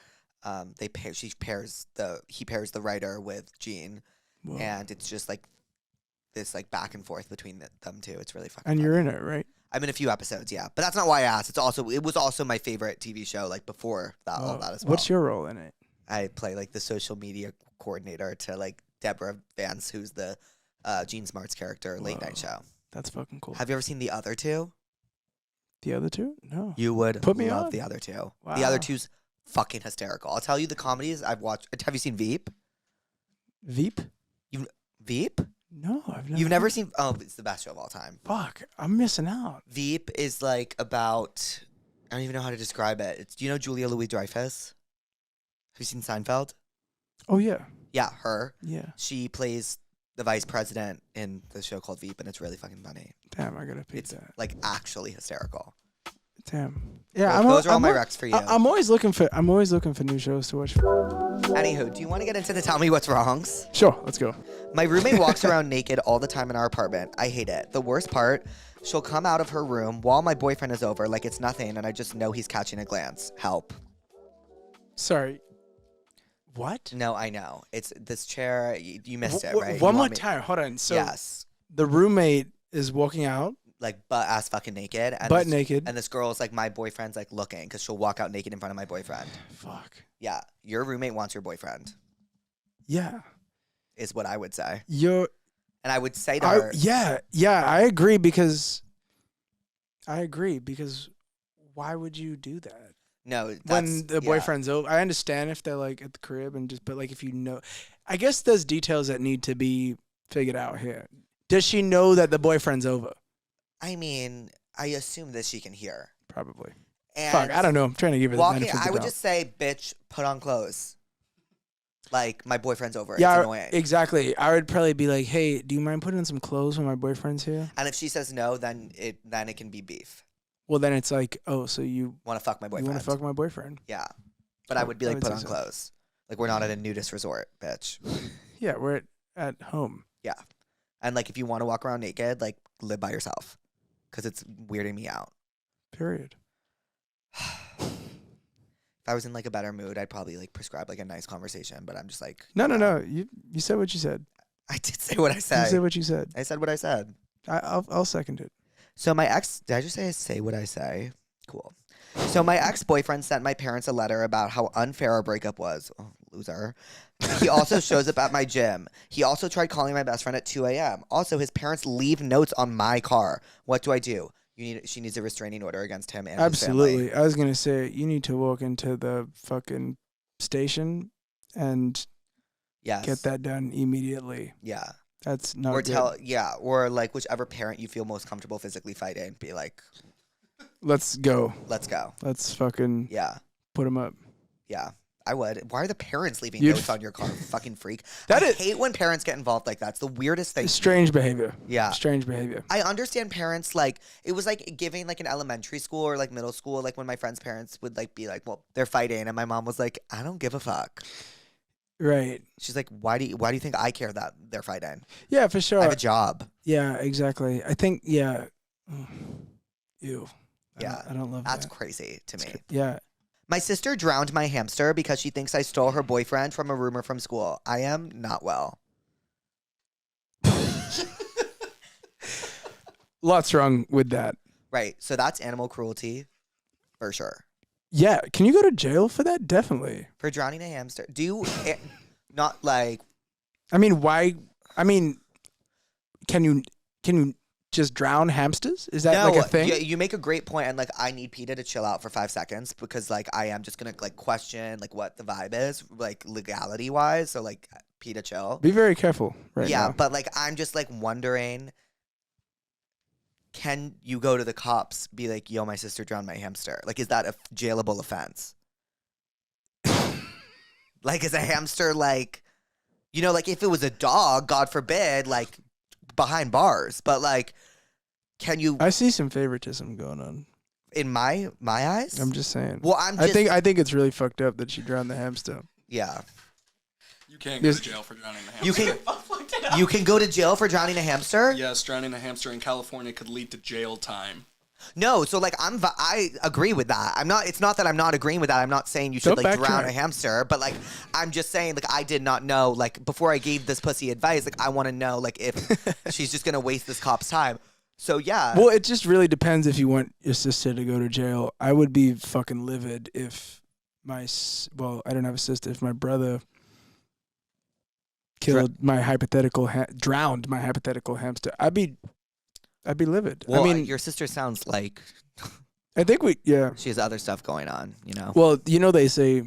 he pairs the writer with Jean, Whoa. and it's just like this like back and forth between them two. It's really fucking. And fun. you're in it, right? I'm in a few episodes, yeah, but that's not why I asked. It was also my favorite TV show like before that all that as well. What's your role in it? I play like the social media coordinator to like Deborah Vance, who's the Jean Smart's character, late night show. That's fucking cool. Have you ever seen the other two? The other two? No. You would Put me love on. the other two. Wow. The other two's fucking hysterical. I'll tell you the comedies I've watched. Have you seen Veep? Veep? Veep? No, I've never. You've never seen? Oh, it's the best show of all time. Fuck, I'm missing out. Veep is like about. I don't even know how to describe it. Do you know Julia Louis-Dreyfus? Have you seen Seinfeld? Oh yeah. Yeah, her. Yeah. She plays the vice president in the show called Veep, and it's really fucking funny. Damn, I gotta pick It's that. like actually hysterical. Damn. Yeah, Those are all my recs for you. I'm always looking for new shows to watch. Anywho, do you want to get into the tell me what's wrongs? Sure, let's go. My roommate walks around naked all the time in our apartment. I hate it. The worst part, she'll come out of her room while my boyfriend is over like it's nothing, and I just know he's catching a glance. Help. Sorry. What? No, I know. It's this chair. You missed it, right? One You more want me- time. Hold on. So yes. the roommate is walking out, Like butt ass fucking naked. And butt this, naked. And this girl's like, my boyfriend's like looking because she'll walk out naked in front of my boyfriend. Fuck. Yeah. Your roommate wants your boyfriend, Yeah. is what I would say. You're. And I would say to her, Yeah. I agree because. Why would you do that? no, that's, When the yeah. boyfriend's over, I understand if they're like at the crib but like if you know, I guess there's details that need to be figured out here. Does she know that the boyfriend's over? I mean, I assume that she can hear. Probably. And Fuck, I don't know. I'm trying to give her the walking, benefit of the I would doubt. just say, bitch, put on clothes. Like, my boyfriend's over. Yeah, it's annoying. exactly. I would probably be like, hey, do you mind putting on some clothes when my boyfriend's here? And if she says no, then it can be beef. Well, then it's like, oh, so you Want to fuck my boyfriend. want to fuck my boyfriend? Yeah. But I would be like, put on clothes. Like, we're not at a nudist resort, bitch. Yeah, we're at home. Yeah. And like, if you want to walk around naked, like, live by yourself. Because it's weirding me out. Period. If I was in like a better mood, I'd probably like prescribe like a nice conversation. But I'm just like, no. You said what you said. I did say what I said. You said what you said. I said what I said. I'll second it. So my ex, did I just say what I say? Cool. So my ex-boyfriend sent my parents a letter about how unfair our breakup was. Oh, loser. He also shows up at my gym. He also tried calling my best friend at 2 a.m. Also, his parents leave notes on my car. What do I do? She needs a restraining order against him and Absolutely. his family. I was going to say, you need to walk into the fucking station and get that done immediately. Yeah. That's not or good. Or like whichever parent you feel most comfortable physically fighting, be like, let's go. Let's fucking put them up. Yeah, I would. Why are the parents leaving notes on your car? Fucking freak. I hate when parents get involved like that. It's the weirdest thing. Strange behavior. Yeah. Strange behavior. I understand parents, like, it was like giving like an elementary school or like middle school, like when my friends' parents would like be like, well, they're fighting. And my mom was like, I don't give a fuck. Right. She's like, why do you think I care that they're fighting? Yeah, for sure. I have a job. Yeah, exactly. I think, yeah. Ew. Yeah. I don't love That's that. crazy to me. Yeah. My sister drowned my hamster because she thinks I stole her boyfriend from a rumor from school. I am not well. Lots wrong with that. Right. So that's animal cruelty for sure. Yeah. Can you go to jail for that? Definitely. For drowning a hamster. Do you not like... I mean, why? I mean, can you just drown hamsters? Is that like a thing? You make a great point, and like I need PETA to chill out for 5 seconds because like I am just gonna like question like what the vibe is, like legality wise. So like PETA chill. Be very careful right now. Yeah, but like I'm just like wondering, can you go to the cops, be like, yo, my sister drowned my hamster? Like, is that a jailable offense? Like, is a hamster like, you know, like if it was a dog, God forbid, like behind bars, but like, can you? I see some favoritism going on in my eyes. I'm just saying. Well, I think it's really fucked up that she drowned the hamster. Yeah. You can't go to jail for drowning a hamster. You can go to jail for drowning a hamster? Yes, drowning a hamster in California could lead to jail time. No, so like I agree with that. It's not that I'm not agreeing with that. I'm not saying you should like drown a hamster, but like I'm just saying like I did not know like before I gave this pussy advice, like I want to know like if she's just going to waste this cop's time. So yeah. Well, it just really depends if you want your sister to go to jail. I would be fucking livid if I don't have a sister, if my brother drowned my hypothetical hamster. I'd be livid. Well, I mean, your sister sounds like I think she has other stuff going on, you know. Well, you know what they say.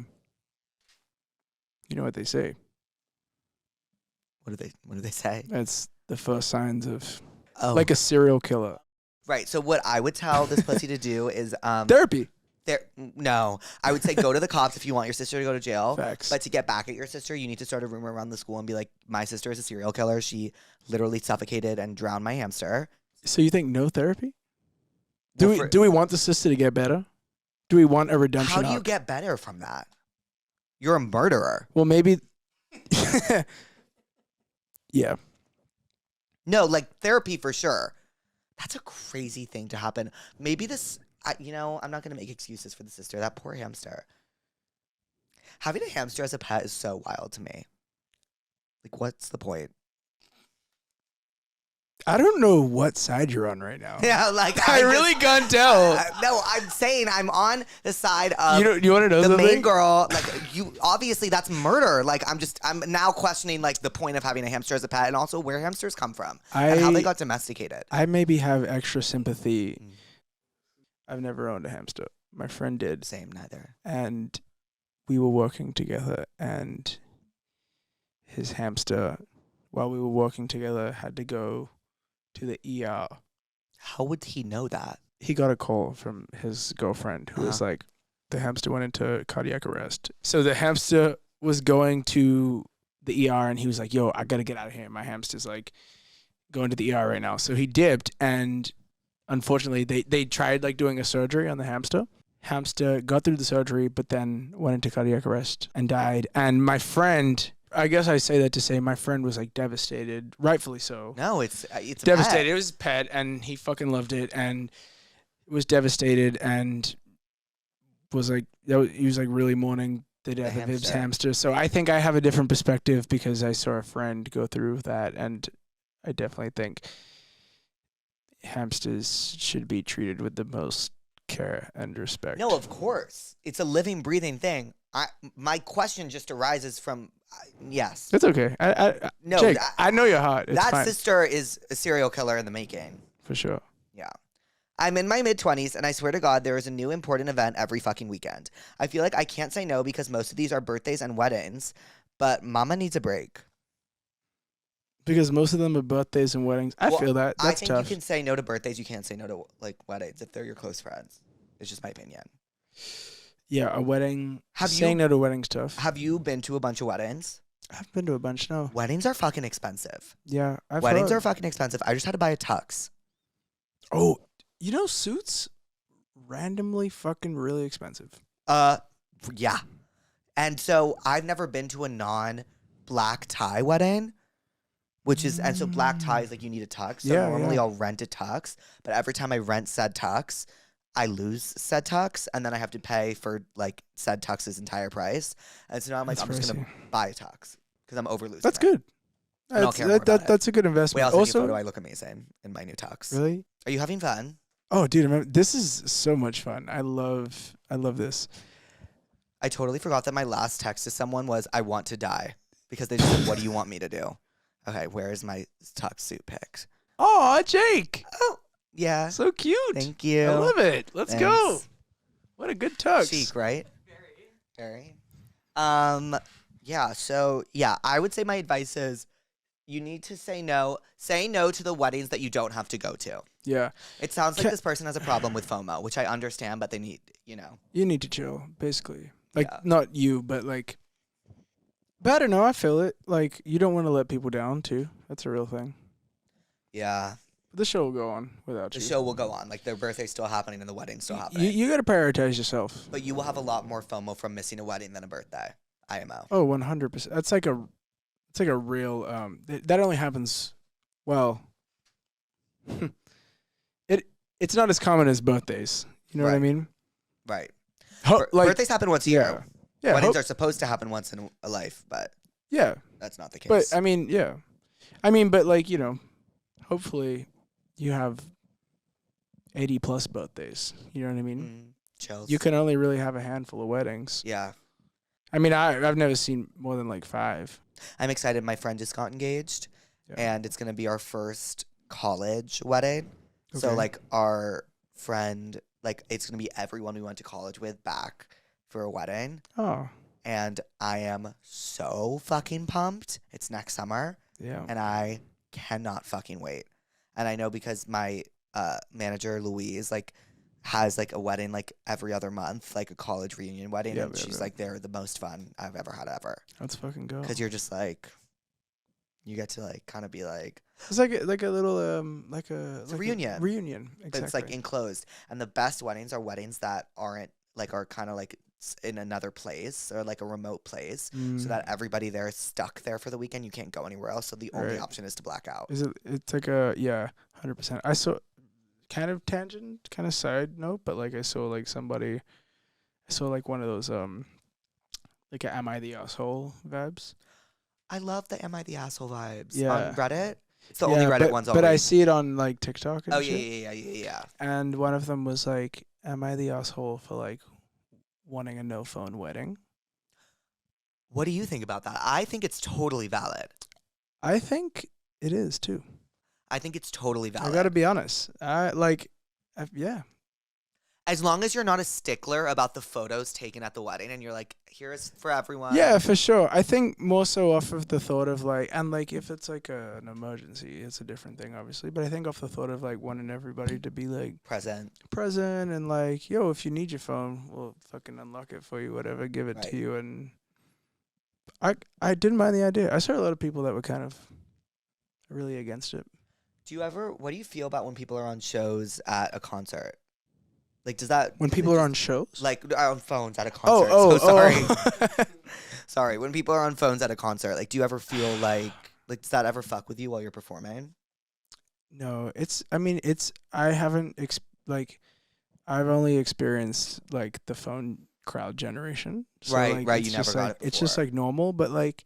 What do they say? That's the first signs of like a serial killer. Right. So what I would tell this pussy to do is therapy. No, I would say go to the cops if you want your sister to go to jail. Facts. But to get back at your sister, you need to start a rumor around the school and be like, my sister is a serial killer. She literally suffocated and drowned my hamster. So you think no therapy? Do we want the sister to get better? Do we want a redemption arc? How do you get better from that? You're a murderer. Well, maybe. Yeah. No, like therapy for sure. That's a crazy thing to happen. Maybe this, I'm not going to make excuses for the sister. That poor hamster. Having a hamster as a pet is so wild to me. Like, what's the point? I don't know what side you're on right now. Yeah, like I really can't tell. No, I'm saying I'm on the side of you want to know the something? main girl. Like you, obviously that's murder. Like I'm now questioning like the point of having a hamster as a pet, and also where hamsters come from and how they got domesticated. I maybe have extra sympathy. I've never owned a hamster. My friend did. Same, neither. And we were working together, and his hamster, while we were working together, had to go to the ER. How would he know that? He got a call from his girlfriend who was like, the hamster went into cardiac arrest. So the hamster was going to the ER, and he was like, yo, I got to get out of here. My hamster's like going to the ER right now. So he dipped, and unfortunately they tried like doing a surgery on the hamster, hamster got through the surgery, but then went into cardiac arrest and died. And my friend, I guess I say that to say my friend was like devastated, rightfully so. No, it's devastated. It was his pet, and he fucking loved it, and was devastated, and was like, he was like really mourning the death of his hamster. So I think I have a different perspective because I saw a friend go through that, and I definitely think hamsters should be treated with the most care and respect. No, of course. It's a living, breathing thing. My question just arises from, yes. It's okay. No, Jake, I know your heart. It's that fine. sister is a serial killer in the making. For sure. Yeah. I'm in my mid-20s, and I swear to God, there is a new important event every fucking weekend. I feel like I can't say no because most of these are birthdays and weddings, but mama needs a break. Because most of them are birthdays and weddings. I feel that. That's I think tough. you can say no to birthdays. You can't say no to like weddings if they're your close friends. It's just my opinion. Yeah, a wedding. Saying no to weddings tough. Have you been to a bunch of weddings? I've been to a bunch, no. Weddings are fucking expensive. Yeah, weddings are fucking expensive. I just had to buy a tux. Oh, you know, suits randomly fucking really expensive. Yeah. And so I've never been to a non-black tie wedding, which is, and so black tie is like you need a tux. So normally I'll rent a tux, but every time I rent said tux, I lose said tux, and then I have to pay for like said tux's entire price. And so now I'm like, I'm just gonna buy a tux because I'm over losing. That's good. That's a good investment. Wait, I'll send you a photo. I look amazing in my new tux. Really? Are you having fun? Oh, dude, this is so much fun. I love this. I totally forgot that my last text to someone was, I want to die. Because they just said, what do you want me to do? Okay, where is my tux suit pic? Oh, Jake. Oh, yeah. So cute. Thank you. I love it. Let's go. What a good tux. Chic, right? Very. Yeah, so, yeah, I would say my advice is you need to say no. Say no to the weddings that you don't have to go to. Yeah. It sounds like this person has a problem with FOMO, which I understand, but they need, You need to chill, basically. Like, not you, but like, but I don't know, I feel it. Like, you don't want to let people down, too. That's a real thing. Yeah. The show will go on without you. The show will go on. Like, their birthday's still happening and the wedding's still happening. You got to prioritize yourself. But you will have a lot more FOMO from missing a wedding than a birthday. IMO. Oh, 100%. That's like a real, that only happens, well, it's not as common as birthdays. You know what I mean? Right. Birthdays happen once a year. Yeah. Weddings are supposed to happen once in a life, but that's not the case. But, I mean, yeah. I mean, but like, hopefully you have 80 plus birthdays. You know what I mean? Chills. You can only really have a handful of weddings. Yeah. I mean, I've never seen more than like 5. I'm excited. My friend just got engaged, and it's going to be our first college wedding. Okay. So, like, our friend, like, it's going to be everyone we went to college with back for a wedding. Oh. And I am so fucking pumped. It's next summer. Yeah. And I cannot fucking wait. And I know because my manager, Louise, like, has like a wedding like every other month, like a college reunion wedding, and she's like, they're the most fun I've ever had ever. Let's fucking go. Because you're just like, you get to like kind of be like, it's like a little it's a reunion. Reunion, exactly. But it's like enclosed, and the best weddings are weddings that aren't like are kind of like in another place or like a remote place, so that everybody there is stuck there for the weekend. You can't go anywhere else, so the only option is to black out. It's like a 100%. I saw. Kind of tangent, kind of side note, but like I saw like one of those like a Am I the Asshole vibes. I love the Am I the Asshole vibes on Reddit. It's the only Reddit ones. But I see it on like TikTok. And shit. Yeah. And one of them was like, "Am I the asshole for like wanting a no phone wedding?" What do you think about that? I think it's totally valid. I think it is too. I think it's totally valid. I gotta be honest. Yeah. As long as you're not a stickler about the photos taken at the wedding and you're like, here's for everyone. Yeah, for sure. I think more so off of the thought of like, and like if it's like an emergency, it's a different thing, obviously. But I think off the thought of like wanting everybody to be like present and like, yo, if you need your phone, we'll fucking unlock it for you, whatever, give it to you. And I didn't mind the idea. I saw a lot of people that were kind of really against it. What do you feel about when people are on shows at a concert? Like, does that when people are on shows, like on phones at a concert? Sorry. Sorry. When people are on phones at a concert, like, do you ever feel like does that ever fuck with you while you're performing? No, I haven't I've only experienced like the phone crowd generation. So, right. You never got it before. It's just like normal, but like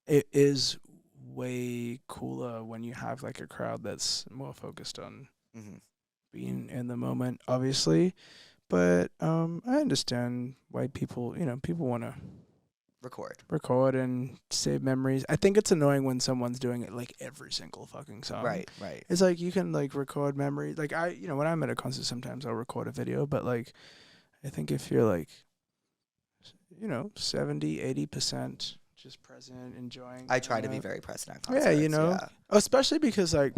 it is way cooler when you have like a crowd that's more focused on being in the moment, obviously. But I understand why people want to record and save memories. I think it's annoying when someone's doing it like every single fucking song. Right. It's like you can like record memories. Like when I'm at a concert, sometimes I'll record a video, but like I think if you're like 70-80% just present, enjoying. I try to be very present at concerts. Yeah, especially because like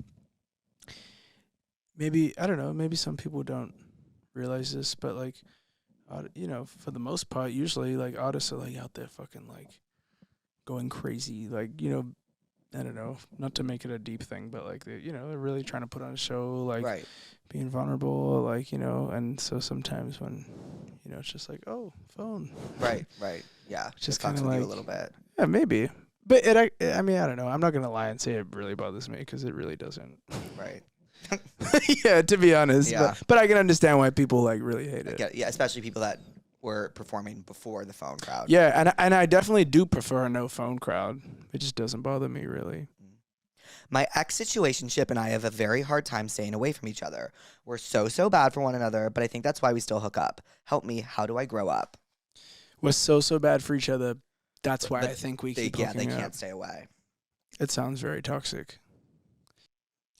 maybe I don't know, maybe some people don't realize this, but like for the most part, usually like artists are like out there fucking like going crazy, like I don't know, not to make it a deep thing, but like they're really trying to put on a show, like being vulnerable, like and so sometimes when it's just like phone, right, yeah, just kind of like a little bit, yeah, maybe, but I mean I don't know, I'm not gonna lie and say it really bothers me because it really doesn't, right. Yeah, to be honest. Yeah. But I can understand why people like really hate it. Yeah, especially people that were performing before the phone crowd. Yeah, and I definitely do prefer a no phone crowd. It just doesn't bother me really. My ex-situationship and I have a very hard time staying away from each other. We're so bad for one another, but I think that's why we still hook up. Help me, how do I grow up? We're so bad for each other. That's why I think we keep hooking up. They can't stay away. It sounds very toxic.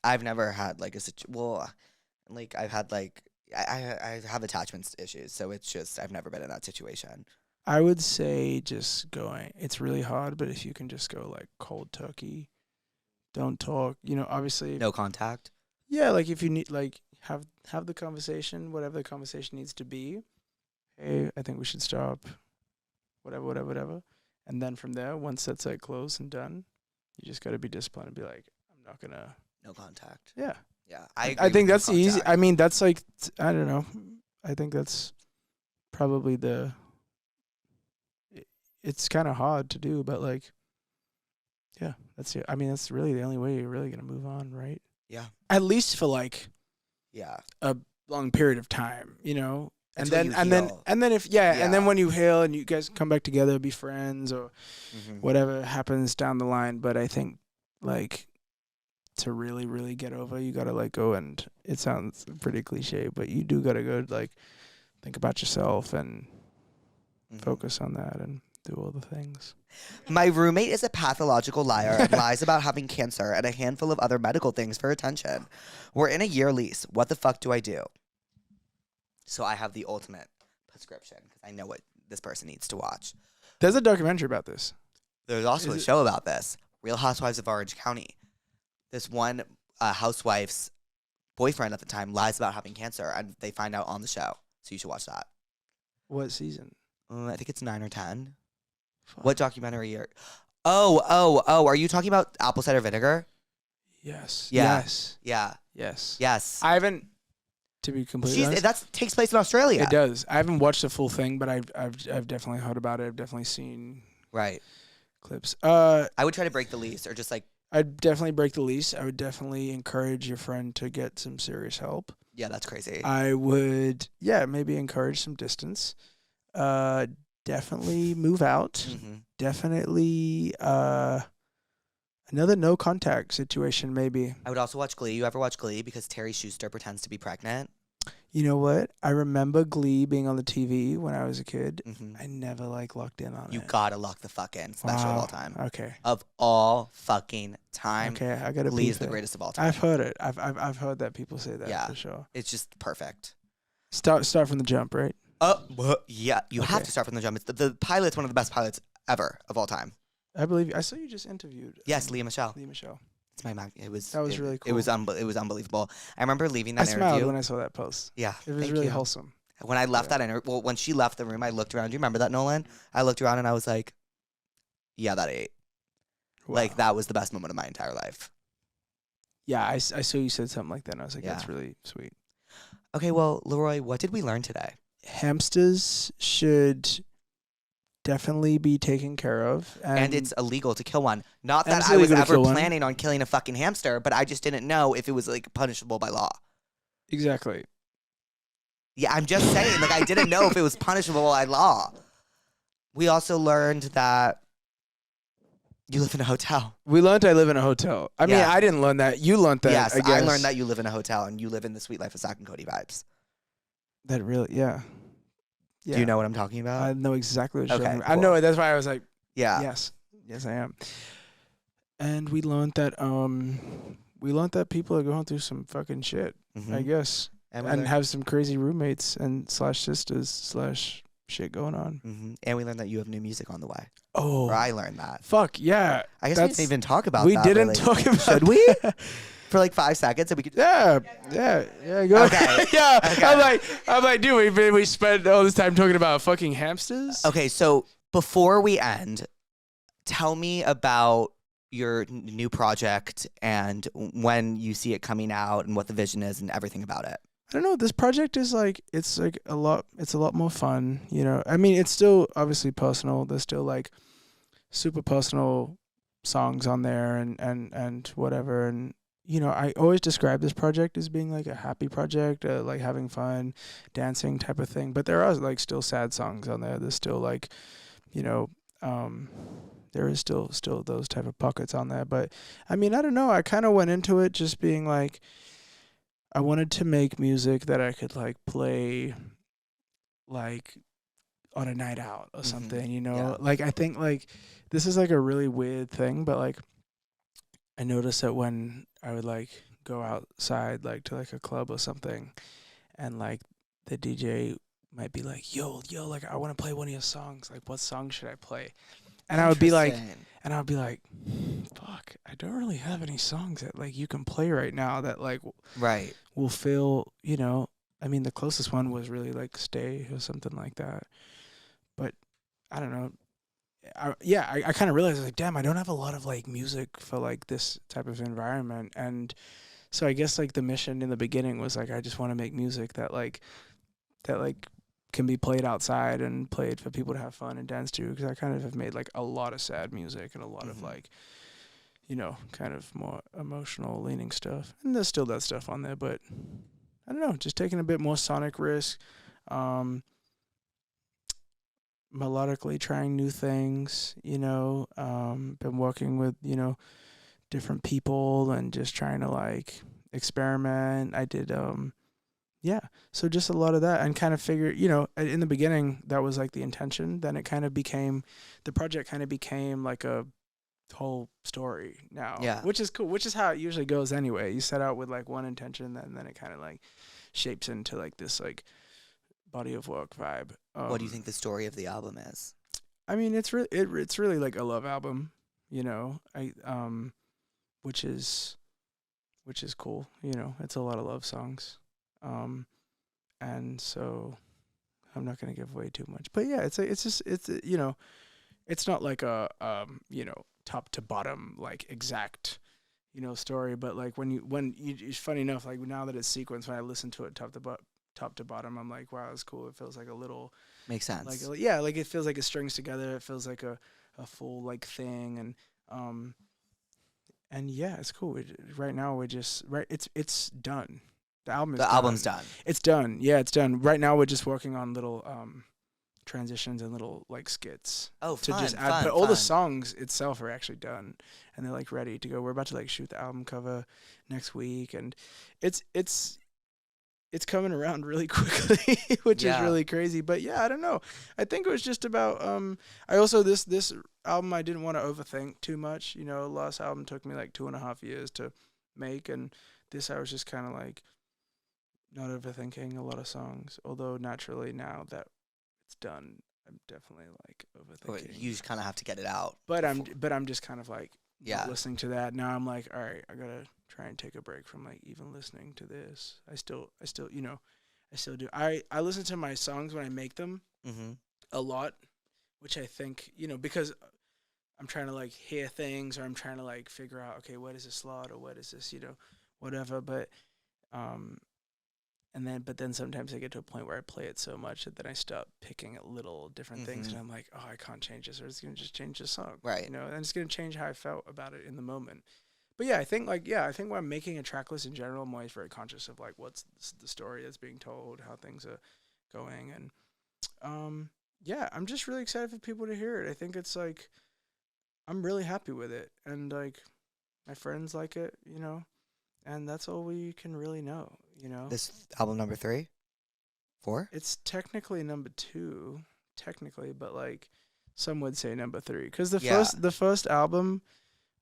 I've never had like I've had like I have attachment issues, so it's just I've never been in that situation. I would say just going. It's really hard, but if you can just go like cold turkey, don't talk. Obviously no contact. Yeah, like if you need like have the conversation, whatever the conversation needs to be. Hey, I think we should stop. Whatever, and then from there, once that's like closed and done, you just got to be disciplined and be like, I'm not gonna. No contact. Yeah. Yeah. I think that's easy. I mean, that's like, I don't know. I think that's probably it's kind of hard to do, but like, yeah, that's it. I mean, that's really the only way you're really going to move on, right? Yeah. At least for like, a long period of time, and then when you heal and you guys come back together, be friends or whatever happens down the line. But I think like, to really, really get over, you gotta like go, and it sounds pretty cliche, but you do gotta go like think about yourself and focus on that and do all the things. My roommate is a pathological liar and lies about having cancer and a handful of other medical things for attention. We're in a year lease. What the fuck do I do? So I have the ultimate prescription because I know what this person needs to watch. There's a documentary about this. There's also a show about this. Real Housewives of Orange County. This one housewife's boyfriend at the time lies about having cancer, and they find out on the show. So you should watch that. What season? I think it's 9 or 10. Fuck. What documentary are? Oh! Are you talking about apple cider vinegar? Yes. Yeah. Yes. Yeah. Yes. Yes. I haven't. To be completely honest, that takes place in Australia. It does. I haven't watched the full thing, but I've definitely heard about it. I've definitely seen clips. I would try to break the lease, or just like. I'd definitely break the lease. I would definitely encourage your friend to get some serious help. Yeah, that's crazy. I would, maybe encourage some distance. Definitely move out. Definitely another no contact situation, maybe. I would also watch Glee. You ever watch Glee? Because Terry Schuster pretends to be pregnant. You know what? I remember Glee being on the TV when I was a kid. I never locked in on it. You gotta lock the fuck in. Special of all time. Okay. Of all fucking time. Okay, I gotta. Glee is the greatest of all time. I've heard it. I've heard that people say that for sure. It's just perfect. Start from the jump, right? Yeah. You have to start from the jump. It's the pilot's one of the best pilots ever of all time. I believe you. I saw you just interviewed. Yes, Leah Michelle. It's my mag. That was really cool. It was unbelievable. I remember leaving that interview. I smiled when I saw that post. Yeah, it was really wholesome. When I left that interview, when she left the room, I looked around. Do you remember that, Nolan? I looked around and I was like, "Yeah, that ate." Wow. Like that was the best moment of my entire life. Yeah, I saw you said something like that, and I was like, "That's really sweet." Okay, well, Leroy, what did we learn today? Hamsters should definitely be taken care of. And it's illegal to kill one. Not that I was ever planning on killing a fucking hamster, but I just didn't know if it was like punishable by law. Exactly. Yeah, I'm just saying, like, I didn't know if it was punishable by law. We also learned that you live in a hotel. We learned I live in a hotel. I mean, I didn't learn that. You learned that, yes, I guess. I learned that you live in a hotel and you live in the sweet life of Zach and Cody vibes. That really, yeah. Do you know what I'm talking about? I know exactly what you're talking about. Cool. I know it. That's why I was like, yeah. Yes, I am. And we learned that people are going through some fucking shit, I guess. And have some crazy roommates and /sisters /shit going on. Mm-hmm. And we learned that you have new music on the way. Oh. Or I learned that. Fuck, yeah. I guess we didn't even talk about that. We didn't talk about Should we? For like 5 seconds, and we could. Yeah. Go okay. Yeah. Okay. I'm like, dude, we spent all this time talking about fucking hamsters. Okay, so before we end, tell me about your new project and when you see it coming out and what the vision is and everything about it. I don't know. This project is it's a lot more fun, you know. I mean, it's still obviously personal. There's still like super personal songs on there and whatever. And, you know, I always describe this project as being like a happy project, like having fun, dancing type of thing. But there are like still sad songs on there. There's still like, you know, there is still those type of pockets on there. But I mean, I don't know. I kind of went into it just being like, I wanted to make music that I could like play like on a night out or something, you know? Yeah. Like I think like this is like a really weird thing, but like I noticed that when I would like go outside like to like a club or something and like the DJ might be like, yo, like I want to play one of your songs. Like what song should I play? And I would be like, fuck, I don't really have any songs that like you can play right now that like will feel, you know. I mean, the closest one was really like Stay or something like that. But I don't know. I kind of realized like, damn, I don't have a lot of like music for like this type of environment. And so I guess like the mission in the beginning was like, I just want to make music that can be played outside and played for people to have fun and dance to, because I kind of have made like a lot of sad music and a lot of like, you know, kind of more emotional leaning stuff. And there's still that stuff on there, but I don't know, just taking a bit more sonic risk, melodically trying new things, you know, been working with, you know, different people and just trying to like experiment. I did, so just a lot of that and kind of figure, you know, in the beginning, that was like the intention. Then it kind of became, the project kind of became like a whole story now, which is cool, which is how it usually goes anyway. You set out with like one intention and then it kind of like shapes into like this like body of work vibe. What do you think the story of the album is? I mean, it's really like a love album, you know, which is cool, you know. It's a lot of love songs. And so I'm not going to give away too much, but yeah, it's you know, it's not like a, you know, top to bottom, like exact, you know, story, but like it's funny enough, like now that it's sequenced, when I listen to it top to bottom, I'm like, wow, it's cool. It feels like a little, makes sense. Like, yeah, like it feels like it strings together. It feels like a full like thing. And yeah, it's cool. Right now we're just, it's done. The album's done. It's done. Yeah, it's done. Right now we're just working on little transitions and little like skits. Oh, to fun, just add. fun, But all fun. the songs itself are actually done, and they're like ready to go. We're about to like shoot the album cover next week, and it's coming around really quickly, which is really crazy. But yeah, I don't know. I think it was just about. I also this album I didn't want to overthink too much. You know, last album took me like 2.5 years to make, and this I was just kind of like not overthinking a lot of songs. Although naturally now that it's done, I'm definitely like overthinking. You just kind of have to get it out. But I'm just kind of like listening to that now. I'm like, all right, I gotta try and take a break from like even listening to this. I still you know, I still do. I listen to my songs when I make them a lot, which I think, you know, because I'm trying to like hear things, or I'm trying to like figure out, okay, what is this slot, or what is this, you know, whatever. But but then sometimes I get to a point where I play it so much that then I stop picking at little different things, and I'm like, oh, I can't change this, or it's gonna just change the song, right? You know, and it's gonna change how I felt about it in the moment. But yeah, I think when I'm making a track list in general, I'm always very conscious of like what's the story that's being told, how things are going, and yeah, I'm just really excited for people to hear it. I think it's like I'm really happy with it, and like my friends like it, you know, and that's all we can really know, you know. This album number 3, 4? It's technically number 2, but like some would say number 3 because the first album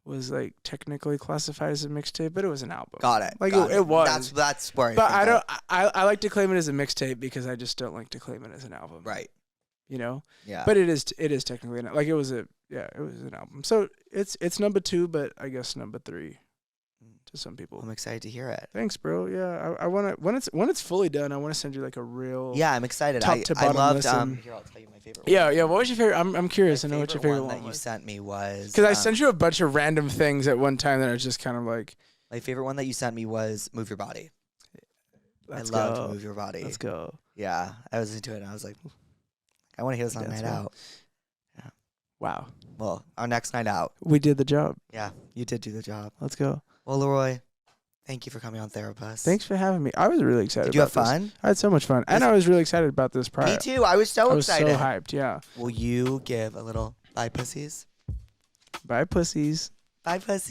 was like technically classified as a mixtape, but it was an album. Got it. Like it was. That's where. But I like to claim it as a mixtape because I just don't like to claim it as an album. Right. You know. Yeah. But it is technically like it was an album. So it's number 2, but I guess number 3 to some people. I'm excited to hear it. Thanks, bro. Yeah, I want to when it's fully done, I want to send you like a real. Yeah, I'm excited. Top to bottom I loved. listen. Here, I'll tell you my favorite. Yeah, yeah. What was your favorite? I'm curious to know what your favorite one one that was. you sent me was because I sent you a bunch of random things at one time that are just kind of like. My favorite one that you sent me was "Move Your Body." I loved "Move Your Body." Let's go. Yeah, I was into it, and I was like, I want to hear this on night out. Yeah. Wow. Well, our next night out. We did the job. Yeah, you did do the job. Let's go. Well, Leroy, thank you for coming on Therapuss. Thanks for having me. I was really excited. Did you have fun? I had so much fun, and I was really excited about this prior. Me too. I was so excited. I was so hyped. Yeah. Will you give a little bye, pussies? Bye, pussies. Bye, pussies.